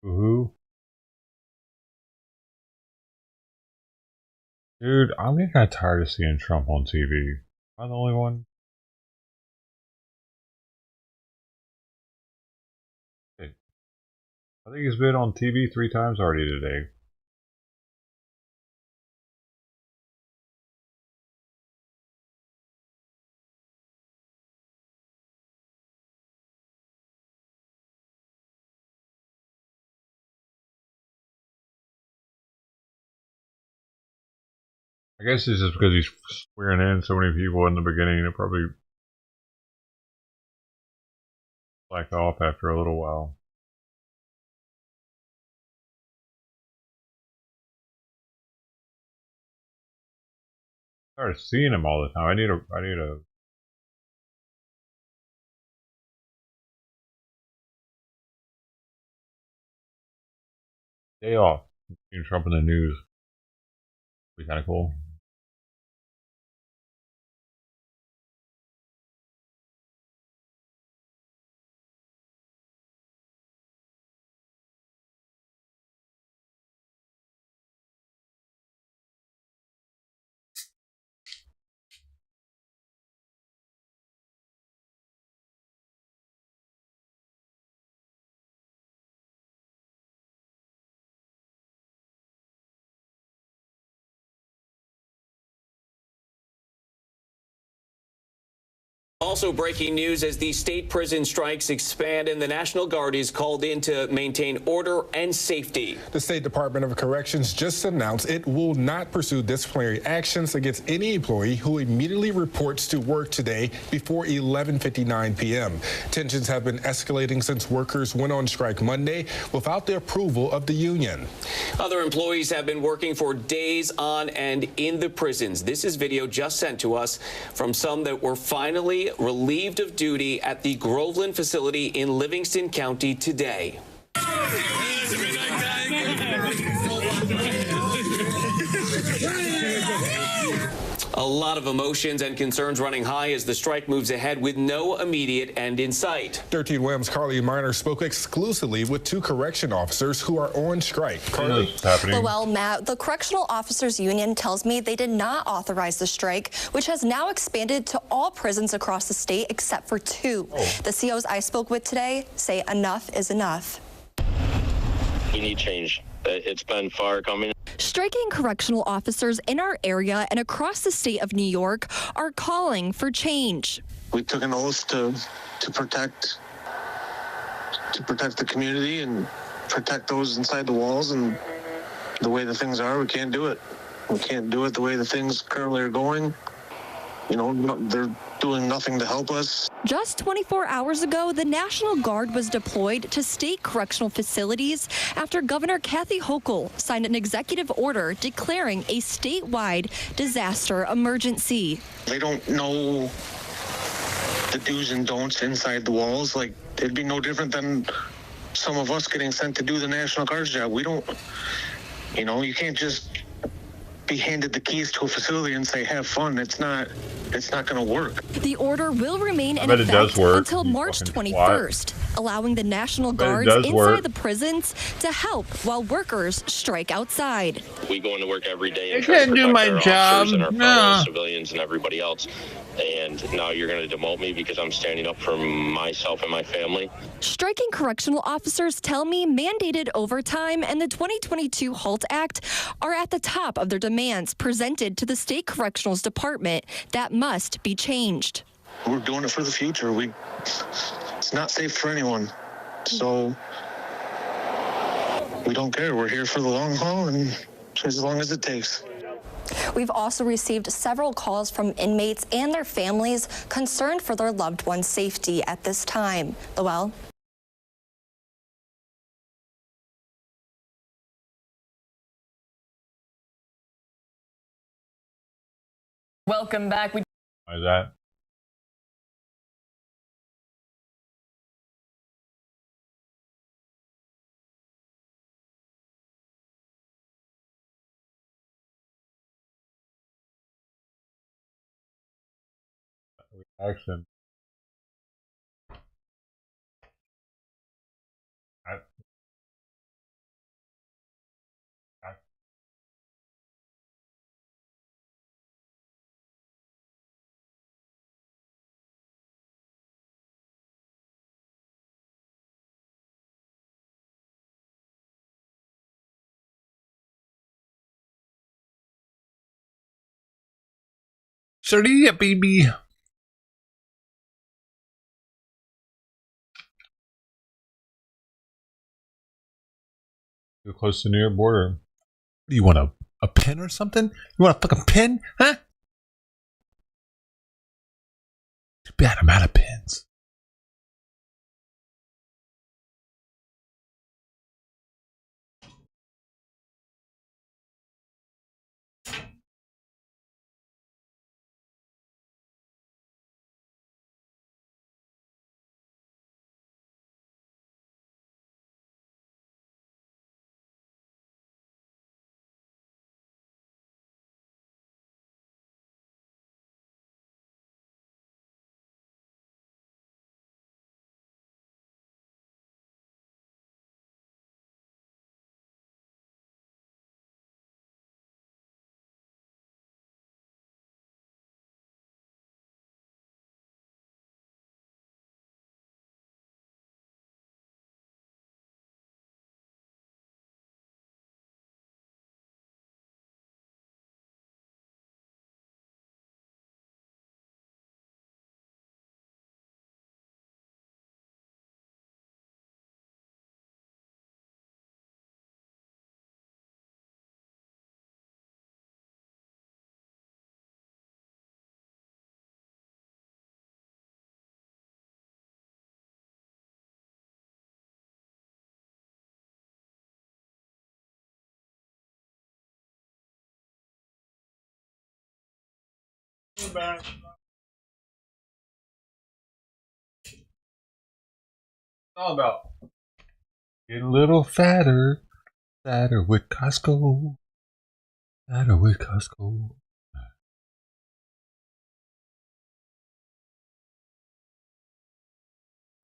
Woohoo. Dude, I'm getting kind of tired of seeing Trump on TV. Am I the only one? Hey, I think he's been on TV 3 times already today. I guess it's just because he's swearing in so many people in the beginning. It probably slacked off after a little while. I started seeing him all the time. I need a day off. Seeing Trump in the news. Be kind of cool. Also breaking news as the state prison strikes expand and the National Guard is called in to maintain order and safety. The State Department of Corrections just announced it will not pursue disciplinary actions against any employee who immediately reports to work today before 11:59 p.m. Tensions have been escalating since workers went on strike Monday without the approval of the union. Other employees have been working for days on end in the prisons. This is video just sent to us from some that were finally relieved of duty at the Groveland facility in Livingston County today. A lot of emotions and concerns running high as the strike moves ahead with no immediate end in sight. 13 Williams' Carly Miner spoke exclusively with 2 correction officers who are on strike. Carly? Well, Matt, the Correctional Officers Union tells me they did not authorize the strike, which has now expanded to all prisons across the state except for 2. The COs I spoke with today say enough is enough. We need change. It's been far coming. Striking correctional officers in our area and across the state of New York are calling for change. We took an oath to protect the community and protect those inside the walls, and the way the things are, we can't do it. We can't do it the way the things currently are going. You know, they're doing nothing to help us. Just 24 hours ago, the National Guard was deployed to state correctional facilities after Governor Kathy Hochul signed an executive order declaring a statewide disaster emergency. They don't know the do's and don'ts inside the walls. Like, it'd be no different than some of us getting sent to do the National Guard's job. We don't, you know, you can't just be handed the keys to a facility and say, have fun. It's not going to work. The order will remain in effect until March 21st, allowing the National Guards inside the prisons to help while workers strike outside. We go into work every day and I try to can't do protect my our job. officers and our No. fellow civilians and everybody else. And now you're going to demote me because I'm standing up for myself and my family. Striking correctional officers tell me mandated overtime and the 2022 HALT Act are at the top of their demands presented to the State Correctionals Department that must be changed. We're doing it for the future. It's not safe for anyone. So we don't care. We're here for the long haul and as long as it takes. We've also received several calls from inmates and their families concerned for their loved ones' safety at this time. Lowell? Welcome back. Why is that? Action. Sharia, baby. Too close to the New York border. What do you want, a pen or something? You want a fucking pen? Huh? Too bad I'm out of pens. All about getting a little fatter with Costco. Fatter with Costco.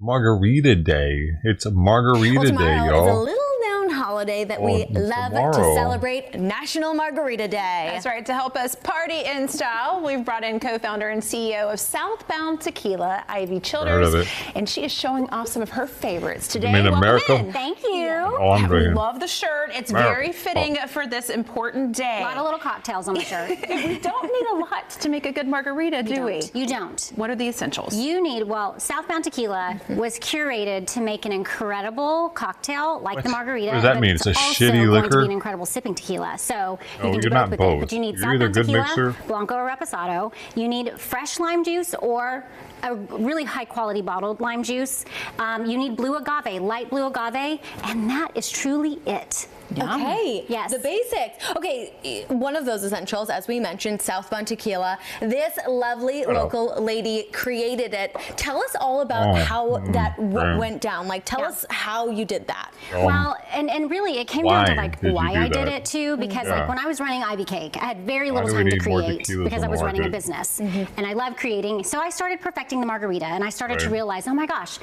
Margarita Day. It's a Margarita Day, y'all. Is a little-known holiday that we love to celebrate, National Margarita Day. That's right. To help us party in style, we've brought in co-founder and CEO of Southbound Tequila, Ivy Childers, and she is showing off some of her favorites today. In America? Thank you. Oh, I'm drinking. Love the shirt. It's very fitting for this important day. A lot of little cocktails on the shirt. We don't need a lot to make a good margarita, do we? You don't. What are the essentials? You need, well, Southbound Tequila was curated to make an incredible cocktail like the margarita. What does that mean? It's a shitty liquor? Going to be an incredible sipping tequila. So you can do both with it. But you need Southbound Tequila, Blanco or Reposado. You need fresh lime juice or a really high quality bottled lime juice. You need blue agave, light blue agave, and that is truly it. Yum. Okay, yes. The basics. Okay, one of those essentials, as we mentioned, Southbound Tequila. This lovely local lady created it. Tell us all about how that went down. Like, tell us how you did that. Well, and really, it came down to like why I did it too, because like when I was running Ivy Cake, I had very little time to create because I was running a business, and I love creating. So I started perfecting the margarita, and I started to realize, oh my gosh,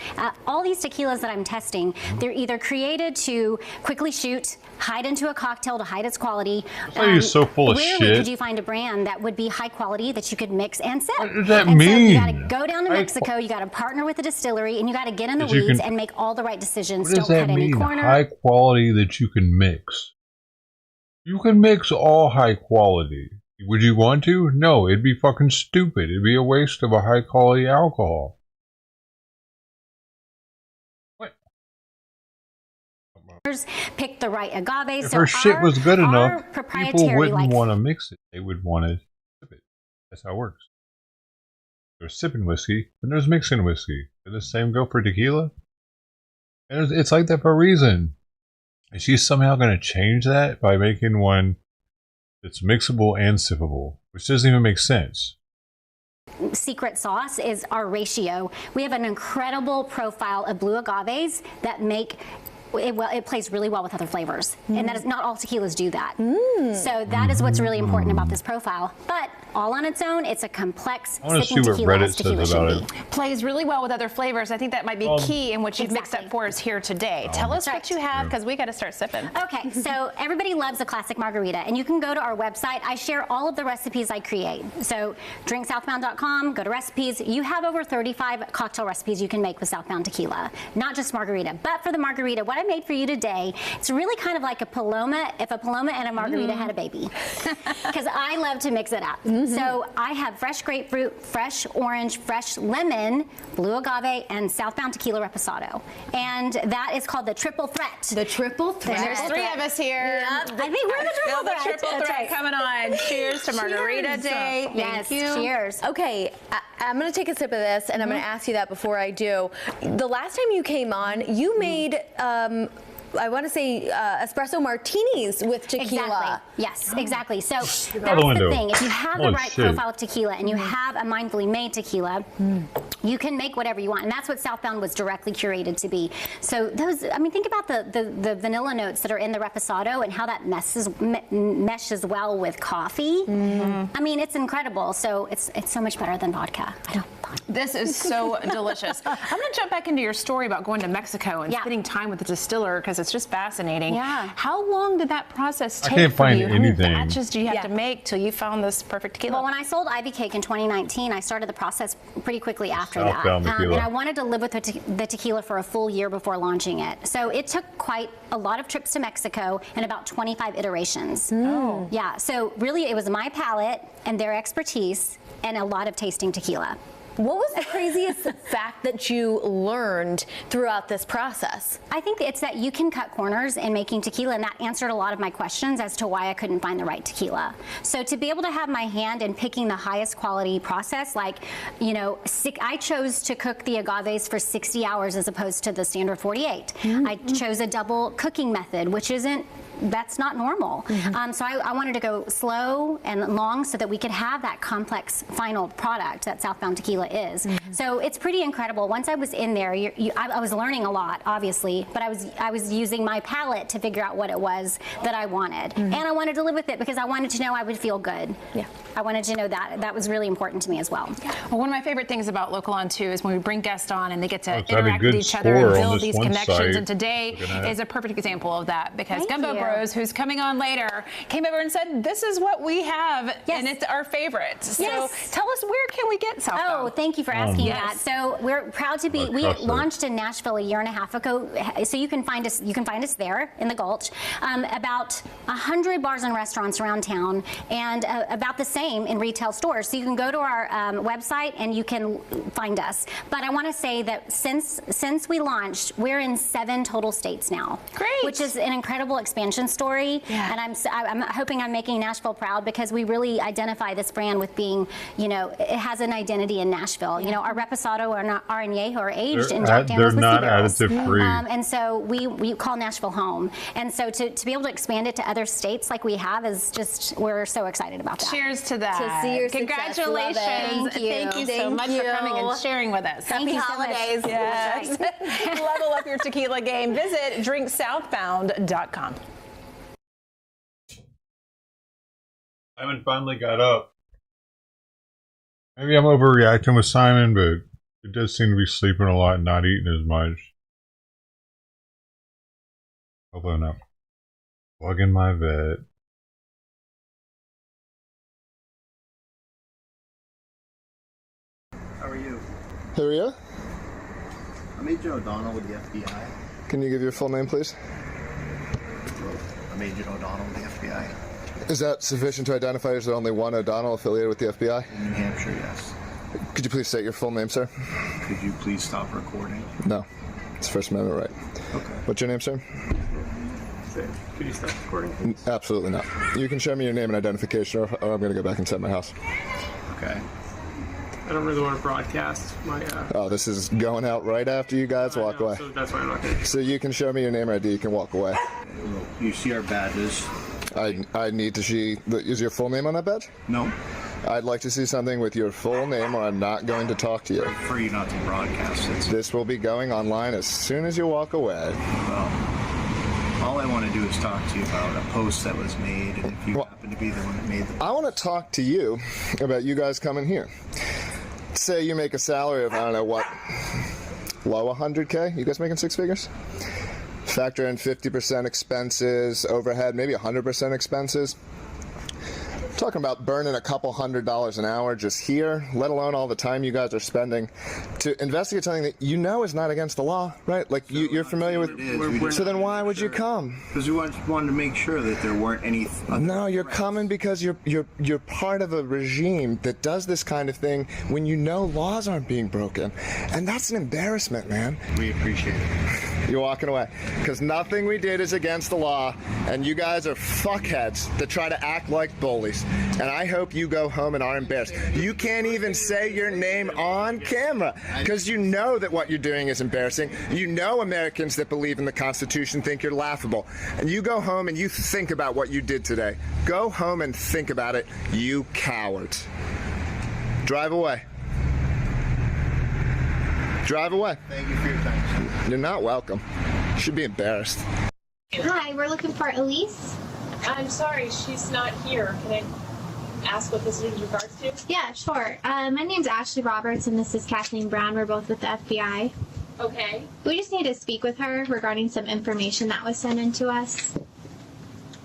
all these tequilas that I'm testing, they're either created to quickly shoot, hide into a cocktail to hide its quality. You're so full of rarely shit. could you find a brand that would be high quality that you could mix and sip. What does that and mean? So you got to go down to Mexico, you got to partner with a distillery, and you got to get in the weeds and make all the right decisions. What does Don't that cut any mean? corner. High quality that you can mix. You can mix all high quality. Would you want to? No, it'd be fucking stupid. It'd be a waste of a high quality alcohol. Pick the right agave. If So her shit was good enough, people wouldn't like, want to mix it. They would want to sip it. That's how it works. There's sipping whiskey, and there's mixing whiskey. Does the same go for tequila? And it's like that for a reason. Is she somehow going to change that by making one that's mixable and sippable? Which doesn't even make sense. Secret sauce is our ratio. We have an incredible profile of blue agaves that make it plays really well with other flavors, and that is not all tequilas do that. So that is what's really important about this profile. But all on its own. It's a complex I want to see sipping what tequila Reddit as tequila says about should it. be. Plays really well with other flavors. I think that might be key in what you've mixed up for us here today. Tell us what you have, because we got to start sipping. Okay, so everybody loves a classic margarita, and you can go to our website. I share all of the recipes I create. So drinksouthbound.com, go to recipes. You have over 35 cocktail recipes you can make with Southbound Tequila, not just margarita. But for the margarita, what I made for you today, it's really kind of like a Paloma, if a Paloma and a margarita had a baby. Because I love to mix it up. So I have fresh grapefruit, fresh orange, fresh lemon, blue agave, and Southbound Tequila Reposado. And that is called the triple threat. The triple threat. There's three of us here. Yep. I think we're the triple threat. Triple That's threat right. coming on. Cheers to Margarita Day. Yes, Thank you. cheers. Okay, I'm going to take a sip of this, and I'm going to ask you that before I do. The last time you came on, you made I want to say espresso martinis with tequila. Exactly. Yes, exactly. So that's out the the window. thing. If you have the Holy right shit. profile of tequila and you have a mindfully made tequila, you can make whatever you want. And that's what Southbound was directly curated to be. So those, I mean, think about the vanilla notes that are in the Reposado and how that meshes well with coffee. I mean, it's incredible. So it's so much better than vodka. I don't. This is so delicious. I'm going to jump back into your story about going to Mexico and spending time with the distiller, because it's just fascinating. Yeah. How long did that process take can't for find you? anything. How many batches do you have to make till you found this perfect tequila? Well, when I sold Ivy Cake in 2019, I started the process pretty quickly after Southbound that. tequila. And I wanted to live with the tequila for a full year before launching it. So it took quite a lot of trips to Mexico and about 25 iterations. Oh. Yeah, so really it was my palate and their expertise and a lot of tasting tequila. What was the craziest fact that you learned throughout this process? I think it's that you can cut corners in making tequila, and that answered a lot of my questions as to why I couldn't find the right tequila. So to be able to have my hand in picking the highest quality process, like, you know, I chose to cook the agaves for 60 hours as opposed to the standard 48. I chose a double cooking method, which that's not normal. So I wanted to go slow and long so that we could have that complex final product that Southbound Tequila is. So it's pretty incredible. Once I was in there, I was learning a lot, obviously, but I was using my palate to figure out what it was that I wanted. And I wanted to live with it because I wanted to know I would feel good. Yeah. I wanted to know that. That was really important to me as well. Well, one of my favorite things about Local On 2 is when we bring guests on and they get to it's at a interact good with each other and store on build this these one connections. site. And today Looking at it. is a perfect example of that, because Thank Gumbo you. Bros, who's coming on later, came over and said, this is what we have, and it's our favorite. So tell us, where can we get Southbound? Oh, thank you for asking Yes. that. So we're proud to be. We trust it. launched in Nashville a year and a half ago. So you can find us. You can find us there in the Gulch. About 100 bars and restaurants around town, and about the same in retail stores. So you can go to our website and you can find us. But I want to say that since we launched, we're in 7 total states now. Great. Which is an incredible expansion story. Yeah. And I'm hoping I'm making Nashville proud, because we really identify this brand with being, you know, it has an identity in Nashville. You know, our Reposado or our Añejo are aged in Jack Daniel's They're not whiskey barrels. additive free. And so we call Nashville home. And so to be able to expand it to other states like we have is just, we're so excited about that. Cheers to that. To see your success. Congratulations. Love it. Thank you so Thank much for coming and sharing with us. Thank you so much. holidays. Yes. Level up your tequila game. Visit drinksouthbound.com. Simon finally got up. Maybe I'm overreacting with Simon, but he does seem to be sleeping a lot and not eating as much. Hope I'm not bugging my vet. How are you? Who are you? I'm Agent O'Donnell with the FBI. Can you give your full name, please? I'm Agent O'Donnell with the FBI. Is that sufficient to identify as only one O'Donnell affiliated with the FBI? In New Hampshire, yes. Could you please state your full name, sir? Could you please stop recording? No. It's First Amendment right. Okay. What's your name, sir? Could you stop recording? Absolutely not. You can show me your name and identification, or I'm going to go back inside my house. Okay. I don't really want to broadcast my. Oh, this is going out right after you guys walk away. So that's why I'm not going to. So you can show me your name or ID, you can walk away. You see our badges? I need to see. Is your full name on that badge? No. I'd like to see something with your full name, or I'm not going to talk to you. I prefer you not to broadcast it. This will be going online as soon as you walk away. Well, all I want to do is talk to you about a post that was made, and if you happen to be the one that made the I want to talk to you about you guys coming here. Say you make a salary of, I don't know what, low 100K? You guys making six figures? Factor in 50% expenses, overhead, maybe 100% expenses. Talking about burning a couple $100 an hour just here, let alone all the time you guys are spending to investigate something that you know is not against the law, right? Like you're familiar with. So then why would you come? Because we wanted to make sure that there weren't any. No, you're coming because you're part of a regime that does this kind of thing when you know laws aren't being broken, and that's an embarrassment, man. We appreciate it. You're walking away because nothing we did is against the law, and you guys are fuckheads that try to act like bullies. And I hope you go home and are embarrassed. You can't even say your name on camera because you know that what you're doing is embarrassing. You know Americans that believe in the Constitution think you're laughable. And you go home and you think about what you did today. Go home and think about it, you cowards. Drive away. Drive away. Thank you for your time. You're not welcome. You should be embarrassed. Hi, we're looking for Elise. I'm sorry, she's not here. Can I ask what this is in regards to? Yeah, sure. My name's Ashley Roberts, and this is Kathleen Brown. We're both with the FBI. Okay. We just need to speak with her regarding some information that was sent in to us.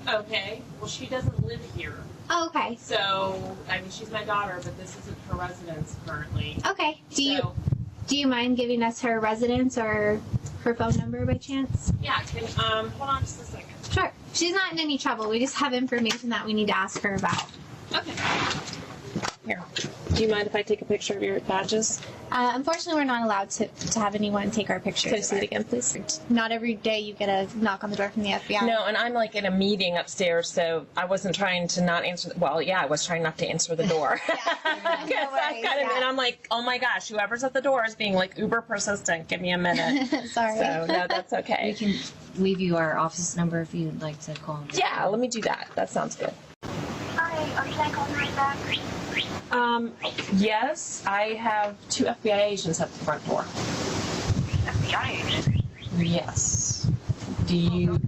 Okay. Well, she doesn't live here. Oh, okay. So, I mean, she's my daughter, but this isn't her residence currently. Okay. Do you mind giving us her residence or her phone number by chance? Yeah, hold on just a second. Sure. She's not in any trouble. We just have information that we need to ask her about. Okay. Here. Do you mind if I take a picture of your badges? Unfortunately, we're not allowed to have anyone take our pictures. Can I see it again, please? Not every day you get a knock on the door from the FBI. No, and I'm like in a meeting upstairs, so I wasn't trying to not answer. Well, yeah, I was trying not to answer the door. And I'm like, oh my gosh, whoever's at the door is being like uber persistent. Give me a minute. Sorry. So, no, that's okay. We can leave you our office number if you'd like to call. Yeah, let me do that. That sounds good. Hi, can I call you right back? Yes, I have 2 FBI agents at the front door. FBI agents? Yes. Do you?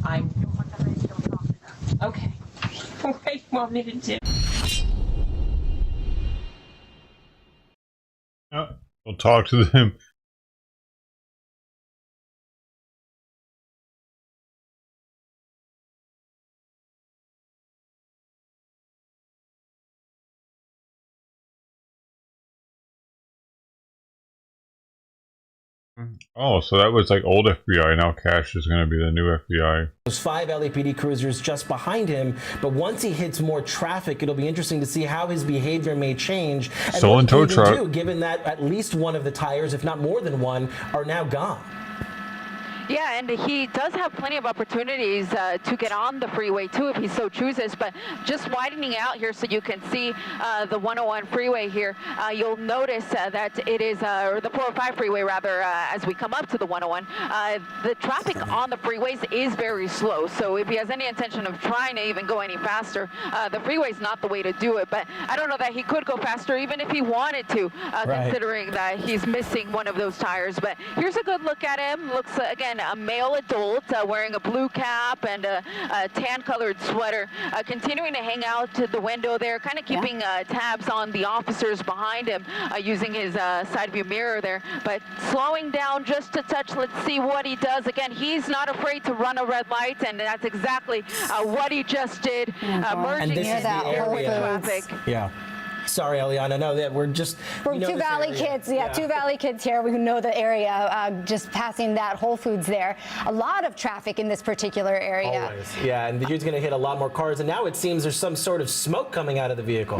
I'm. Okay. What do you want me to do? We'll talk to them. Oh, so that was like old FBI. Now Cash is going to be the new FBI. There's 5 LAPD cruisers just behind him, but once he hits more traffic, it'll be interesting to see how his behavior may change. And Stolen what tow he can truck. do, given that at least one of the tires, if not more than one, are now gone. Yeah, and he does have plenty of opportunities to get on the freeway too if he so chooses, but just widening out here so you can see the 101 freeway here, you'll notice that it is, or the 405 freeway rather, as we come up to the 101, the traffic on the freeways is very slow, so if he has any intention of trying to even go any faster, the freeway is not the way to do it, but I don't know that he could go faster even if he wanted to, considering that he's missing one of those tires, but here's a good look at him. Looks, again, a male adult wearing a blue cap and a tan-colored sweater, continuing to hang out to the window there, kind of keeping tabs on the officers behind him, using his side view mirror there, but slowing down just a touch. Let's see what he does. Again, he's not afraid to run a red light, and that's exactly what he just did, merging into the traffic. Yeah. Sorry, Eliana. No, that we're 2 Valley kids. Yeah, 2 Valley kids here. We know the area. Just passing that Whole Foods there. A lot of traffic in this particular area. Always. Yeah, and the dude's going to hit a lot more cars. And now it seems there's some sort of smoke coming out of the vehicle.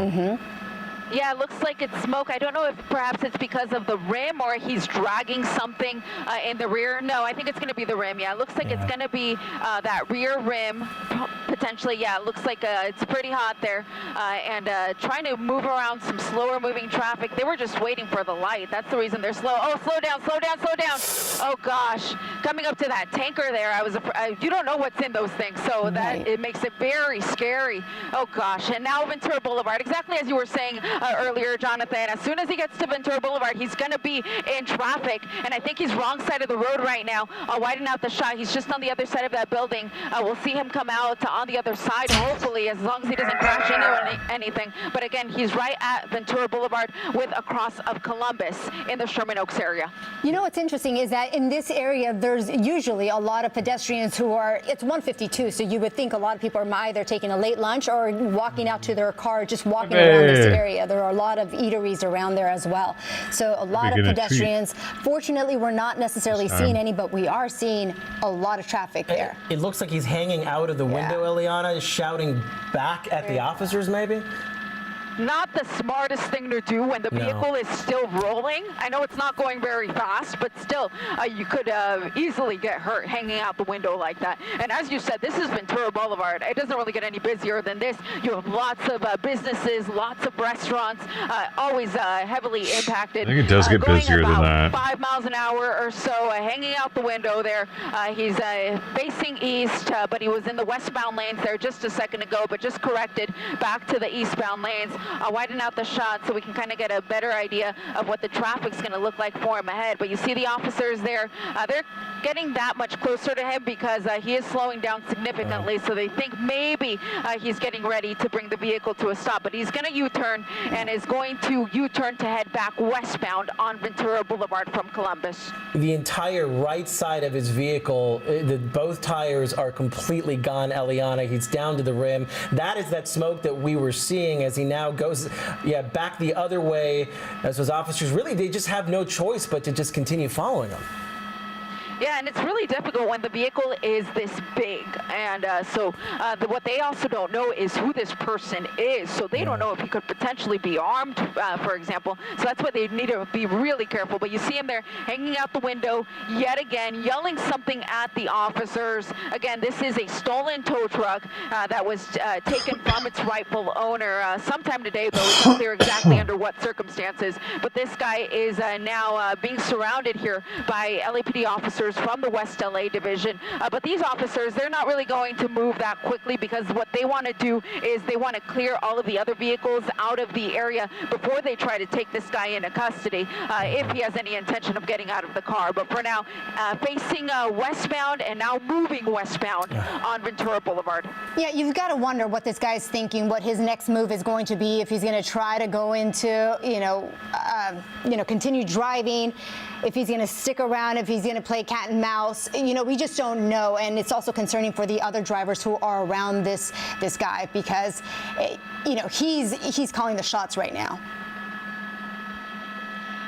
Yeah, it looks like it's smoke. I don't know if perhaps it's because of the rim or he's dragging something in the rear. No, I think it's going to be the rim. Yeah, it looks like it's going to be that rear rim. Potentially, yeah, it looks like it's pretty hot there. And trying to move around some slower moving traffic. They were just waiting for the light. That's the reason they're slow. Oh, slow down, slow down, slow down. Oh, gosh. Coming up to that tanker there, you don't know what's in those things. So that it makes it very scary. Oh, gosh. And now Ventura Boulevard, exactly as you were saying, earlier, Jonathan. As soon as he gets to Ventura Boulevard, he's going to be in traffic, and I think he's wrong side of the road right now. I'll widen out the shot. He's just on the other side of that building. We'll see him come out on the other side, hopefully, as long as he doesn't crash into anything. But again, he's right at Ventura Boulevard with a cross of Columbus in the Sherman Oaks area. You know what's interesting is that in this area, there's usually a lot of pedestrians who are, it's 1:52, so you would think a lot of people are either taking a late lunch or walking out to their car, just walking around this area. There are a lot of eateries around there as well. So a lot of pedestrians. Fortunately, we're not necessarily seeing any, but we are seeing a lot of traffic there. It looks like he's hanging out of the window, Eliana, shouting back at the officers, maybe? Not the smartest thing to do when the vehicle is still rolling. I know it's not going very fast, but still, you could easily get hurt hanging out the window like that. And as you said, this is Ventura Boulevard. It doesn't really get any busier than this. You have lots of businesses, lots of restaurants, always heavily impacted. I think it does get busier than that. 5 miles an hour or so, hanging out the window there. He's facing east, but he was in the westbound lanes there just a second ago, but just corrected back to the eastbound lanes. Widen out the shot so we can kind of get a better idea of what the traffic's going to look like for him ahead. But you see the officers there. They're getting that much closer to him because he is slowing down significantly. So they think maybe he's getting ready to bring the vehicle to a stop. But he's going to U-turn and is going to U-turn to head back westbound on Ventura Boulevard from Columbus. The entire right side of his vehicle, both tires are completely gone, Eliana. He's down to the rim. That is that smoke that we were seeing as he now goes back the other way, as those officers really, they just have no choice but to just continue following him. Yeah, and it's really difficult when the vehicle is this big. And so what they also don't know is who this person is. So they don't know if he could potentially be armed, for example. So that's why they need to be really careful. But you see him there hanging out the window yet again, yelling something at the officers. Again, this is a stolen tow truck that was taken from its rightful owner sometime today, though it's unclear exactly under what circumstances. But this guy is now being surrounded here by LAPD officers from the West LA division. But these officers, they're not really going to move that quickly because what they want to do is they want to clear all of the other vehicles out of the area before they try to take this guy into custody if he has any intention of getting out of the car. But for now, facing westbound and now moving westbound on Ventura Boulevard. Yeah, you've got to wonder what this guy's thinking, what his next move is going to be, if he's going to try to go into, continue driving, if he's going to stick around, if he's going to play cat and mouse. We just don't know. And it's also concerning for the other drivers who are around this guy because, he's calling the shots right now.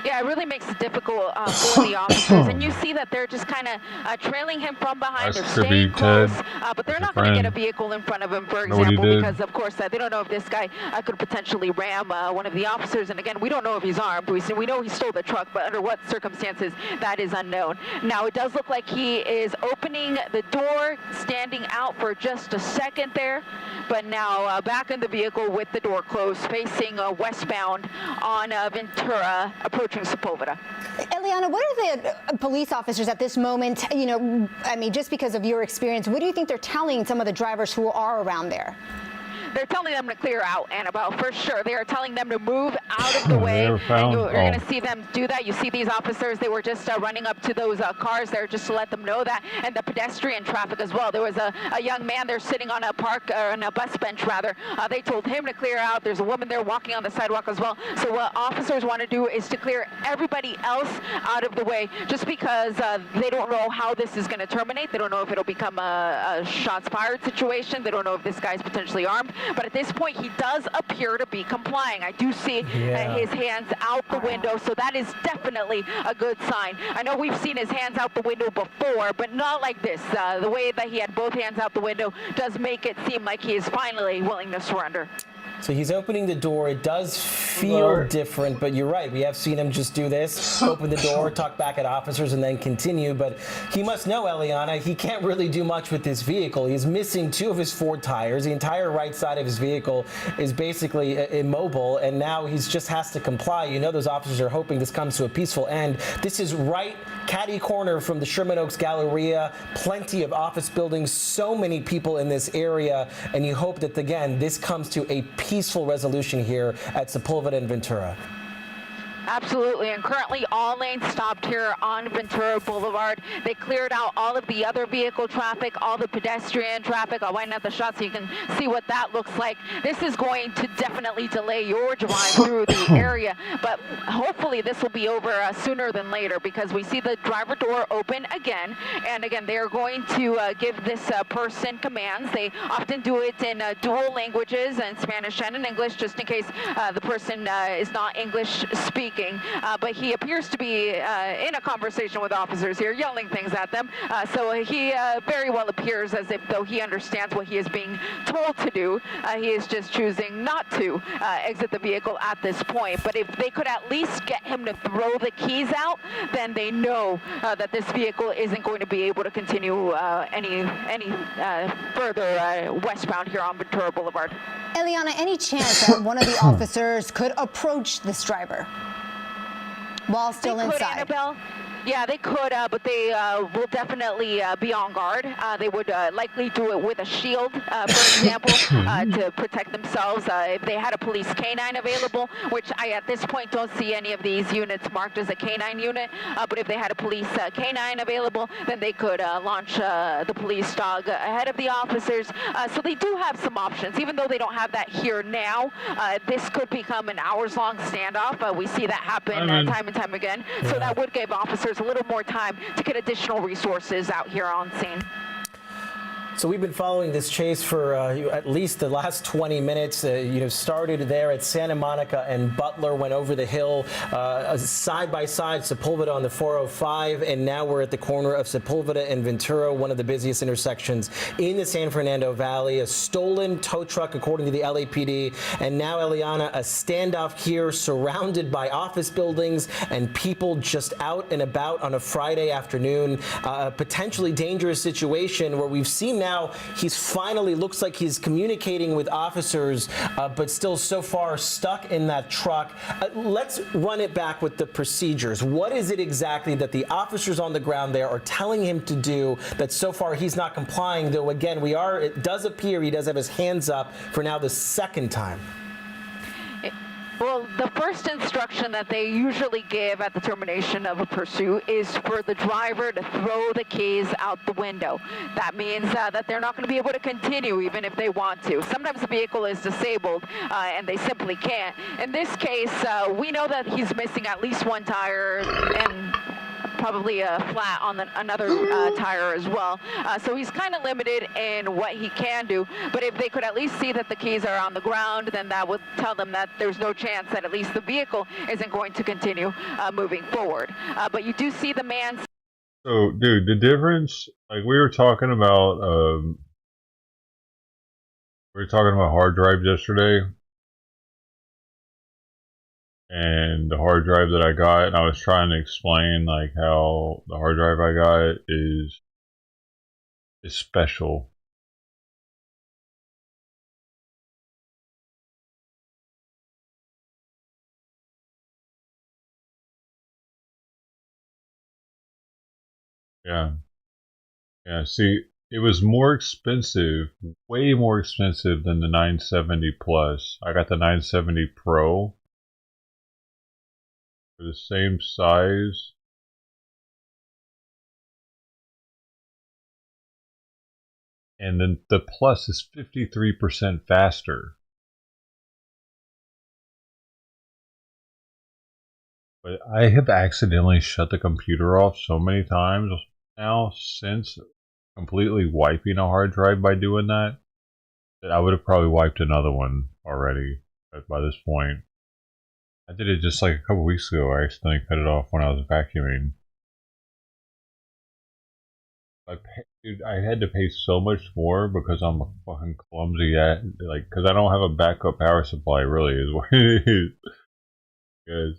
Yeah, it really makes it difficult for the officers. And you see that they're just kind of trailing him from behind. They're staying close, but they're not going to get a vehicle in front of him, for example, because, of course, they don't know if this guy could potentially ram one of the officers. And, again, we don't know if he's armed. We know he stole the truck, but under what circumstances, that is unknown. Now, it does look like he is opening the door, standing out for just a second there, but now back in the vehicle with the door closed, facing westbound on Ventura, approaching Sepulveda. Eliana, what are the police officers at this moment, just because of your experience, what do you think they're telling some of the drivers who are around there? They're telling them to clear out, Annabelle, for sure. They are telling them to move out of the way, and you're going to see them do that. You see these officers, they were just running up to those cars there just to let them know that, and the pedestrian traffic as well. There was a young man there sitting on a on a bus bench, rather. They told him to clear out. There's a woman there walking on the sidewalk as well. So what officers want to do is to clear everybody else out of the way, just because they don't know how this is going to terminate. They don't know if it'll become a shots fired situation. They don't know if this guy's potentially armed. But at this point, he does appear to be complying. I do see his hands out the window, so that is definitely a good sign. I know we've seen his hands out the window before, but not like this. The way that he had both hands out the window does make it seem like he is finally willing to surrender. So he's opening the door. It does feel different, but you're right. We have seen him just do this, open the door, talk back at officers, and then continue. But he must know, Eliana, he can't really do much with this vehicle. He's missing 2 of his 4 tires. The entire right side of his vehicle is basically immobile, and now he just has to comply. Those officers are hoping this comes to a peaceful end. This is right catty corner from the Sherman Oaks Galleria. Plenty of office buildings, so many people in this area, and you hope that, again, this comes to a peaceful resolution here at Sepulveda. Sepulveda and Ventura. Absolutely, and currently all lanes stopped here on Ventura Boulevard. They cleared out all of the other vehicle traffic, all the pedestrian traffic. I'll wind up the shot so you can see what that looks like. This is going to definitely delay your drive through the area, but hopefully this will be over sooner than later, because we see the driver door open again, and again they are going to give this person commands. They often do it in dual languages, in Spanish and in English, just in case the person is not English speaking. But he appears to be in a conversation with officers here, yelling things at them. So he very well appears as if though he understands what he is being told to do. He is just choosing not to exit the vehicle at this point. But if they could at least get him to throw the keys out, then they know that this vehicle isn't going to be able to continue any further westbound here on Ventura Boulevard. Eliana, any chance that one of the officers could approach this driver while still inside? Annabelle. Yeah, they could, but they will definitely be on guard. They would likely do it with a shield, for example, to protect themselves. If they had a police canine available, which I at this point don't see any of these units marked as a canine unit, but if they had a police canine available, then they could launch the police dog ahead of the officers. So they do have some options, even though they don't have that here now. This could become an hours-long standoff. We see that happen time and time again. So that would give officers a little more time to get additional resources out here on scene. So we've been following this chase for at least the last 20 minutes. Started there at Santa Monica and Butler, went over the hill side by side, Sepulveda on the 405, and now we're at the corner of Sepulveda and Ventura, one of the busiest intersections in the San Fernando Valley. A stolen tow truck, according to the LAPD, and now, Eliana, a standoff here surrounded by office buildings and people just out and about on a Friday afternoon. A potentially dangerous situation where we've seen now he's finally looks like he's communicating with officers, but still so far stuck in that truck. Let's run it back with the procedures. What is it exactly that the officers on the ground there are telling him to do that so far he's not complying, though again, it does appear he does have his hands up for now the second time? Well, the first instruction that they usually give at the termination of a pursuit is for the driver to throw the keys out the window. That means that they're not going to be able to continue even if they want to. Sometimes the vehicle is disabled and they simply can't. In this case, we know that he's missing at least one tire and probably a flat on another tire as well. So he's kind of limited in what he can do. But if they could at least see that the keys are on the ground, then that would tell them that there's no chance that at least the vehicle isn't going to continue moving forward. But you do see the man. So, dude, the difference, like we were talking about hard drives yesterday. And the hard drive that I got, and I was trying to explain like how the hard drive I got is special. Yeah. Yeah, see, it was more expensive, way more expensive than the 970 Plus. I got the 970 Pro. For the same size. And then the Plus is 53% faster. But I have accidentally shut the computer off so many times now since completely wiping a hard drive by doing that I would have probably wiped another one already by this point. I did it just like a couple weeks ago. I accidentally cut it off when I was vacuuming. Dude, I had to pay so much more because I'm a fucking clumsy because I don't have a backup power supply. Really, is what it is. Because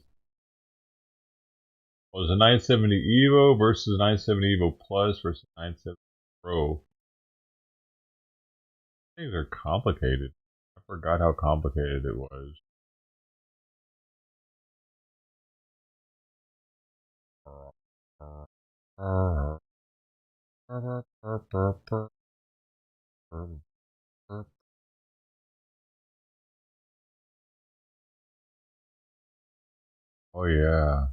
it was a 970 Evo versus 970 Evo Plus versus 970 Pro. Things are complicated. I forgot how complicated it was. Oh yeah.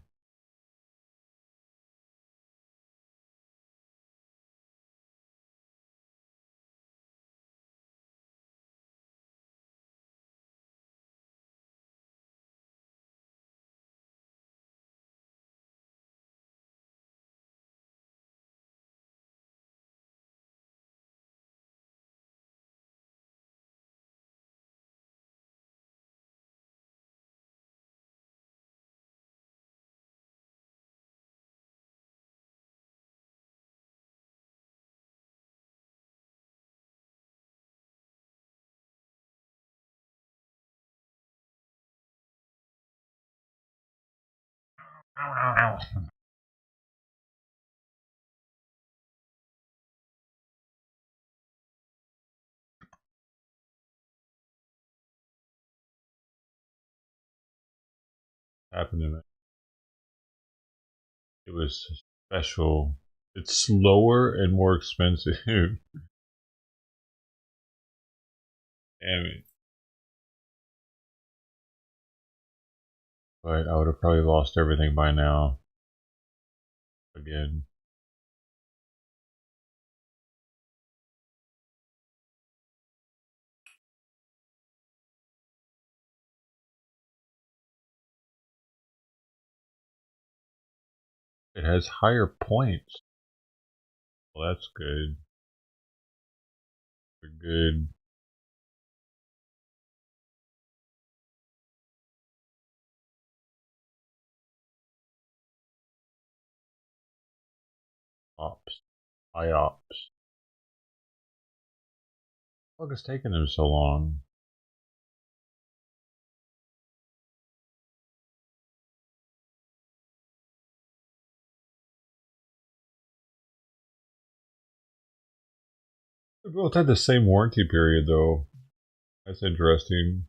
Happened to me. It was special. It's slower and more expensive. Damn it. But I would have probably lost everything by now. Again. It has higher points. Well, that's good. We're good. Ops. IOPS. What is taking them so long? They both had the same warranty period, though. That's interesting.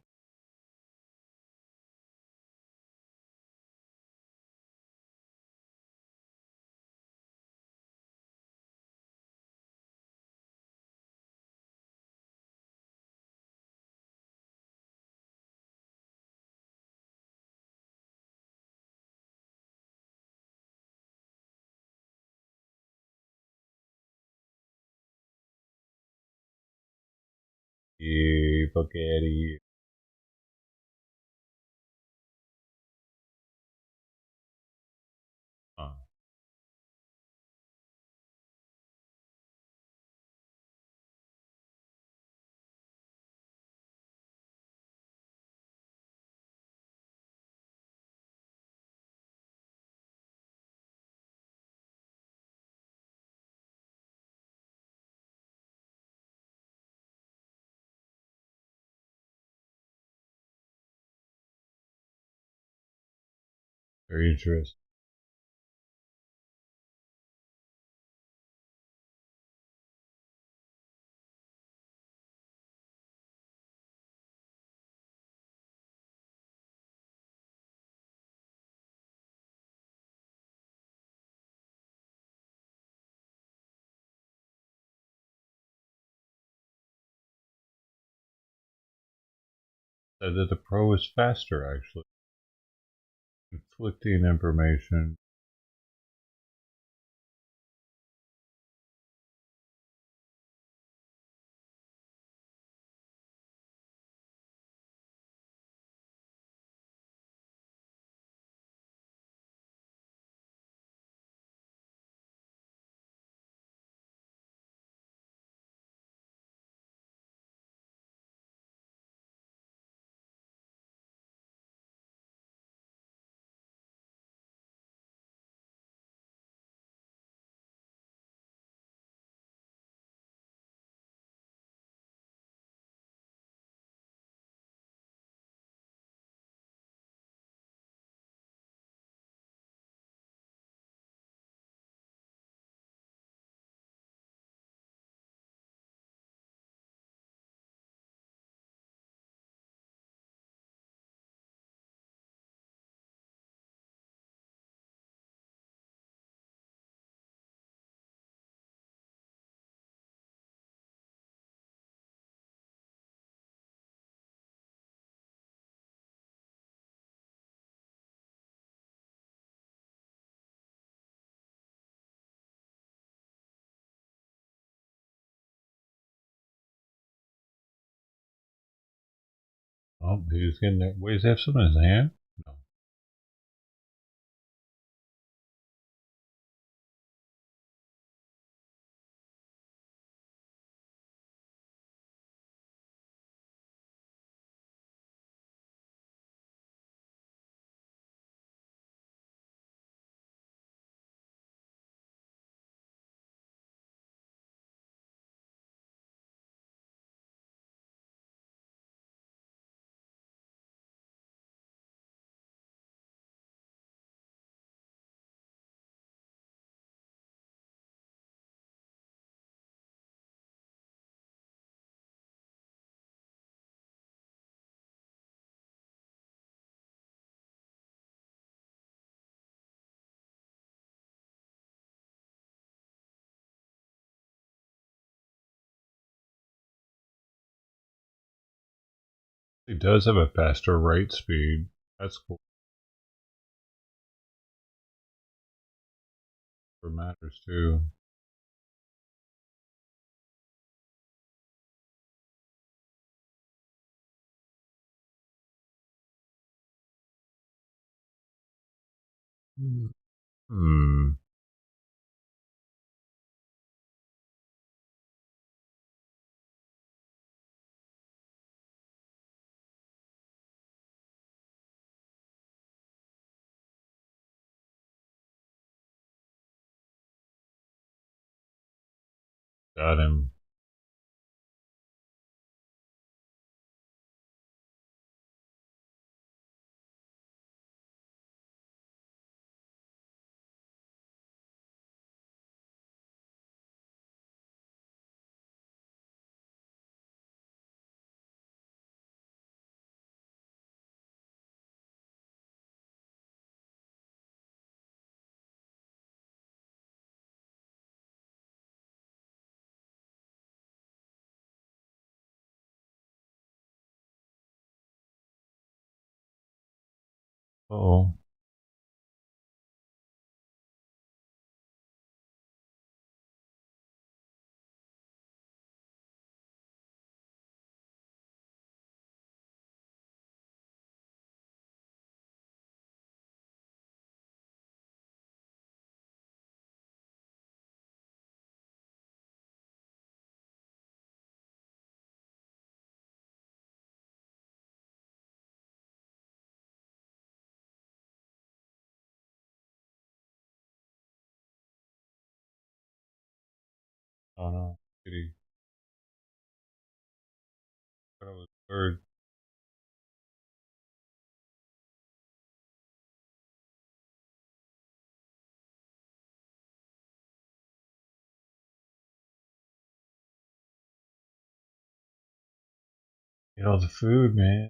Spaghetti. Huh. Very interesting. Said that the Pro is faster, actually. Conflicting information. Oh, he's getting that. Wait, does he have something in his hand? No. He does have a faster write speed. That's cool. It matters too. Hmm. Got him. Uh-oh. Oh no, kitty. I thought it was a bird. Get all the food, man.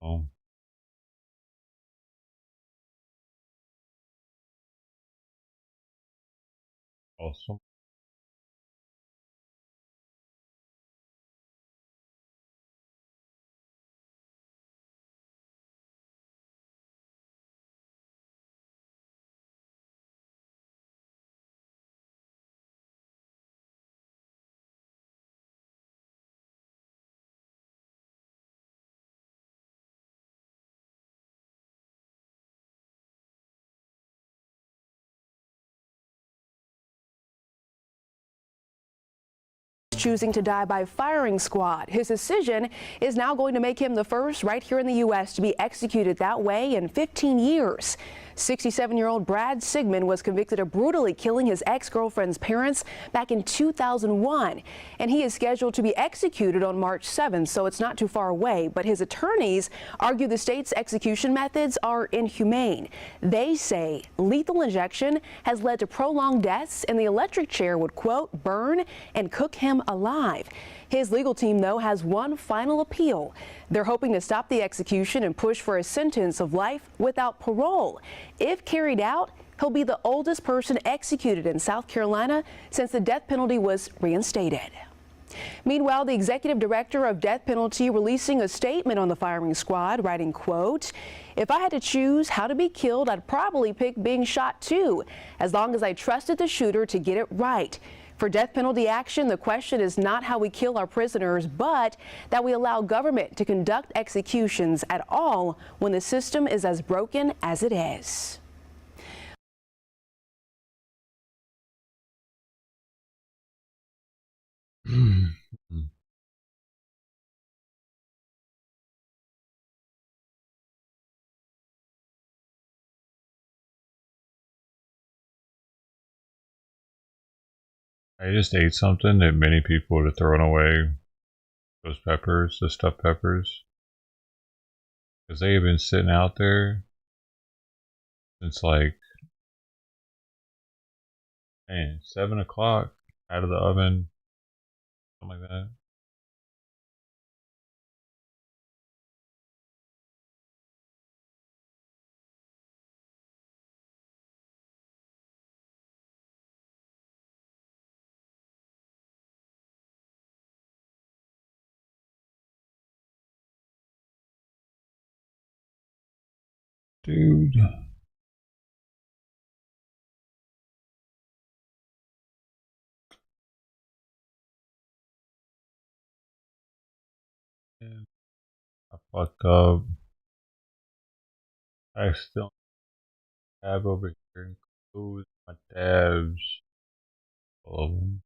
Oh. Awesome. Choosing to die by firing squad. His decision is now going to make him the first right here in the U.S. to be executed that way in 15 years. 67-year-old Brad Sigmund was convicted of brutally killing his ex-girlfriend's parents back in 2001, and he is scheduled to be executed on March 7th, so it's not too far away. But his attorneys argue the state's execution methods are inhumane. They say lethal injection has led to prolonged deaths, and the electric chair would, quote, burn and cook him alive. His legal team, though, has one final appeal. They're hoping to stop the execution and push for a sentence of life without parole. If carried out, he'll be the oldest person executed in South Carolina since the death penalty was reinstated. Meanwhile, the executive director of death penalty releasing a statement on the firing squad, writing, quote, "If I had to choose how to be killed, I'd probably pick being shot too, as long as I trusted the shooter to get it right. For death penalty action, the question is not how we kill our prisoners, but that we allow government to conduct executions at all when the system is as broken as it is." I just ate something that many people would have thrown away. Those peppers, the stuffed peppers. Because they have been sitting out there since like, man, 7 o'clock out of the oven. Something like that. Dude. Man, I fucked up. I still have over here and close my tabs. All of them.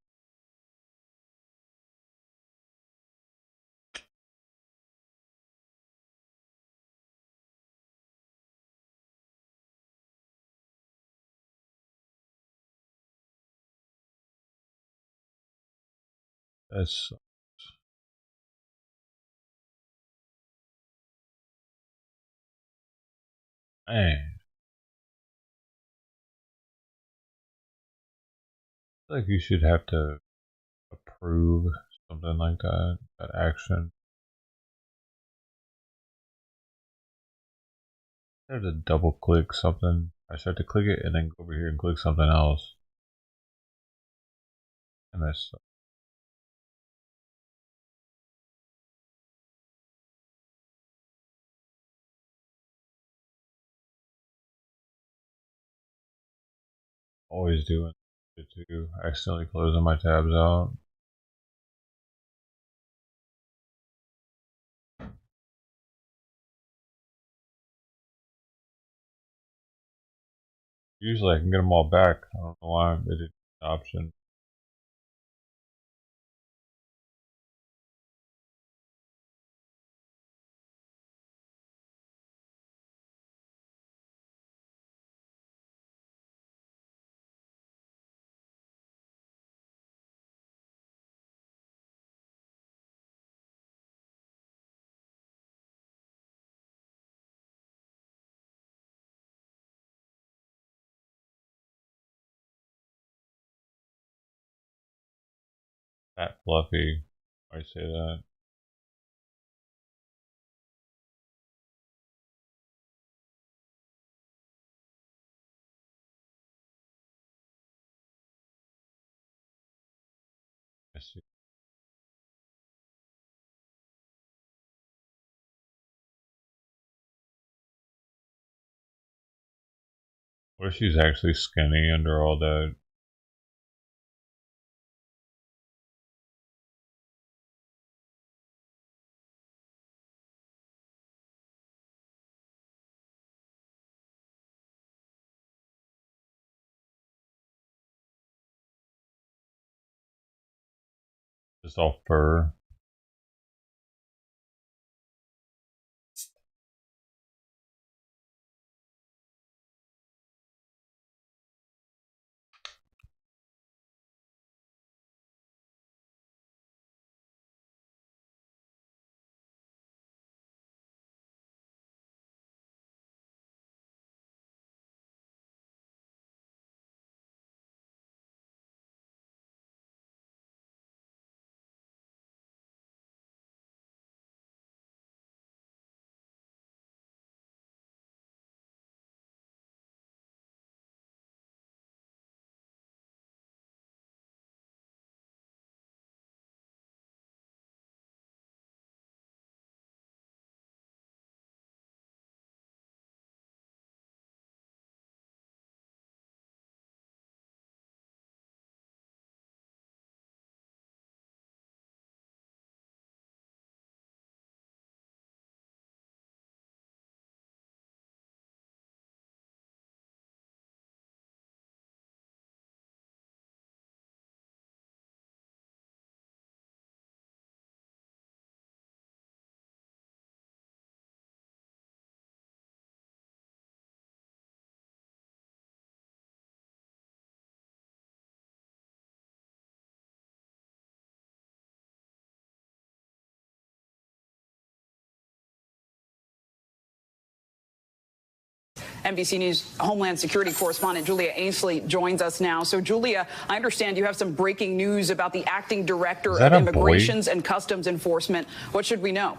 That's man. I feel like you should have to approve something like that. That action. I have to double click something. I just have to click it and then go over here and click something else. And that's always doing it too. Accidentally closing my tabs out. Usually I can get them all back. I don't know why they didn't have an option. Fat Fluffy. I say that. I see. What if she's actually skinny under all that? Just all fur. NBC News Homeland Security correspondent Julia Ainsley joins us now. So, Julia, I understand you have some breaking news about the acting director of Immigrations and Customs Enforcement. What should we know?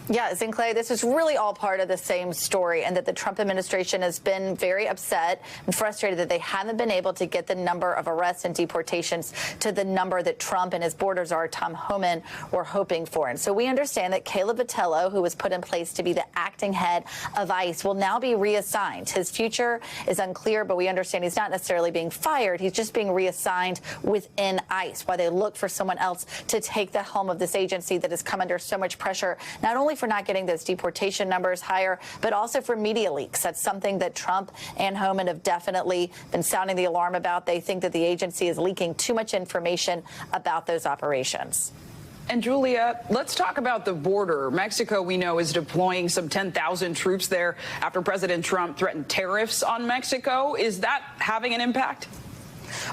Yeah, Zincle, this is really all part of the same story, and that the Trump administration has been very upset and frustrated that they haven't been able to get the number of arrests and deportations to the number that Trump and his border czar, Tom Homan, were hoping for. And so we understand that Caleb Vitello, who was put in place to be the acting head of ICE, will now be reassigned. His future is unclear, but we understand he's not necessarily being fired. He's just being reassigned within ICE while they look for someone else to take the helm of this agency that has come under so much pressure, not only for not getting those deportation numbers higher, but also for media leaks. That's something that Trump and Homan have definitely been sounding the alarm about. They think that the agency is leaking too much information about those operations. And Julia, let's talk about the border. Mexico, we know, is deploying some 10,000 troops there after President Trump threatened tariffs on Mexico. Is that having an impact?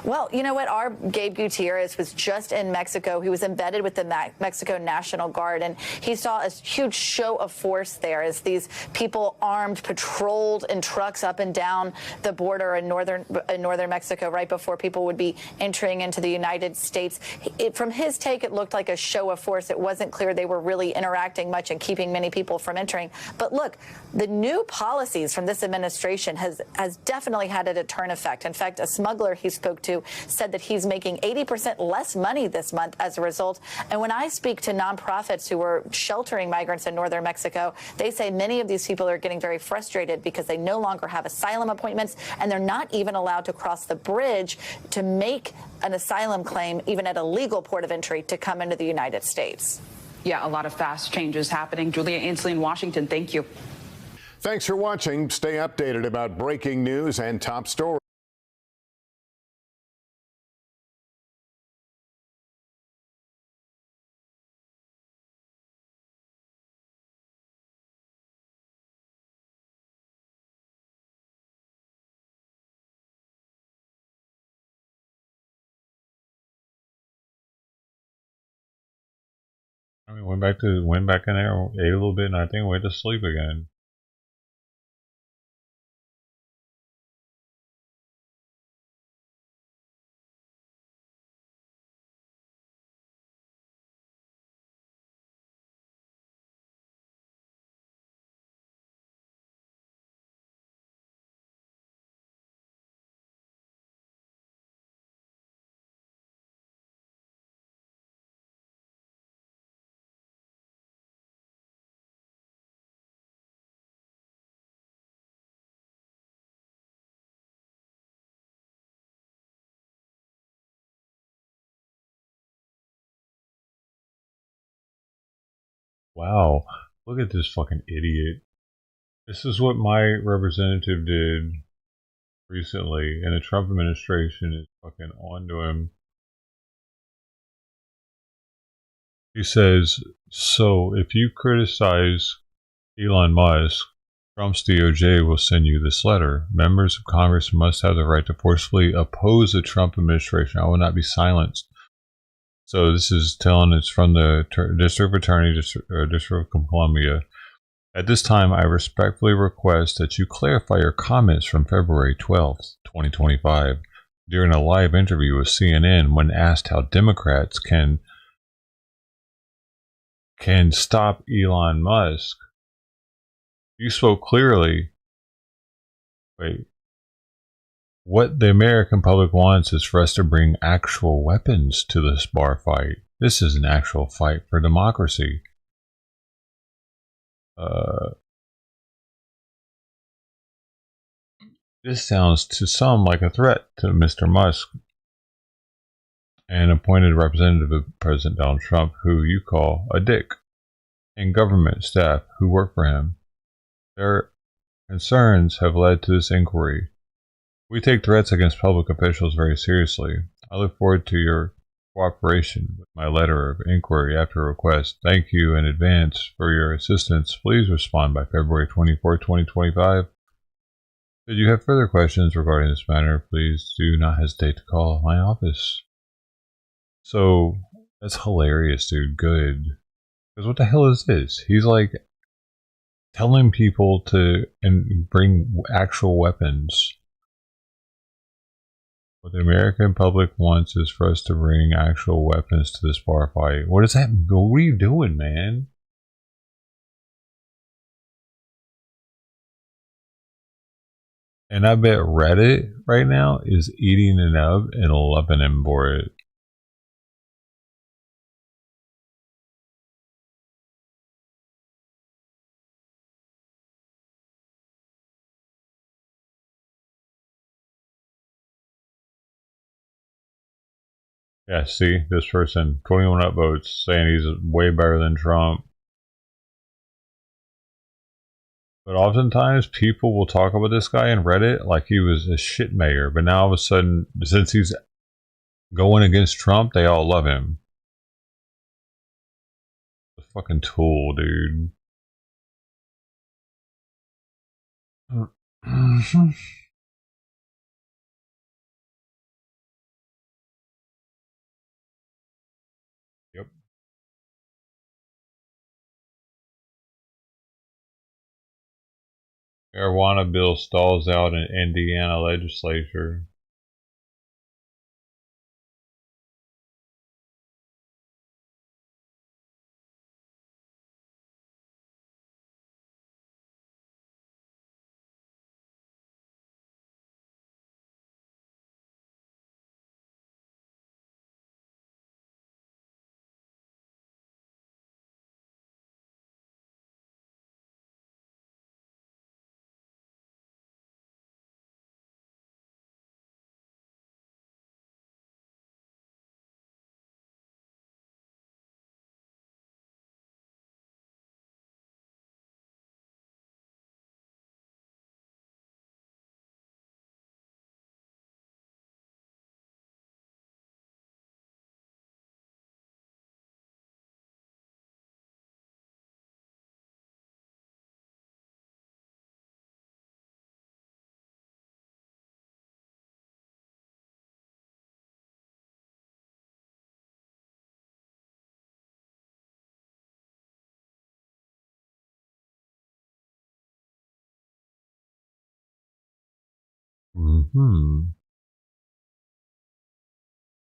Well, you know what? Our Gabe Gutierrez was just in Mexico. He was embedded with the Mexico National Guard, and he saw a huge show of force there as these people armed patrolled in trucks up and down the border in northern Mexico right before people would be entering into the United States. From his take, it looked like a show of force. It wasn't clear they were really interacting much and keeping many people from entering. But look, the new policies from this administration has definitely had a deterrent effect. In fact, a smuggler he spoke to said that he's making 80% less money this month as a result. And when I speak to nonprofits who are sheltering migrants in northern Mexico, they say many of these people are getting very frustrated because they no longer have asylum appointments, and they're not even allowed to cross the bridge to make an asylum claim, even at a legal port of entry, to come into the United States. Yeah, a lot of fast changes happening. Julia Ainsley in Washington, thank you. Thanks for watching. Stay updated about breaking news and top stories. I mean, went back in there, ate a little bit, and I think went to sleep again. Wow, look at this fucking idiot. This is what my representative did recently, and the Trump administration is fucking onto him. He says, so if you criticize Elon Musk, Trump's DOJ will send you this letter. Members of Congress must have the right to forcefully oppose the Trump administration. I will not be silenced. So this is telling, it's from the District Attorney, District of Columbia. At this time, I respectfully request that you clarify your comments from February 12th, 2025, during a live interview with CNN when asked how Democrats can stop Elon Musk. You spoke clearly. Wait. What the American public wants is for us to bring actual weapons to this bar fight. This is an actual fight for democracy. This sounds to some like a threat to Mr. Musk, an appointed representative of President Donald Trump, who you call a dick, and government staff who work for him. Their concerns have led to this inquiry. We take threats against public officials very seriously. I look forward to your cooperation with my letter of inquiry after request. Thank you in advance for your assistance. Please respond by February 24, 2025. If you have further questions regarding this matter, please do not hesitate to call my office. So, that's hilarious, dude. Good. Because what the hell is this? He's like telling people to bring actual weapons. What the American public wants is for us to bring actual weapons to this bar fight. What is that? What are you doing, man? And I bet Reddit right now is eating it up and loving him for it. Yeah, see, this person, 21 upvotes, saying he's way better than Trump. But oftentimes people will talk about this guy in Reddit like he was a shit mayor. But now all of a sudden, since he's going against Trump, they all love him. The fucking tool, dude. Yep. Marijuana bill stalls out in Indiana legislature.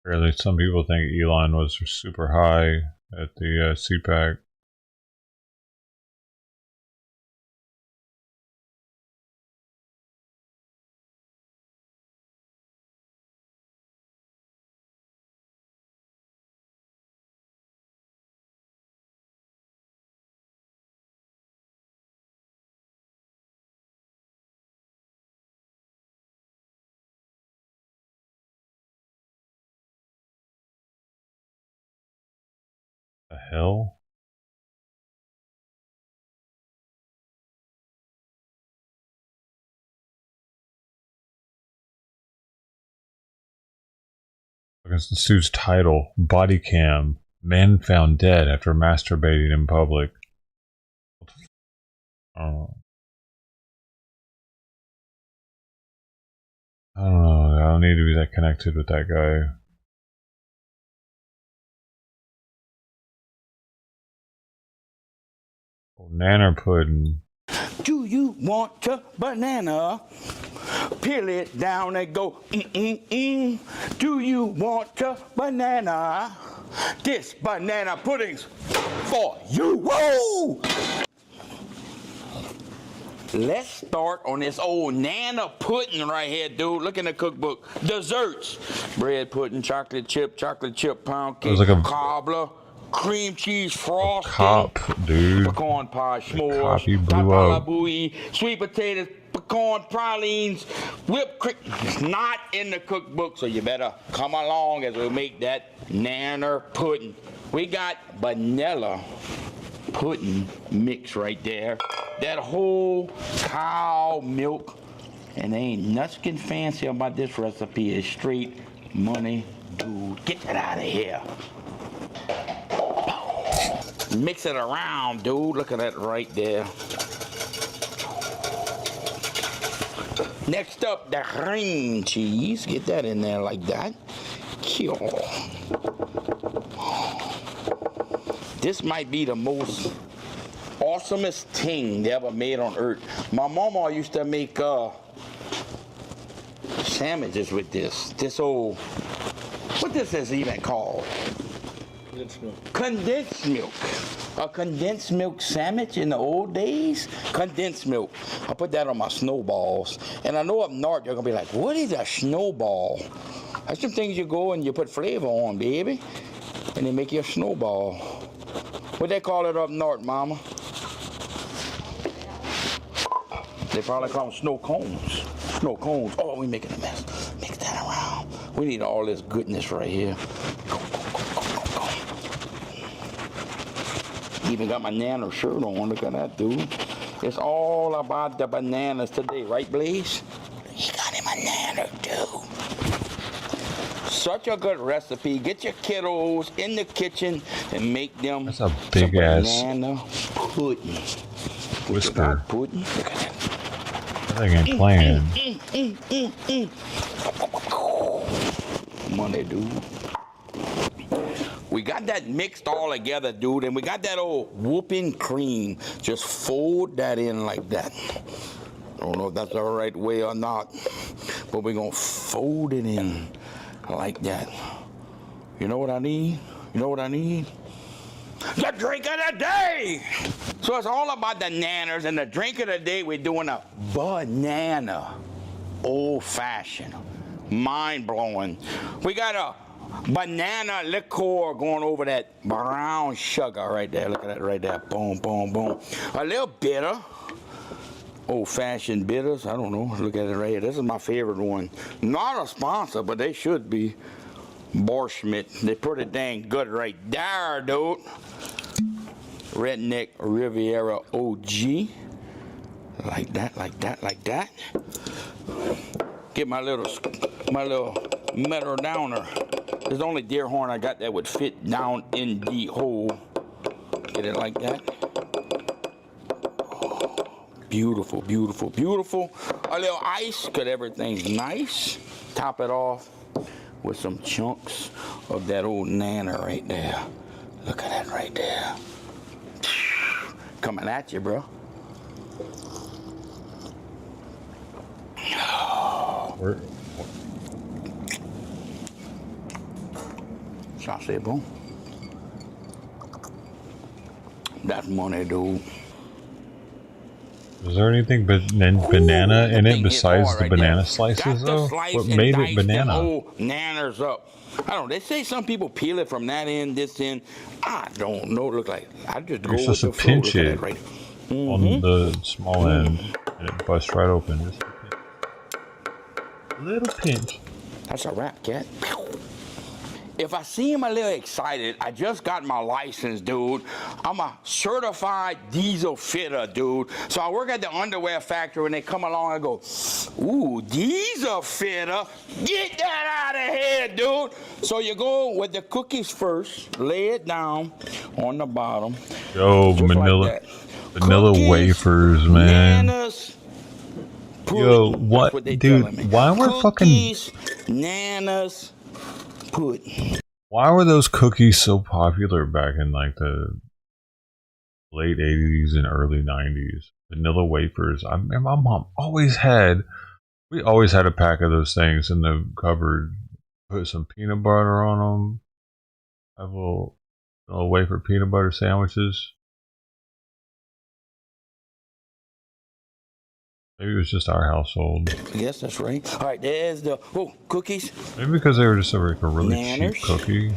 Apparently some people think Elon was super high at the CPAC. The hell? Look at this dude's title. Body cam. Man found dead after masturbating in public. Oh. I don't know. I don't need to be that connected with that guy. Oh, nanner pudding. Do you want a banana? Peel it down and go, Do you want a banana? This banana pudding's for you. Whoa! Let's start on this old nana pudding right here, dude. Look in the cookbook. Desserts. Bread pudding, chocolate chip pound cake, like a cobbler, cream cheese frosting, cop, dude. pecan pie s'mores, Copy blew up. booey, sweet potatoes, pecan pralines, whipped cream. It's not in the cookbook, so you better come along as we make that nanner pudding. We got vanilla pudding mix right there. That whole cow milk. And there ain't nothing fancy about this recipe. It's straight money, dude. Get that out of here. Mix it around, dude. Look at that right there. Next up, the cream cheese. Get that in there like that. Kill. This might be the most awesomest thing they ever made on earth. My mama used to make sandwiches with this. This old, what this is even called? Condensed milk. Condensed milk. A condensed milk sandwich in the old days? Condensed milk. I put that on my snowballs. And I know up north you're gonna be like, what is a snowball? That's some things you go and you put flavor on, baby. And they make you a snowball. What they call it up north, mama? They probably call them snow cones. Snow cones. Oh, we making a mess. Mix that around. We need all this goodness right here. Even got my nano shirt on. Look at that, dude. It's all about the bananas today, right, Blaze? He got him a nano, dude. Such a good recipe. Get your kiddos in the kitchen and make them That's a big ass banana pudding. whisper. Pudding. Look at that. That thing ain't playing. Money, dude. We got that mixed all together, dude, and we got that old whooping cream. Just fold that in like that. I don't know if that's the right way or not, but we're gonna fold it in like that. You know what I need? You know what I need? The drink of the day! So it's all about the nanners, and the drink of the day, we're doing a banana old-fashioned, mind-blowing. We got a banana liqueur going over that brown sugar right there. Look at that right there. Boom, boom, boom. A little bitter. Old-fashioned bitters. I don't know. Look at it right here. This is my favorite one. Not a sponsor, but they should be. Borschmidt. They pretty dang good right there, dude. Redneck Riviera OG. Like that, like that, like that. Get my little metal downer. There's only deer horn I got that would fit down in the hole. Get it like that. Oh, beautiful, beautiful, beautiful. A little ice, because everything's nice. Top it off with some chunks of that old nana right there. Look at that right there. Coming at you, bro. Ça c'est bon. That's money, dude. Is there anything banana in it besides the banana slices, though? What made it banana? Nanners up. I don't know. They say some people peel it from that end, this end. I don't know. Look like I just go You're with supposed the to flow. pinch Look at it that right. on the small end, and it busts right open. Just a little pinch. That's a wrap, cat. If I seem a little excited, I just got my license, dude. I'm a certified diesel fitter, dude. So I work at the underwear factory and they come along and go, ooh, diesel fitter? Get that out of here, dude. So you go with the cookies first, lay it down on the bottom. Yo, vanilla cookies, wafers, man. Bananas, yo, what, dude? Why were cookies, nanas, pudding. Why were those cookies so popular back in like the late 80s and early 90s? Vanilla wafers. My mom always had. We always had a pack of those things in the cupboard. Put some peanut butter on them. Have little wafer peanut butter sandwiches. Maybe it was just our household. Yes, that's right. All right, there's the cookies. Maybe because they were just like a really cheap cookie.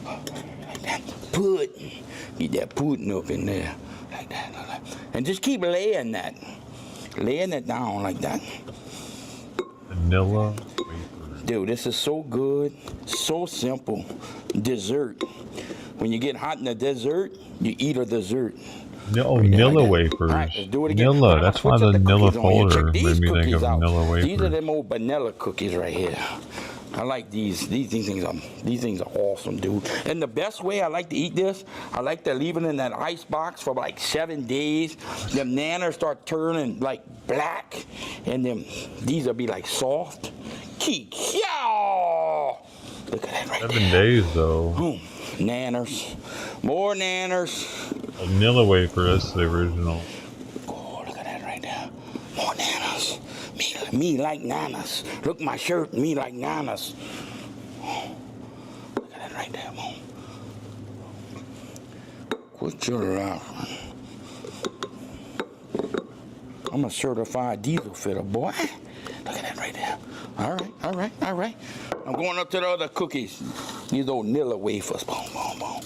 Like that. Pudding. Get that pudding up in there. Like that, like that. And just keep laying that. Laying it down like that. Vanilla. Dude, this is so good. So simple. Dessert. When you get hot in the dessert, you eat a dessert. Nilla wafers. Right, let's do it again. Nilla. That's why the Nilla folder made me think of out. Nilla wafers. These are them old vanilla cookies right here. I like these. These things are awesome, dude. And the best way I like to eat this, I like to leave it in that ice box for like 7 days. Them nanas start turning like black, and then these will be like soft. Look at that right there. 7 days though. Nanners. More nanners. Vanilla wafer, that's the original. Oh, look at that right there. More nanas. Me like nanas. Look, my shirt, me like nanas. Oh, look at that right there, Mom. Quit your laughing. I'm a certified diesel fitter, boy. Look at that right there. All right. I'm going up to the other cookies. These old Nilla wafers. Boom, boom, boom.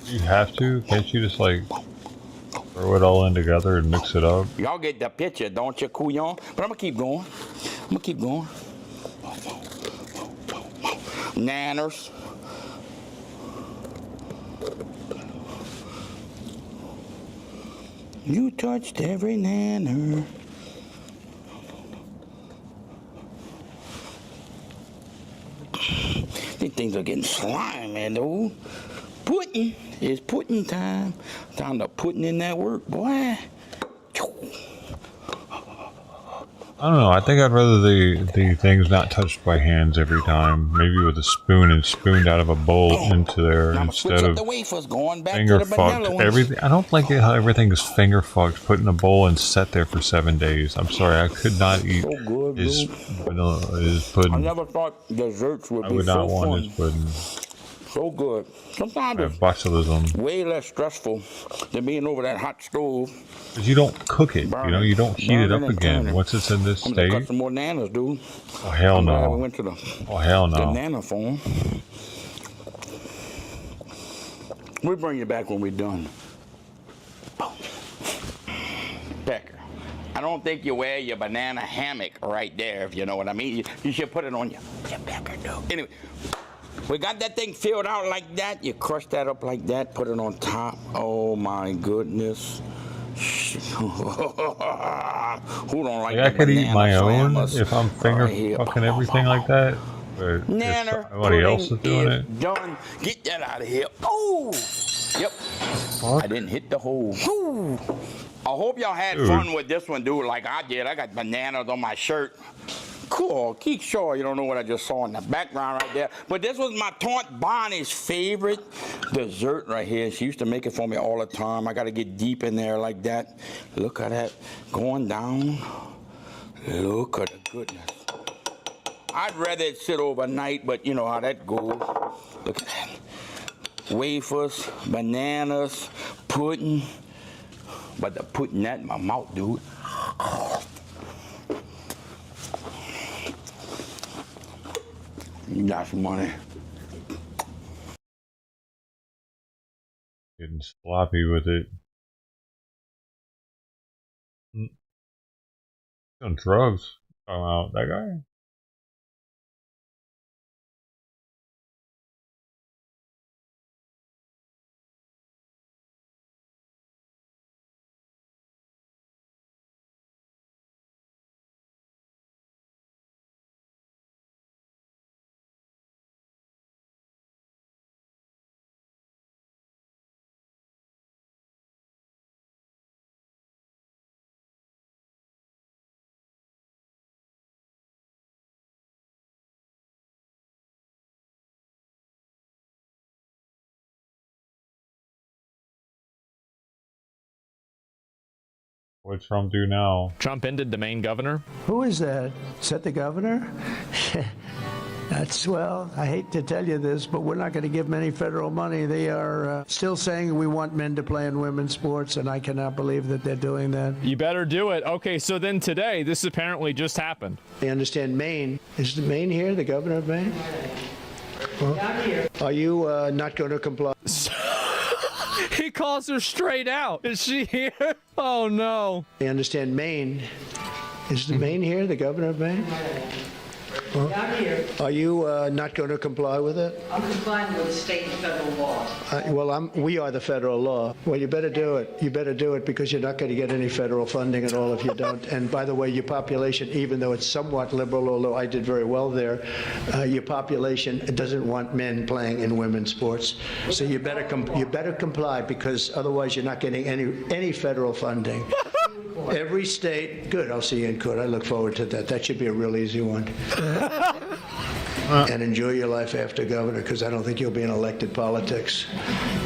You have to? Can't you just like throw it all in together and mix it up? Y'all get the picture, don't you, couillon? But I'm gonna keep going. Nanners. You touched every nanner. These things are getting slimy, though. Pudding. It's pudding time. Time to putting in that work, boy. I don't know. I think I'd rather the things not touched by hands every time. Maybe with a spoon and spooned out of a bowl into there instead of finger fucked. Everything. I don't like it how everything is finger fucked, put in a bowl and set there for 7 days. I'm sorry, I could not eat his pudding. I never thought desserts would be so fun. I would not want his pudding. So good. Sometimes it's botulism. way less stressful than being over that hot stove. Because you don't cook it, you don't heat it up again. Once it's in this state. Cut some more nanas, dude. Oh hell no. We went to the, hell no. The nana phone. We'll bring you back when we're done. Becker, I don't think you wear your banana hammock right there, if you know what I mean. You should put it on your Becker, dude. Anyway. We got that thing filled out like that. You crush that up like that, put it on top. Oh my goodness. Who don't like I could eat my own slammers? if I'm finger fucking everything like that. But if somebody else is doing it. Done. Get that out of here. Oh! Yep. Fuck. I didn't hit the hole. Ooh. I hope y'all had fun with this one, dude, like I did. I got bananas on my shirt. Cool. Keep sure you don't know what I just saw in the background right there. But this was my Taunt Bonnie's favorite dessert right here. She used to make it for me all the time. I got to get deep in there like that. Look at that. Going down. Look at the goodness. I'd rather it sit overnight, but you know how that goes. Look at that. Wafers, bananas, pudding. But to putting that in my mouth, dude. That's money. Getting sloppy with it. On drugs. Oh, that guy. What's Trump do now? Trump ended the Maine governor. Who is that? Is that the governor? That's, well, I hate to tell you this, but we're not going to give them any federal money. They are still saying we want men to play in women's sports, and I cannot believe that they're doing that. You better do it. Okay, so then today, this apparently just happened. I understand Maine. Is Maine here, the governor of Maine? Well, are you not going to comply? He calls her straight out. Is she here? Oh, no. I understand Maine. Is Maine here, the governor of Maine? Well, I'm here. Are you not going to comply with it? I'm complying with state and federal law. Well, we are the federal law. Well, you better do it. You better do it because you're not going to get any federal funding at all if you don't. And by the way, your population, even though it's somewhat liberal, although I did very well there, your population doesn't want men playing in women's sports. So you better comply because otherwise you're not getting any federal funding. Every state, good, I'll see you in court. I look forward to that. That should be a real easy one. And enjoy your life after governor, because I don't think you'll be in elected politics.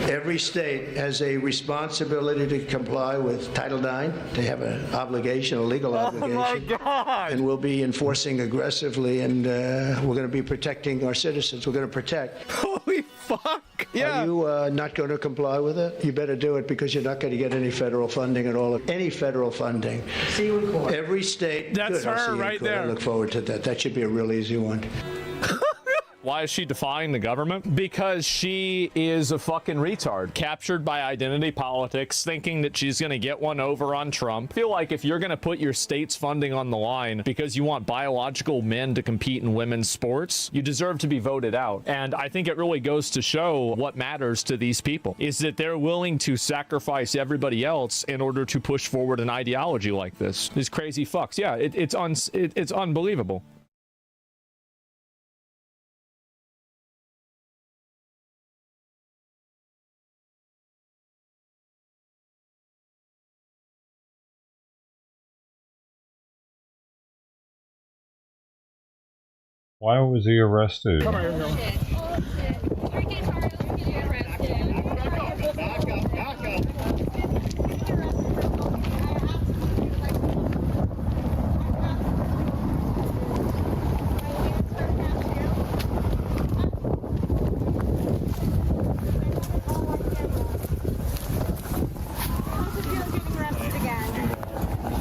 Every state has a responsibility to comply with Title IX. They have an obligation, a legal obligation. Oh my God! And we'll be enforcing aggressively, and we're going to be protecting our citizens. We're going to protect. Holy fuck! Yeah. Are you not going to comply with it? You better do it, because you're not going to get any federal funding at all. Any federal funding. See you in court. Every state. That's good, I'll see her you in right court. there. I look forward to that. That should be a real easy one. Why is she defying the government? Because she is a fucking retard, captured by identity politics, thinking that she's gonna get one over on Trump. I feel like if you're gonna put your state's funding on the line because you want biological men to compete in women's sports, you deserve to be voted out. And I think it really goes to show what matters to these people is that they're willing to sacrifice everybody else in order to push forward an ideology like this. These crazy fucks. Yeah, it's unbelievable. Why was he arrested?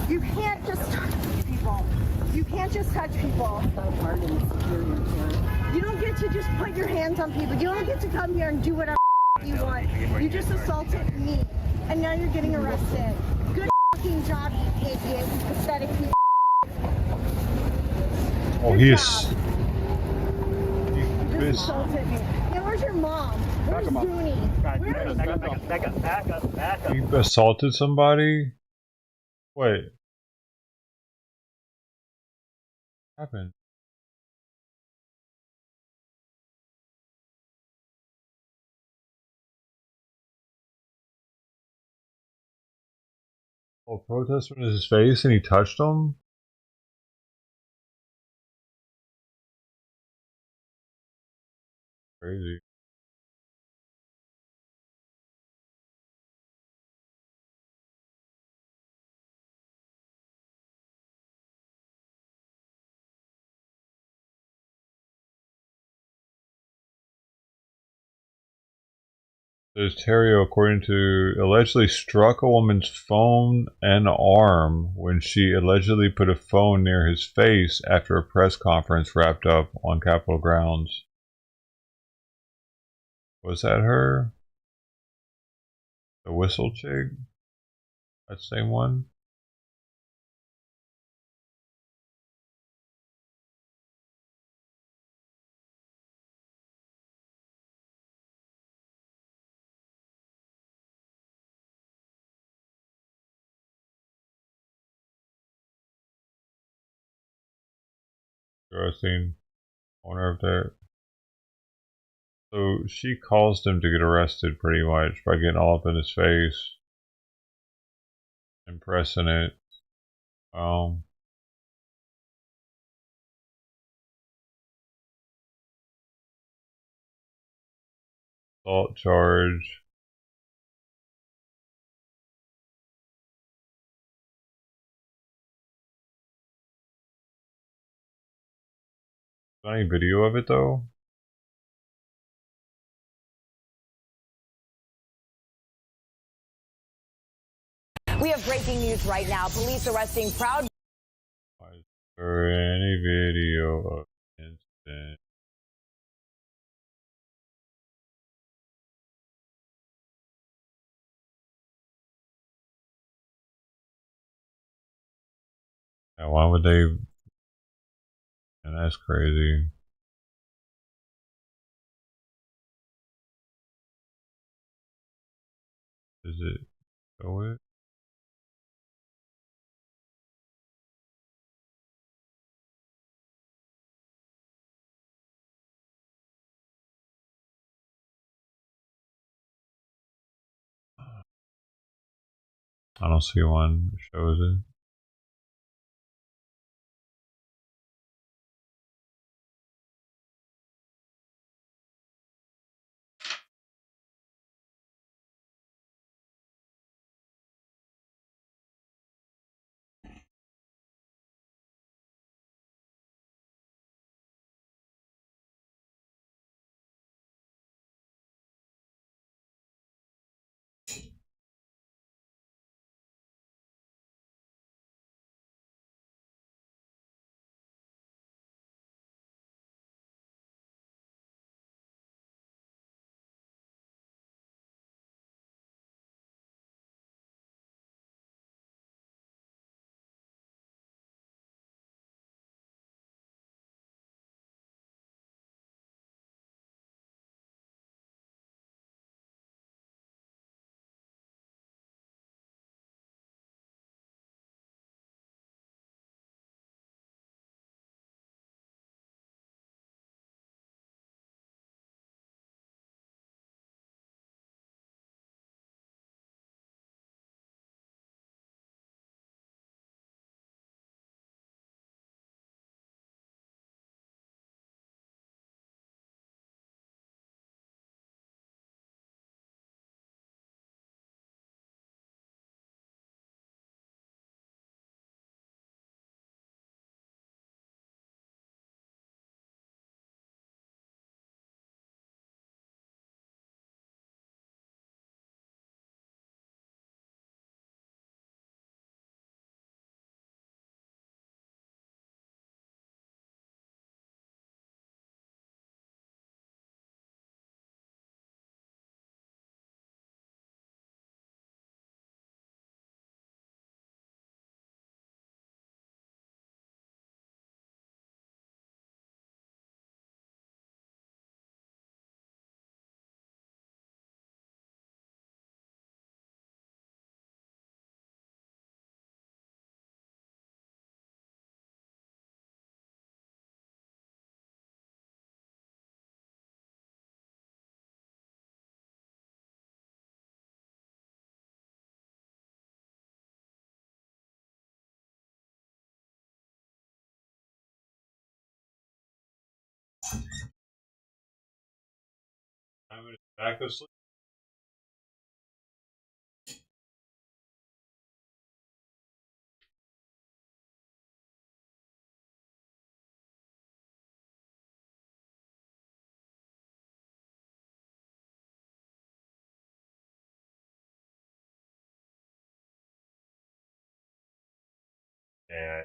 You can't just touch people. You can't just touch people. You don't get to just put your hands on people. You don't get to come here and do whatever you want. You just assaulted me, and now you're getting arrested. Good fucking job, you idiot. You pathetic piece. Oh, he is. You just assaulted me. Now, where's your mom? Where's Dooney? Back up. He assaulted somebody? Wait. What happened? Oh, protester in his face and he touched him? Crazy. Says Terrio, according to, allegedly struck a woman's phone and arm when she allegedly put a phone near his face after a press conference wrapped up on Capitol grounds. Was that her? The whistle chick? That same one? Interesting. I wonder if they're... So she caused him to get arrested pretty much by getting all up in his face and pressing it. Assault charge. Is there any video of it though? We have breaking news right now. Police arresting proud. Is there any video of the incident? Yeah, why would they? And that's crazy. Does it show it? I don't see one that shows it. I'm back asleep. Yeah.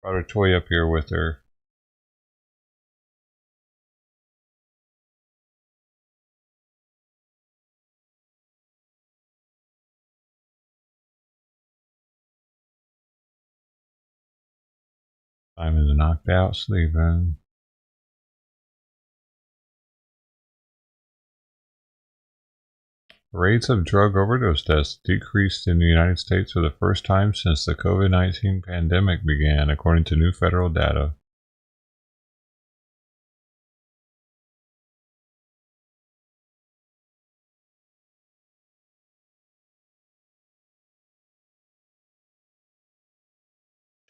Brought her toy up here with her. Simon's knocked out, sleeping. Rates of drug overdose deaths decreased in the United States for the first time since the COVID-19 pandemic began, according to new federal data.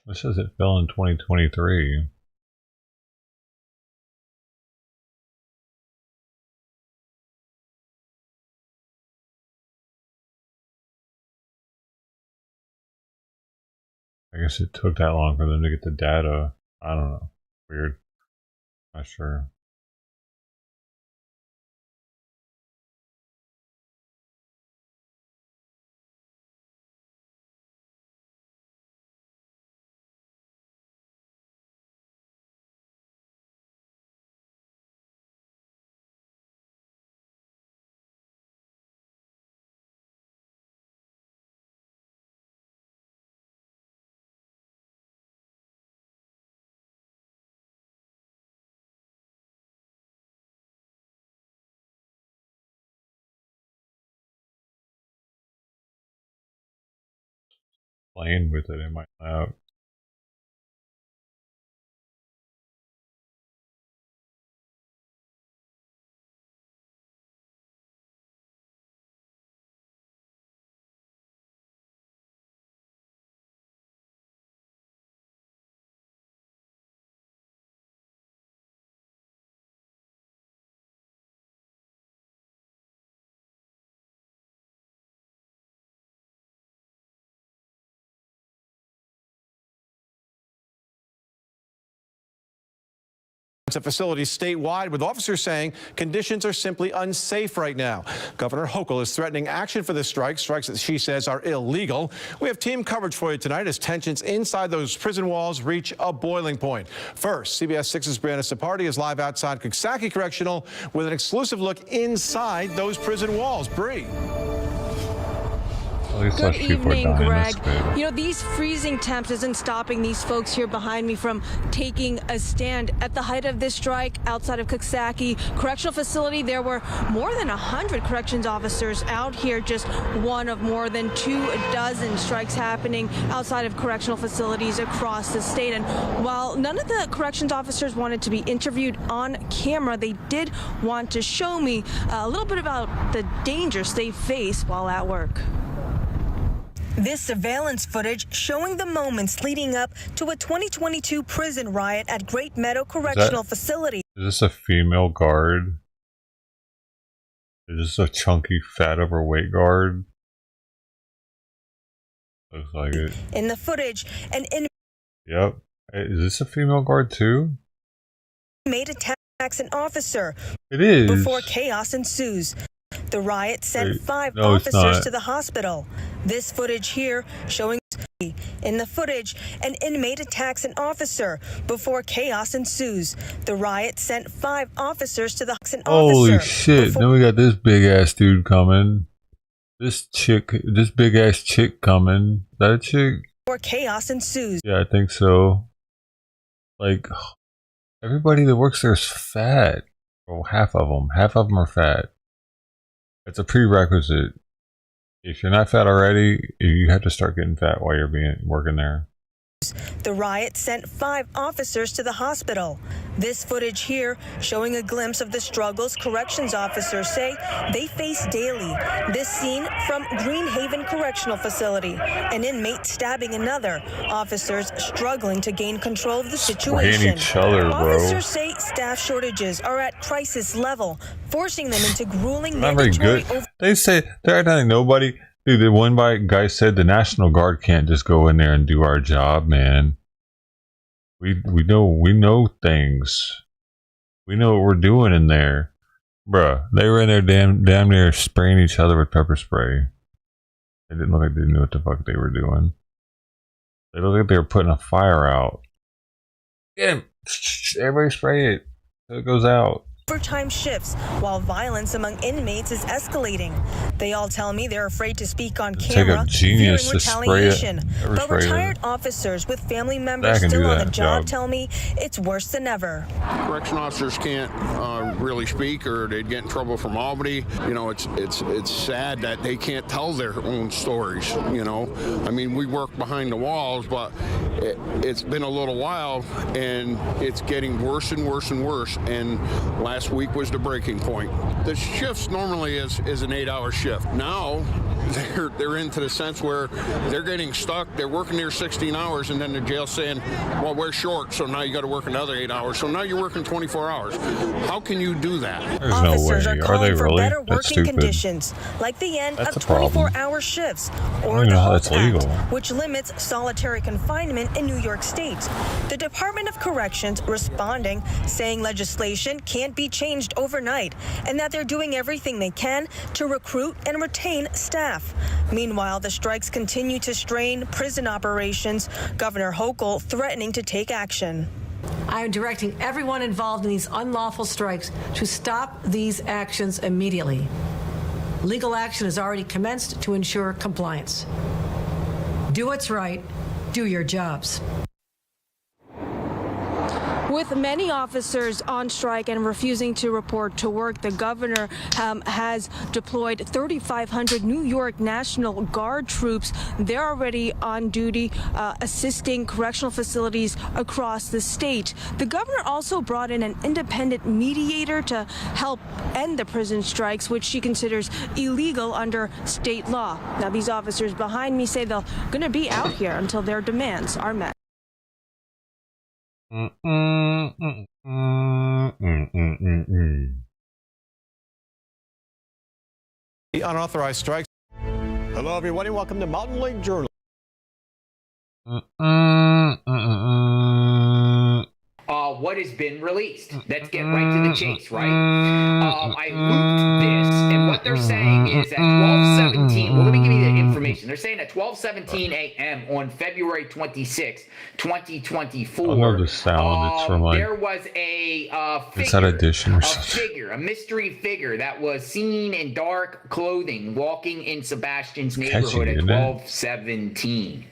This says it fell in 2023. I guess it took that long for them to get the data. I don't know. Weird. Not sure. Playing with it in my lap. Of facilities statewide, with officers saying conditions are simply unsafe right now. Governor Hochul is threatening action for this strikes that she says are illegal. We have team coverage for you tonight as tensions inside those prison walls reach a boiling point. First, CBS 6's Brianna Sapardi is live outside Coxsackie Correctional with an exclusive look inside those prison walls. Bree. Good evening, Greg. You know, these freezing temps isn't stopping these folks here behind me from taking a stand. At the height of this strike outside of Coxsackie Correctional Facility, there were more than 100 corrections officers out here, just one of more than 24 strikes happening outside of correctional facilities across the state. And while none of the corrections officers wanted to be interviewed on camera, they did want to show me a little bit about the dangers they face while at work. This surveillance footage showing the moments leading up to a 2022 prison riot at Great Meadow Correctional Facility. Is this a female guard? Is this a chunky, fat, overweight guard? Looks like it. In the footage, an inmate. Yep. Is this a female guard too? Made attacks an officer. It is. Before chaos ensues. The riot sent 5 officers to the hospital. This footage here showing in the footage, an inmate attacks an officer before chaos ensues. The riot sent 5 officers to the Holy shit. Then we got this big ass dude coming. This big ass chick coming. That chick? Before chaos ensues. Yeah, I think so. Like, everybody that works there is fat. Well, half of them. Half of them are fat. It's a prerequisite. If you're not fat already, you have to start getting fat while you're working there. The riot sent 5 officers to the hospital. This footage here showing a glimpse of the struggles corrections officers say they face daily. This scene from Green Haven Correctional Facility. An inmate stabbing another. Officers struggling to gain control of the situation. Each other, bro. Officers say staff shortages are at crisis level, forcing them into grueling Not very good. They say they're not nobody. Dude, the one guy said the National Guard can't just go in there and do our job, man. We know things. We know what we're doing in there. Bruh, they were in there damn near spraying each other with pepper spray. They didn't look like they knew what the fuck they were doing. They looked like they were putting a fire out. Get him! Everybody spray it so it goes out. Overtime shifts while violence among inmates is escalating. They all tell me they're afraid to speak on camera, fearing retaliation. But retired officers with family members still on the job tell me it's worse than ever. Correction officers can't really speak, or they'd get in trouble from Albany. You know, it's sad that they can't tell their own stories. You know, I mean, we work behind the walls, but it's been a little while, and it's getting worse and worse and worse. And last week was the breaking point. The shifts normally is an 8-hour shift. Now they're into the sense where they're getting stuck. They're working their 16 hours, and then the jail's saying, well, we're short, so now you got to work another 8 hours. So now you're working 24 hours. How can you do that? There's no way. Are they really? Better That's working stupid. conditions, like the end That's of a problem. 24-hour shifts, I or don't even the know how HALT that's legal. Act, which limits solitary confinement in New York State. The Department of Corrections responding, saying legislation can't be changed overnight, and that they're doing everything they can to recruit and retain staff. Meanwhile, the strikes continue to strain prison operations. Governor Hochul threatening to take action. I am directing everyone involved in these unlawful strikes to stop these actions immediately. Legal action has already commenced to ensure compliance. Do what's right. Do your jobs. With many officers on strike and refusing to report to work, the governor has deployed 3,500 New York National Guard troops. They're already on duty assisting correctional facilities across the state. The governor also brought in an independent mediator to help end the prison strikes, which she considers illegal under state law. Now, these officers behind me say they're going to be out here until their demands are met. The unauthorized strikes. Hello, everyone, and welcome to Mountain Lake Journal. What has been released? Let's get right to the chase, right? I looped this, and what they're saying is at 12:17. Well, let me give you the information. They're saying at 12:17 a.m. on February 26, 2024. I love the sound. It's from like there was a Inside Edition or something. a mystery figure that was seen in dark clothing walking in Sebastian's neighborhood at 12:17.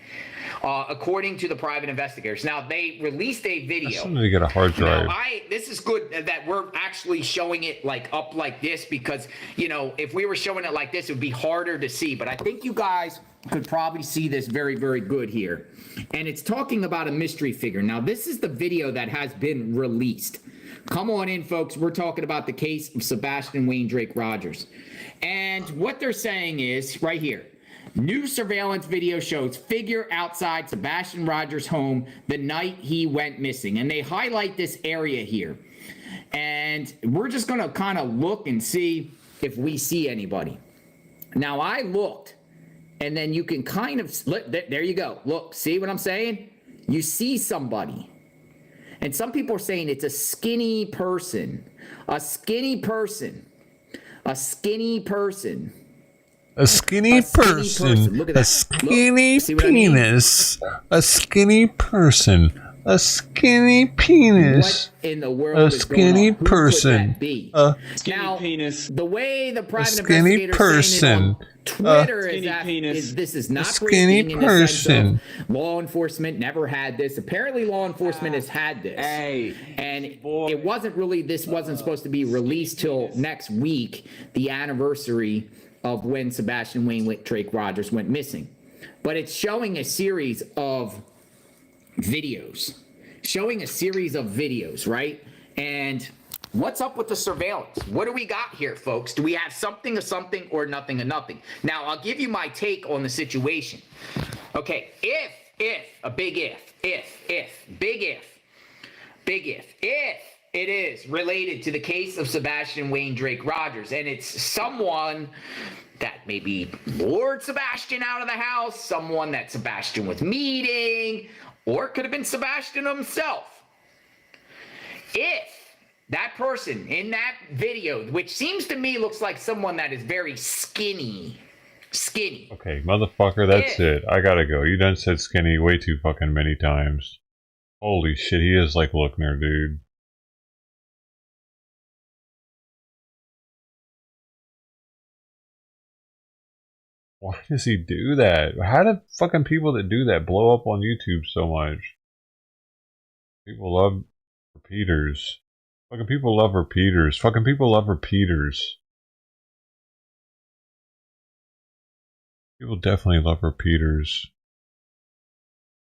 According to the private investigators. Now, they released a video. Somebody get a hard drive. Now, this is good that we're actually showing it like up like this, because, you know, if we were showing it like this, it would be harder to see. But I think you guys could probably see this very, very good here. And it's talking about a mystery figure. Now, this is the video that has been released. Come on in, folks. We're talking about the case of Sebastian Wayne Drake Rogers. And what they're saying is right here. New surveillance video shows figure outside Sebastian Rogers' home the night he went missing. And they highlight this area here. And we're just going to kind of look and see if we see anybody. Now, I looked, and then you can kind of, look, there you go. Look, see what I'm saying? You see somebody. And some people are saying it's a skinny person. A skinny person. A skinny person. A skinny person. Look at that. A skinny Look, penis. A skinny person. A skinny penis. What in the world a is skinny going on? Who person. Could that be? Now, penis. The way the private skinny investigator person. Twitter this is not skinny breaking person. In the sense of law enforcement never had this. Apparently, law enforcement has had this. And it wasn't really. This wasn't supposed to be released till next week, the anniversary of when Sebastian Wayne Drake Rogers went missing. But it's showing a series of videos, showing a series of videos, right? And what's up with the surveillance? What do we got here, folks? Do we have something of something or nothing of nothing? Now, I'll give you my take on the situation. Okay, if, big if it is related to the case of Sebastian Wayne Drake Rogers, and it's someone that maybe lured Sebastian out of the house, someone that Sebastian was meeting, or it could have been Sebastian himself. If that person in that video, which seems to me looks like someone that is very skinny. Okay, motherfucker, that's it. I gotta go. You done said skinny way too fucking many times. Holy shit, he is like Lookner, dude. Why does he do that? How do fucking people that do that blow up on YouTube so much? People love repeaters. Fucking people love repeaters. Fucking people love repeaters. People definitely love repeaters.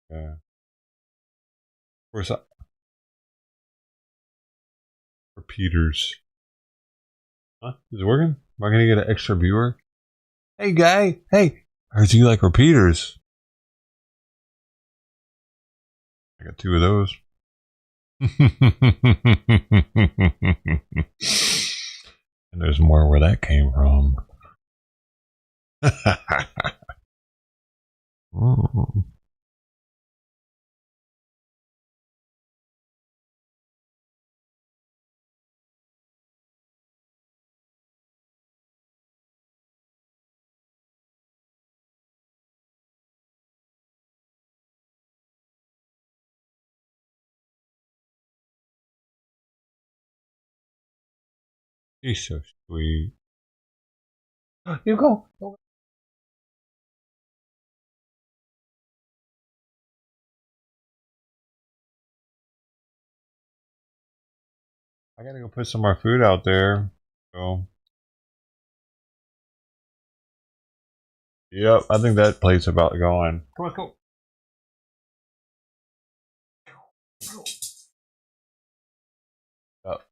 Yeah. Of course, repeaters. Huh? Is it working? Am I gonna get an extra viewer? Hey, guy. Hey. I heard you like repeaters. I got 2 of those. And there's more where that came from. Oh. He's so sweet. You go. I gotta go put some more food out there. So, yep, I think that plate's about gone. Come on, go. Up.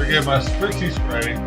Forget my spritzy spray.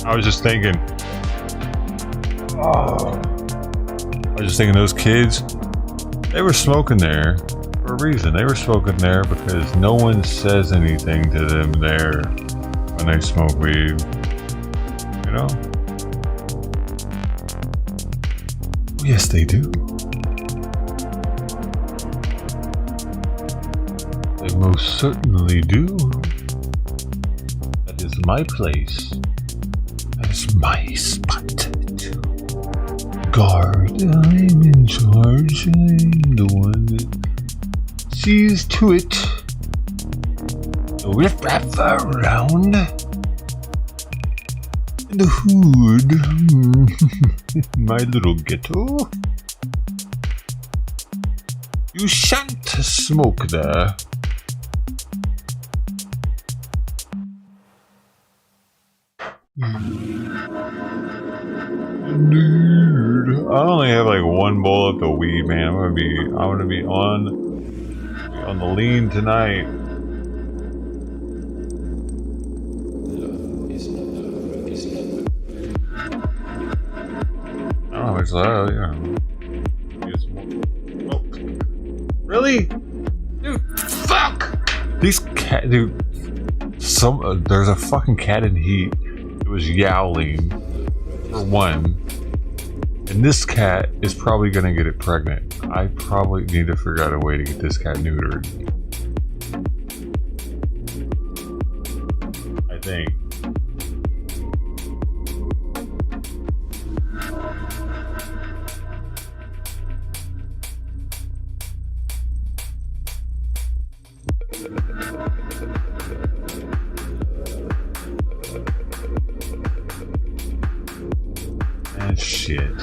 I was just thinking. Those kids, they were smoking there for a reason. They were smoking there because no one says anything to them there when they smoke weed. You know? Oh, yes, they do. They most certainly do. That is my place. That is my spot to guard. I'm in charge. I'm the one that sees to it. The riff-raff around. The hood. My little ghetto. You shan't smoke there. Dude, I only have like one bowl of the weed, man. I'm gonna be on the lean tonight. Oh, it's loud, yeah. Oh. Really? Dude, fuck! These cat, dude. There's a fucking cat in heat. It was yowling for one, and this cat is probably gonna get it pregnant. I probably need to figure out a way to get this cat neutered. I think. And shit.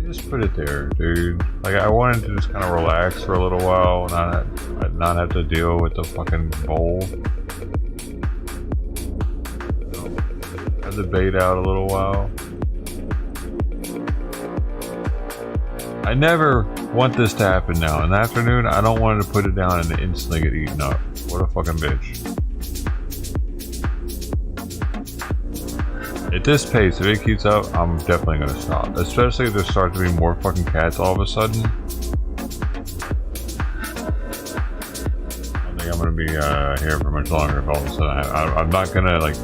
Just put it there, dude. Like, I wanted to just kind of relax for a little while and not have to deal with the fucking bowl. Have the bait out a little while. I never want this to happen now. In the afternoon, I don't want to put it down and instantly get eaten up. What a fucking bitch. At this pace, if it keeps up, I'm definitely gonna stop. Especially if there starts to be more fucking cats all of a sudden. I don't think I'm gonna be here for much longer if all of a sudden I'm not gonna like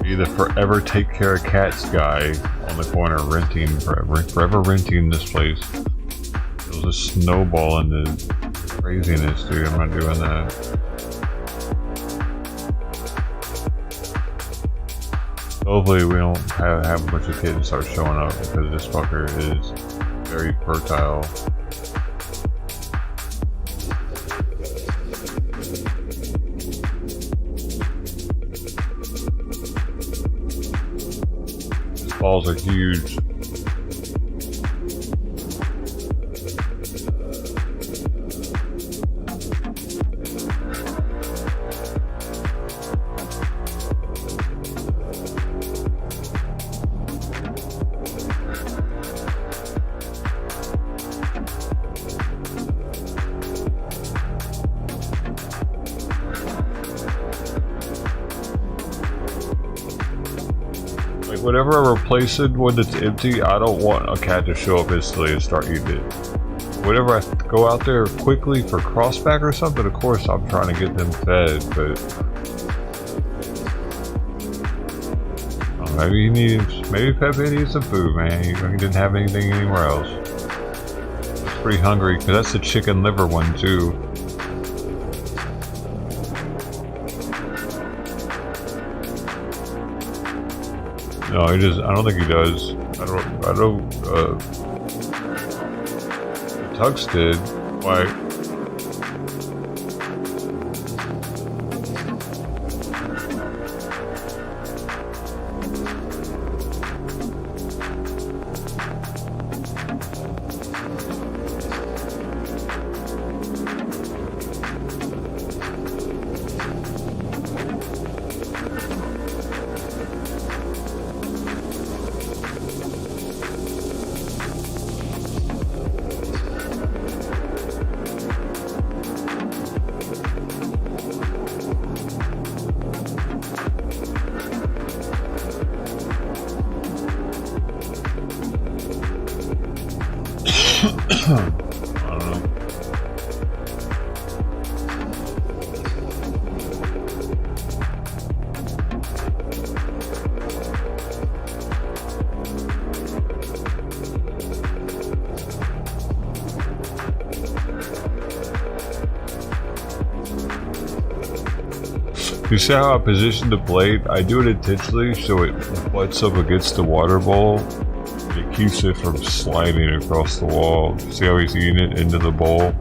be the forever take care of cats guy on the corner forever renting this place. It'll just snowball into craziness, dude. I'm not doing that. Hopefully we don't have a bunch of kids start showing up because this fucker is very fertile. His balls are huge. Whenever I replace it when it's empty, I don't want a cat to show up instantly and start eating it. Whenever I go out there quickly for crossback or something, of course I'm trying to get them fed, but maybe Pepe needs some food, man. He didn't have anything anywhere else. He's pretty hungry because that's the chicken liver one too. No, I don't think he does. I don't, Tux did. Why? I don't know. You see how I positioned the blade? I do it intentionally so it butts up against the water bowl. It keeps it from sliding across the wall. See how he's eating it into the bowl?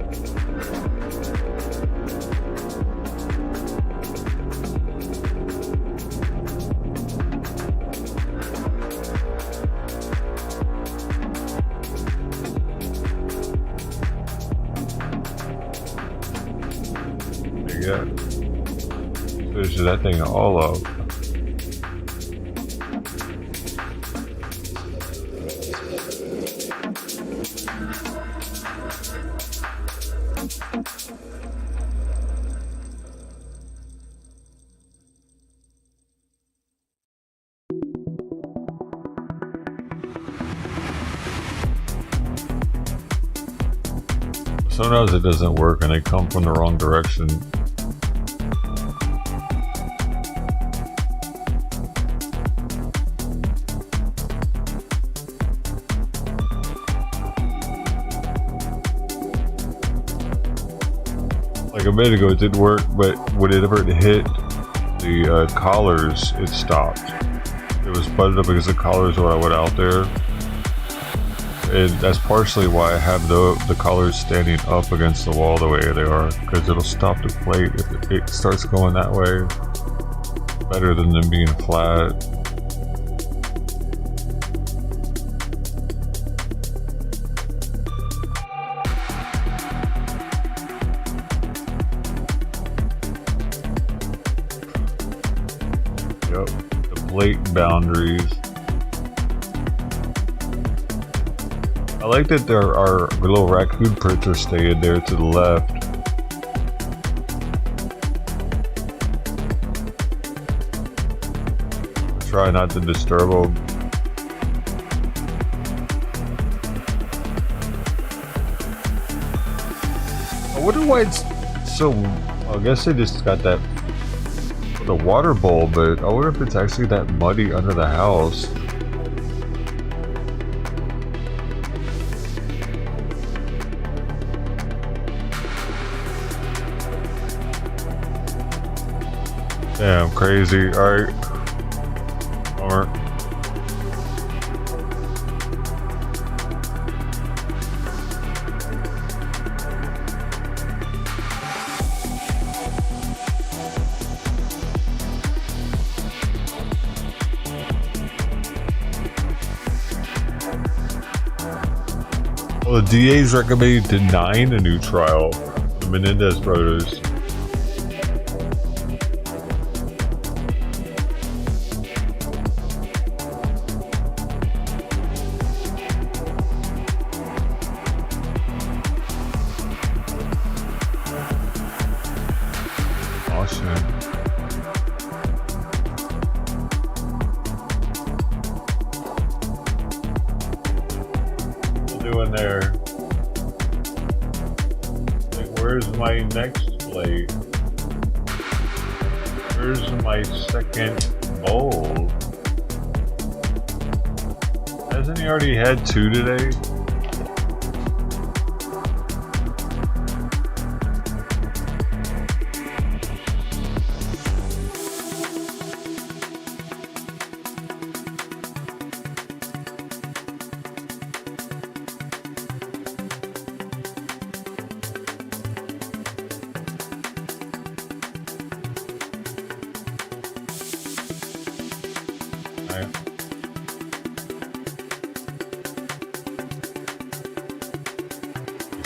There you go. Finishes that thing all up. Sometimes it doesn't work and they come from the wrong direction. Like a minute ago it didn't work, but whenever it hit the collars, it stopped. It was butted up because the collars when I went out there. And that's partially why I have the collars standing up against the wall the way they are, because it'll stop the plate if it starts going that way. Better than them being flat. Yep, the plate boundaries. I like that there are little raccoon prints are staying there to the left. Try not to disturb them. I wonder why it's so. I guess they just got that for the water bowl, but I wonder if it's actually that muddy under the house. Damn, crazy. Alright. Alright. Well, the DA's recommended denying a new trial for the Menendez brothers. Doing there? Like, where's my next plate? Where's my second bowl? Hasn't he already had two today?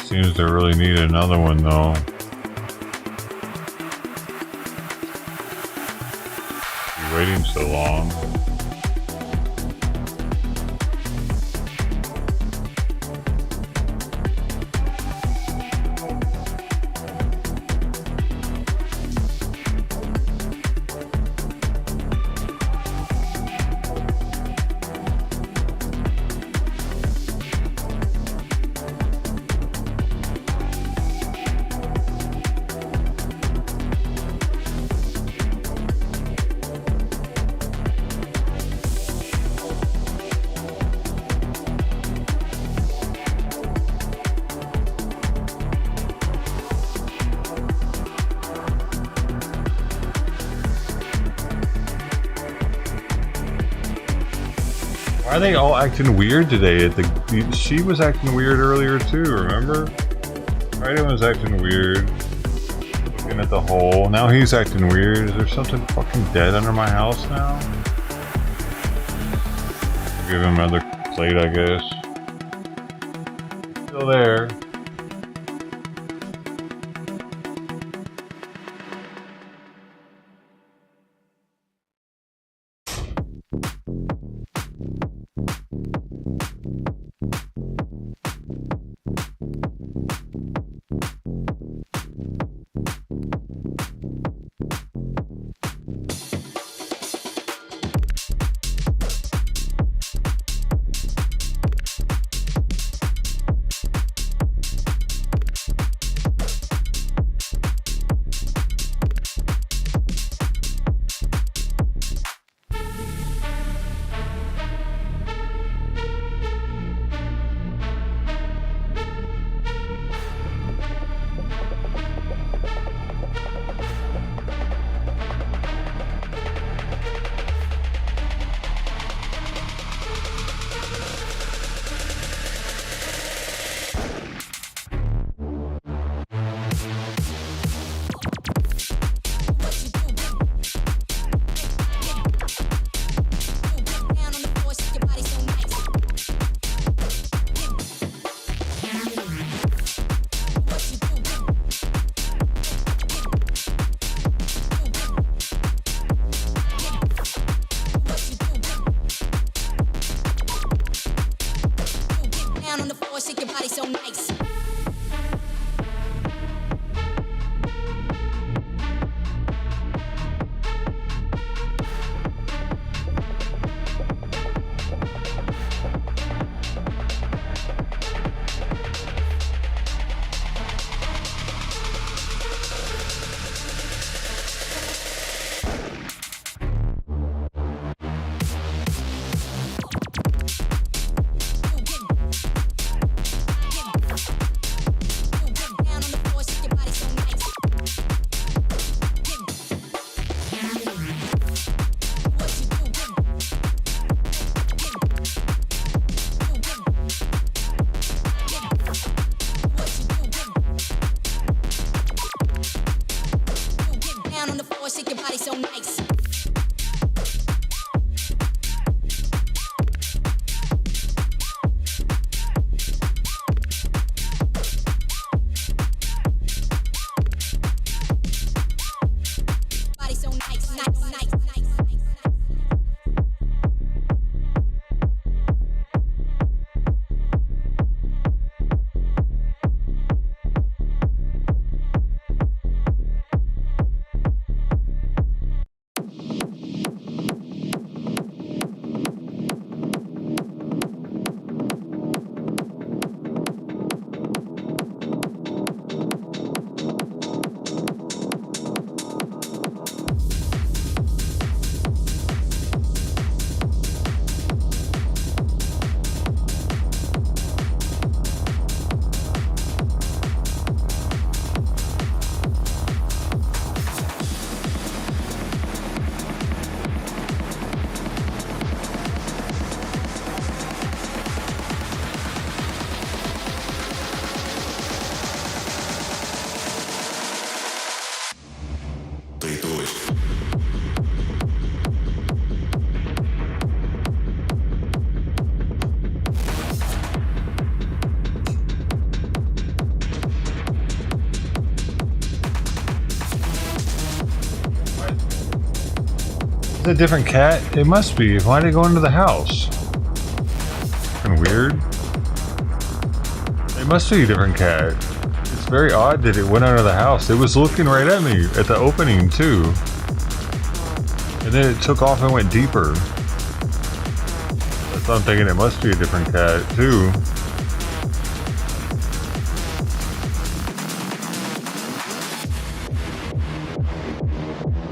Seems to really need another one though. You're waiting so long. Why are they all acting weird today? She was acting weird earlier too, remember? Raiden was acting weird. Looking at the hole. Now he's acting weird. Is there something fucking dead under my house now? Give him another plate, I guess. Still there. a different cat? It must be. Why did it go into the house? Fucking weird. It must be a different cat. It's very odd that it went under the house. It was looking right at me at the opening too. And then it took off and went deeper. So I'm thinking it must be a different cat too.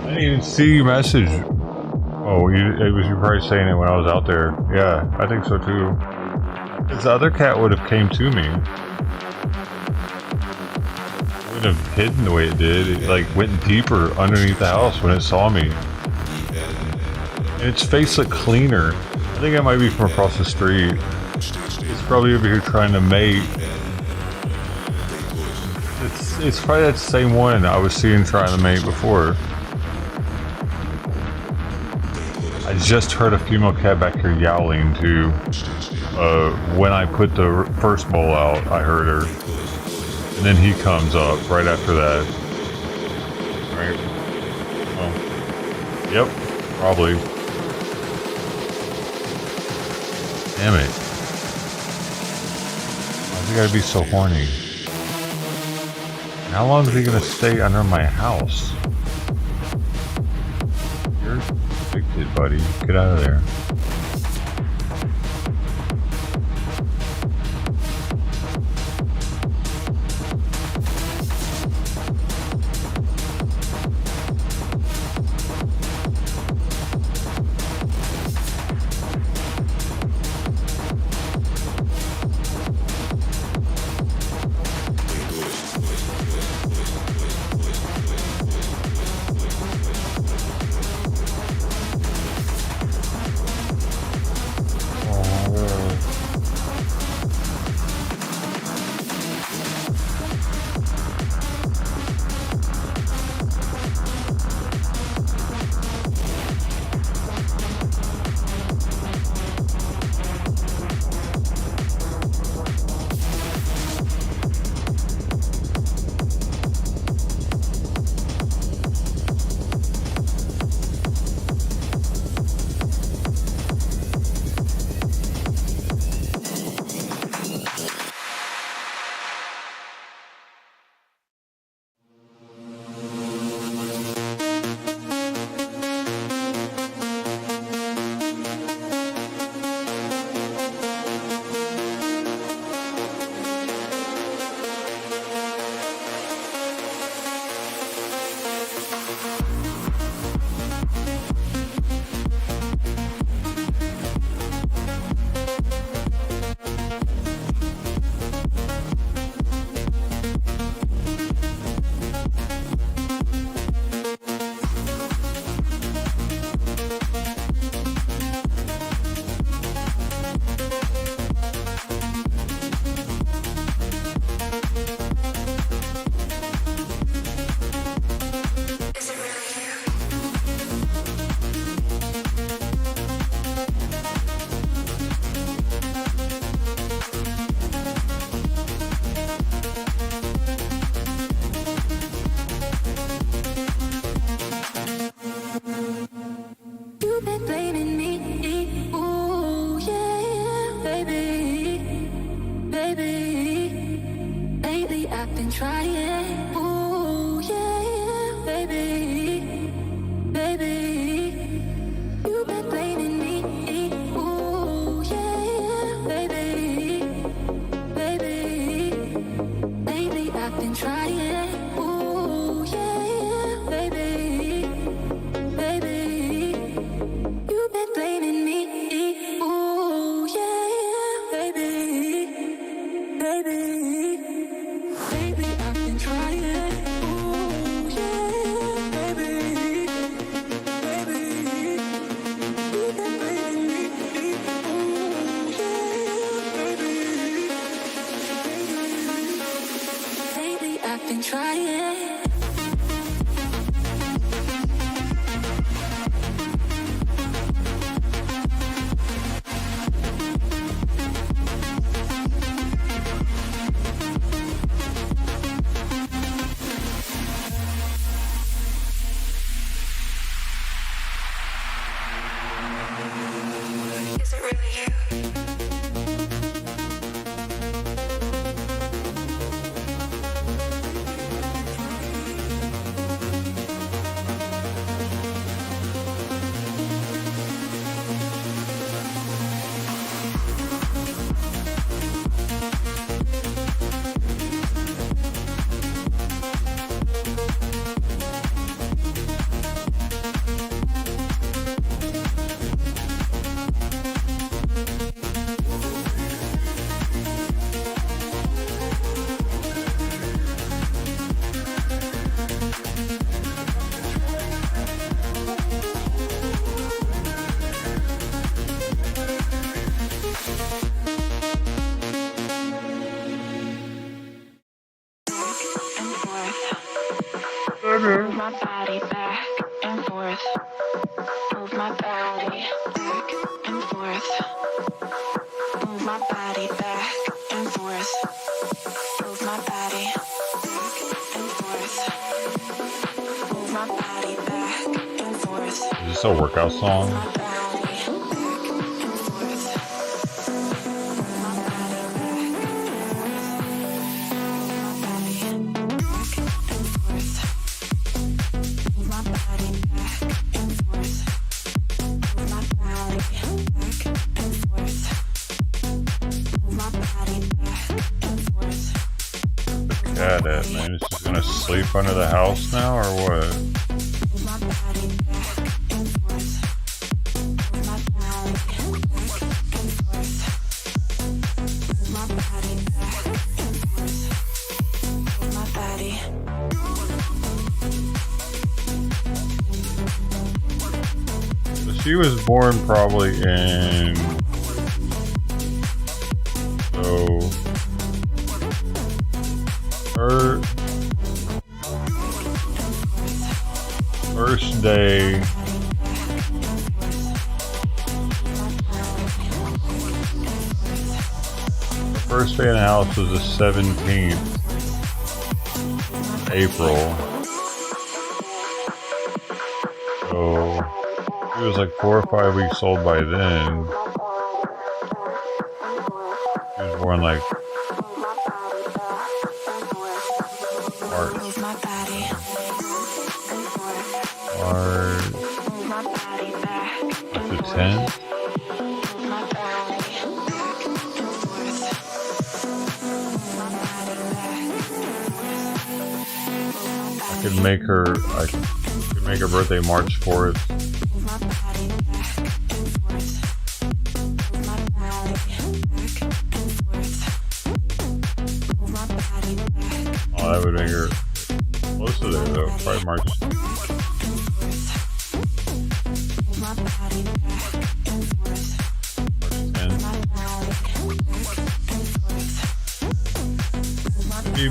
I didn't even see your message. Oh, it was you probably saying it when I was out there. Yeah, I think so too. Because the other cat would have came to me. It wouldn't have hidden the way it did. It like went deeper underneath the house when it saw me. And its face looked cleaner. I think it might be from across the street. It's probably over here trying to mate. It's probably that same one I was seeing trying to mate before. I just heard a female cat back here yowling too. When I put the first bowl out, I heard her. And then he comes up right after that. Right? Oh. Yep, probably. Damn it. Why's he gotta be so horny? How long is he gonna stay under my house? You're evicted, buddy. Get out of there. Okay. My body back and forth. Move my body back and forth. Move my body back and forth. Move my body back and forth. Move my body back and forth. Is this a workout song? Cat at, man. Is she gonna sleep under the house now or what? So she was born probably in her first day in the house was the 17th April. So she was like 4 or 5 weeks old by then. She was born like March the 10th. I could make her birthday March 4th. Oh, that would make her close to there though, probably March 10th.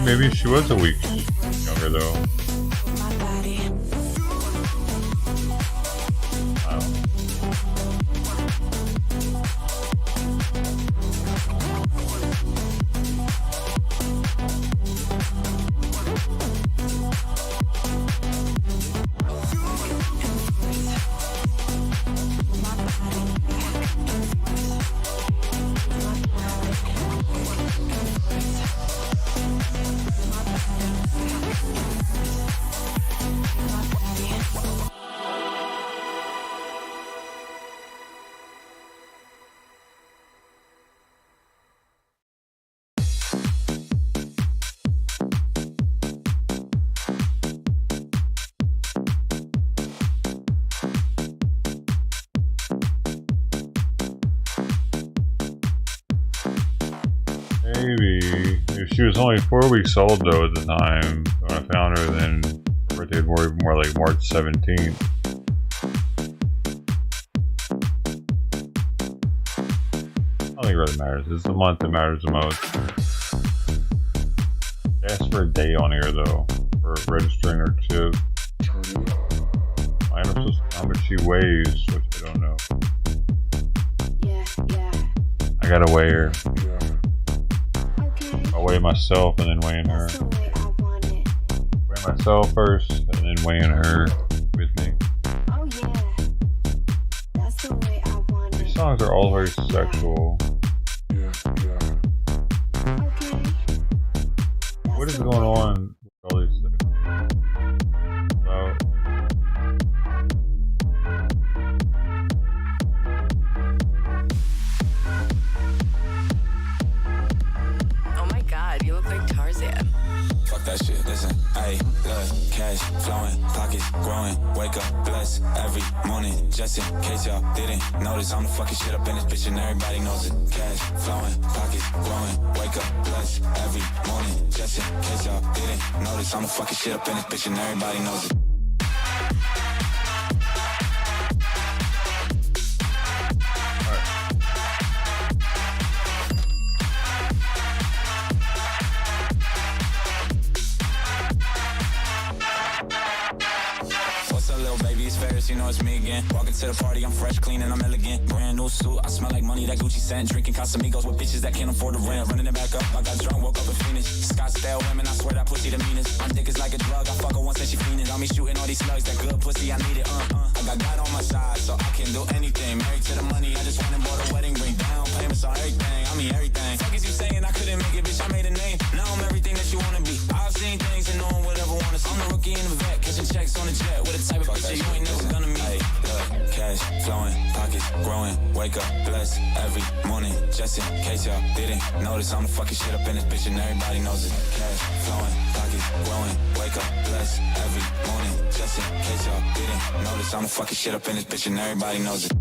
Maybe she was a week younger though. Maybe. If she was only 4 weeks old though at the time when I found her, then her birthday would be more like March 17th. I don't think it really matters. It's the month that matters the most. They asked for a day on here though for registering her chip. I don't know how much she weighs, which I don't know. I gotta weigh her. I'll weigh myself and then weighing her. Weigh myself first and then weighing her with me. Oh yeah, that's the way I want it. These songs are all very sexual. What is going on with all these things? That shit, listen, ayy, look, cash flowing, pockets growing, wake up, bless every morning, just in case y'all didn't notice, I'm the fucking shit up in this bitch and everybody knows it. Cash flowing, pockets growing, wake up, bless every morning, just in case y'all didn't notice, I'm the fucking shit up in this bitch and everybody knows it. bitch, you know it's me again. Walking to the party, I'm fresh, clean, and I'm elegant. Brand new suit, I smell like money, that Gucci scent. Drinking Casamigos with bitches that can't afford the rent. Running it back up, I got drunk, woke up in Phoenix. Scottsdale women, I swear that pussy the meanest. My dick is like a drug, I fuck her once and she fiending. Got me shooting all these slugs, that good pussy, I need it, I got God on my side, so I can do anything. Married to the money, I just went and bought a wedding ring. Down payments on everything, I mean everything. Fuck is you saying I couldn't make it, bitch, I made a name. Now I'm everything that you wanna be. I've seen things and no one would ever wanna see. I'm a rookie in the vet, catching checks on the jet. With a type of bitch you ain't never gonna meet. Hey, look, cash flowing, pockets growing. Wake up, blessed every morning. Just in case y'all didn't notice, I'm fucking shit up in this bitch and everybody knows it. Cash flowing, pockets growing. Wake up, blessed every morning. Just in case y'all didn't notice, I'm fucking shit up in this bitch and everybody knows it.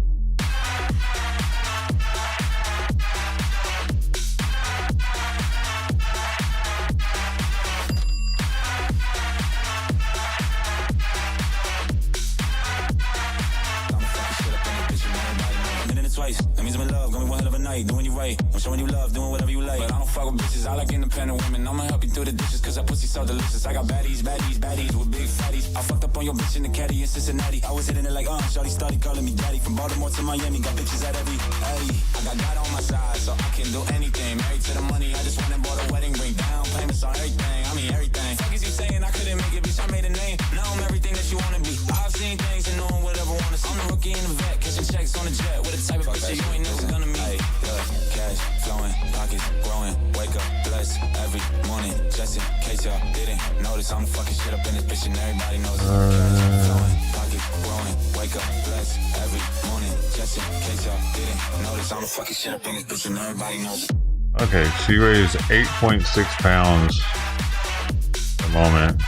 Twice. That means I'm in love, going one hell of a night, doing you right. I'm showing you love, doing whatever you like. But I don't fuck with bitches, I like independent women. I'ma help you through the dishes, cause that pussy so delicious. I got baddies with big fatties. I fucked up on your bitch in the caddy in Cincinnati. I was hitting it like, shawty started calling me daddy. From Baltimore to Miami, got bitches at every Eddie. I got God on my side, so I can do anything. Married to the money, I just went and bought a wedding ring. Down payments on everything, I mean everything. Fuck is you saying I couldn't make it, bitch, I made a name. Now I'm everything that you wanna be. I've seen things and no one would ever wanna see. I'm a rookie in the vet, catching checks on the jet. With a type of bitch you ain't never gonna meet. Hey, look, cash flowing, pockets growing. Wake up, blessed every morning. Just in case y'all didn't notice, I'm fucking shit up in this bitch and everybody knows it. Cash flowing, pockets growing. Wake up, blessed every morning. Just in case y'all didn't notice, I'm fucking shit up in this bitch and everybody knows it. Okay, she weighs 8.6 pounds at the moment.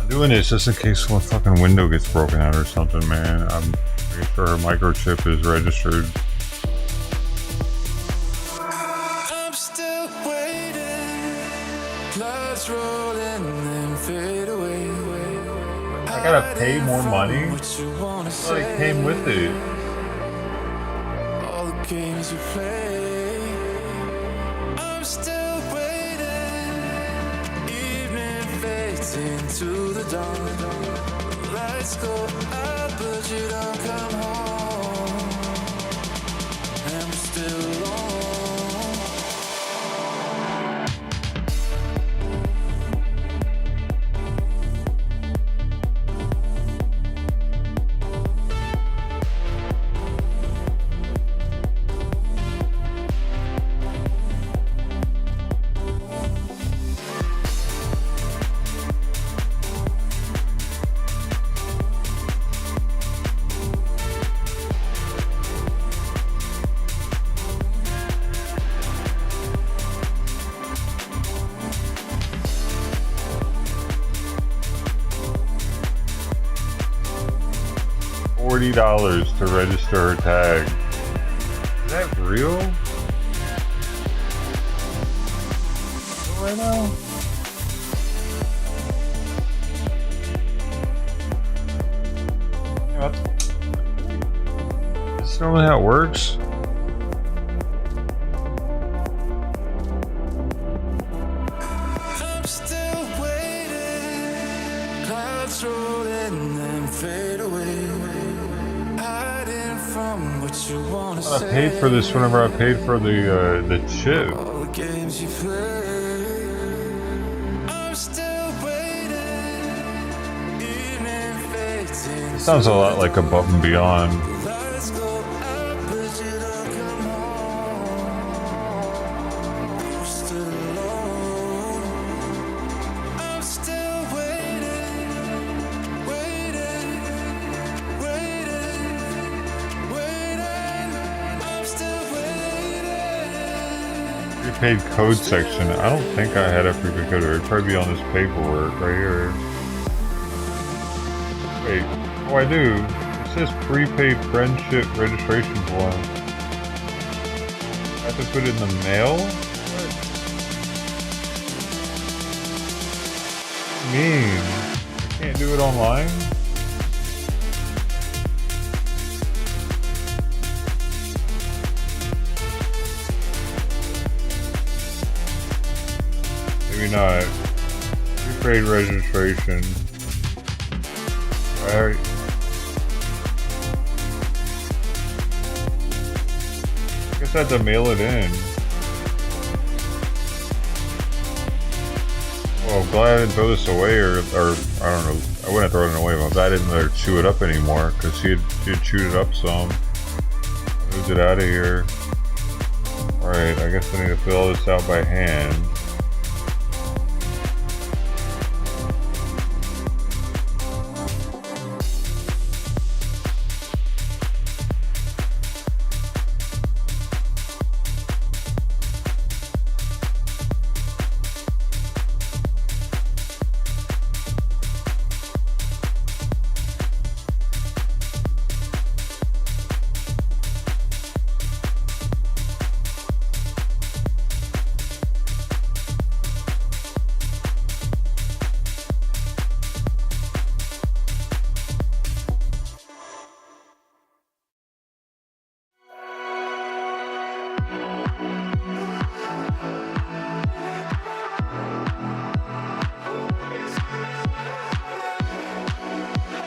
Doing this just in case one fucking window gets broken out or something, man. I'm making sure her microchip is registered. I'm still waiting. Clouds roll and then fade away. I gotta pay more money? Well, it came with it. All the games you play. I'm still waiting. Evening fades into the dawn. Lights go out, but you don't come home. And we're still alone. $40 to register her tag. Is that real? Right now? Is this normally how it works? I'm still waiting. Clouds roll and then fade away. Hiding from what you wanna say. I paid for this whenever I paid for the chip. All the games you play. I'm still waiting. Evening fades in. Sounds a lot like Above and Beyond. Lights go out, but you don't come home. prepaid code section. I don't think I had a prepaid code. It'd probably be on this paperwork right here. Wait, oh I do. It says prepaid friendship registration form. I have to put it in the mail? What do you mean? I can't do it online? Maybe not. Prepaid registration. Alright. I guess I have to mail it in. Well, I'm glad I didn't throw this away, or I don't know. I wouldn't throw it away, but I'm glad I didn't let her chew it up anymore, because she had chewed it up some. Moved it out of here. Alright, I guess I need to fill this out by hand.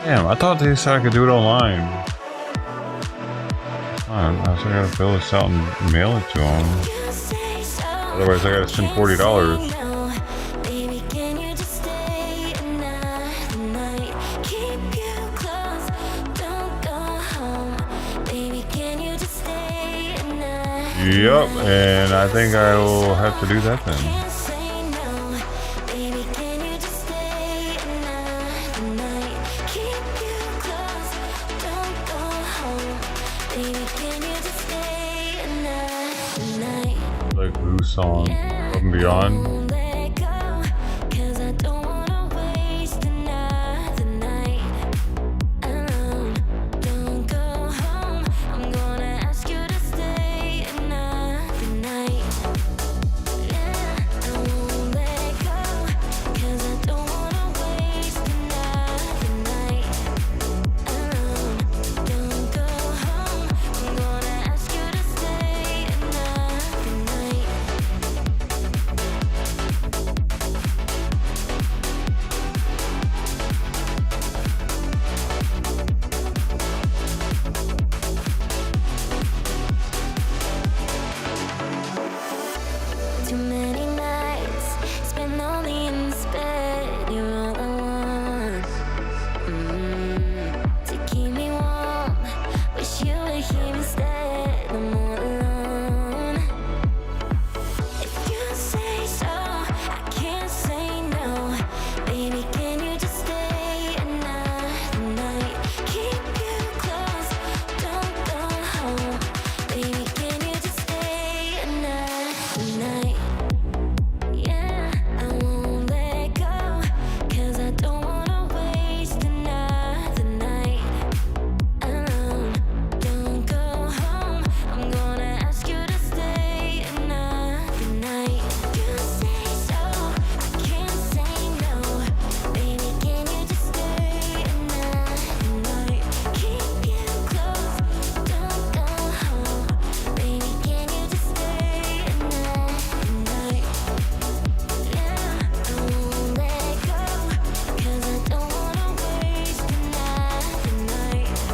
Damn, I thought they said I could do it online. I was gonna fill this out and mail it to them. Otherwise, I gotta spend $40. Yep, and I think I will have to do that then. Like Who song, Above and Beyond.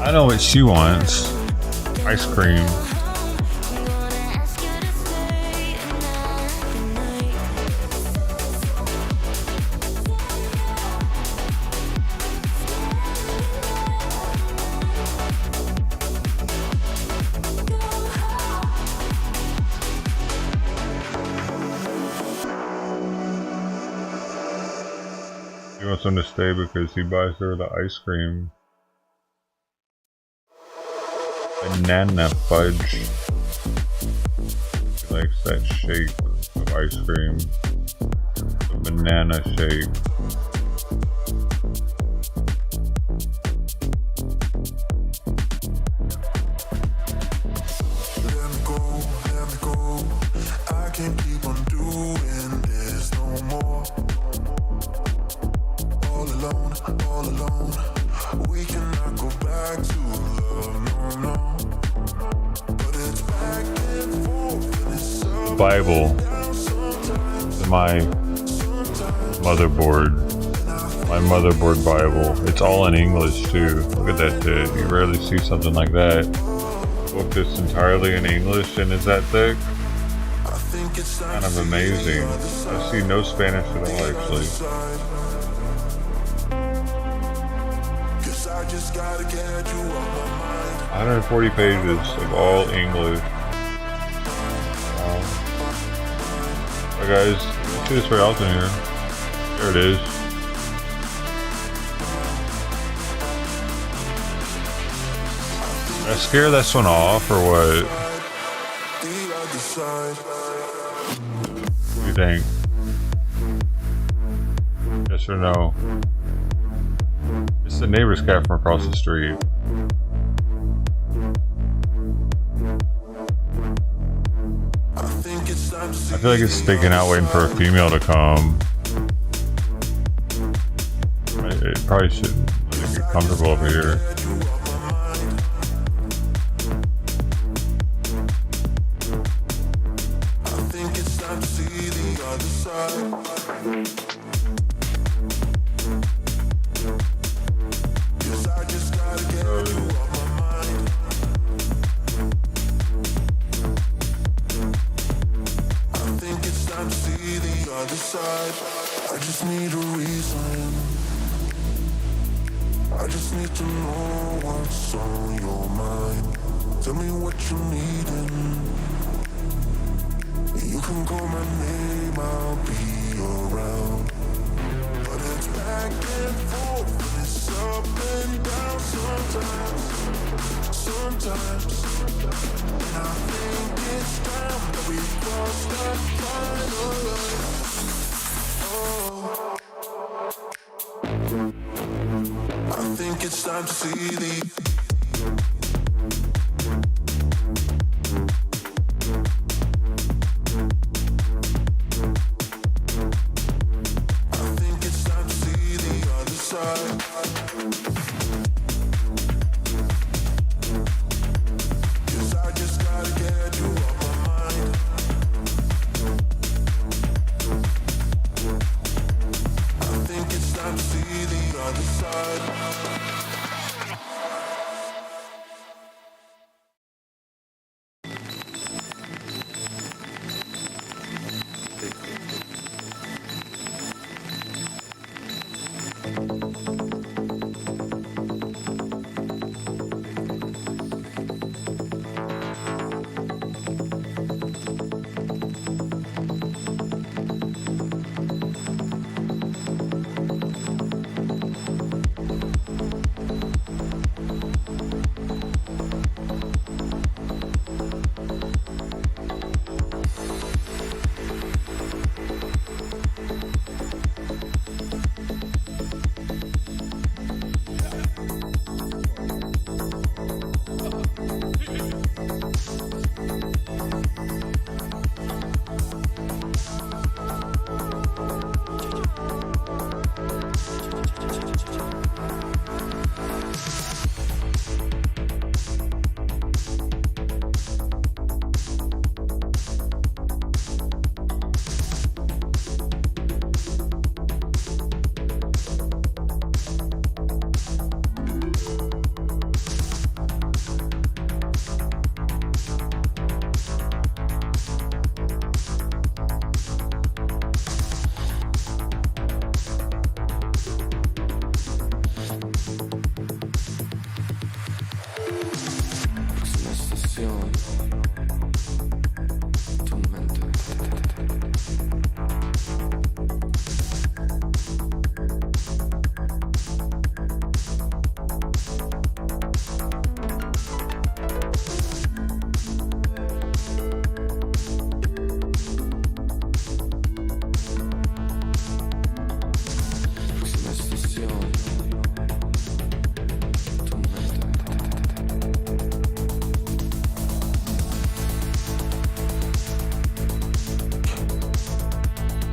I know what she wants. Ice cream. He wants him to stay because he buys her the ice cream. Banana fudge. He likes that shape. ice cream. A banana shape. Let me go. I can't keep on doing this no more. All alone. We cannot go back to love, no. But it's back and forth and it's up. Bible. My motherboard. My motherboard Bible. It's all in English too. Look at that shit. You rarely see something like that. Book that's entirely in English and is that thick? Kind of amazing. I see no Spanish at all actually. 140 pages of all English. Alright guys, I see this very often here. There it is. Did I scare this one off or what? What do you think? Yes or no? It's the neighbor's cat from across the street. I feel like it's sticking out waiting for a female to come. It probably shouldn't really get comfortable over here. I just need a reason. I just need to know what's on your mind. Tell me what you needin'. You can call my name, I'll be around. But it's back and forth, and it's up and down sometimes. And I think it's time that we cross that final line. I think it's time to see the other side. 'Cause I just gotta get you off my mind. I think it's time to see the other side.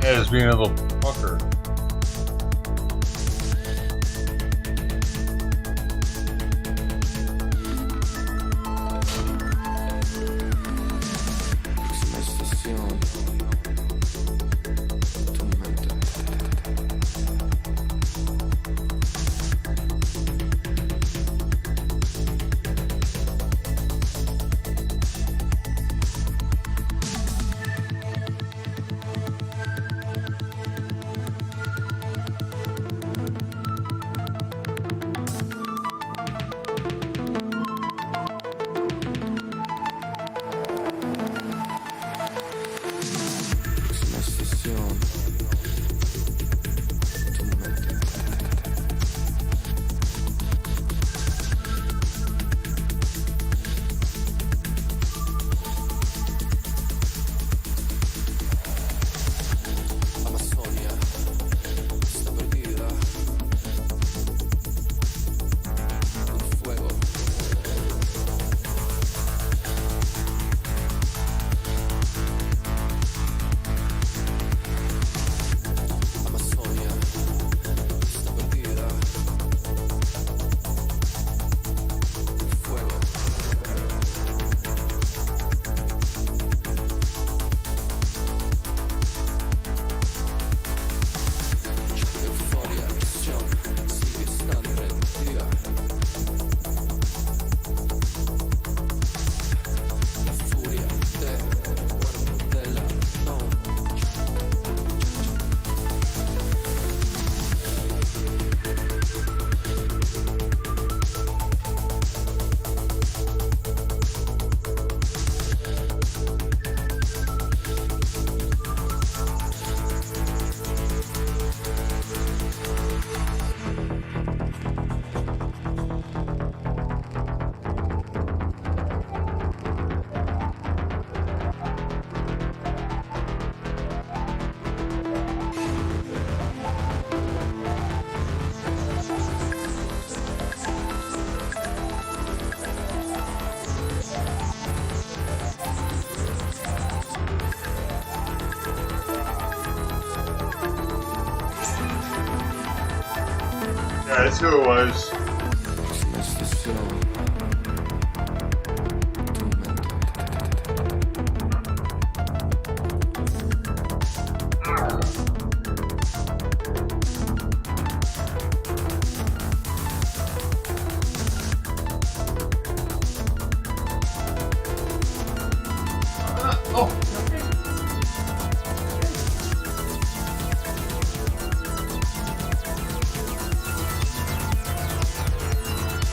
Yeah, just being a little fucker. Yeah, that's who it was.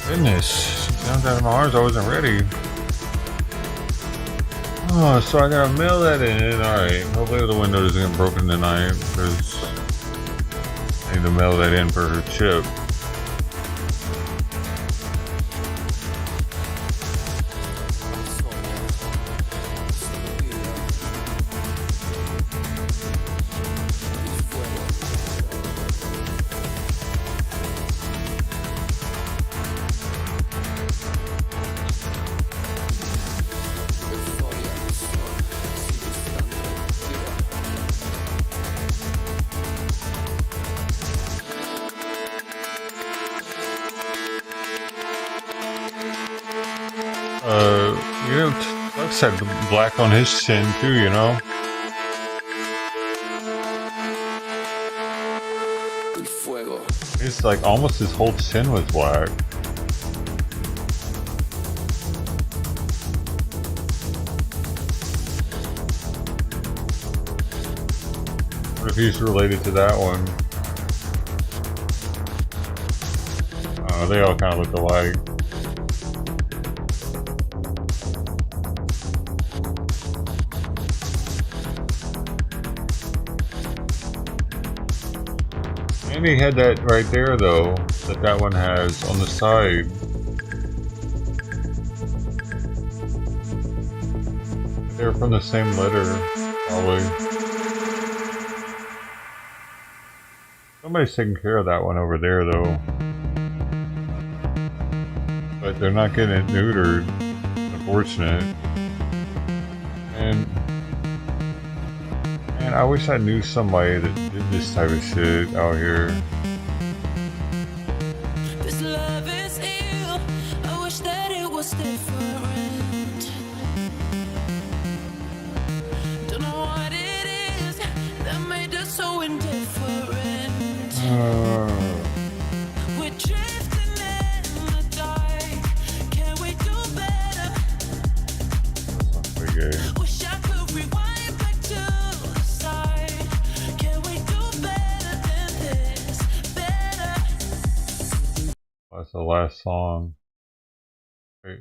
Goodness, she jumped out of my arms. I wasn't ready. Oh, so I gotta mail that in. Alright, hopefully the window doesn't get broken tonight because I need to mail that in for her chip. You know, Tuck's had black on his chin too, you know? It's like almost his whole chin was black. What if he's related to that one? They all kind of look alike. And he had that right there though, that one has on the side. They're from the same litter, probably. Somebody's taking care of that one over there though. But they're not getting it neutered, unfortunate. And Man, I wish I knew somebody that did this type of shit out here. This love is ill. I wish that it was different. Don't know what it is that made us so indifferent. We're drifting in the dark. Can we do better? Wish I could rewind back to the start. Can we do better than this? Better. That's the last song. Wait.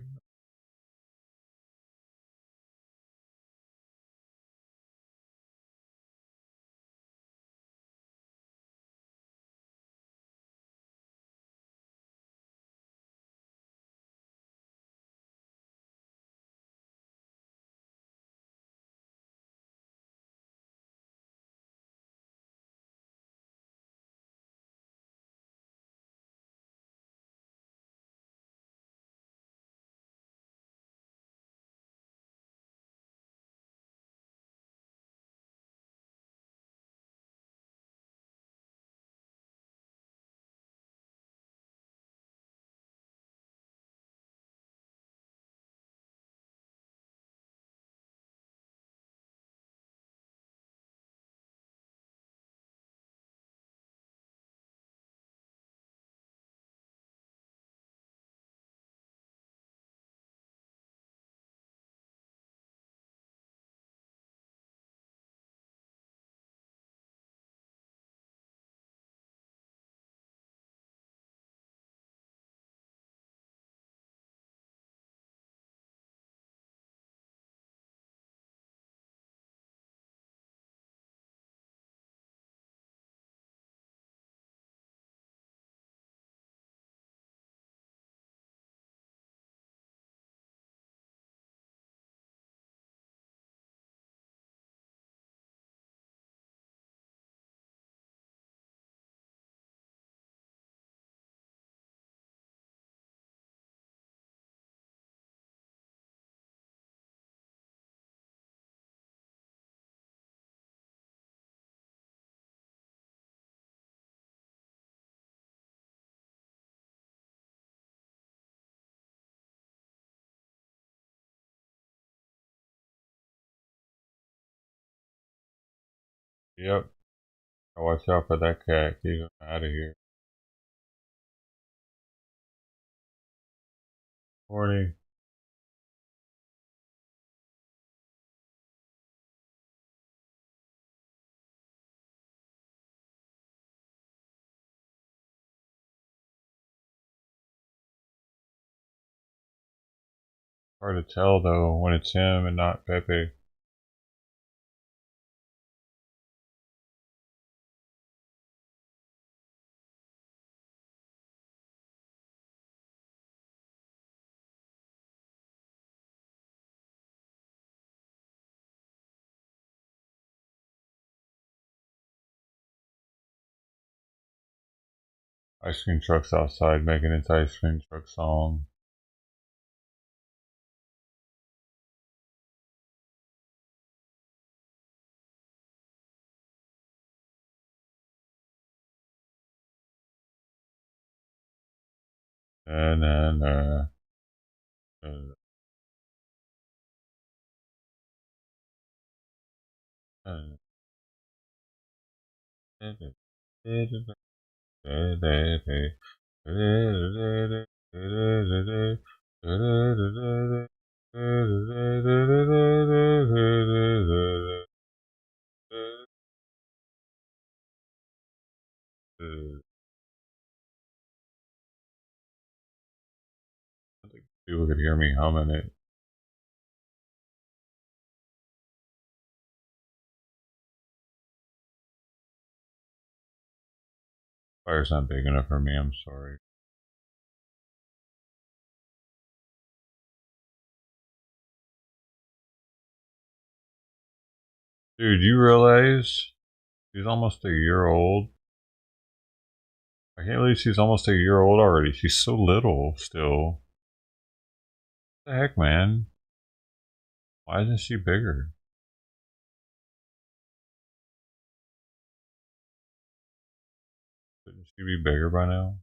Yep. Watch out for that cat. Keep him out of here. Morning. Hard to tell though when it's him and not Pepe. Ice cream trucks outside making its ice cream truck song. Na na na. People could hear me humming it. Fire's not big enough for me, I'm sorry. Dude, you realize she's almost a year old? I can't believe she's almost a year old already. She's so little still. What the heck, man? Why isn't she bigger? She be bigger by now?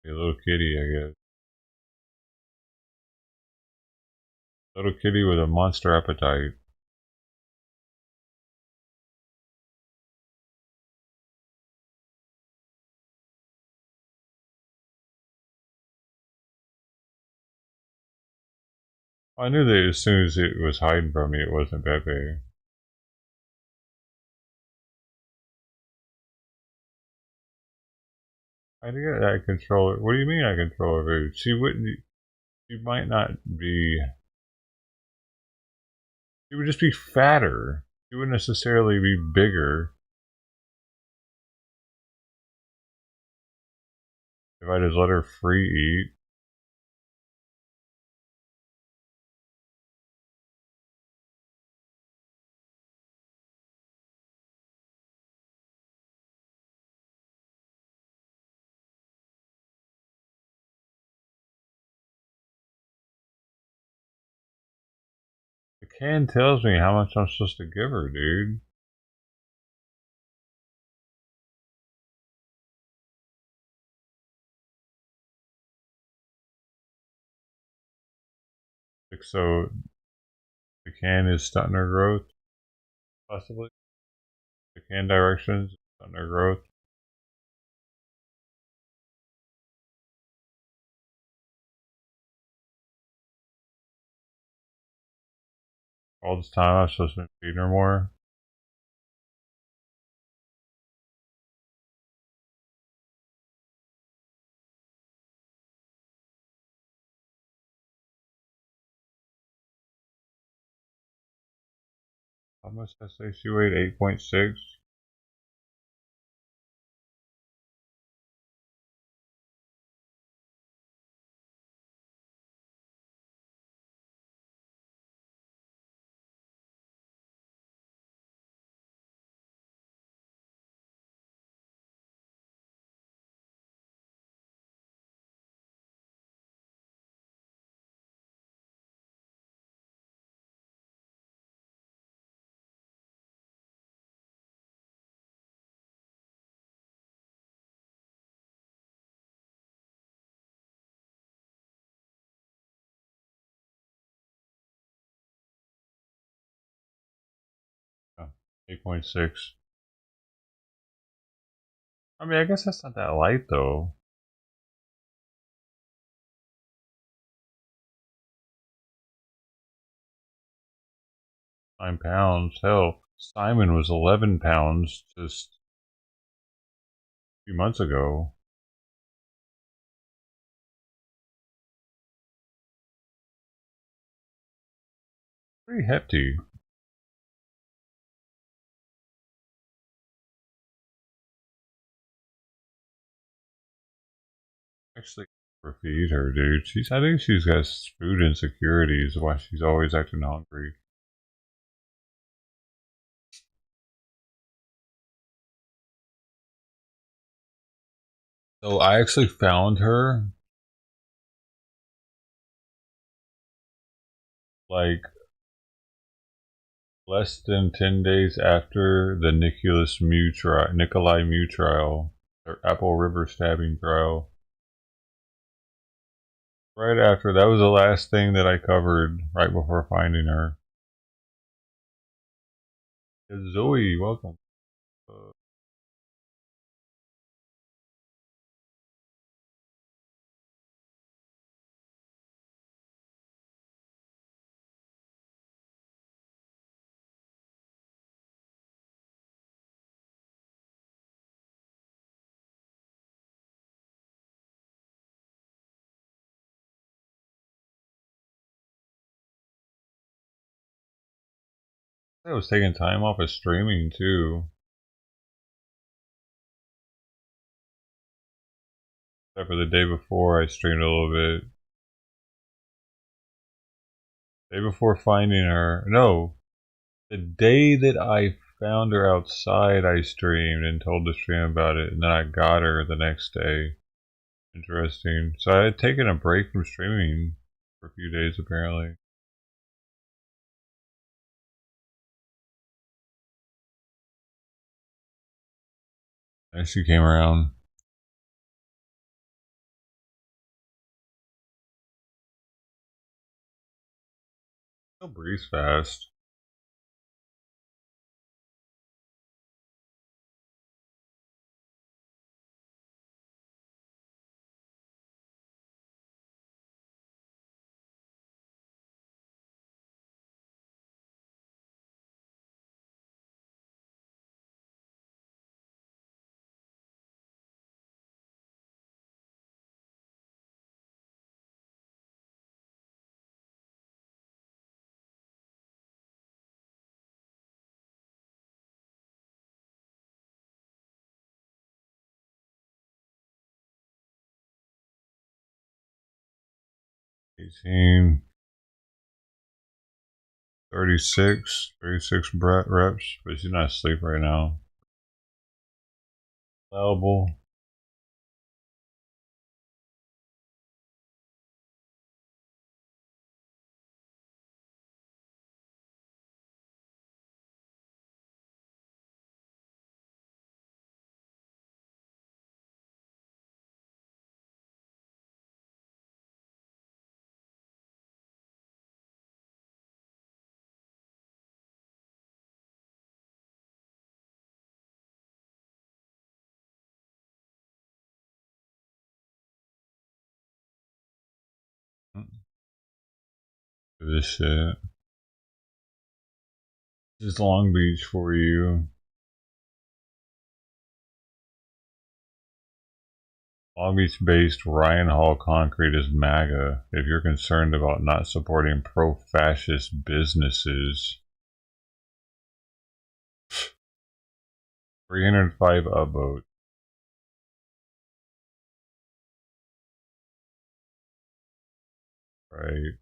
A little kitty, I guess. Little kitty with a monster appetite. I knew that as soon as it was hiding from me, it wasn't Pepe. I get I control it. What do you mean I control her food? She wouldn't. She might not be. She would just be fatter. She wouldn't necessarily be bigger. If I just let her free eat. The can tells me how much I'm supposed to give her, dude. Like, so the can is stunting her growth, possibly. The can directions stunting her growth. All this time I'm supposed to be feeding her more. How much did I say she weighed? 8.6? Oh, 8.6. I mean, I guess that's not that light, though. £9. Hell, Simon was 11 pounds just a few months ago. Pretty hefty. Actually, feed her, dude. I think she's got food insecurities. Why she's always acting hungry. So I actually found her like less than 10 days after the Nikolai Mew trial, or Apple River stabbing trial. Right after, that was the last thing that I covered right before finding her. Zoe, welcome. I was taking time off of streaming too. Except for the day before, I streamed a little bit. Day before finding her. No. The day that I found her outside, I streamed and told the stream about it. And then I got her the next day. Interesting. So I had taken a break from streaming for a few days apparently. And she came around. She'll breathe fast. $18, 36 reps, but she's not asleep right now. Allowable. This shit. This is Long Beach for you. Long Beach-based Ryan Hall Concrete is MAGA if you're concerned about not supporting pro-fascist businesses. 305 upvotes. Right.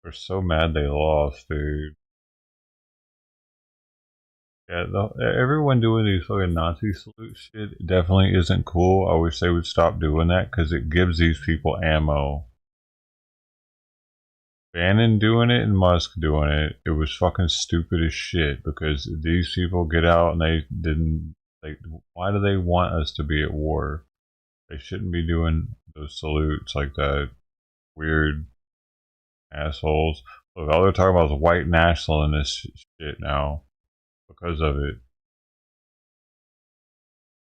They're so mad they lost, dude. Yeah, everyone doing these fucking Nazi salute shit definitely isn't cool. I wish they would stop doing that because it gives these people ammo. Bannon doing it and Musk doing it, it was fucking stupid as shit because these people get out and they didn't, like, why do they want us to be at war? They shouldn't be doing those salutes like that. Weird assholes. Look, all they're talking about is white nationalist shit now because of it.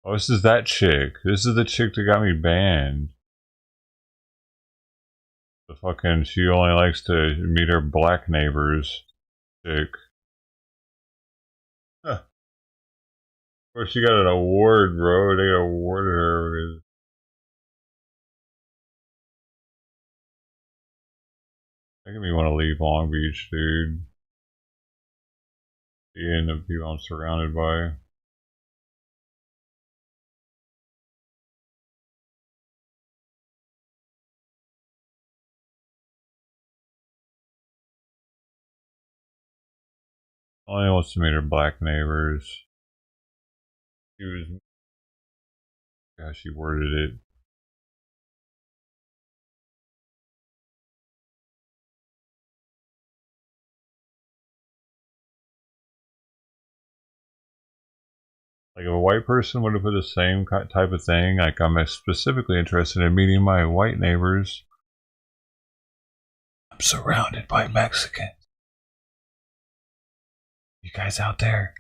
Oh, this is that chick. This is the chick that got me banned. The fucking, she only likes to meet her black neighbors chick. Huh. Of course, she got an award, bro. They awarded her with. Making me want to leave Long Beach, dude. Seeing the people I'm surrounded by. Only wants to meet her black neighbors. She was. How she worded it. Like if a white person would have put the same type of thing, like I'm specifically interested in meeting my white neighbors. I'm surrounded by Mexicans. You guys out there?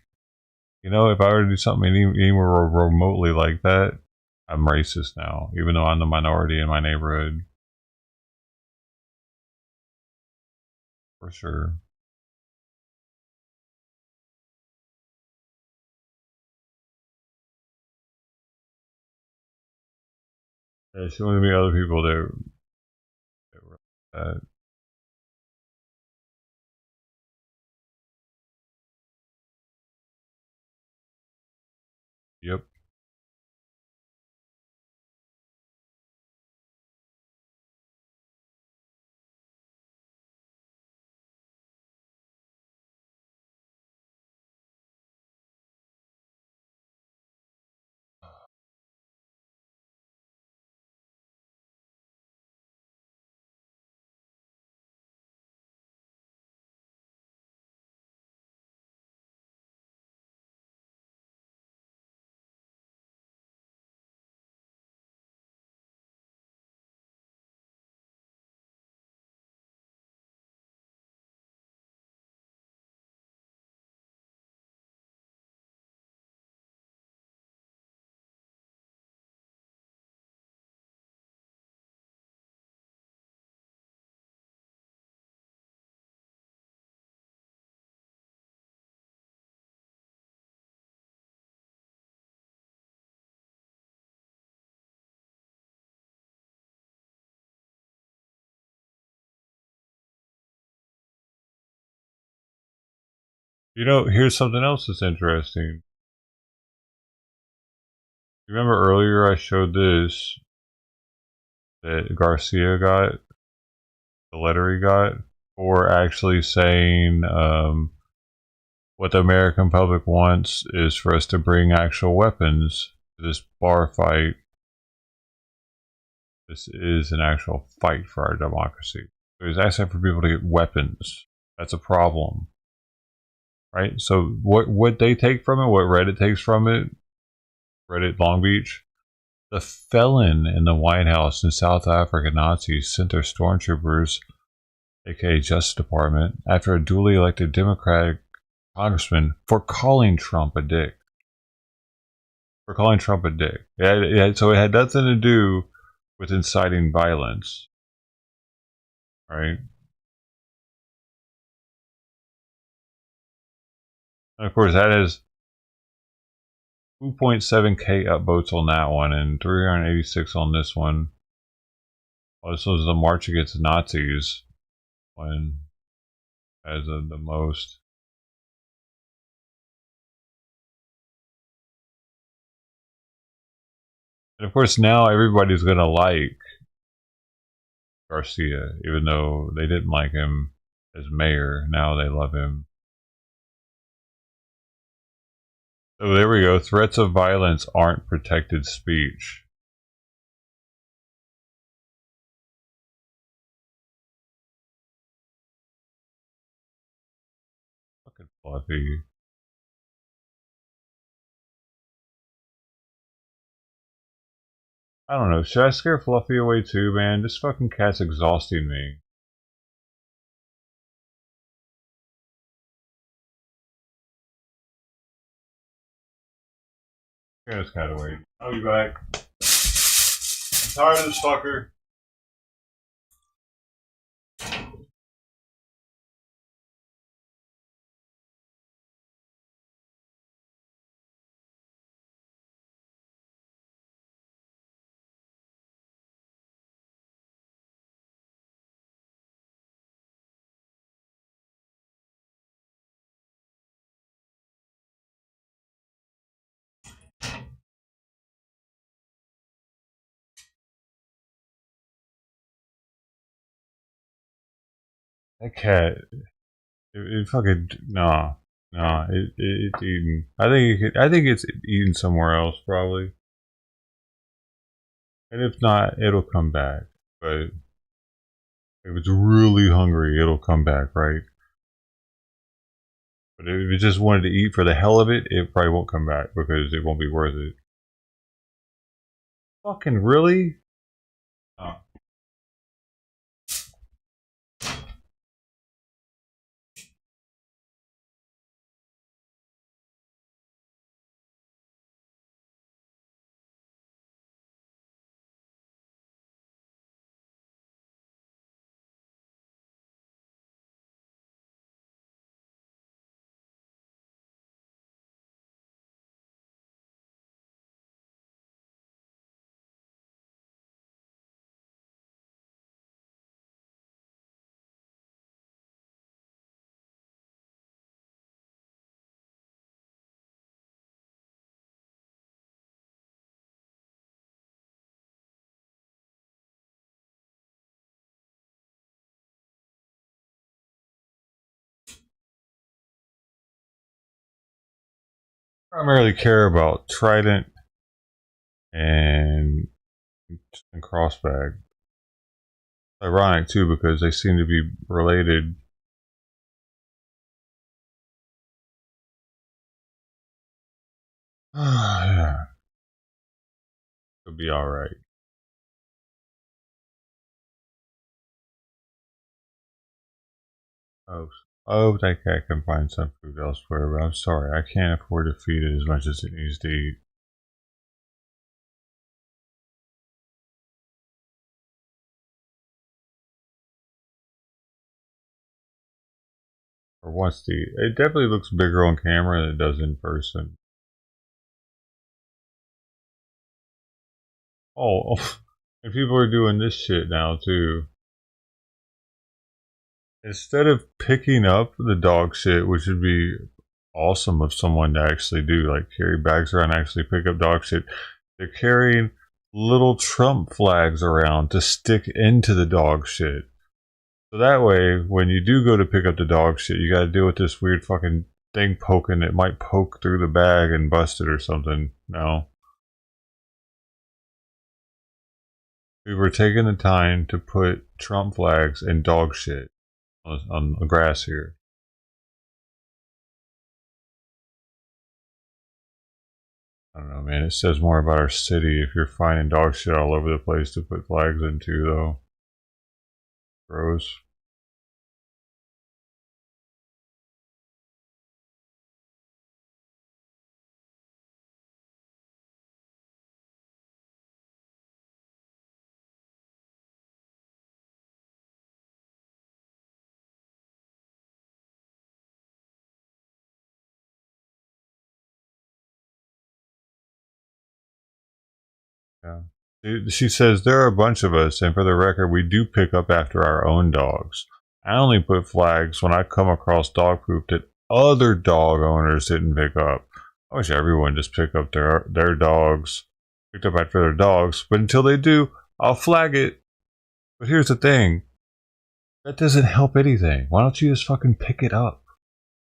You know, if I were to do something anywhere remotely like that, I'm racist now, even though I'm the minority in my neighborhood. For sure. Yeah, she wanted to meet other people that were like that. Yep. You know, here's something else that's interesting. You remember earlier I showed this that Garcia got, the letter he got, for actually saying what the American public wants is for us to bring actual weapons to this bar fight. This is an actual fight for our democracy. So he's asking for people to get weapons. That's a problem. Right? So what they take from it, what Reddit takes from it, Reddit Long Beach, the felon in the White House in South Africa Nazis sent their stormtroopers, aka Justice Department, after a duly elected Democratic congressman for calling Trump a dick. For calling Trump a dick. So it had nothing to do with inciting violence. Right? And of course, that is 2.7k upvotes on that one and 386 on this one. Well, this was the March Against Nazis one as of the most. And of course, now everybody's gonna like Garcia, even though they didn't like him as mayor. Now they love him. So there we go. Threats of violence aren't protected speech. Fucking Fluffy. I don't know. Should I scare Fluffy away too, man? This fucking cat's exhausting me. Scare this cat away. I'll be back. I'm tired of this fucker. That cat, it fucking nah, it's eating. I think it's eating somewhere else probably, and if not, it'll come back. But if it's really hungry, it'll come back, right? But if it just wanted to eat for the hell of it, it probably won't come back because it won't be worth it. Fucking really? Oh. Primarily care about Trident and Crossbag. Ironic too because they seem to be related. Yeah. It'll be alright. I hope that cat can find some food elsewhere, but I'm sorry, I can't afford to feed it as much as it needs to eat. Or wants to eat. It definitely looks bigger on camera than it does in person. Oh, and people are doing this shit now too. Instead of picking up the dog shit, which would be awesome of someone to actually do, like carry bags around, actually pick up dog shit. They're carrying little Trump flags around to stick into the dog shit. So that way, when you do go to pick up the dog shit, you gotta deal with this weird fucking thing poking. It might poke through the bag and bust it or something. No. We were taking the time to put Trump flags and dog shit on the grass here. I don't know, man. It says more about our city if you're finding dog shit all over the place to put flags into, though. Gross. Yeah. She says, there are a bunch of us, and for the record, we do pick up after our own dogs. I only put flags when I come across dog poop that other dog owners didn't pick up. I wish everyone just pick up their dogs, picked up after their dogs, but until they do, I'll flag it. But here's the thing. That doesn't help anything. Why don't you just fucking pick it up?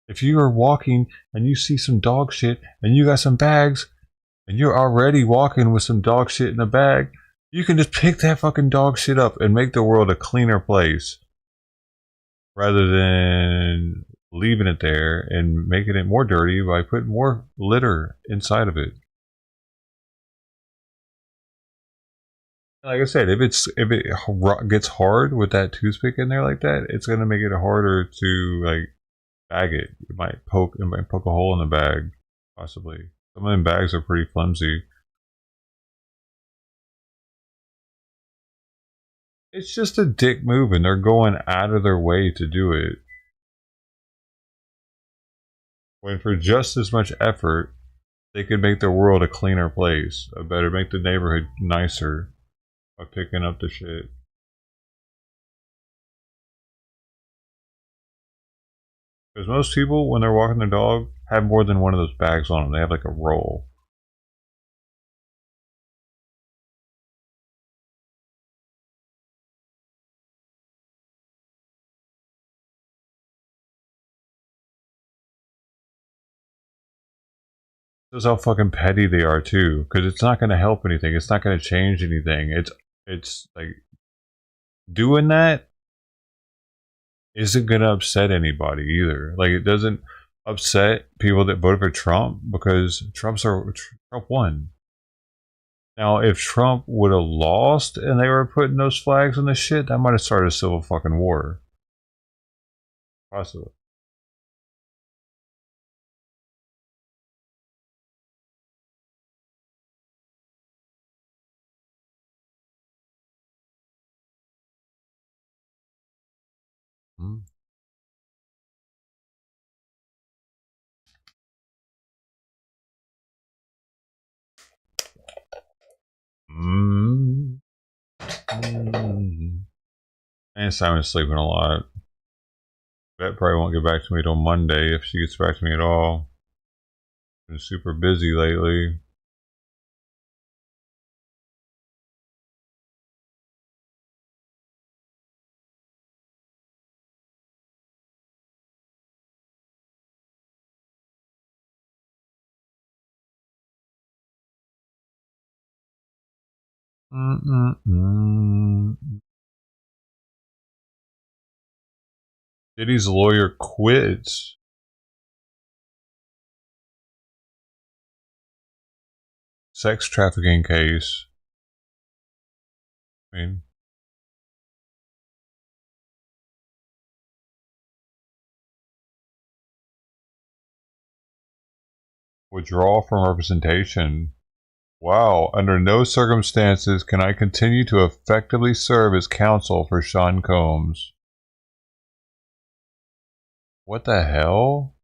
If you are walking and you see some dog shit and you got some bags, and you're already walking with some dog shit in a bag, you can just pick that fucking dog shit up and make the world a cleaner place. Rather than leaving it there and making it more dirty by putting more litter inside of it. Like I said, if it gets hard with that toothpick in there like that, it's gonna make it harder to like bag it. It might poke a hole in the bag, possibly. Some of them bags are pretty flimsy. It's just a dick move, and they're going out of their way to do it. When for just as much effort, they could make the world a cleaner place, make the neighborhood nicer by picking up the shit. Because most people, when they're walking their dog, have more than one of those bags on them. They have like a roll. This is how fucking petty they are too. Because it's not going to help anything. It's not going to change anything. It's like doing that isn't going to upset anybody either. Like it doesn't upset people that voted for Trump because Trump won. Now, if Trump would have lost and they were putting those flags on the shit, that might have started a civil fucking war. Possibly. Hmm. And Simon's sleeping a lot. Bet probably won't get back to me till Monday if she gets back to me at all. Been super busy lately. Kitty's lawyer quits. Sex trafficking case. I mean, withdrawal from representation. Wow, under no circumstances can I continue to effectively serve as counsel for Sean Combs. What the hell?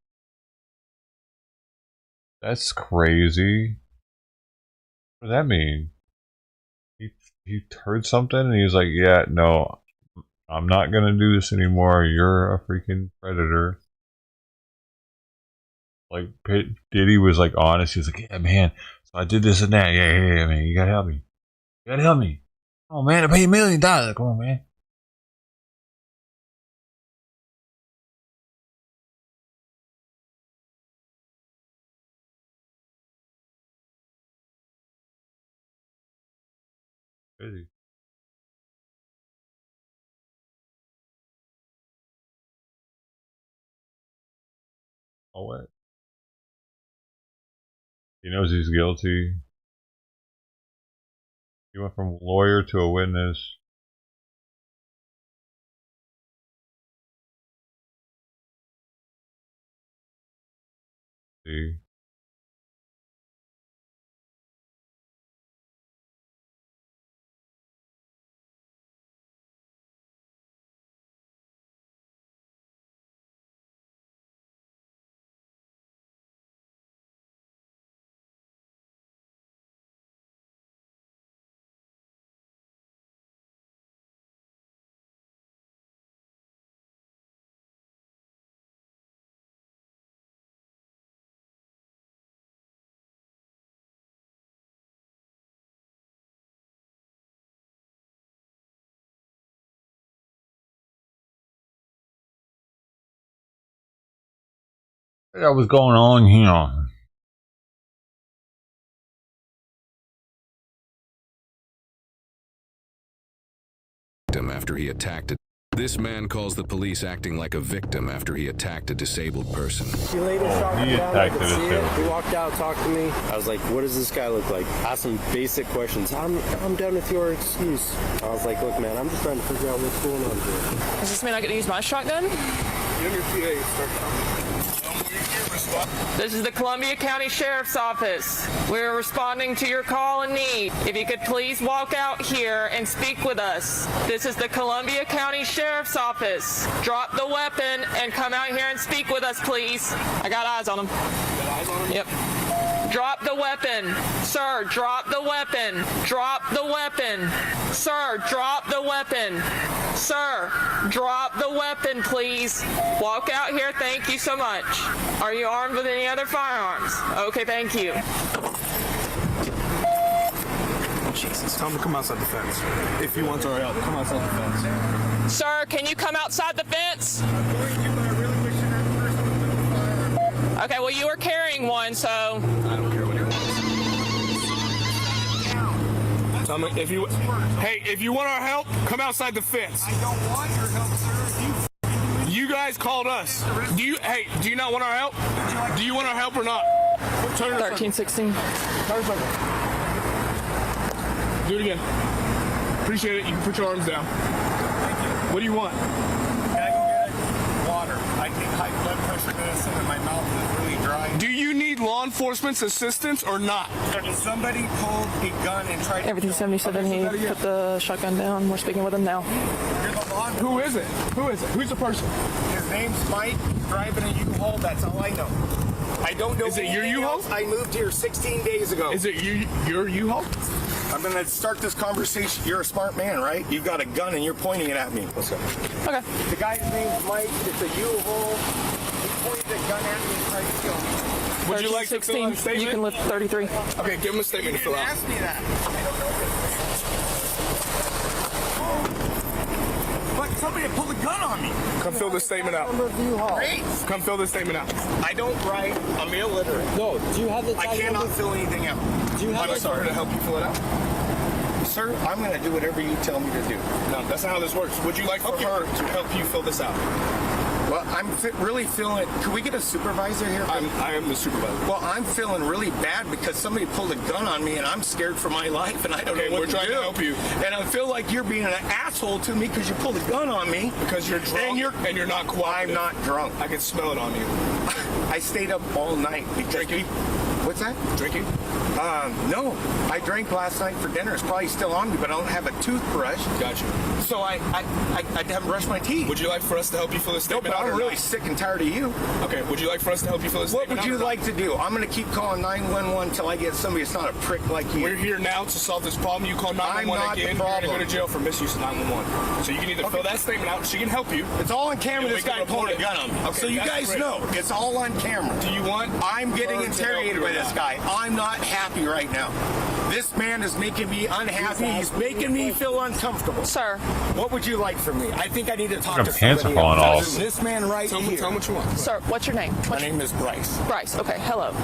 That's crazy. What does that mean? He heard something and he was like, yeah, no, I'm not gonna do this anymore. You're a freaking predator. Like Diddy was like honest. He was like, yeah, man. So I did this and that. Yeah, man. You gotta help me. You gotta help me. Oh man, I paid $1 million. Come on, man. Crazy. Oh what? He knows he's guilty. He went from lawyer to a witness. See. What was going on here? After he attacked it. This man calls the police acting like a victim after he attacked a disabled person. He laid his shot down, I could see it. He walked out, talked to me. I was like, what does this guy look like? Asked some basic questions. I'm done with your excuse. I was like, look, man, I'm just trying to figure out what's going on here. Does this mean I get to use my shotgun? You and your PA start talking. This is the Columbia County Sheriff's Office. We're responding to your call and need. If you could please walk out here and speak with us. This is the Columbia County Sheriff's Office. Drop the weapon and come out here and speak with us, please. I got eyes on him. Got eyes on him? Yep. Drop the weapon. Sir, drop the weapon. Drop the weapon. Sir, drop the weapon. Sir, drop the weapon, please. Walk out here. Thank you so much. Are you armed with any other firearms? Okay, thank you. Jesus, tell him to come outside the fence. If you want our help, come outside the fence. Sir, can you come outside the fence? Okay, well, you were carrying one, so... I don't care what it was. Tell me, if you want our help, come outside the fence. I don't want your help, sir. You guys called us. Do you not want our help? Do you want our help or not? 1316. Do it again. Appreciate it. You can put your arms down. What do you want? Can I go get water? I think high blood pressure medicine and my mouth is really dry. Do you need law enforcement's assistance or not? Somebody pulled a gun and tried to... Everything 77, he put the shotgun down. We're speaking with him now. Who is it? Who's the person? His name's Mike, driving a U-Haul. That's all I know. I don't know. Is it your U-Haul? I moved here 16 days ago. Is it your U-Haul? I'm going to start this conversation. You're a smart man, right? You've got a gun and you're pointing it at me. Let's go. Okay. The guy's name's Mike. It's a U-Haul. He pointed a gun at me and tried to kill me. Would you like to fill out a statement? You can lift 33. Okay, give him a statement to fill out. Ask me that. I don't know. But somebody pulled a gun on me. Come fill this statement out. Great. Come fill this statement out. I don't write. I'm illiterate. No, do you have the I cannot fill anything out. Do you have I'm sorry to help you fill it out? Sir, I'm going to do whatever you tell me to do. No, that's not how this works. Would you like for her to help you fill this out? Well, I'm really feeling... Can we get a supervisor here? I am the supervisor. Well, I'm feeling really bad because somebody pulled a gun on me and I'm scared for my life and I don't know what to do. We're trying to help you. And I feel like you're being an asshole to me because you pulled a gun on me. Because you're drunk and you're not cooperative. I'm not drunk. I can smell it on you. I stayed up all night because... Drinking? What's that? Drinking? No. I drank last night for dinner. It's probably still on me, but I don't have a toothbrush. Gotcha. So I haven't brushed my teeth. Would you like for us to help you fill this No, statement but out? I'm or really not? sick and tired of you. Okay, would you like for us to help you fill this What statement would out? you or not? like to do? I'm going to keep calling 911 until I get somebody that's not a prick like you. We're here now to solve this problem. You call 911 I'm not the again, you're going to problem. go to jail for misuse of 911. So you can either fill that statement out, she can help you. It's all on camera. And This we can guy pulled a report it. gun on me. Okay, So you that's guys great. know. It's all on camera. Do you want I'm getting her to help interrogated you by or this not? guy. I'm not happy right now. This man is making me unhappy. He's making me feel uncomfortable. Sir. What would you like from me? I think I need to talk Your to pants somebody are falling else. off. This man right Tell me here. what you want. Sir, what's your name? My name is Bryce. Bryce. Okay, hello.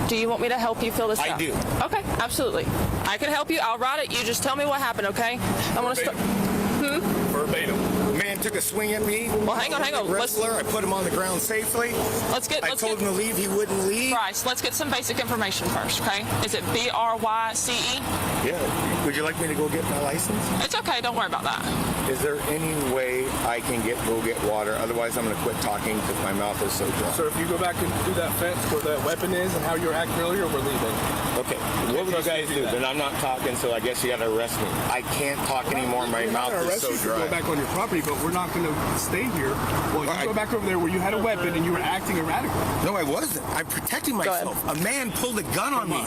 Do you want me to help you fill this out? I do. Okay, absolutely. I can help you. I'll write it. You just tell me what happened, okay? I want to start. Verbatim. Man took a swing at me. Well, hang on. Wrestler. I put him on the ground safely. I told him to leave. He wouldn't leave. Bryce, let's get some basic information first, okay? Is it B-R-Y-C-E? Yeah. Would you like me to go get my license? It's okay. Don't worry about that. Is there any way I can go get water? Otherwise, I'm going to quit talking because my mouth is so dry. So if you go back and do that fence where the weapon is and how you were acting earlier, we're leaving. Okay. What would you guys do? Then I'm not talking, so I guess you got to arrest me. I can't talk anymore. My mouth is so dry. Go back on your property, but we're not going to stay here. Well, you go back over there where you had a weapon and you were acting erratically. No, I wasn't. I'm protecting myself. A man pulled a gun on me.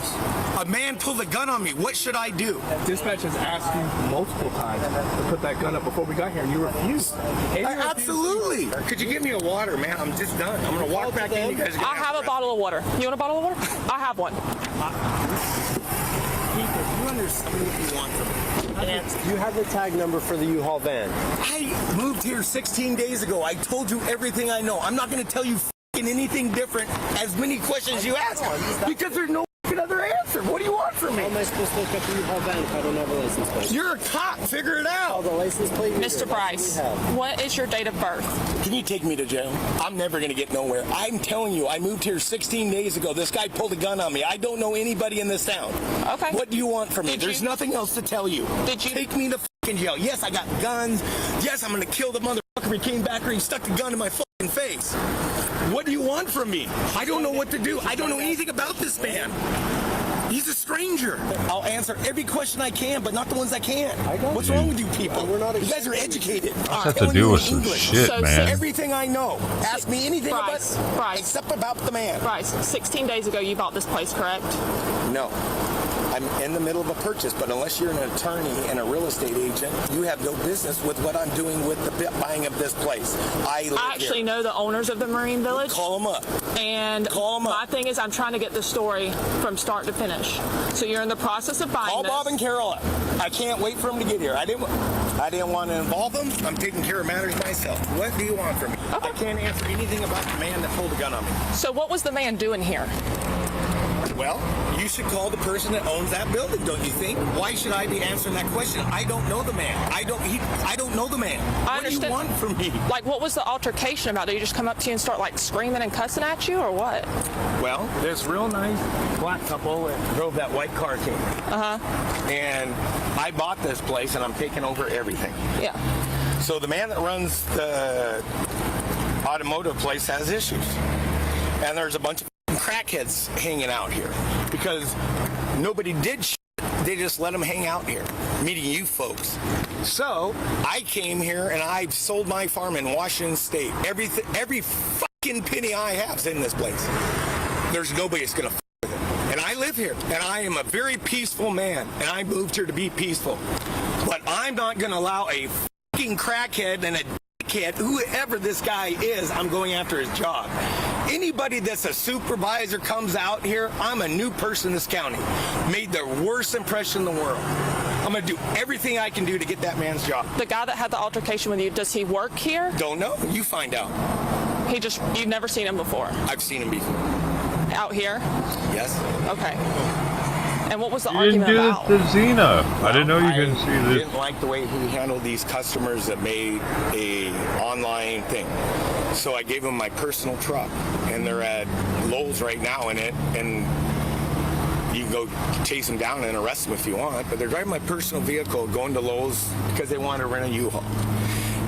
A man pulled a gun on me. What should I do? Dispatch has asked you multiple times to put that gun up before we got here, and you refused. Absolutely. Could you give me a water, man? I'm just done. I'm going to walk back in. You guys are gonna I have a bottle of water. You want a bottle of water? I have one. You understand what you want from me. Do you have the tag number for the U-Haul van? I moved here 16 days ago. I told you everything I know. I'm not going to tell you anything different as many questions you ask because there's no other answer. What do you want from me? How am I supposed to look up the U-Haul van if I don't have a license plate? You're a cop. Figure it out. The license plate. Mr. Bryce, what is your date of birth? Can you take me to jail? I'm never going to get nowhere. I'm telling you, I moved here 16 days ago. This guy pulled a gun on me. I don't know anybody in this town. Okay. What do you want from me? There's nothing else to tell you. Did you take me to fucking jail? Yes, I got guns. Yes, I'm going to kill the motherfucker. He came back here. He stuck the gun in my fucking face. What do you want from me? I don't know what to do. I don't know anything about this man. He's a stranger. I'll answer every question I can, but not the ones I can't. What's wrong with you people? You guys are educated. What's that to do with some shit, man? Everything I know. Ask me anything Bryce, except about the man. Bryce, 16 days ago you bought this place, correct? No. I'm in the middle of a purchase, but unless you're an attorney and a real estate agent, you have no business with what I'm doing with the buying of this place. I actually know the owners of the Marine Village. Call them up. And my thing is I'm trying to get the story from start to finish. So you're in the process of buying Call this. Bob and Carol up. I can't wait for them to get here. I didn't want to involve them. I'm taking care of matters myself. What do you want from me? Okay. I can't answer anything about the man that pulled a gun on me. So what was the man doing here? Well, you should call the person that owns that building, don't you think? Why should I be answering that question? I don't know the man. I don't know the man. What do you want from me? Like, what was the altercation about? Did he just come up to you and start like screaming and cussing at you, or what? Well, this real nice black couple that drove that white car came. And I bought this place, and I'm taking over everything. Yeah. So the man that runs the automotive place has issues, and there's a bunch of crackheads hanging out here because nobody did shit. They just let them hang out here, meeting you folks. So I came here and I sold my farm in Washington State. Every fucking penny I have is in this place. There's nobody that's gonna with it. And I live here, and I am a very peaceful man, and I moved here to be peaceful. But I'm not gonna allow a fucking crackhead and a dickhead, whoever this guy is, I'm going after his job. Anybody that's a supervisor comes out here, I'm a new person in this county. Made the worst impression in the world. I'm going to do everything I can do to get that man's job. The guy that had the altercation with you, does he work here? Don't know. You find out. You've never seen him before? I've seen him before. Out here? Yes. Okay. And what was the You didn't argument do about? this to Xena. I didn't know you couldn't see I this. didn't like the way he handled these customers that made a online thing. So I gave him my personal truck, and they're at Lowe's right now in it, and you can go chase them down and arrest them if you want, but they're driving my personal vehicle going to Lowe's because they want to rent a U-Haul.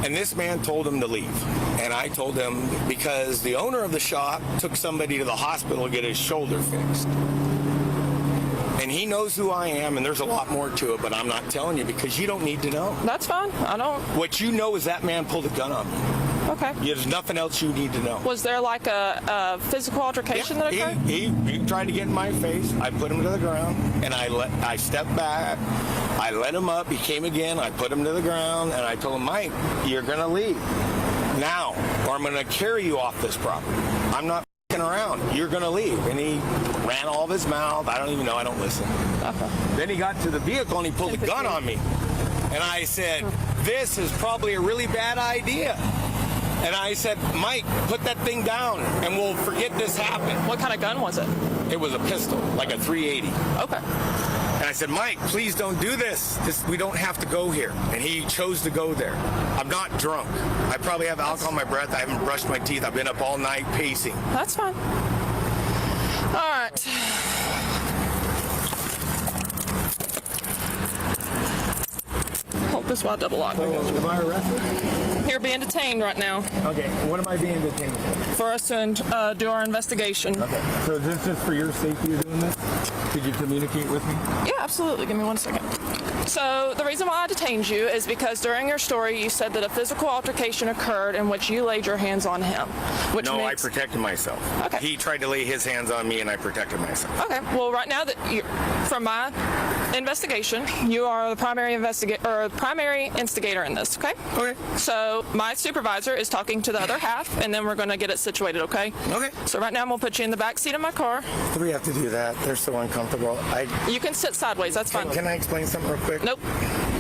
And this man told him to leave. And I told him because the owner of the shop took somebody to the hospital to get his shoulder fixed. And he knows who I am, and there's a lot more to it, but I'm not telling you because you don't need to know. That's fine. I don't. What you know is that man pulled a gun on me. Okay. There's nothing else you need to know. Was there like a physical altercation that occurred? He tried to get in my face. I put him to the ground, and I stepped back. I let him up. He came again. I put him to the ground, and I told him, Mike, you're going to leave now, or I'm going to carry you off this property. I'm not around. You're going to leave. And he ran all of his mouth. I don't even know. I don't listen. Then he got to the vehicle and he pulled a gun on me. And I said, this is probably a really bad idea. And I said, Mike, put that thing down and we'll forget this happened. What kind of gun was it? It was a pistol, like a 380. Okay. And I said, Mike, please don't do this. We don't have to go here. And he chose to go there. I'm not drunk. I probably have alcohol in my breath. I haven't brushed my teeth. I've been up all night pacing. That's fine. All right. Hold this while I double lock. Am I arrested? You're being detained right now. Okay. What am I being detained for? For us to do our investigation. Okay. So is this just for your safety you're doing this? Could you communicate with me? Yeah, absolutely. Give me 1 second. So the reason why I detained you is because during your story you said that a physical altercation occurred in which you laid your hands on him. Which No, means... I protected myself. Okay. He tried to lay his hands on me and I protected myself. Okay. Well, right now that from my investigation, you are the primary instigator in this. Okay. Okay. So my supervisor is talking to the other half, and then we're going to get it situated. Okay. Okay. So right now I'm going to put you in the back seat of my car. Do we have to do that? They're so uncomfortable. You can sit sideways. That's fine. Can I explain something real quick? Nope.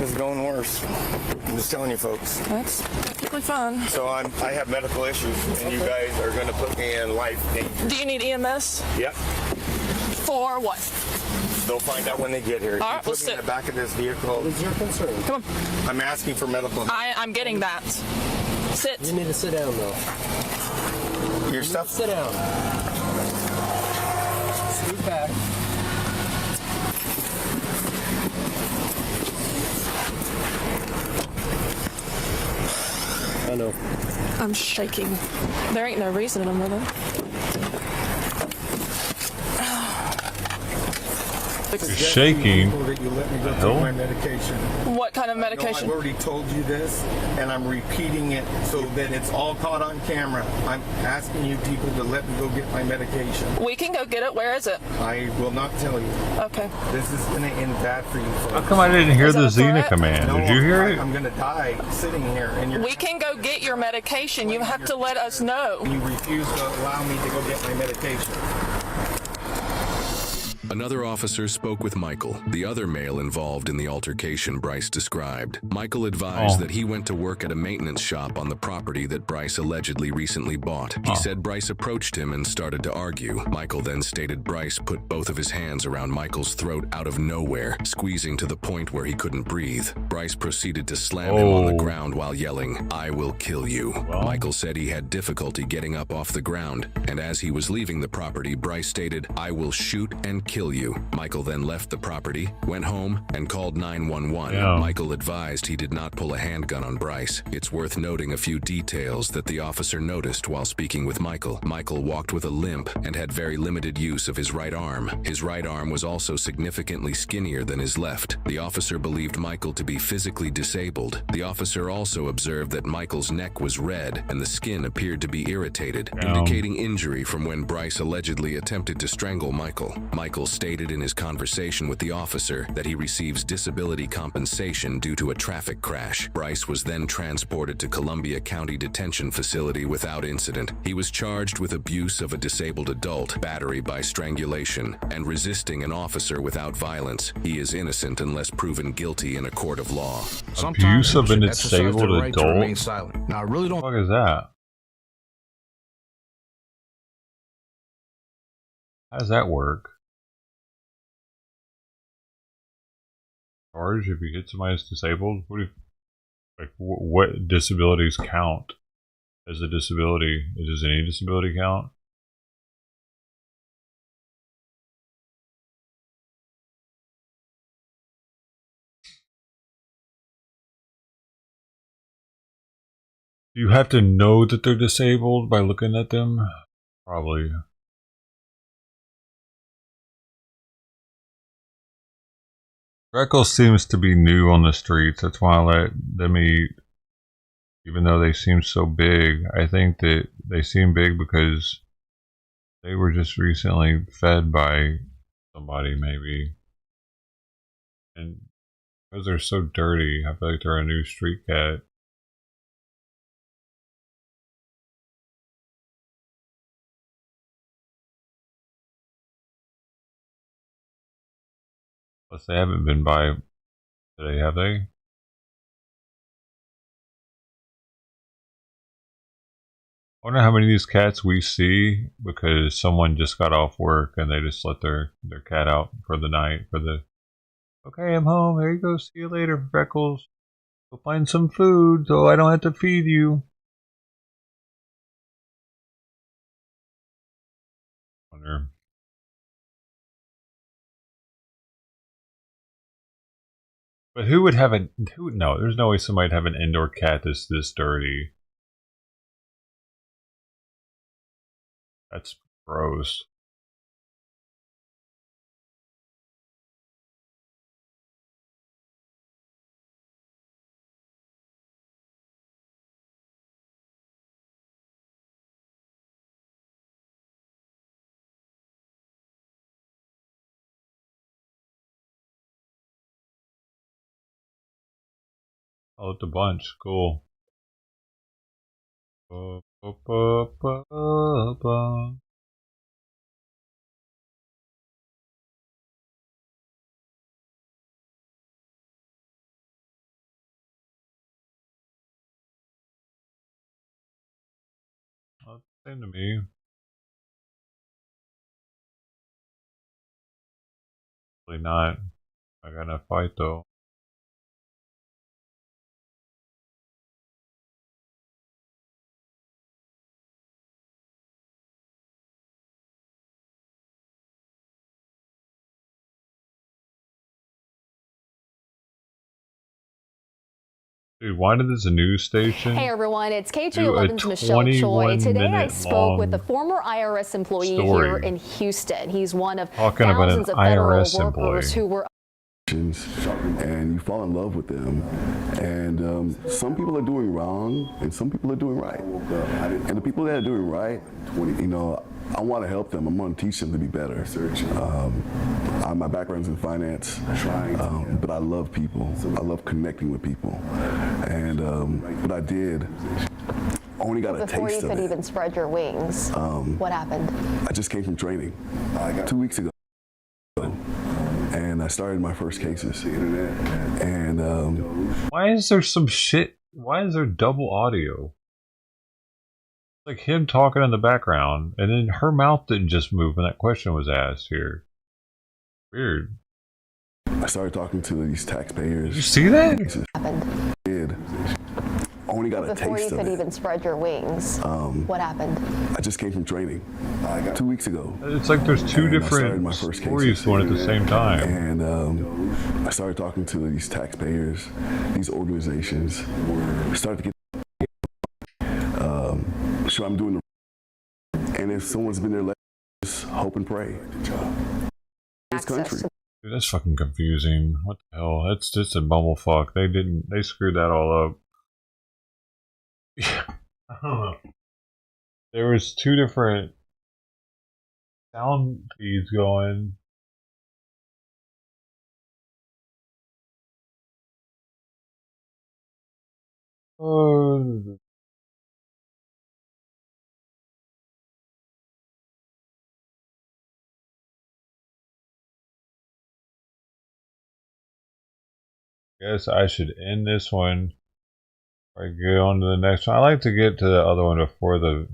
It's going worse. I'm just telling you, folks. That's perfectly fine. So I have medical issues, and you guys are going to put me in life danger. Do you need EMS? Yep. For what? They'll find out when they get here. All right, you put me in the back of this vehicle. What is your concern? Come on. I'm asking for medical. I'm getting that. Sit. You need to sit down, though. Your stuff? Sit down. Scoot back. I know. I'm shaking. There ain't no reason I'm with You're shaking. That you let me go Hell? take my medication. What kind of medication? I've already told you this, and I'm repeating it so that it's all caught on camera. I'm asking you people to let me go get my medication. We can go get it. Where is it? I will not tell you. Okay. This is going to end bad for you folks. How come I didn't hear the Xena threat? command? No, Did you hear it? I'm going to die sitting here. And We can go get your medication. You have to let us know. you refuse to allow me to go get my medication. Another officer spoke with Michael, the other male involved in the altercation Bryce described. Michael advised that he went to work at a maintenance shop on the property that Bryce allegedly recently bought. He said Bryce approached him and started to argue. Michael then stated Bryce put both of his hands around Michael's throat out of nowhere, squeezing to the point where he couldn't breathe. Bryce proceeded to slam him on the ground while yelling, "I will kill you." Michael said he had difficulty getting up off the ground, and as he was leaving the property, Bryce stated, "I will shoot and kill you." Michael then left the property, went home, and called 911. Yeah. Michael advised he did not pull a handgun on Bryce. It's worth noting a few details that the officer noticed while speaking with Michael. Michael walked with a limp and had very limited use of his right arm. His right arm was also significantly skinnier than his left. The officer believed Michael to be physically disabled. The officer also observed that Michael's neck was red and the skin appeared to be irritated, indicating injury from when Bryce allegedly attempted to strangle Michael. Michael stated in his conversation with the officer that he receives disability compensation due to a traffic crash. Bryce was then transported to Columbia County Detention Facility without incident. He was charged with abuse of a disabled adult, battery by strangulation, and resisting an officer without violence. He is innocent unless proven guilty in a court of law. Abuse of a disabled adult? Silent. Now, I really don't. What the fuck is that? How does that work? Charge if you hit somebody that's disabled? What do you, like? What disabilities count as a disability? Does any disability count? Do you have to know that they're disabled by looking at them? Probably. Freckles seems to be new on the streets. That's why I let them eat. Even though they seem so big, I think that they seem big because they were just recently fed by somebody, maybe. And because they're so dirty, I feel like they're a new street cat. Plus, they haven't been by today, have they? I wonder how many of these cats we see because someone just got off work and they just let their cat out for the night for the okay, I'm home, here you go, see you later, Freckles. Go find some food so I don't have to feed you. Wonder. But who would have no, there's no way somebody'd have an indoor cat that's this dirty. That's gross. Oh, it's a bunch. Cool. Same to me. Probably not. I gotta fight though. Dude, why did this news station? Hey everyone, it's do a KJ11's Michelle Choi. Today I spoke with a long former IRS employee story here in Houston. He's one of talking about an thousands of federal IRS workers employee. who were and you fall in love with them. And some people are doing wrong, and some people are doing right. And the people that are doing right, you know, I want to help them. I'm going to teach them to be better. My background's in finance, but I love people. I love connecting with people. And what I did, I only got a before taste you of could it. even spread your wings. What happened? I just came from training 2 weeks ago. And I started my first cases. And why is there some shit? Why is there double audio? Like him talking in the background, and then her mouth didn't just move when that question was asked here. Weird. I started talking to these taxpayers. Did you see that? Happened. Did. Only got a Before you taste of could it. even spread your wings. What happened? I just came from training 2 weeks ago. It's like there's two And I started different my first stories cases. going at the same time. And I started talking to these taxpayers, these organizations. I started to get sure I'm doing the and if someone's been there, just hope and pray. This country. Dude, that's fucking confusing. What the hell? That's just a bumblefuck. They screwed that all up. I don't know. There was two different sound feeds going. Oh. Guess I should end this one. I go on to the next one. I like to get to the other one before it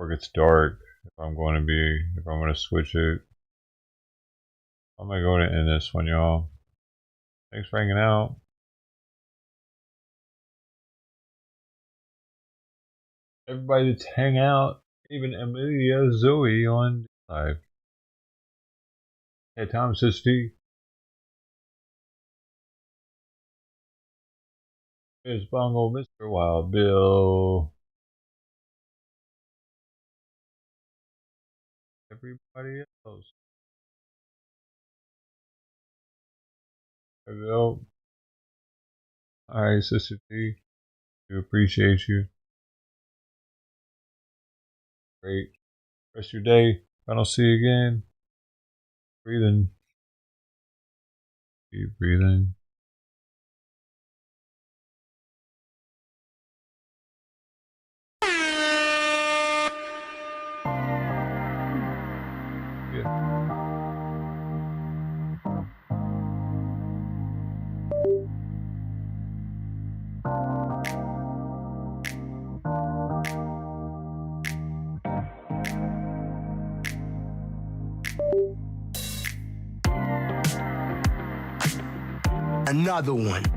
gets dark. If I'm going to switch it. I'm gonna go to end this one, y'all. Thanks for hanging out. Everybody that's hang out, even Amelia Zoe on live. Hey, Tom says Steve. Here's Bungle, Mr. Wild Bill. Everybody else. All right, Sister T. We appreciate you. Great. Rest of your day. If I don't see you again, breathe in. Keep breathing. Another one.